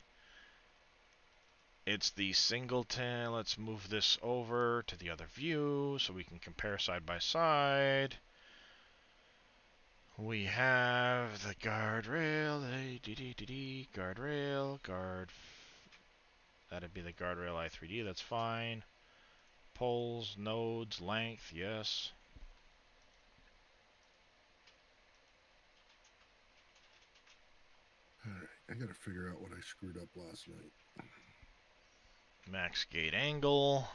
it's the singleton. Let's move this over to the other view so we can compare side by side. We have the guardrail, guardrail, that'd be the guardrail i3D, that's fine. Poles, nodes, length, yes. I gotta figure out what I screwed up last night. Max gate angle.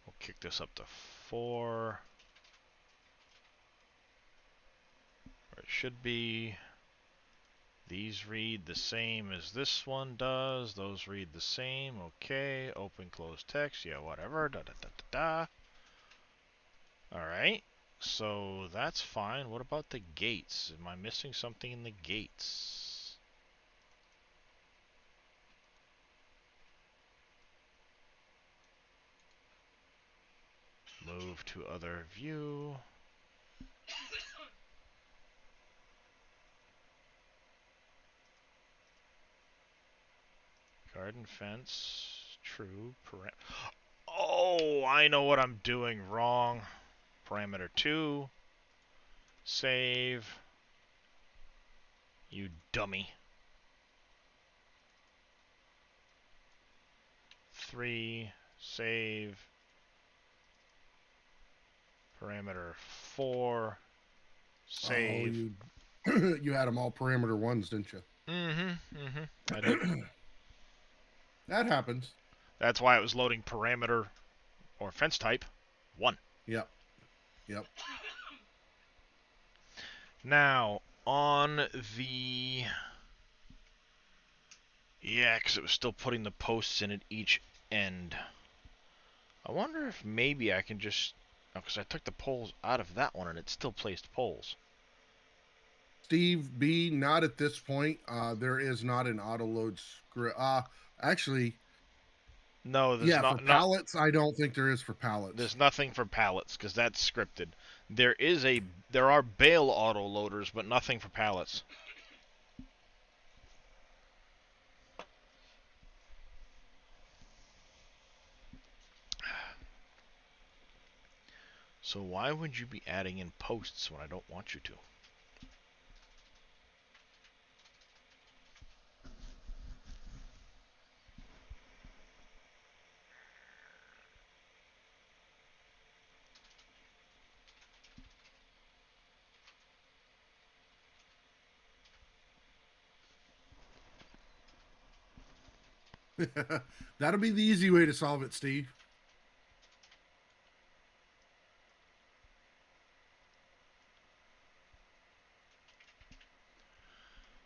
We'll kick this up to 4. Where it should be. These read the same as this one does. Those read the same. Okay. Open, close text. Yeah, whatever. Da da da da da. Alright. So that's fine. What about the gates? Am I missing something in the gates? Move to other view. Garden fence. True. Oh, I know what I'm doing wrong. Parameter 2. Save. You dummy. 3. Save. Parameter 4. Save. Oh, you you had them all parameter 1s, didn't you? I did. That happens. That's why it was loading parameter or fence type 1. Yep. Now, on the... Yeah, because it was still putting the posts in at each end. I wonder if maybe I can just... Oh, because I took the poles out of that one and it still placed poles. Steve B, not at this point. There is not an auto load script. Actually, No, there's for pallets, I don't think there is for pallets. There's nothing for pallets because that's scripted. There are bale auto loaders, but nothing for pallets. So why would you be adding in posts when I don't want you to? That'll be the easy way to solve it, Steve.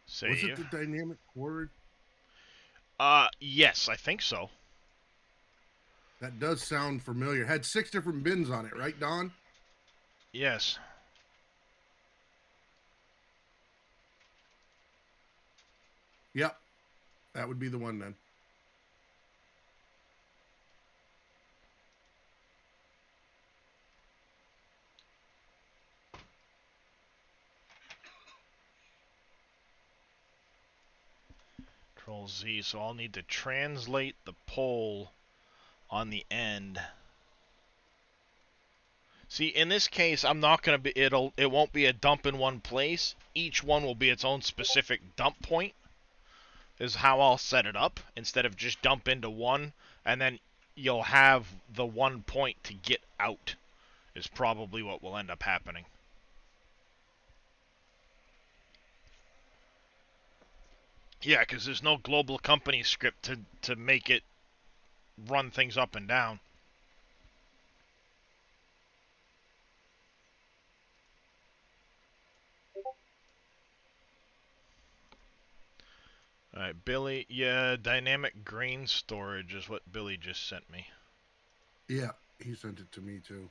Save. Was it the dynamic chord? Yes, I think so. That does sound familiar. Had 6 different bins on it, right, Don? Yes. Yep. That would be the one then. Control Z. So I'll need to translate the pole on the end. See, in this case, I'm not gonna be. It won't be a dump in one place. Each one will be its own specific dump point. Is how I'll set it up instead of just dump into one, and then you'll have the one point to get out. Is probably what will end up happening. Yeah, because there's no global company script to make it run things up and down. Alright, Billy, yeah, dynamic grain storage is what Billy just sent me. Yeah, he sent it to me too.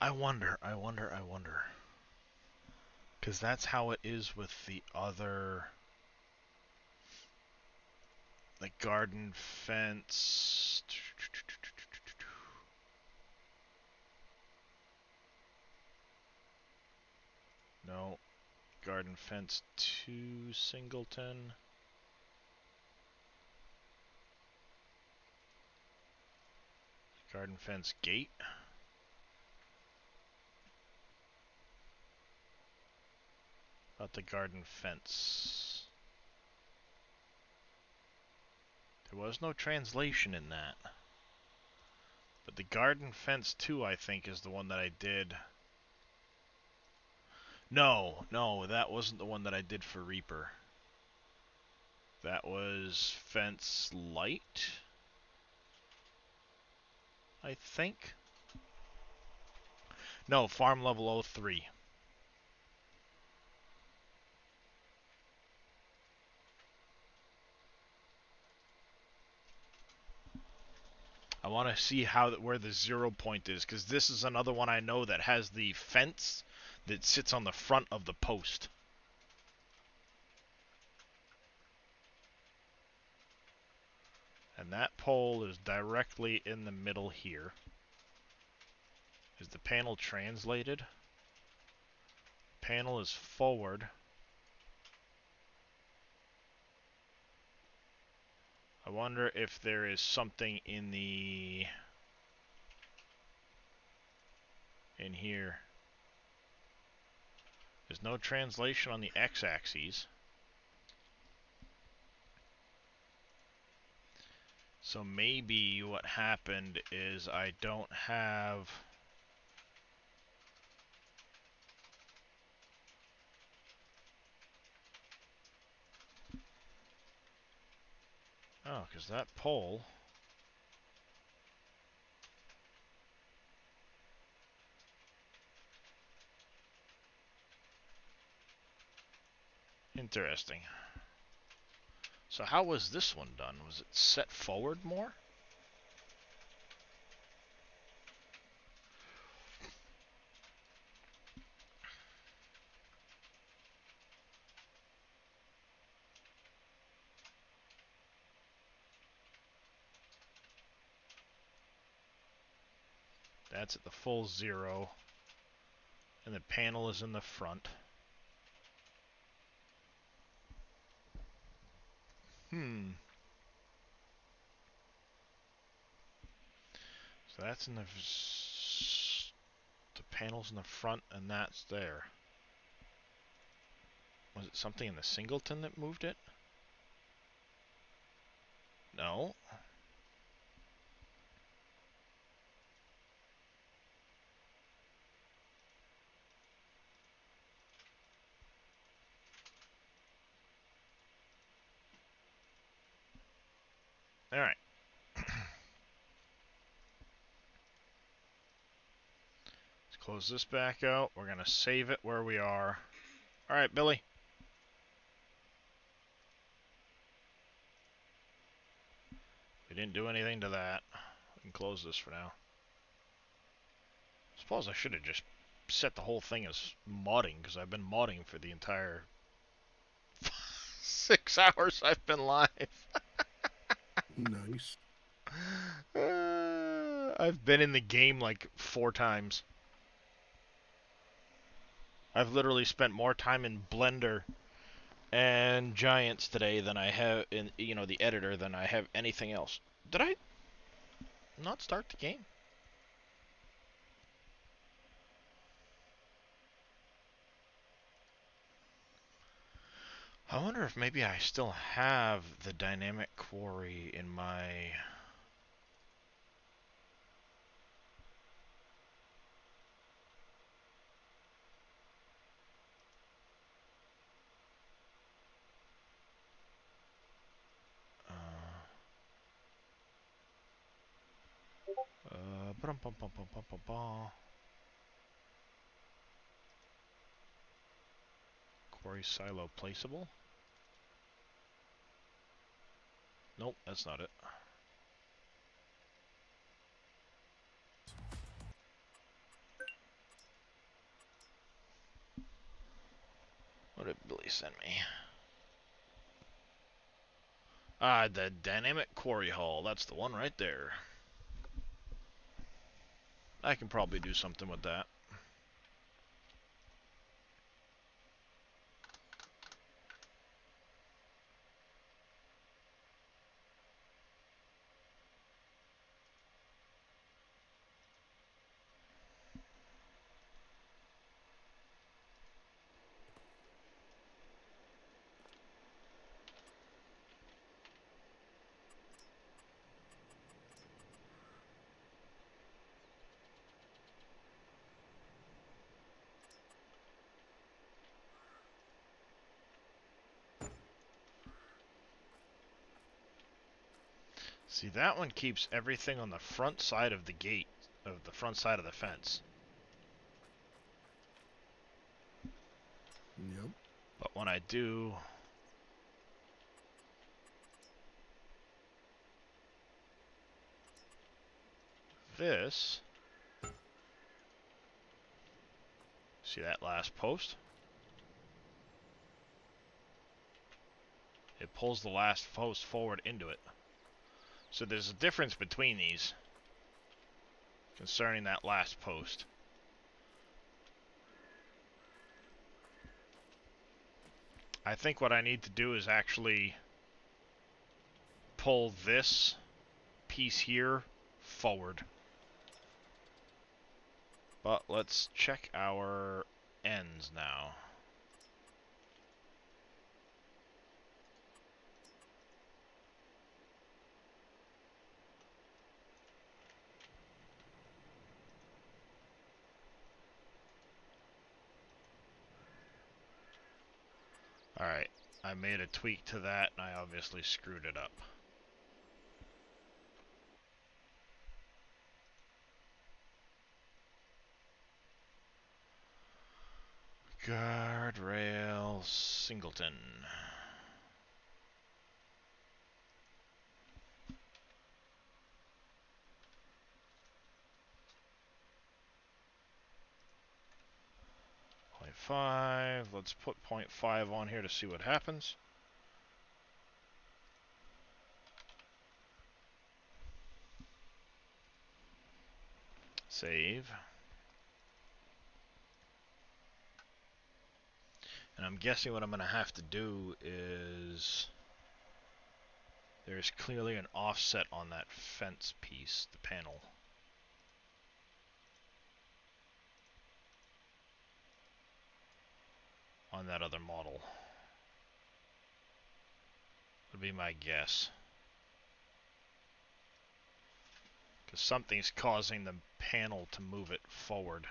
I wonder. Because that's how it is with the other... The garden fence... No. Garden fence 2 singleton. Garden fence gate. About the garden fence. There was no translation in that. But the garden fence 2, I think, is the one that I did. No, that wasn't the one that I did for Reaper. That was fence light, I think. No, farm level 03. I want to see where the 0 point is, because this is another one I know that has the fence that sits on the front of the post. And that pole is directly in the middle here. Is the panel translated? Panel is forward. I wonder if there is something in here. There's no translation on the x-axis. So maybe what happened is I don't have... Oh, because that pole... Interesting. So how was this one done? Was it set forward more? That's at the full 0. And the panel is in the front. So that's in the panel's in the front, and that's there. Was it something in the singleton that moved it? No. Alright. Let's close this back out. We're going to save it where we are. Alright, Billy. We didn't do anything to that. We can close this for now. Suppose I should have just set the whole thing as modding, because I've been modding for the entire 6 hours I've been live. Nice. I've been in the game like 4 times. I've literally spent more time in Blender and Giants today than I have in, the editor, than I have anything else. Did I not start the game? I wonder if maybe I still have the dynamic quarry in my... Quarry silo placeable? Nope, that's not it. What did Billy send me? Ah, the dynamic quarry hull. That's the one right there. I can probably do something with that. See, that one keeps everything on the front side of the gate, of the front side of the fence. Yep. But when I do this, see that last post? It pulls the last post forward into it. So there's a difference between these concerning that last post. I think what I need to do is actually pull this piece here forward. But let's check our ends now. Alright, I made a tweak to that and I obviously screwed it up. Guardrail Singleton. .5. Let's put .5 on here to see what happens. Save. And I'm guessing what I'm going to have to do is... There's clearly an offset on that fence piece, the panel. On that other model. Would be my guess. Because something's causing the panel to move it forward.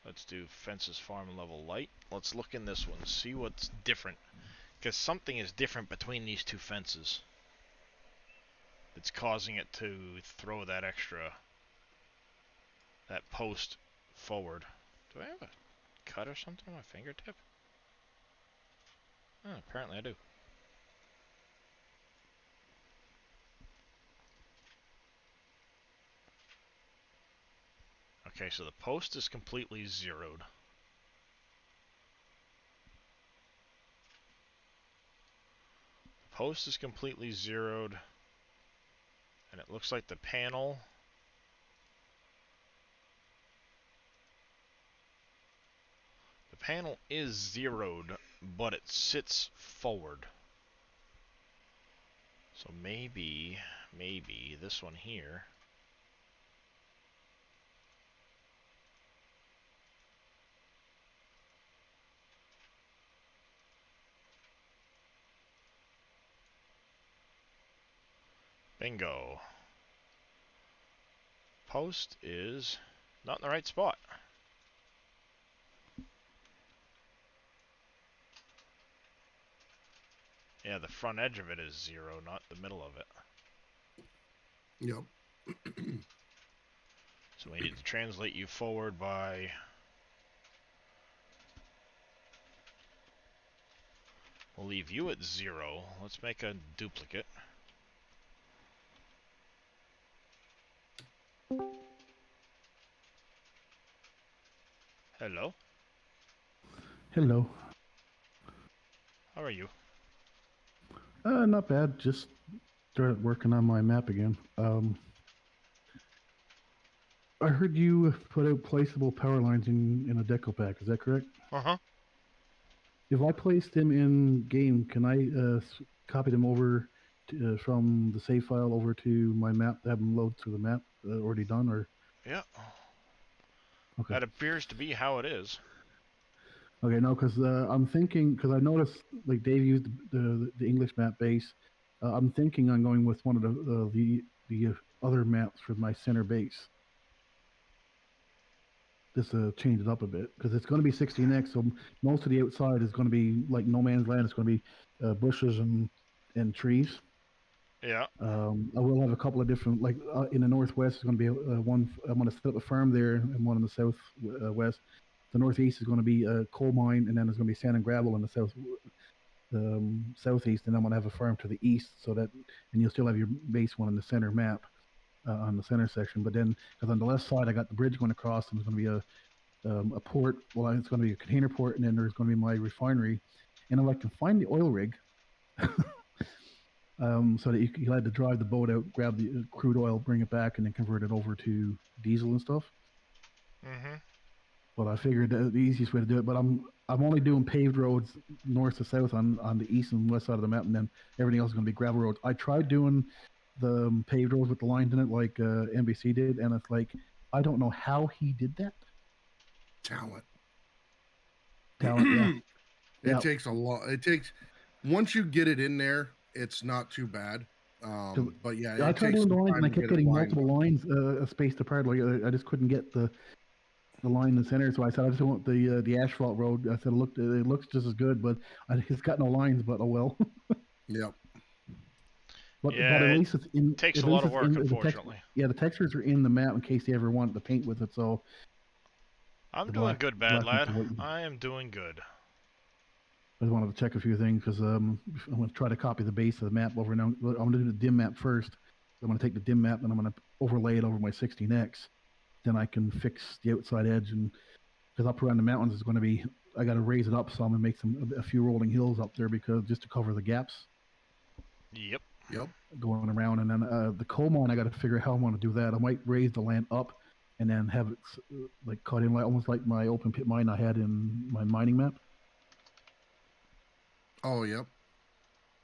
Let's do fences farm level light. Let's look in this one, see what's different. Because something is different between these two fences. It's causing it to throw that extra, that post forward. Do I have a cut or something on my fingertip? Oh, apparently I do. Okay, so the post is completely zeroed. The post is completely zeroed. And it looks like the panel is zeroed, but it sits forward. So maybe this one here. Bingo. Post is not in the right spot. Yeah, the front edge of it is 0, not the middle of it. Yep. So we need to translate you forward by... We'll leave you at 0. Let's make a duplicate. Hello. Hello. How are you? Not bad. Just started working on my map again. I heard you put out placeable power lines in a deco pack. Is that correct? Uh-huh. If I place them in game, can I copy them over from the save file over to my map, have them load to the map already done, or? Yeah. Okay. That appears to be how it is. Okay, no, because I'm thinking, because I noticed like Dave used the English map base. I'm thinking on going with one of the other maps for my center base. change it up a bit because it's going to be 16x. So most of the outside is going to be like no man's land. It's going to be bushes and trees. Yeah. I will have a couple of different, like in the northwest is going to be one. I'm going to set up a farm there, and one in the south west. The northeast is going to be a coal mine, and then there's going to be sand and gravel in the southeast, and I'm going to have a farm to the east, so that, and you'll still have your base one in the center map on the center section. But then, because on the left side, I got the bridge going across, and there's going to be a port. Well, it's going to be a container port, and then there's going to be my refinery. And if I can find the oil rig. So that you had to drive the boat out, grab the crude oil, bring it back, and then convert it over to diesel and stuff. Mm-hmm. But I figured the easiest way to do it. But I'm only doing paved roads north to south on the east and west side of the map, and then everything else is going to be gravel roads. I tried doing the paved roads with the lines in it, like NBC did, and it's like I don't know how he did that. Talent. Yeah. It takes a lot. It takes once you get it in there, it's not too bad. But yeah, I tried doing the lines, and I kept getting multiple lines spaced apart. Like I just couldn't get the line in the center. So I said I just want the asphalt road. I said it looks just as good, but it's got no lines. But oh well. Yep. But at least it's in. Takes a lot of work, unfortunately. The textures are in the map in case they ever want to paint with it. So I'm doing good, bad lad. I am doing good. I just wanted to check a few things because I'm going to try to copy the base of the map over now. I'm going to do the dim map first. I'm going to take the dim map and I'm going to overlay it over my 16x. Then I can fix the outside edge, and because up around the mountains is going to be, I got to raise it up, so I'm going to make a few rolling hills up there because just to cover the gaps. Yep. Going around, and then the coal mine, I got to figure out how I want to do that. I might raise the land up and then have it like cut in, like almost like my open pit mine I had in my mining map. Oh, yep.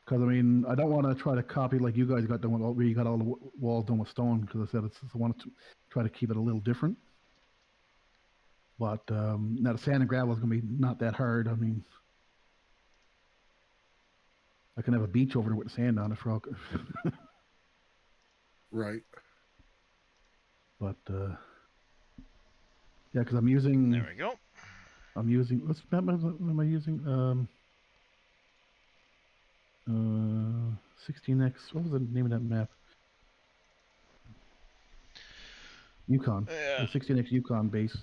Because I mean, I don't want to try to copy like you guys got done with, where you got all the walls done with stone. Because I said I want to try to keep it a little different. But now the sand and gravel is going to be not that hard. I mean, I can have a beach over there with the sand on it for all. Right. But yeah, because I'm using. There we go. I'm using. What's map am I using? 16x. What was the name of that map? Yukon. Yeah. The 16x Yukon base.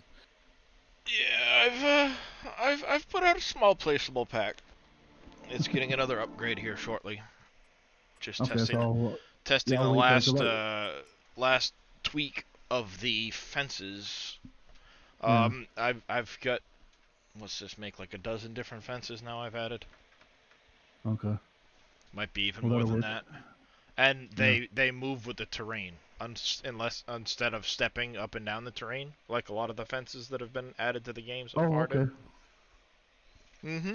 Yeah, I've put out a small placeable pack. It's getting another upgrade here shortly. Just okay, testing the last tweak of the fences. I've got, what's this, make like a dozen different fences now I've added. Okay. Might be even more than that. And they move with the terrain. Instead of stepping up and down the terrain, like a lot of the fences that have been added to the game so far. Okay. Mm-hmm.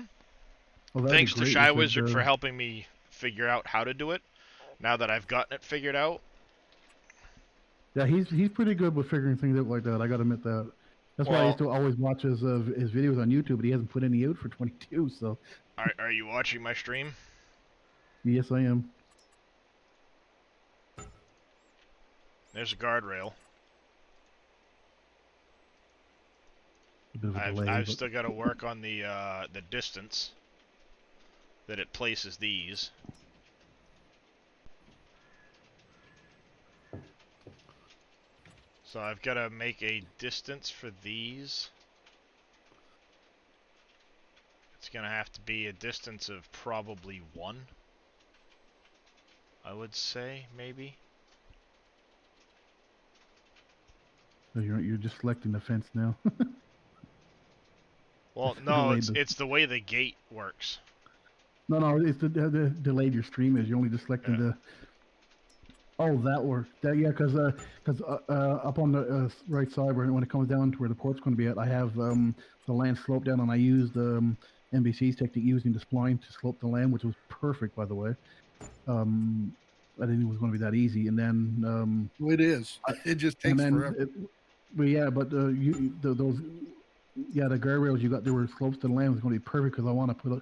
Well, Thanks to Shy Wizard for helping me figure out how to do it. Now that I've gotten it figured out. Yeah, he's pretty good with figuring things out like that. I gotta admit that. That's why I used to always watch his videos on YouTube, but he hasn't put any out for 22. So. Are you watching my stream? Yes, I am. There's a guardrail. I've still got to work on the distance that it places these. So I've got to make a distance for these. It's going to have to be a distance of probably 1. I would say, maybe. You're just selecting the fence now. Well, no, it's the way the gate works. No, it's the delayed your stream is. You're only just selecting the. Oh, that works. Yeah, because up on the right side, when it comes down to where the port's going to be at, I have the land sloped down, and I used NBC's technique using the spline to slope the land, which was perfect, by the way. I didn't think it was going to be that easy, and then. It is. It just takes forever. The guardrails you got there were slopes to the land was going to be perfect because I want to put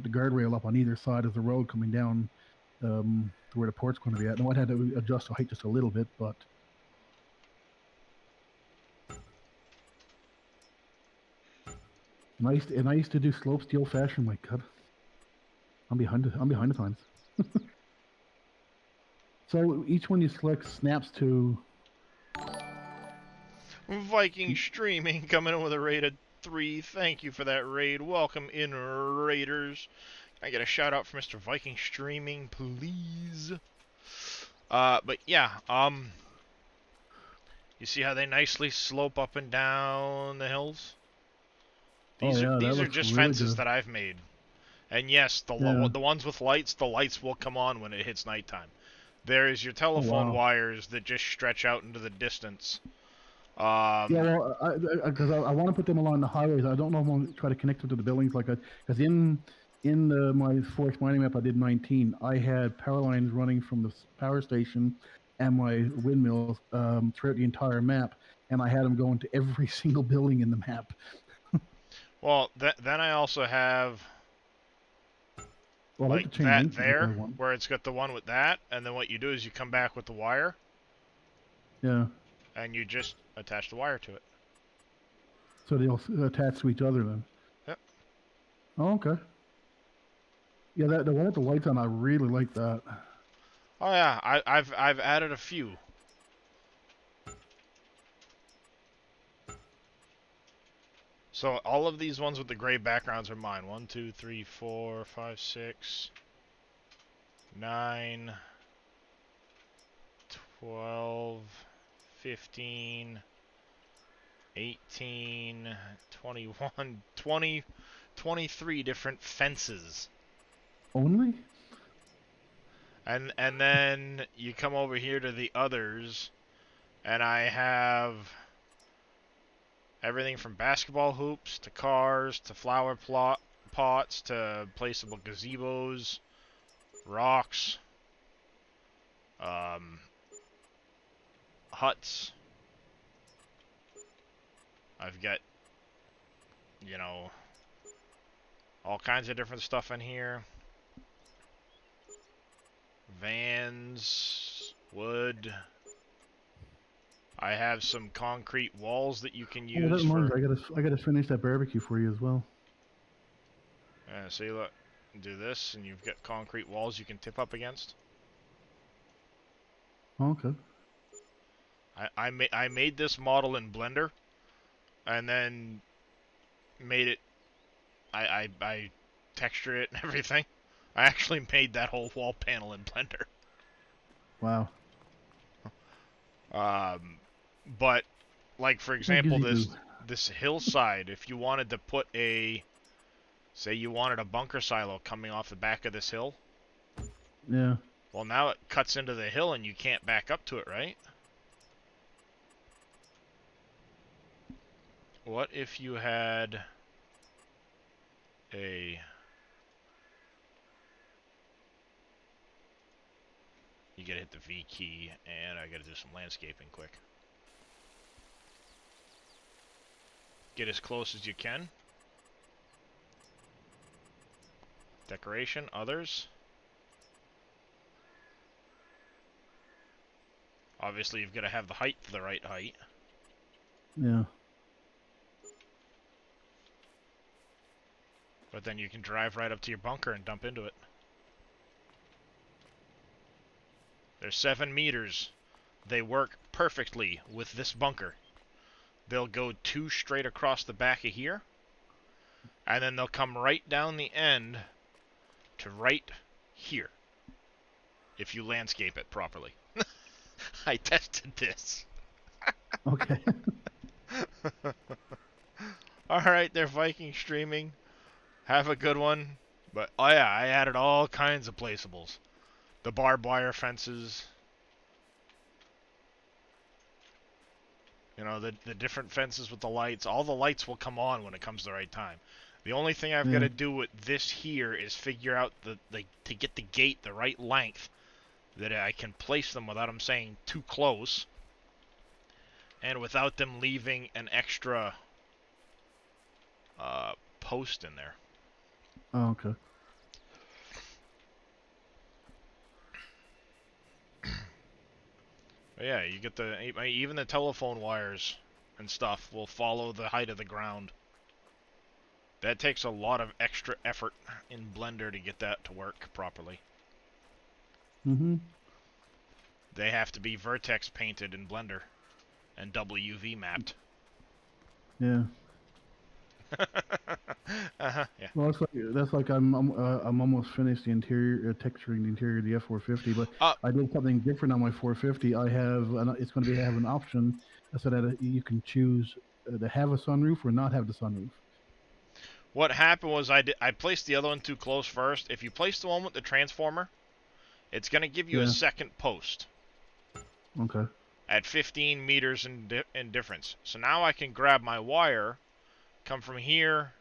the guardrail up on either side of the road coming down to where the port's going to be at. Now I had to adjust the height just a little bit, but And I used to do slopes the old-fashioned way. God, I'm behind the times. So each one you select snaps to. Viking Streaming coming in with a raid of 3. Thank you for that raid. Welcome in, Raiders. Can I get a shout out for Mr. Viking Streaming, please? But yeah, you see how they nicely slope up and down the hills? These Oh yeah, that are looks just really fences good. that I've made. And yes, the Yeah. ones with lights, the lights will come on when it hits nighttime. There is your Oh telephone wow. wires that just stretch out into the distance. Yeah, well, because I want to put them along the highways. I don't know if I'm going to try to connect them to the buildings like that. Because in my forest mining map I did 19, I had power lines running from the power station and my windmills throughout the entire map, and I had them going to every single building in the map. Well, then I also have Well, I like like the chain that link there, one. where it's got the one with that, and then what you do is you come back with the wire, Yeah. and you just attach the wire to it. So they'll attach to each other then. Yep. Oh, okay. Yeah, the one with the lights on, I really like that. Oh yeah, I've added a few. So all of these ones with the gray backgrounds are mine. 1, 2, 3, 4, 5, 6, 9, 12, 15, 18, 21, 20, 23 different fences. Only? And then you come over here to the others, and I have everything from basketball hoops to cars to flower pots to placeable gazebos, rocks, huts. I've got, you know, all kinds of different stuff in here. Vans, wood. I have some concrete walls that you can Oh, use that reminds for. me, I gotta finish that barbecue for you as well. See, look, do this, and you've got concrete walls you can tip up against. Oh, okay. I made this model in Blender, and then made it. I textured it and everything. I actually made that whole wall panel in Blender. Wow. But like for That gives example, you. this hillside, if you wanted to put say you wanted a bunker silo coming off the back of this hill. Yeah. Well, now it cuts into the hill and you can't back up to it, right? What if you had a... You gotta hit the V key, and I gotta do some landscaping quick. Get as close as you can. Decoration, others. Obviously, you've got to have the height to the right height. Yeah. But then you can drive right up to your bunker and dump into it. They're 7 meters. They work perfectly with this bunker. They'll go 2 straight across the back of here, and then they'll come right down the end to right here, if you landscape it properly. I tested this. Okay. Alright, they're Viking streaming. Have a good one. But, oh yeah, I added all kinds of placeables. The barbed wire fences. You know, the different fences with the lights. All the lights will come on when it comes the right time. The only thing I've got to do with this here is figure out to get the gate the right length that I can place them without them saying too close and without them leaving an extra post in there. Oh, okay. But yeah, you get even the telephone wires and stuff will follow the height of the ground. That takes a lot of extra effort in Blender to get that to work properly. Mm-hmm. They have to be vertex painted in Blender and double UV mapped. Yeah. Yeah. Well, that's like I'm almost finished the interior texturing the interior of the F450, but I did something different on my 450. It's going to have an option so that you can choose to have a sunroof or not have the sunroof. What happened was I placed the other one too close first. If you place the one with the transformer, it's going to give you a second post. Okay. At 15 meters in difference. So now I can grab my wire, come from here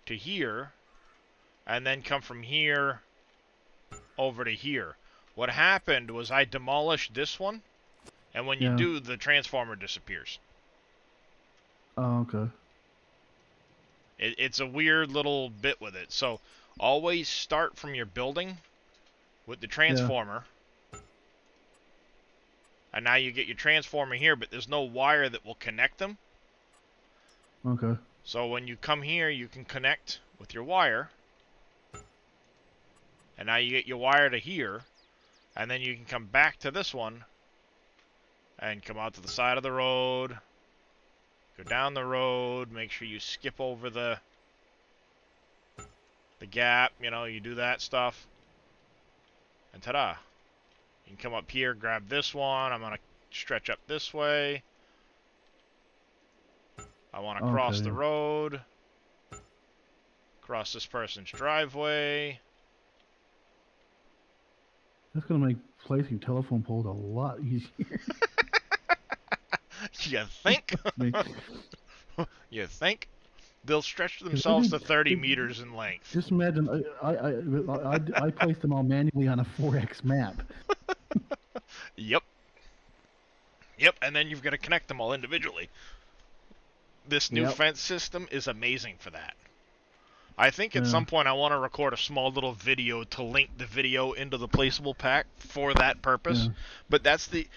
to here, and then come from here over to here. What happened was I demolished this one, and when you do, the transformer disappears. Oh, okay. It's a weird little bit with it. So always start from your building with the transformer. And now you get your transformer here, but there's no wire that will connect them. Okay. So when you come here, you can connect with your wire. And now you get your wire to here. And then you can come back to this one. And come out to the side of the road. Go down the road. Make sure you skip over the gap. You know, you do that stuff. And ta-da. You can come up here, grab this one. I'm going to stretch up this way. I want to cross the road. Cross this person's driveway. That's going to make placing telephone poles a lot easier. You think? You think? They'll stretch themselves to 30 meters in length. Just imagine, I placed them all manually on a 4X map. Yep. Yep, and then you've got to connect them all individually. This new fence system is amazing for that. I think at some point I want to record a small little video to link the video into the placeable pack for that purpose. But that's the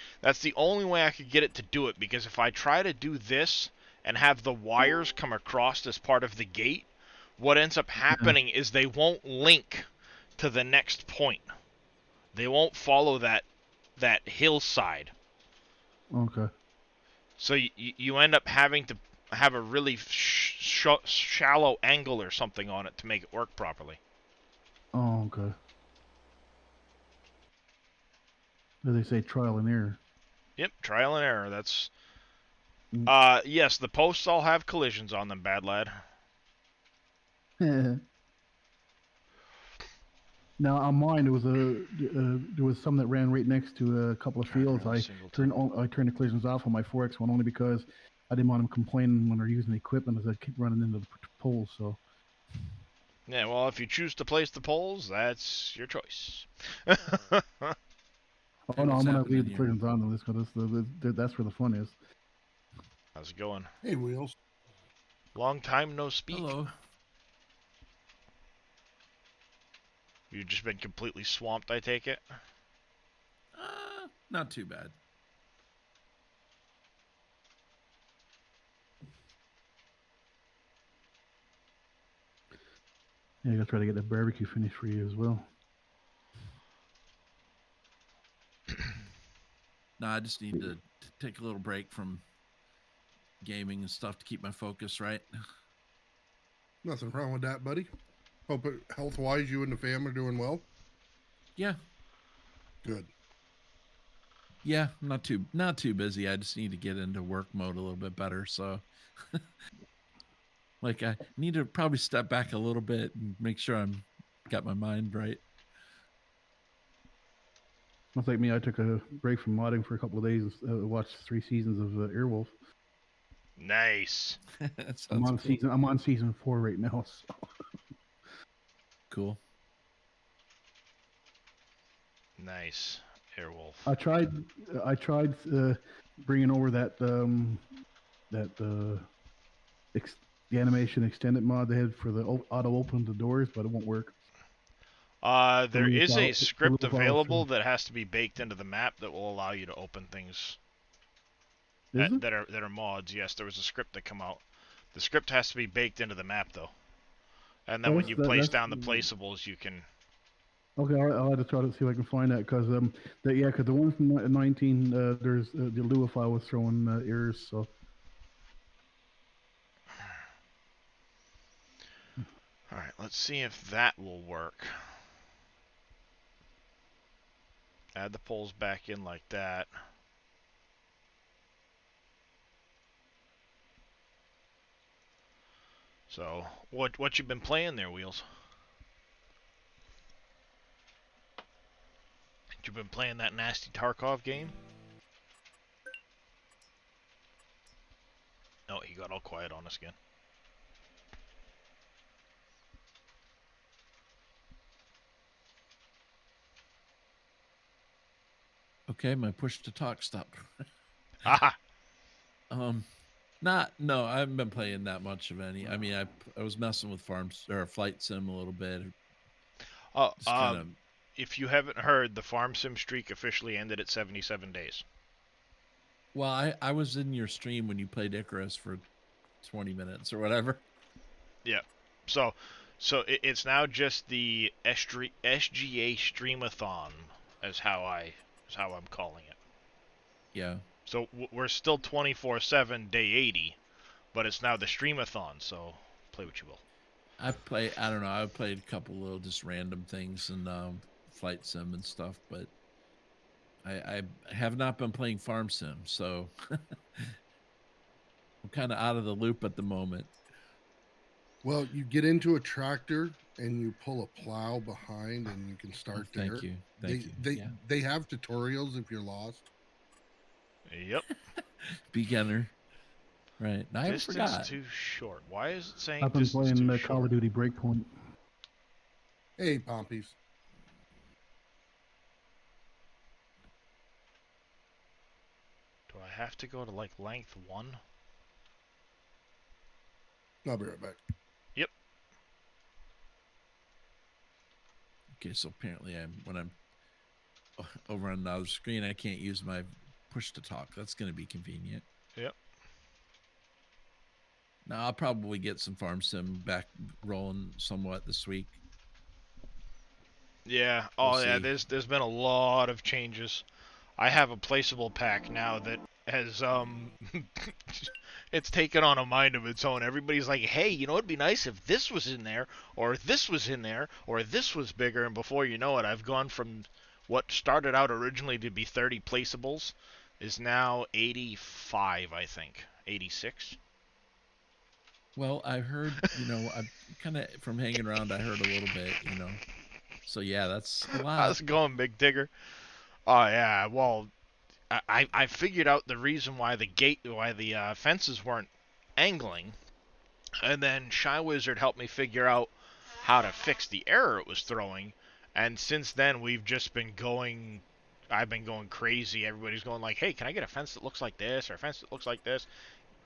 only way I could get it to do it, because if I try to do this and have the wires come across as part of the gate, what ends up happening is they won't link to the next point. They won't follow that hillside. Okay. So you end up having to have a really shallow angle or something on it to make it work properly. Oh, okay. As they say, trial and error. Yep, trial and error. That's yes, the posts all have collisions on them, bad lad. Now on mine, there was some that ran right next to a couple of fields. I turned the collisions off on my 4X one only because I didn't want them complaining when they're using the equipment as I keep running into the poles. So. Yeah, well, if you choose to place the poles, that's your choice. Oh no, I'm gonna leave the collisions on them because that's where the fun is. How's it going? Hey, Wheels. Long time no speak. Hello. You've just been completely swamped, I take it? Not too bad. Yeah, I gotta try to get the barbecue finished for you as well. No, I just need to take a little break from gaming and stuff to keep my focus right. Nothing wrong with that, buddy. Hope health-wise, you and the family are doing well. Yeah. Good. Yeah, not too busy. I just need to get into work mode a little bit better. So, like, I need to probably step back a little bit and make sure I'm got my mind right. Much like me, I took a break from modding for a couple of days and watched 3 seasons of Airwolf. Nice. I'm on season 4 right now. So. Cool. Nice. Airwolf. I tried bringing over the animation extended mod they had for the auto open the doors, but it won't work. There is a script available that has to be baked into the map that will allow you to open things that are mods. Yes, there was a script that come out. The script has to be baked into the map though. And then Well, when you place down the placeables, you can. Okay, I'll have to try to see if I can find that because because the one from 19 there's the Lua file was throwing errors. So All right, let's see if that will work. Add the poles back in like that. So, what you been playing there, Wheels? You been playing that nasty Tarkov game? Oh, he got all quiet on us again. Okay, my push to talk stopped. Haha. No, I haven't been playing that much of any. I mean, I was messing with farms or Flight Sim a little bit. Oh, Just kind of. if you haven't heard, the farm sim streak officially ended at 77 days. Well, I was in your stream when you played Icarus for 20 minutes or whatever. Yeah. So it's now just the SGA Stream-a-thon as how I'm calling it. Yeah. So we're still 24/7 day 80, but it's now the Stream-a-thon. So play what you will. I don't know. I played a couple little just random things and Flight Sim and stuff, but I have not been playing Farm Sim, so I'm kind of out of the loop at the moment. Well, you get into a tractor and you pull a plow behind, and you can start there. Thank you. Thank you. Yeah. They have tutorials if you're lost. Yep. Beginner. Right. Now I Distance forgot. too short. Why is it saying I've been distance playing too Call short? of Duty Breakpoint. Hey, Pompies. Do I have to go to like length 1? I'll be right back. Yep. Okay, so apparently when I'm over on the other screen, I can't use my push to talk. That's going to be convenient. Yep. Now I'll probably get some Farm Sim back rolling somewhat this week. Yeah. We'll Oh yeah. see. There's been a lot of changes. I have a placeable pack now that has it's taken on a mind of its own. Everybody's like, hey, you know, it'd be nice if this was in there, or this was in there, or this was bigger. And before you know it, I've gone from what started out originally to be 30 placeables is now 85, I think. 86. Well, I heard, I kind of from hanging around, I heard a little bit, So yeah, that's a lot. How's it going, Big Digger? Oh yeah, well, I figured out the reason why the fences weren't angling, and then Shy Wizard helped me figure out how to fix the error it was throwing, and since then we've just been going. I've been going crazy. Everybody's going like, "Hey, can I get a fence that looks like this or a fence that looks like this?"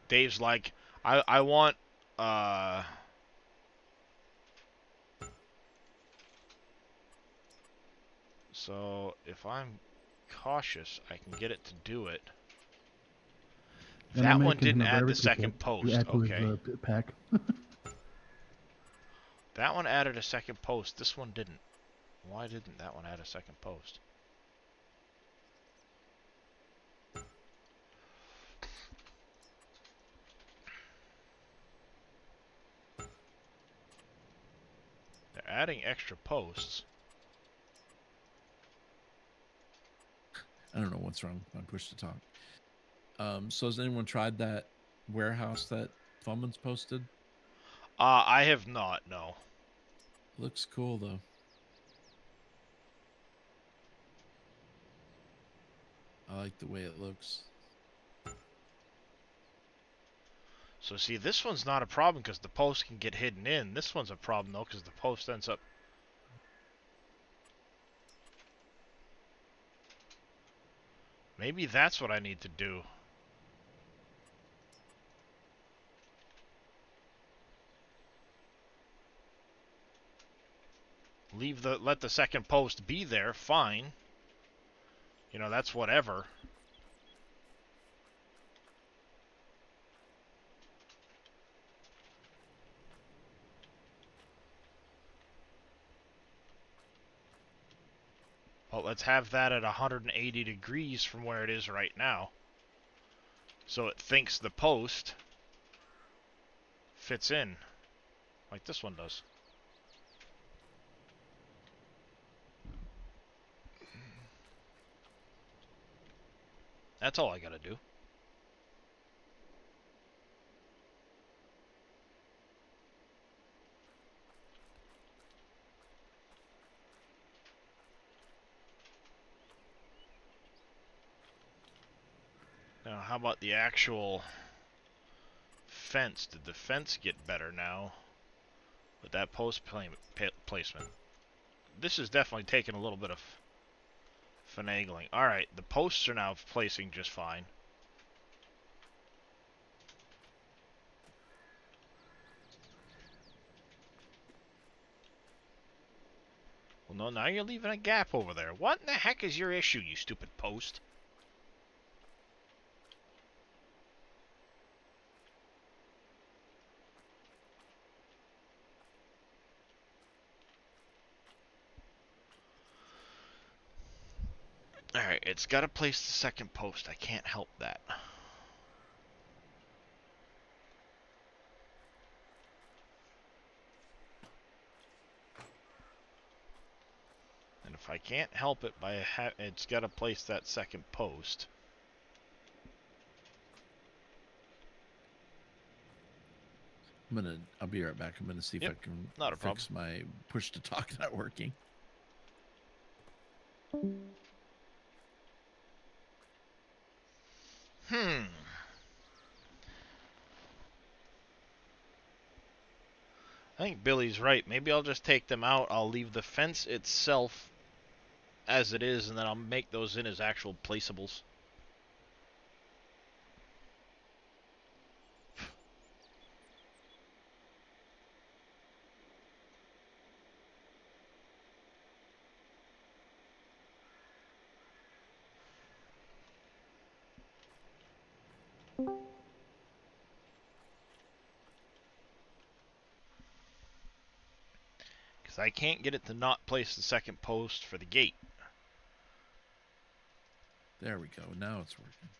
Dave's like, "I want So if I'm cautious, I can get it to do it. And That I'm one making him didn't a add the barbecue second pit post. to add to Okay. his pack. That one added a second post. This one didn't. Why didn't that one add a second post? They're adding extra posts. I don't know what's wrong on push to talk. So has anyone tried that warehouse that Fumman's posted? I have not, no. Looks cool though. I like the way it looks. So see, this one's not a problem because the post can get hidden in. This one's a problem though because the post ends up... Maybe that's what I need to do. Let the second post be there, fine. You know, that's whatever. Well, let's have that at 180 degrees from where it is right now. So it thinks the post fits in, like this one does. That's all I gotta do. Now, how about the actual fence? Did the fence get better now with that post placement? This is definitely taking a little bit of finagling. Alright, the posts are now placing just fine. Well, no, now you're leaving a gap over there. What in the heck is your issue, you stupid post? Alright, it's got to place the second post. I can't help that. And if I can't help it by it's got to place that second post. I'll be right back. I'm gonna see if I can not a fix my push to talk not working. I think Billy's right. Maybe I'll just take them out. I'll leave the fence itself as it is, and then I'll make those in as actual placeables. Because I can't get it to not place the second post for the gate. There we go. Now it's working.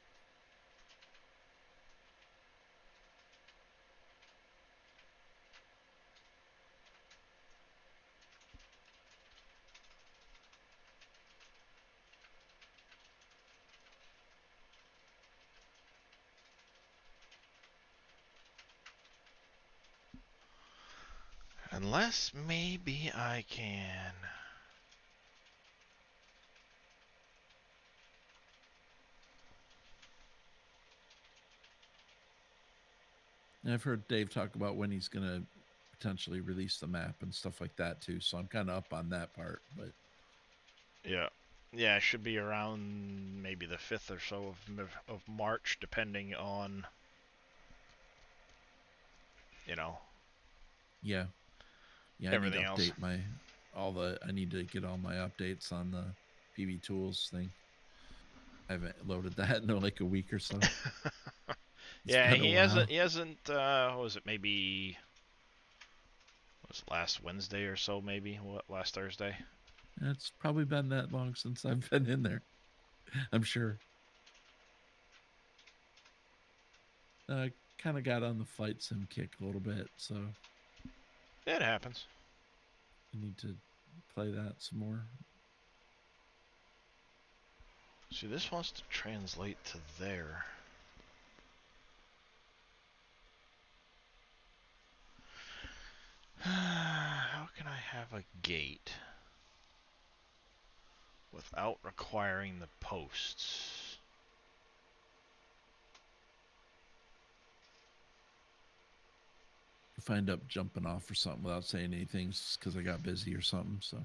Unless maybe I can... And I've heard Dave talk about when he's going to potentially release the map and stuff like that too. So I'm kind of up on that part, but Yeah. Yeah, it should be around maybe the 5th or so of March, depending on, you know, yeah, everything I need to else. update I need to get all my updates on the PB Tools thing. I haven't loaded that in like a week or so. Yeah, he hasn't, what was it, maybe, was it last Wednesday or so, maybe? What, last Thursday? It's probably been that long since I've been in there. I'm sure. I kind of got on the flight sim kick a little bit, so It happens. I need to play that some more. See, this wants to translate to there. How can I have a gate without requiring the posts? If I end up jumping off or something without saying anything because I got busy or something, so.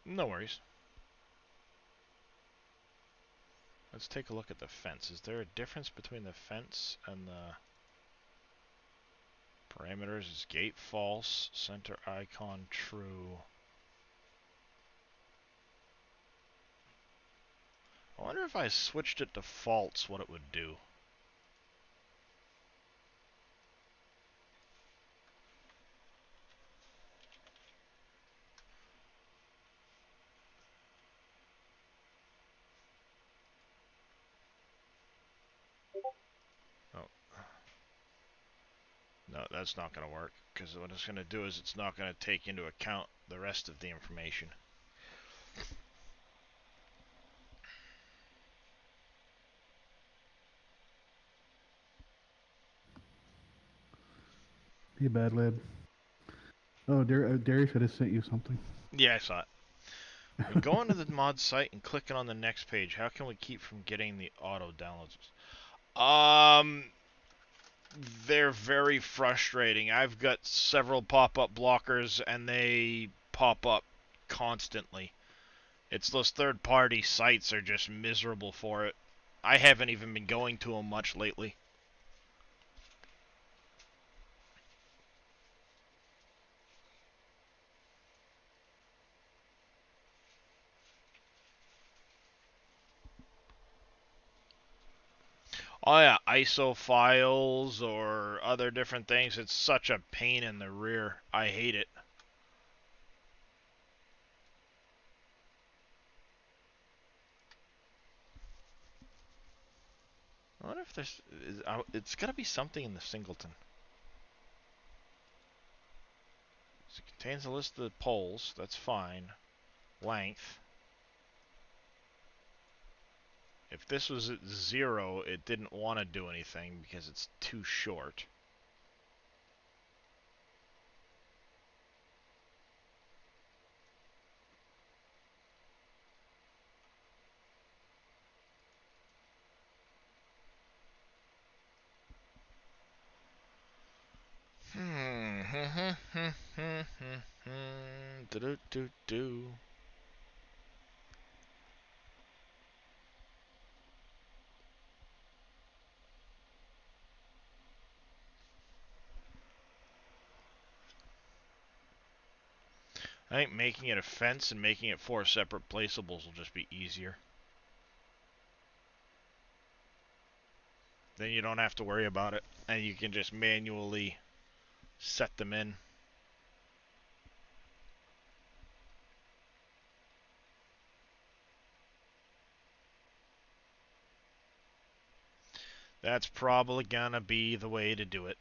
No worries. Let's take a look at the fence. Is there a difference between the fence and the parameters? Is gate false, center icon true? I wonder if I switched it to false, what it would do. No, that's not going to work, because what it's going to do is it's not going to take into account the rest of the information. Be a bad lad. Oh, Darius had sent you something. Yeah, I saw it. When going to the mod site and clicking on the next page, how can we keep from getting the auto downloads? They're very frustrating. I've got several pop-up blockers, and they pop up constantly. It's those third-party sites are just miserable for it. I haven't even been going to them much lately. Oh yeah, ISO files or other different things. It's such a pain in the rear. I hate it. I wonder if there's... it's got to be something in the singleton. It contains a list of the poles. That's fine. Length. If this was at 0, it didn't want to do anything because it's too short. Do-do-do-do. I think making it a fence and making it 4 separate placeables will just be easier. Then you don't have to worry about it, and you can just manually set them in. That's probably gonna be the way to do it.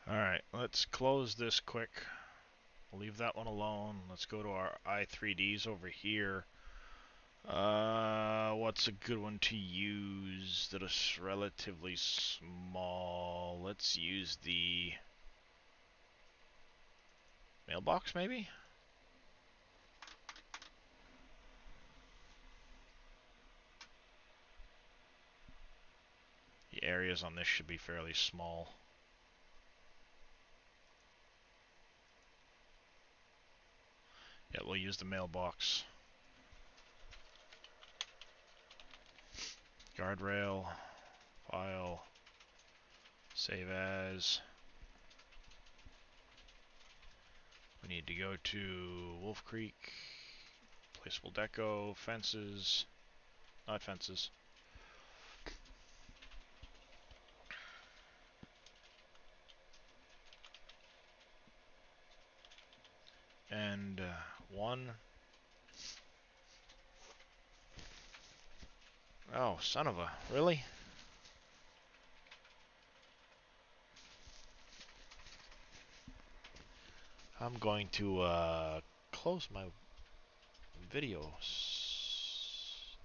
Alright, let's close this quick. We'll leave that one alone. Let's go to our i3Ds over here. What's a good one to use that is relatively small? Let's use the mailbox, maybe? The areas on this should be fairly small. Yeah, we'll use the mailbox. Guardrail, file, save as. We need to go to Wolf Creek, placeable deco, fences, not fences. And 1. Oh, son of a, really? I'm going to close my video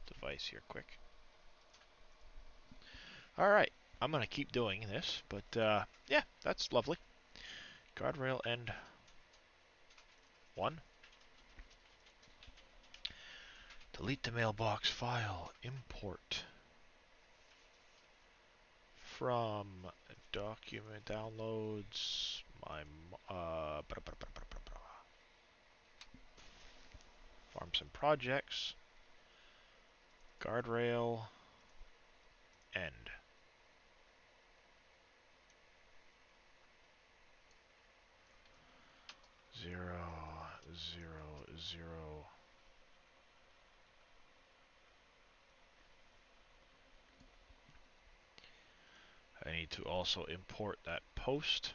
device here quick. Alright, I'm going to keep doing this, but yeah, that's lovely. Guardrail end 1. Delete the mailbox file, import from document downloads, my farms and projects, guardrail, end. Zero, zero, zero. I need to also import that post.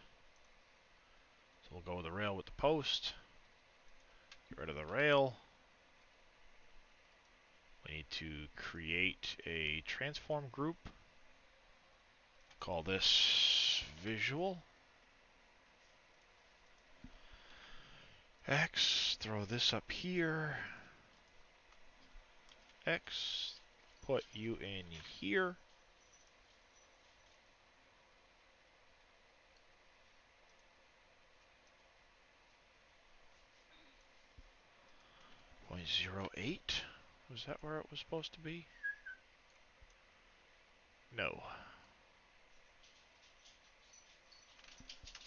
So we'll go with the rail with the post. Get rid of the rail. We need to create a transform group. Call this visual. X, throw this up here. X, put you in here. .08. Was that where it was supposed to be? No.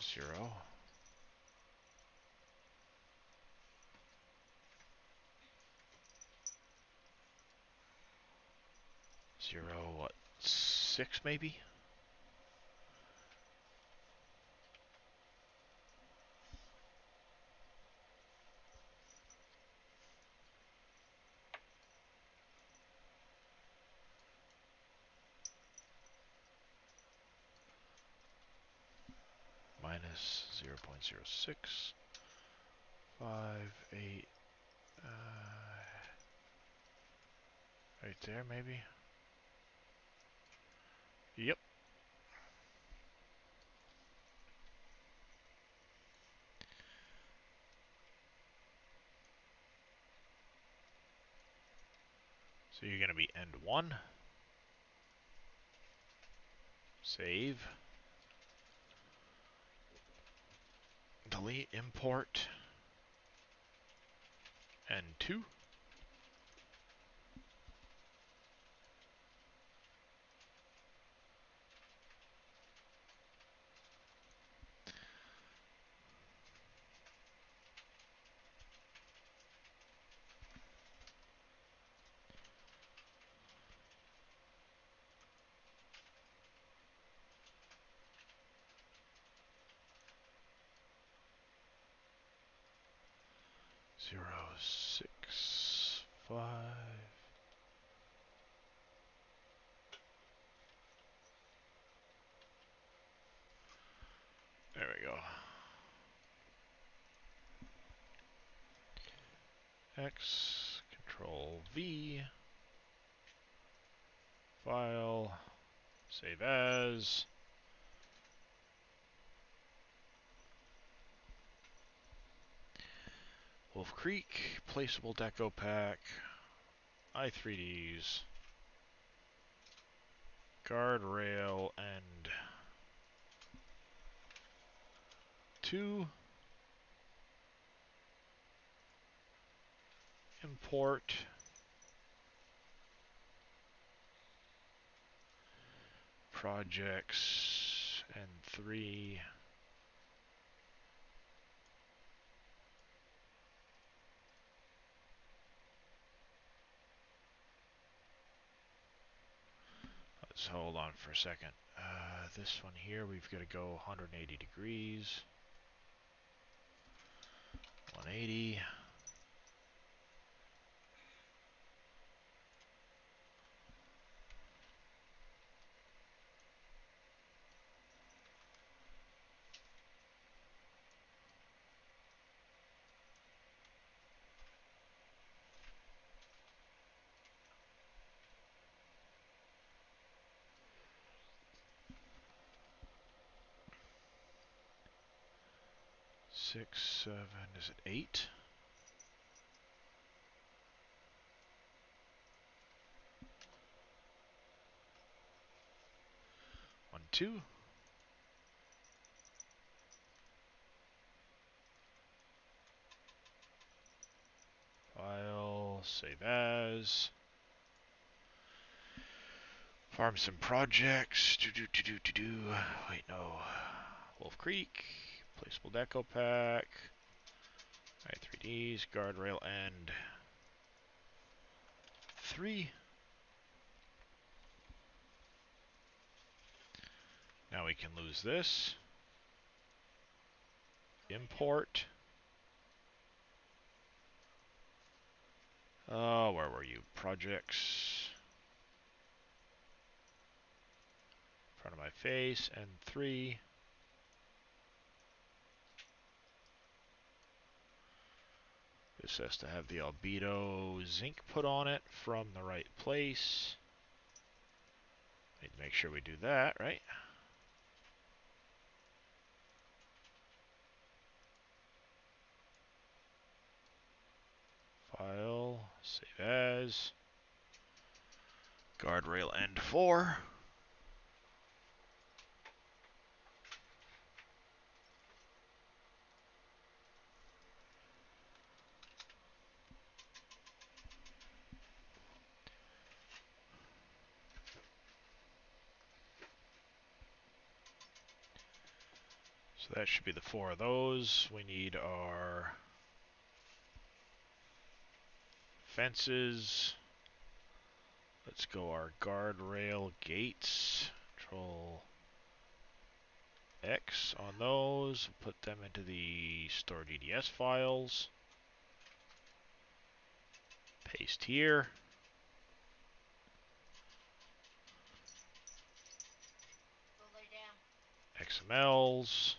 0. 0, what? 6 maybe? Minus 0.06. 5, 8. Right there, maybe? Yep. So you're going to be end 1. Save. Delete, import. End 2. Zero, 6, 5. There we go. X, Control V, file, save as. Wolf Creek, placeable deco pack, i3Ds, guardrail, and 2. Import. Projects, and 3. Let's hold on for a second. This one here, we've got to go 180 degrees. 180. Six, 7, is it 8? One, 2. File, save as. Farm Sim projects. Wait, no. Wolf Creek. Placeable deco pack. Alright, 3Ds. Guardrail end. 3. Now we can lose this. Import. Oh, where were you? Projects. In front of my face. And 3. This has to have the albedo zinc put on it from the right place. Need to make sure we do that, right? File, save as. Guardrail end 4. So that should be the 4 of those. We need our fences. Let's go our guardrail gates. Control X on those. Put them into the stored EDS files. Paste here. Go lay down. XMLs.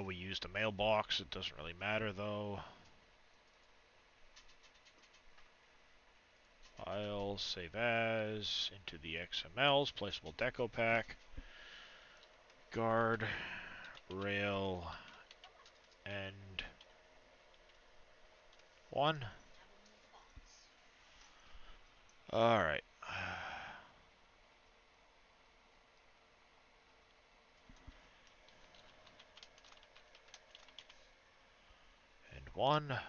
We used a mailbox. It doesn't really matter though. File, save as, into the XMLs, placeable deco pack, guard, rail, and 1. Alright. And 1.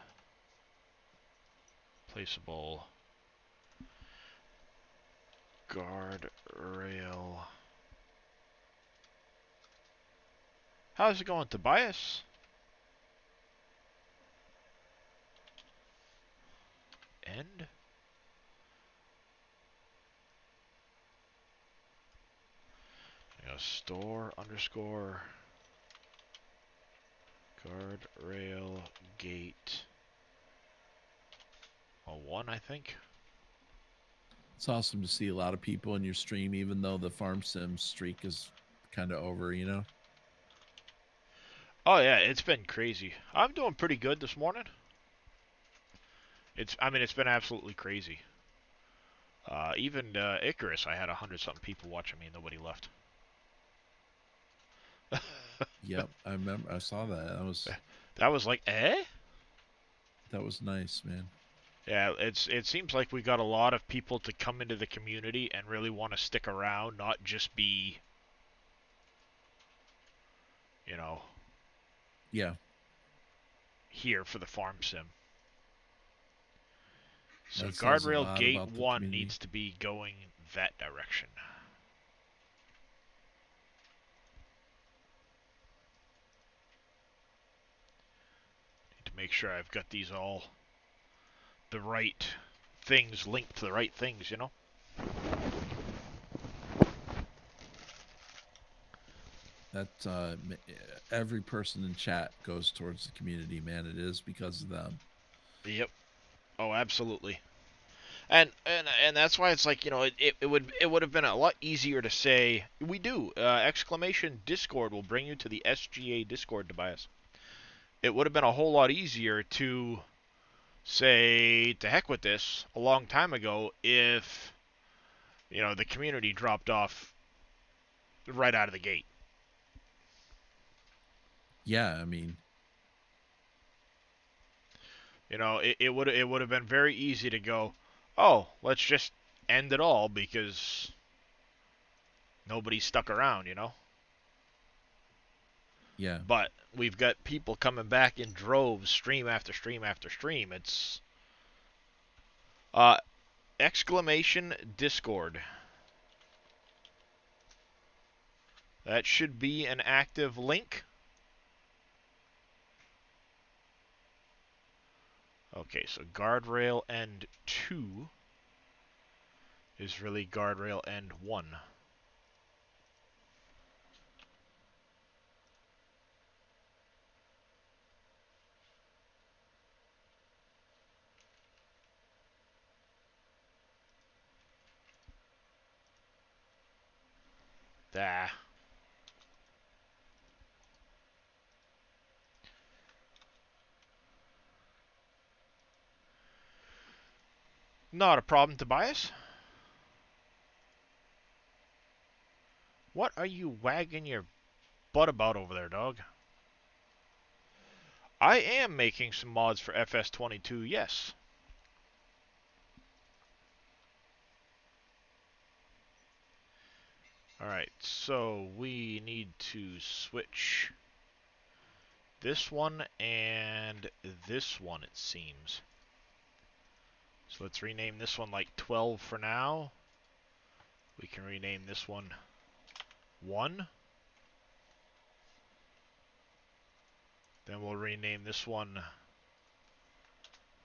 Placeable guard rail. How's it going, Tobias? End. Store underscore guard rail gate. 1, I think. It's awesome to see a lot of people in your stream, even though the farm sim streak is kind of over, you know? Oh yeah, it's been crazy. I'm doing pretty good this morning. It's been absolutely crazy. Even Icarus, I had 100-something people watching me and nobody left. Yep, I remember. I saw that. That was like, eh? That was nice, man. Yeah, it seems like we got a lot of people to come into the community and really want to stick around, not just be, you know, Yeah. here for the farm sim. So That says a guardrail lot gate about the 1 community. needs to be going that direction. Need to make sure I've got these all the right things linked to the right things, you know? That every person in chat goes towards the community, man. It is because of them. Yep. Oh, absolutely. And that's why it's like, you know, it would have been a lot easier to say we do exclamation Discord will bring you to the SGA Discord, Tobias. It would have been a whole lot easier to say to heck with this a long time ago if, you know, the community dropped off right out of the gate. Yeah, I mean, You know, it would have been very easy to go, oh, let's just end it all because nobody stuck around, you know? Yeah. But we've got people coming back in droves, stream after stream after stream. It's exclamation Discord. That should be an active link. Okay, so guardrail end 2 is really guardrail end 1. Ah. Not a problem, Tobias. What are you wagging your butt about over there, dog? I am making some mods for FS22, yes. Alright, so we need to switch this one and this one, it seems. So let's rename this one like 12 for now. We can rename this one 1. Then we'll rename this one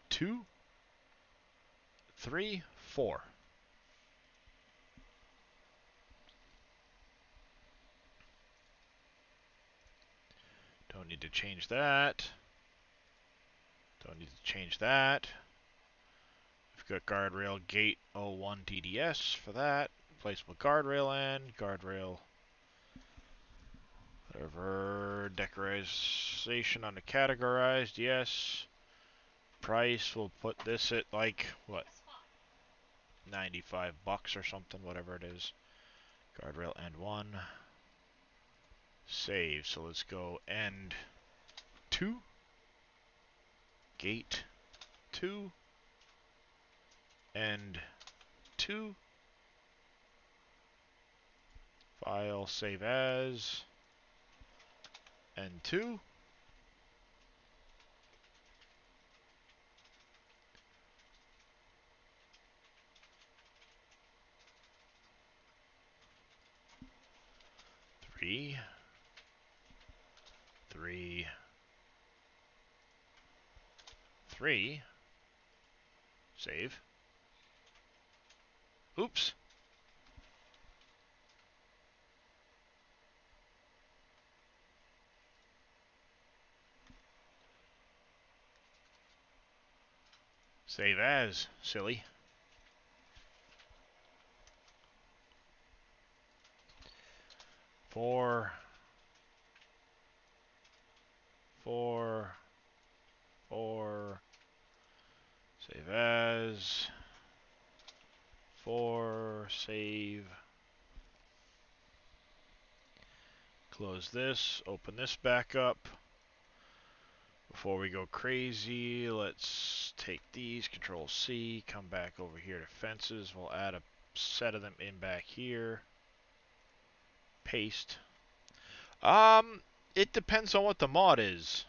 2, 3, 4. Don't need to change that. Don't need to change that. We've got guardrail gate 01 DDS for that. Replaceable guardrail end, guardrail whatever, decoration under categorized, yes. Price, we'll put this at like, what, 95 bucks or something, whatever it is. Guardrail end 1. Save, so let's go end 2. Gate 2. End 2. File, save as. End 2. Three. 3. 3. Save. Oops. Save as, silly. Four. Save as. 4. Save. Close this. Open this back up. Before we go crazy, let's take these. Control C. Come back over here to fences. We'll add a set of them in back here. Paste. It depends on what the mod is.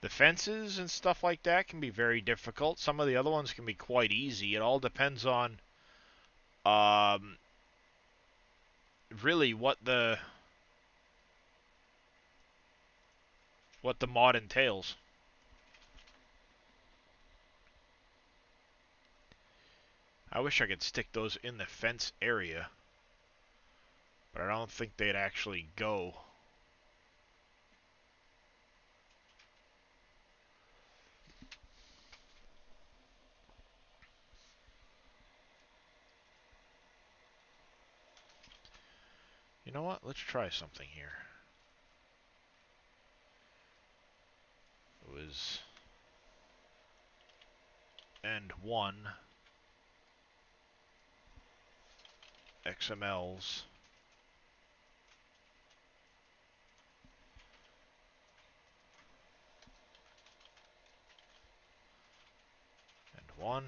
The fences and stuff like that can be very difficult. Some of the other ones can be quite easy. It all depends on really what the mod entails. I wish I could stick those in the fence area, but I don't think they'd actually go. You know what? Let's try something here. It was end 1 XMLs. And 1,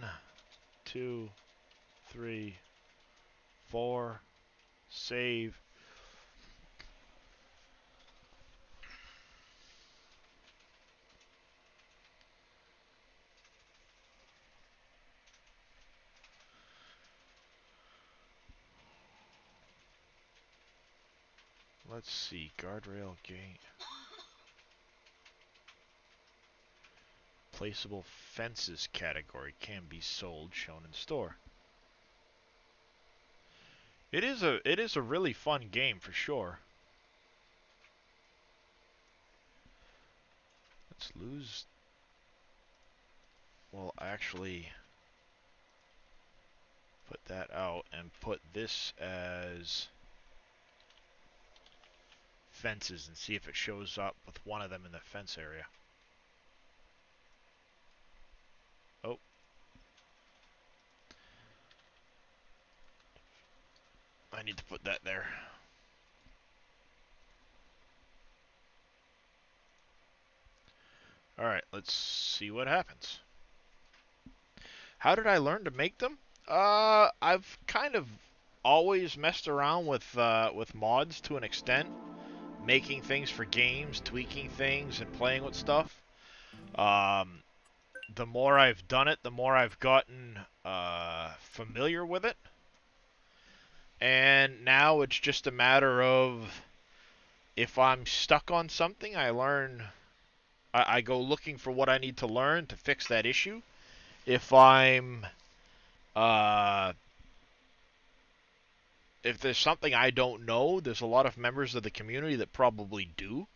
2, 3, 4. Save. Let's see. Guardrail gate. Placeable fences category can be sold, shown in store. It is a really fun game for sure. Let's lose. Well, actually put that out and put this as fences and see if it shows up with one of them in the fence area. Oh. I need to put that there. Alright, let's see what happens. How did I learn to make them? I've kind of always messed around with mods to an extent. Making things for games, tweaking things, and playing with stuff. The more I've done it, the more I've gotten familiar with it. And now it's just a matter of if I'm stuck on something, I go looking for what I need to learn to fix that issue. If there's something I don't know, there's a lot of members of the community that probably do.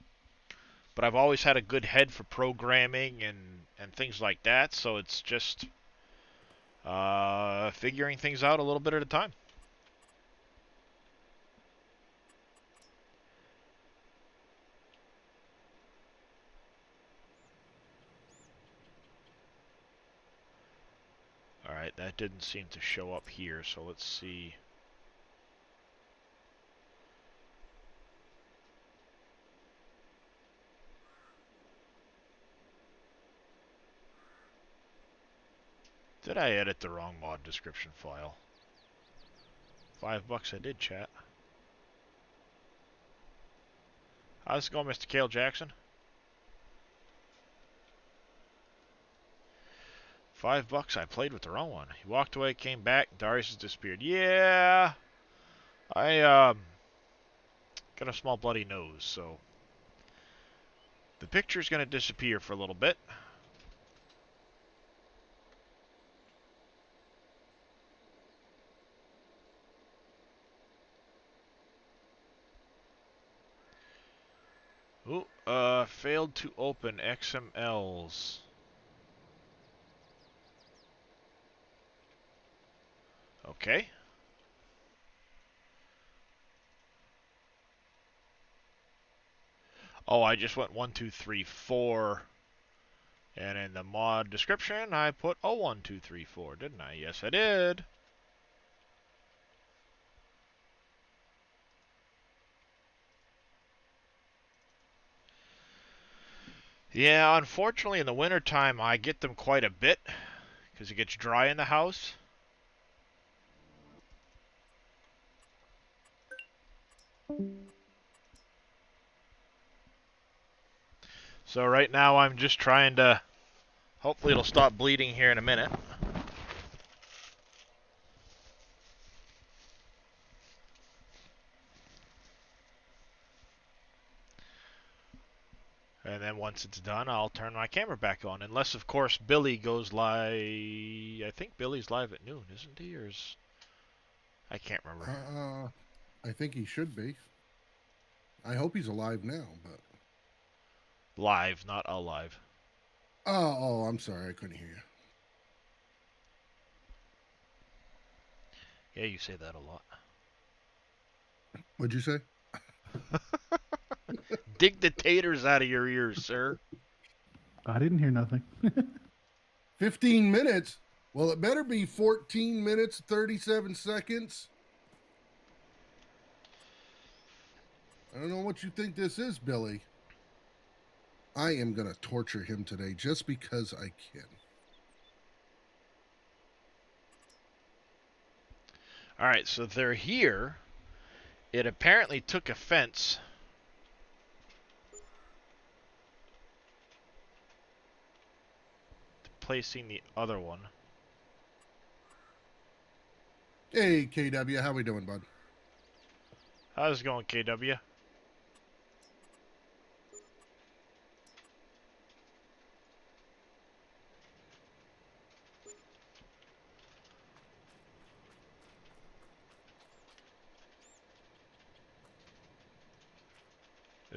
But I've always had a good head for programming and things like that, so it's just figuring things out a little bit at a time. Alright, that didn't seem to show up here, so let's see. Did I edit the wrong mod description file? $5 I did, chat. How's it going, Mr. Cale Jackson? $5 I played with the wrong one. He walked away, came back, Darius has disappeared. Yeah, I got a small bloody nose, so the picture's gonna disappear for a little bit. Ooh, failed to open XMLs. Okay. Oh, I just went 1, 2, 3, 4. And in the mod description, I put 1, 2, 3, 4, didn't I? Yes, I did. Yeah, unfortunately, in the wintertime, I get them quite a bit because it gets dry in the house. So right now, I'm just trying to... Hopefully, it'll stop bleeding here in a minute. And then once it's done, I'll turn my camera back on. Unless, of course, Billy goes live... I think Billy's live at noon, isn't he? Or is... I can't remember. I think he should be. I hope he's alive now, but... Live, not alive. Oh, I'm sorry. I couldn't hear you. Yeah, you say that a lot. What'd you say? Dig the taters out of your ears, sir. I didn't hear nothing. 15 minutes? Well, it better be 14 minutes, 37 seconds. I don't know what you think this is, Billy. I am going to torture him today just because I can. All right, so they're here. It apparently took offense. Placing the other one. Hey, KW, how we doing, bud? How's it going, KW?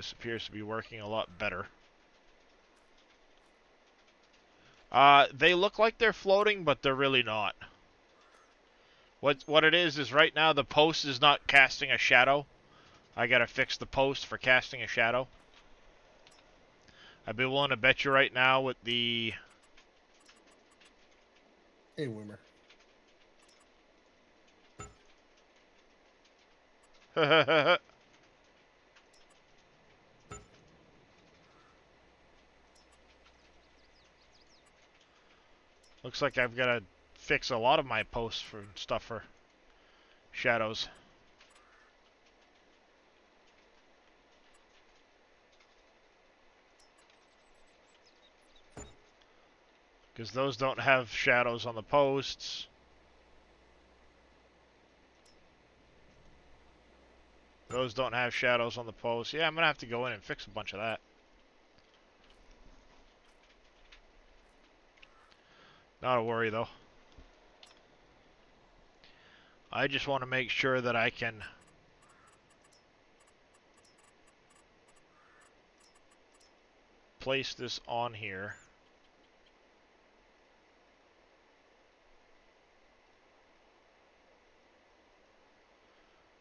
This appears to be working a lot better. They look like they're floating, but they're really not. What it is right now the post is not casting a shadow. I gotta fix the post for casting a shadow. I'd be willing to bet you right now with the... Hey, Wimmer. Looks like I've got to fix a lot of my posts for stuff for shadows. Because those don't have shadows on the posts. Those don't have shadows on the posts. Yeah, I'm going to have to go in and fix a bunch of that. Not a worry, though. I just want to make sure that I can place this on here.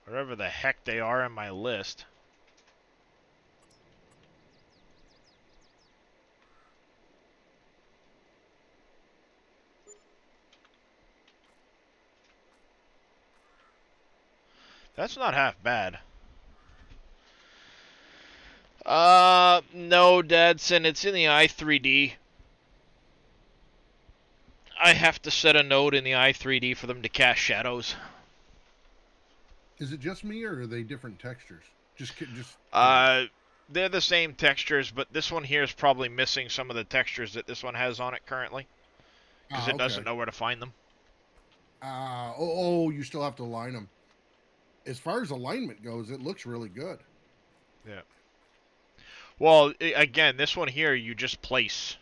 Wherever the heck they are in my list. That's not half bad. No, Dadson, it's in the i3D. I have to set a node in the i3D for them to cast shadows. Is it just me, or are they different textures? Just. They're the same textures, but this one here is probably missing some of the textures that this one has on it currently. Because it doesn't know where to find them. You still have to align them. As far as alignment goes, it looks really good. Yeah. Well, again, this one here, you just place.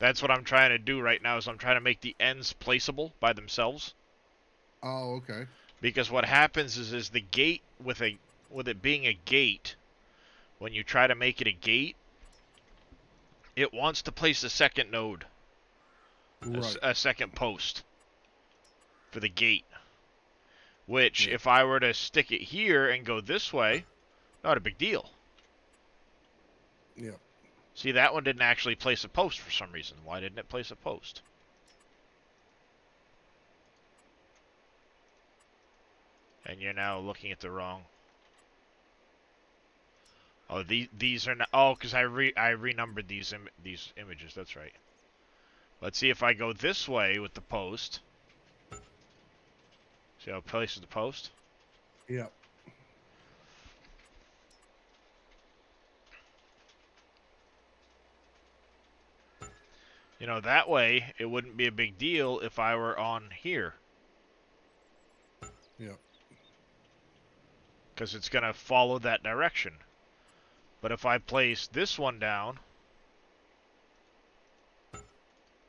That's what I'm trying to do right now, is I'm trying to make the ends placeable by themselves. Oh, okay. Because what happens is the gate, with it being a gate, when you try to make it a gate, it wants to place a second node. Right. A second post for the gate. Which, if I were to stick it here and go this way, not a big deal. Yeah. See, that one didn't actually place a post for some reason. Why didn't it place a post? And you're now looking at the wrong... Oh, these are not... Oh, because I renumbered these images. That's right. Let's see if I go this way with the post. See how it places the post? Yeah. You know, that way, it wouldn't be a big deal if I were on here. Yeah. Because it's going to follow that direction. But if I place this one down,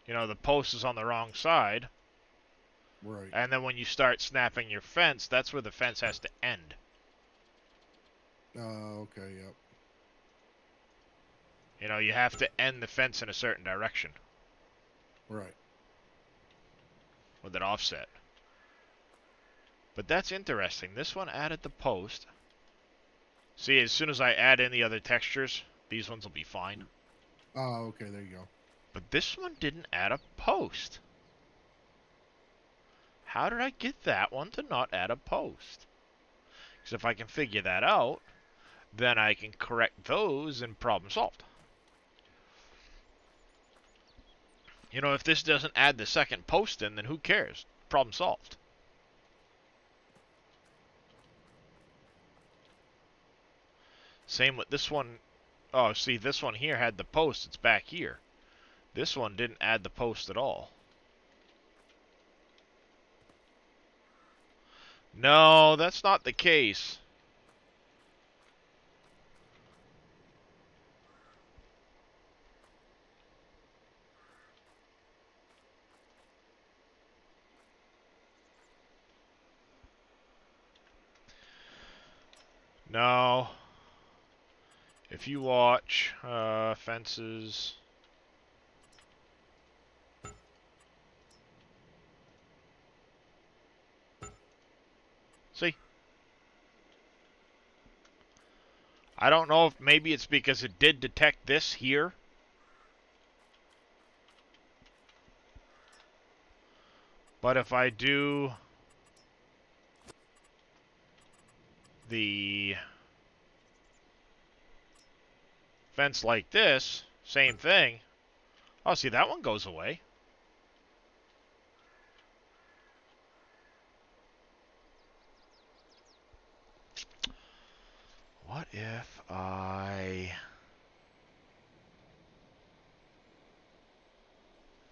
you know, the post is on the wrong side. Right. And then when you start snapping your fence, that's where the fence has to end. Okay, yep. You know, you have to end the fence in a certain direction. Right. With an offset. But that's interesting. This one added the post. See, as soon as I add in the other textures, these ones will be fine. Oh, okay, there you go. But this one didn't add a post. How did I get that one to not add a post? Because if I can figure that out, then I can correct those and problem solved. You know, if this doesn't add the second post in, then who cares? Problem solved. Same with this one. Oh, see, this one here had the post. It's back here. This one didn't add the post at all. No, that's not the case. No. If you watch fences, see, I don't know if maybe it's because it did detect this here. But if I do the fence like this, same thing. Oh, see, that one goes away. What if I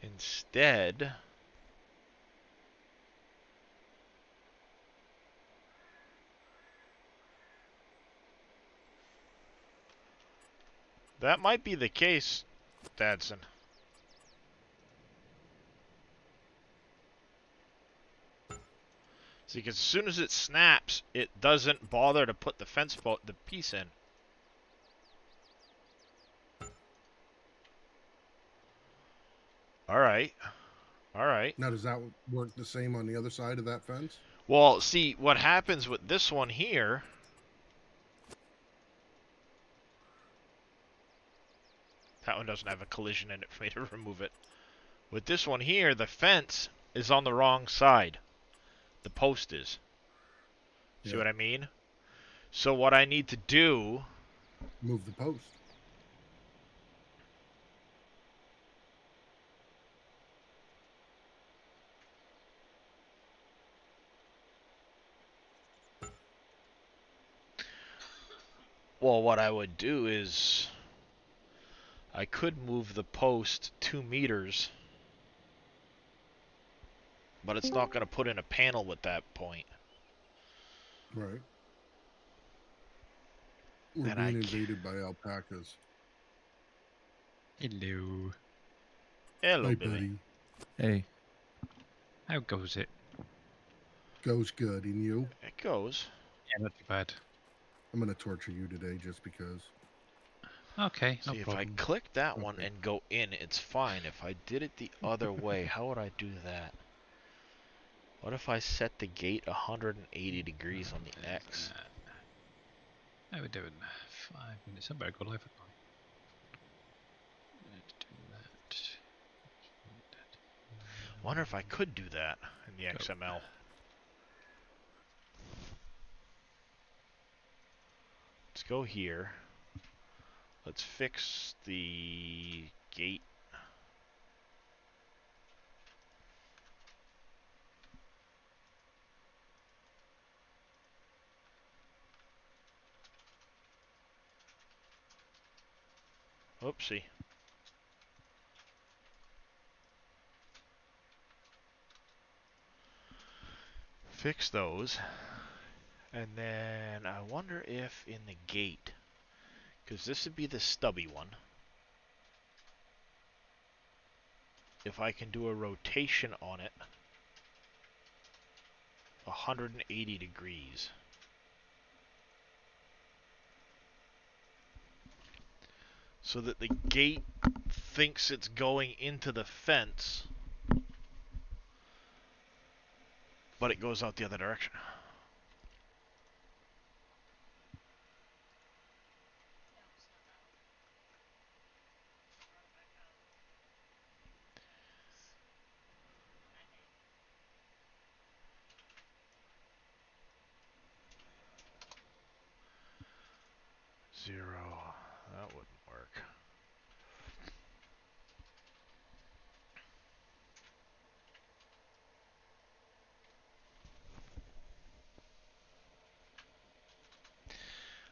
instead that might be the case, Dadson. See, because as soon as it snaps, it doesn't bother to put the the piece in. All right. All right. Now, does that work the same on the other side of that fence? Well, see, what happens with this one here, that one doesn't have a collision in it for me to remove it. With this one here, the fence is on the wrong side. The post is. See Yeah. what I mean? So what I need to do... Move the post. Well, what I would do is... I could move the post 2 meters. But it's not going to put in a panel with that point. Right. We're And being invaded by alpacas. Hello. Hello, Hi, Billy. buddy. Hey, How goes it? Goes good, and you? It goes. Yeah, not too bad. I'm gonna torture you today just because. Okay, no See, if problem. I click that one Okay. and go in, it's fine. If I did it the other way, how would I do that? What if I set the gate 180 degrees on the X? How are we doing? 5 minutes. I better go live at 9. Let's do that. Wonder if I could do that in the Go. XML. Let's go here. Let's fix the gate. Oopsie. Fix those. And then I wonder if in the gate, because this would be the stubby one, if I can do a rotation on it 180 degrees. So that the gate thinks it's going into the fence, but it goes out the other direction. Zero. That wouldn't work.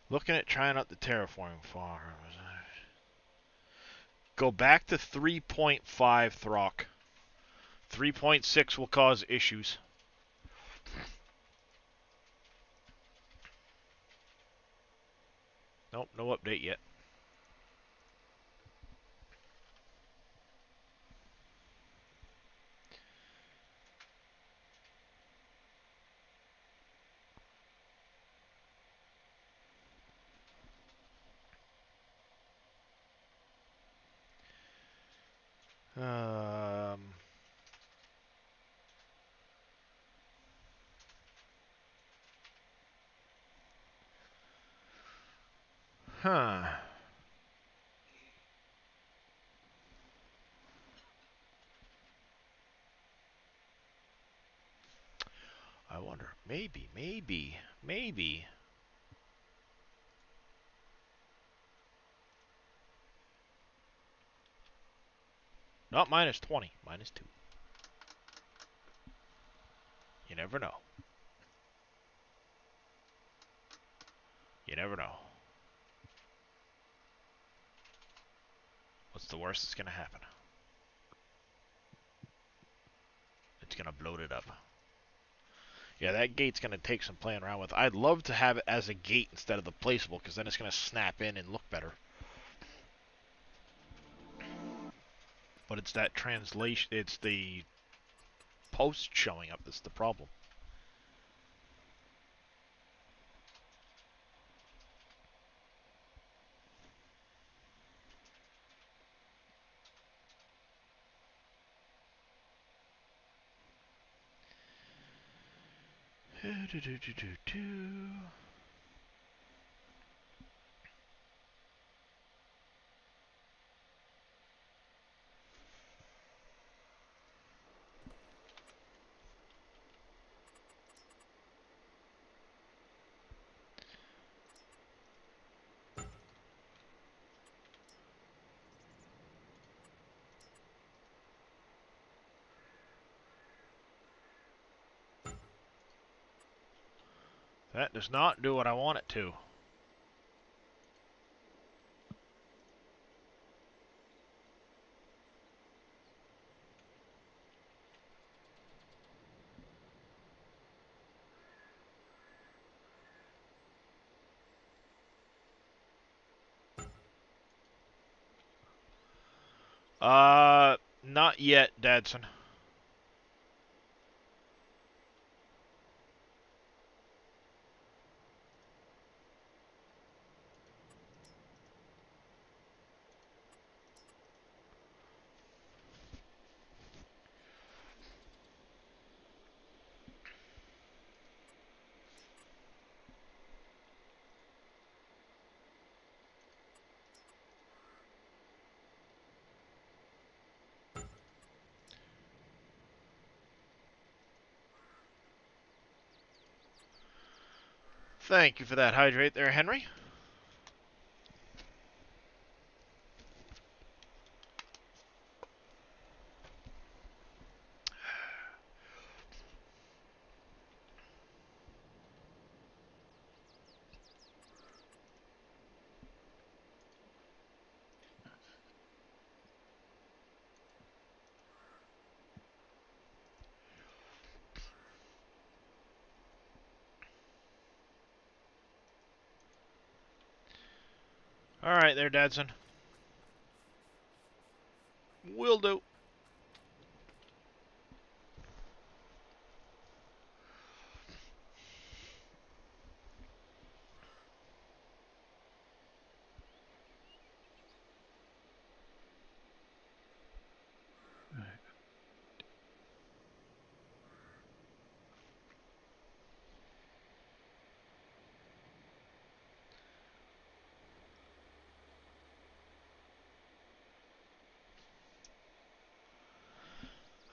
Looking at trying out the terraforming farm. Go back to 3.5, Throck. 3.6 will cause issues. Nope, no update yet. Um. Huh. I wonder. Maybe. Not minus 20. Minus 2. You never know. You never know. What's the worst that's gonna happen? It's gonna bloat it up. Yeah, that gate's gonna take some playing around with. I'd love to have it as a gate instead of the placeable, because then it's gonna snap in and look better. But it's that translation, it's the post showing up that's the problem. That does not do what I want it to. Not yet, Dadson. Thank you for that hydrate there, Henry. Alright there, Dadson. Will do.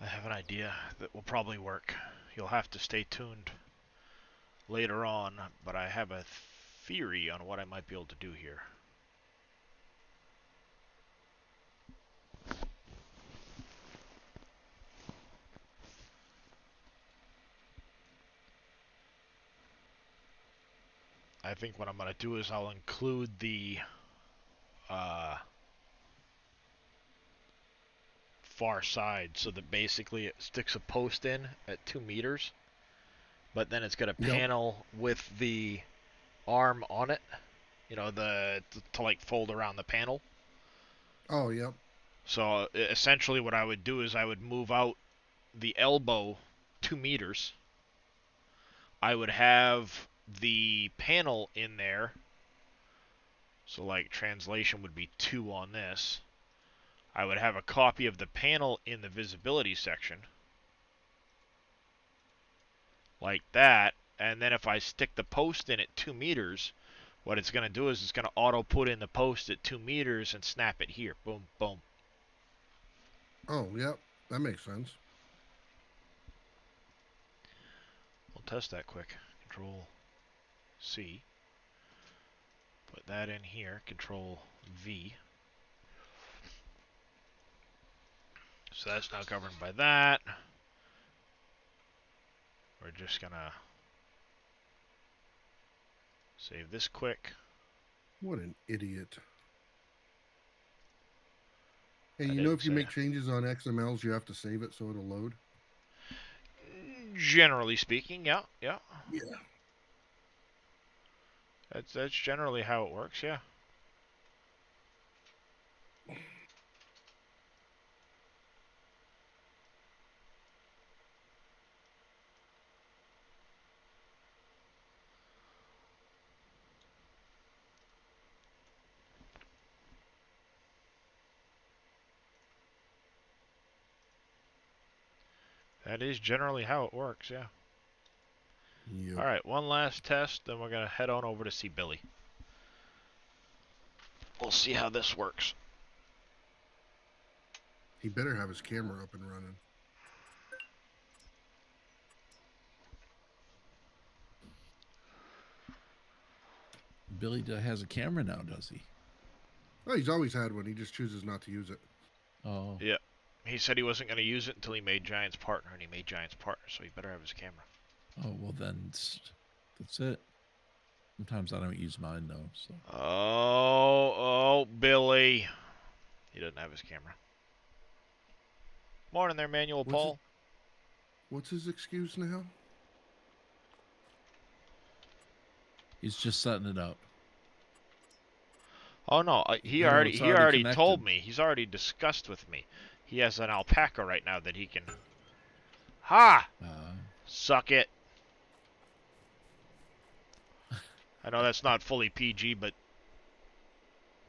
I have an idea that will probably work. You'll have to stay tuned later on, but I have a theory on what I might be able to do here. I think what I'm going to do is I'll include the far side so that basically it sticks a post in at 2 meters, but then it's got a panel with the arm on it, you know, to like fold around the panel. Oh, yep. So essentially what I would do is I would move out the elbow 2 meters. I would have the panel in there. So like translation would be 2 on this. I would have a copy of the panel in the visibility section. Like that. And then if I stick the post in at 2 meters, what it's going to do is it's going to auto put in the post at 2 meters and snap it here. Boom, boom. Oh, yep. That makes sense. We'll test that quick. Control C. Put that in here. Control V. So that's now governed by that. We're just going to save this quick. What an idiot. Hey, I you know didn't if you say make changes on XMLs, you have to save it so it'll load? Generally speaking, yeah. Yeah. That's generally how it works, yeah. That is generally how it works, yeah. Yep. Alright, one last test, then we're going to head on over to see Billy. We'll see how this works. He better have his camera up and running. Billy has a camera now, does he? Oh, he's always had one. He just chooses not to use it. Oh. Yeah. He said he wasn't going to use it until he made Giant's Partner, and he made Giant's Partner, so he better have his camera. Oh, well then, that's it. Sometimes I don't use mine, though, so. Oh, Billy. He doesn't have his camera. Morning there, Manual Paul. What's his excuse now? He's just setting it up. Oh no, he No, already it's he already already connected. told me. He's already discussed with me. He has an alpaca right now that he can. Ha! Suck it. I know that's not fully PG, but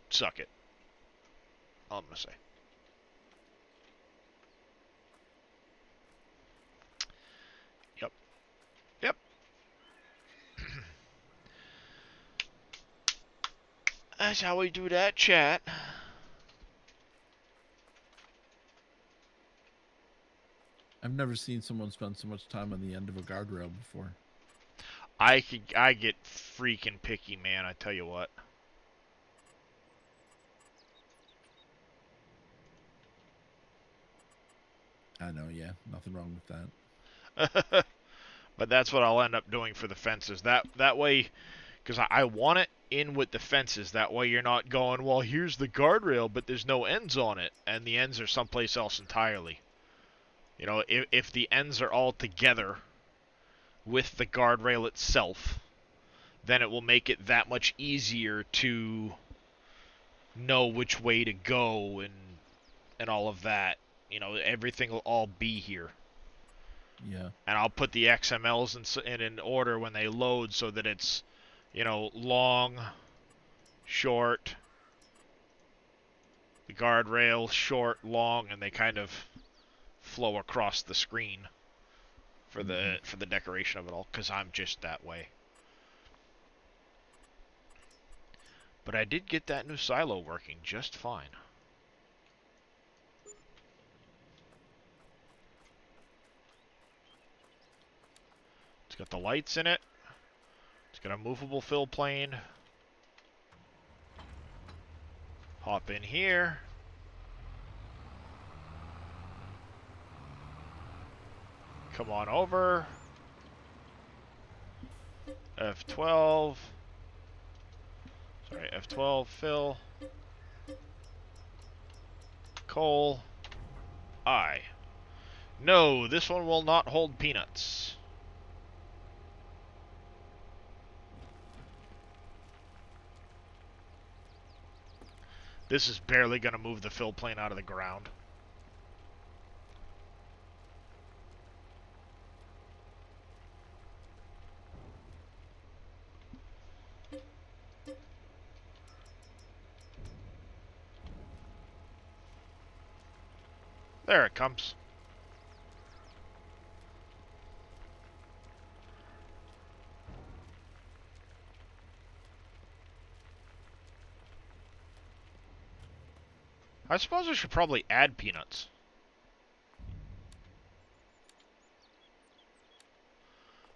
suck it. All I'm gonna say. Yep. Yep. That's how we do that, chat. I've never seen someone spend so much time on the end of a guardrail before. I get freaking picky, man. I tell you what. I know, yeah. Nothing wrong with that. But that's what I'll end up doing for the fences. That way, because I want it in with the fences. That way you're not going, well, here's the guardrail, but there's no ends on it. And the ends are someplace else entirely. You know, if the ends are all together with the guardrail itself, then it will make it that much easier to know which way to go and all of that. You know, everything will all be here. Yeah. And I'll put the XMLs in order when they load so that it's, you know, long, short, the guardrail, short, long, and they kind of flow across the screen for the decoration of it all, because I'm just that way. But I did get that new silo working just fine. It's got the lights in it. It's got a movable fill plane. Hop in here. Come on over. F12. Sorry, F12, fill. Coal. I. No, this one will not hold peanuts. This is barely going to move the fill plane out of the ground. There it comes. I suppose I should probably add peanuts.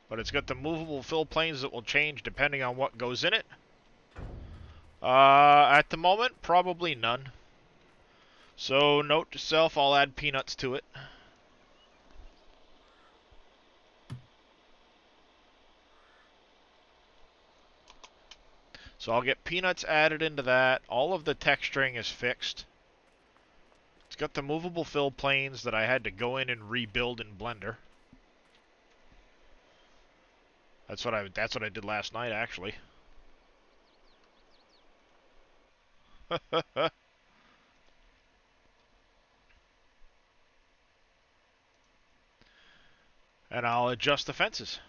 But it's got the movable fill planes that will change depending on what goes in it. At the moment, probably none. So, note to self, I'll add peanuts to it. So I'll get peanuts added into that. All of the texturing is fixed. It's got the movable fill planes that I had to go in and rebuild in Blender. That's what I did last night, actually. And I'll adjust the fences.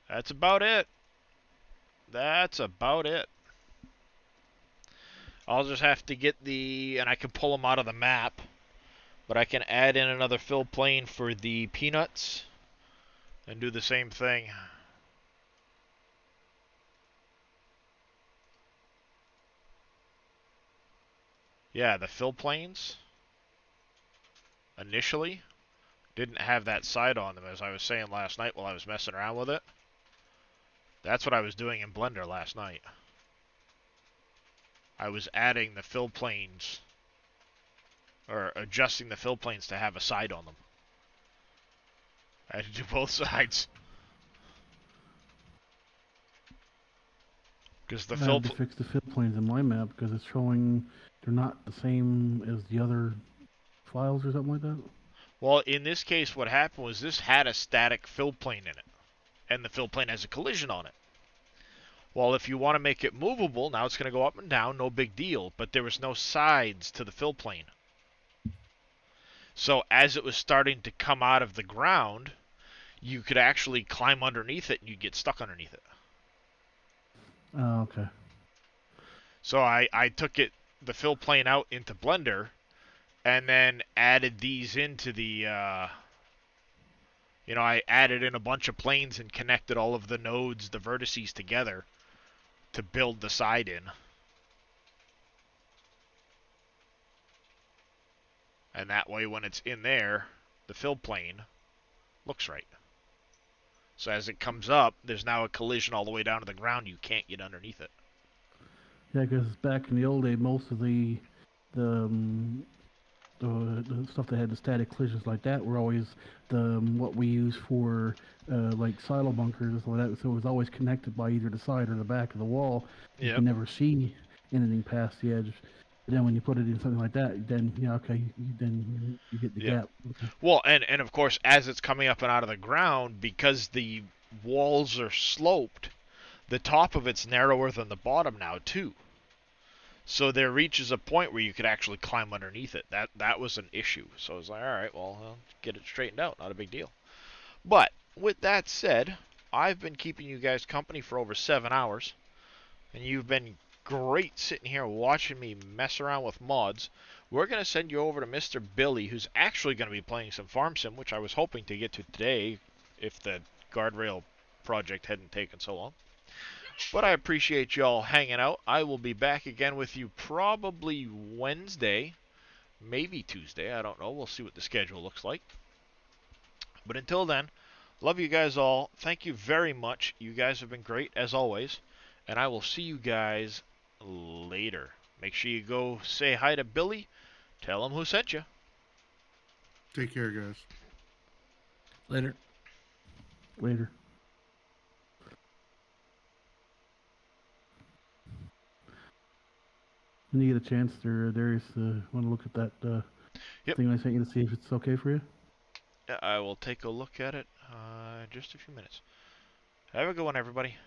That's about it. That's about it. I'll just have to get and I can pull them out of the map, but I can add in another fill plane for the peanuts and do the same thing. Yeah, the fill planes initially didn't have that side on them, as I was saying last night while I was messing around with it. That's what I was doing in Blender last night. I was adding the fill planes, or adjusting the fill planes to have a side on them. I had to do both sides. Because the I had to fix the fill planes in my map because it's showing they're not the same as the other files or something like that. Well, in this case, what happened was this had a static fill plane in it, and the fill plane has a collision on it. Well, if you want to make it movable, now it's going to go up and down, no big deal, but there was no sides to the fill plane. So as it was starting to come out of the ground, you could actually climb underneath it and you'd get stuck underneath it. Oh, okay. So I took the fill plane out into Blender and then added these into the, I added in a bunch of planes and connected all of the nodes, the vertices together to build the side in. And that way when it's in there, the fill plane looks right. So as it comes up, there's now a collision all the way down to the ground. You can't get underneath it. Yeah, because back in the old day, most of the stuff that had the static collisions like that were always what we use for like silo bunkers or that. So it was always connected by either the side or the back of the wall. Yep. You can never see anything past the edge. But then when you put it in something like that, then then you get the gap. Okay. Well, and of course, as it's coming up and out of the ground, because the walls are sloped, the top of it's narrower than the bottom now too. So there reaches a point where you could actually climb underneath it. That was an issue. So I was like, all right, well, I'll get it straightened out. Not a big deal. But with that said, I've been keeping you guys company for over 7 hours, and you've been great sitting here watching me mess around with mods. We're going to send you over to Mr. Billy, who's actually going to be playing some Farm Sim, which I was hoping to get to today if the guardrail project hadn't taken so long. But I appreciate y'all hanging out. I will be back again with you probably Wednesday, maybe Tuesday. I don't know. We'll see what the schedule looks like. But until then, love you guys all. Thank you very much. You guys have been great, as always. And I will see you guys later. Make sure you go say hi to Billy. Tell him who sent you. Take care, guys. Later. Later. When you get a chance, Darius, want to look at that thing I sent you to see if it's okay for you? Yeah, I will take a look at it in just a few minutes. Have a good one, everybody.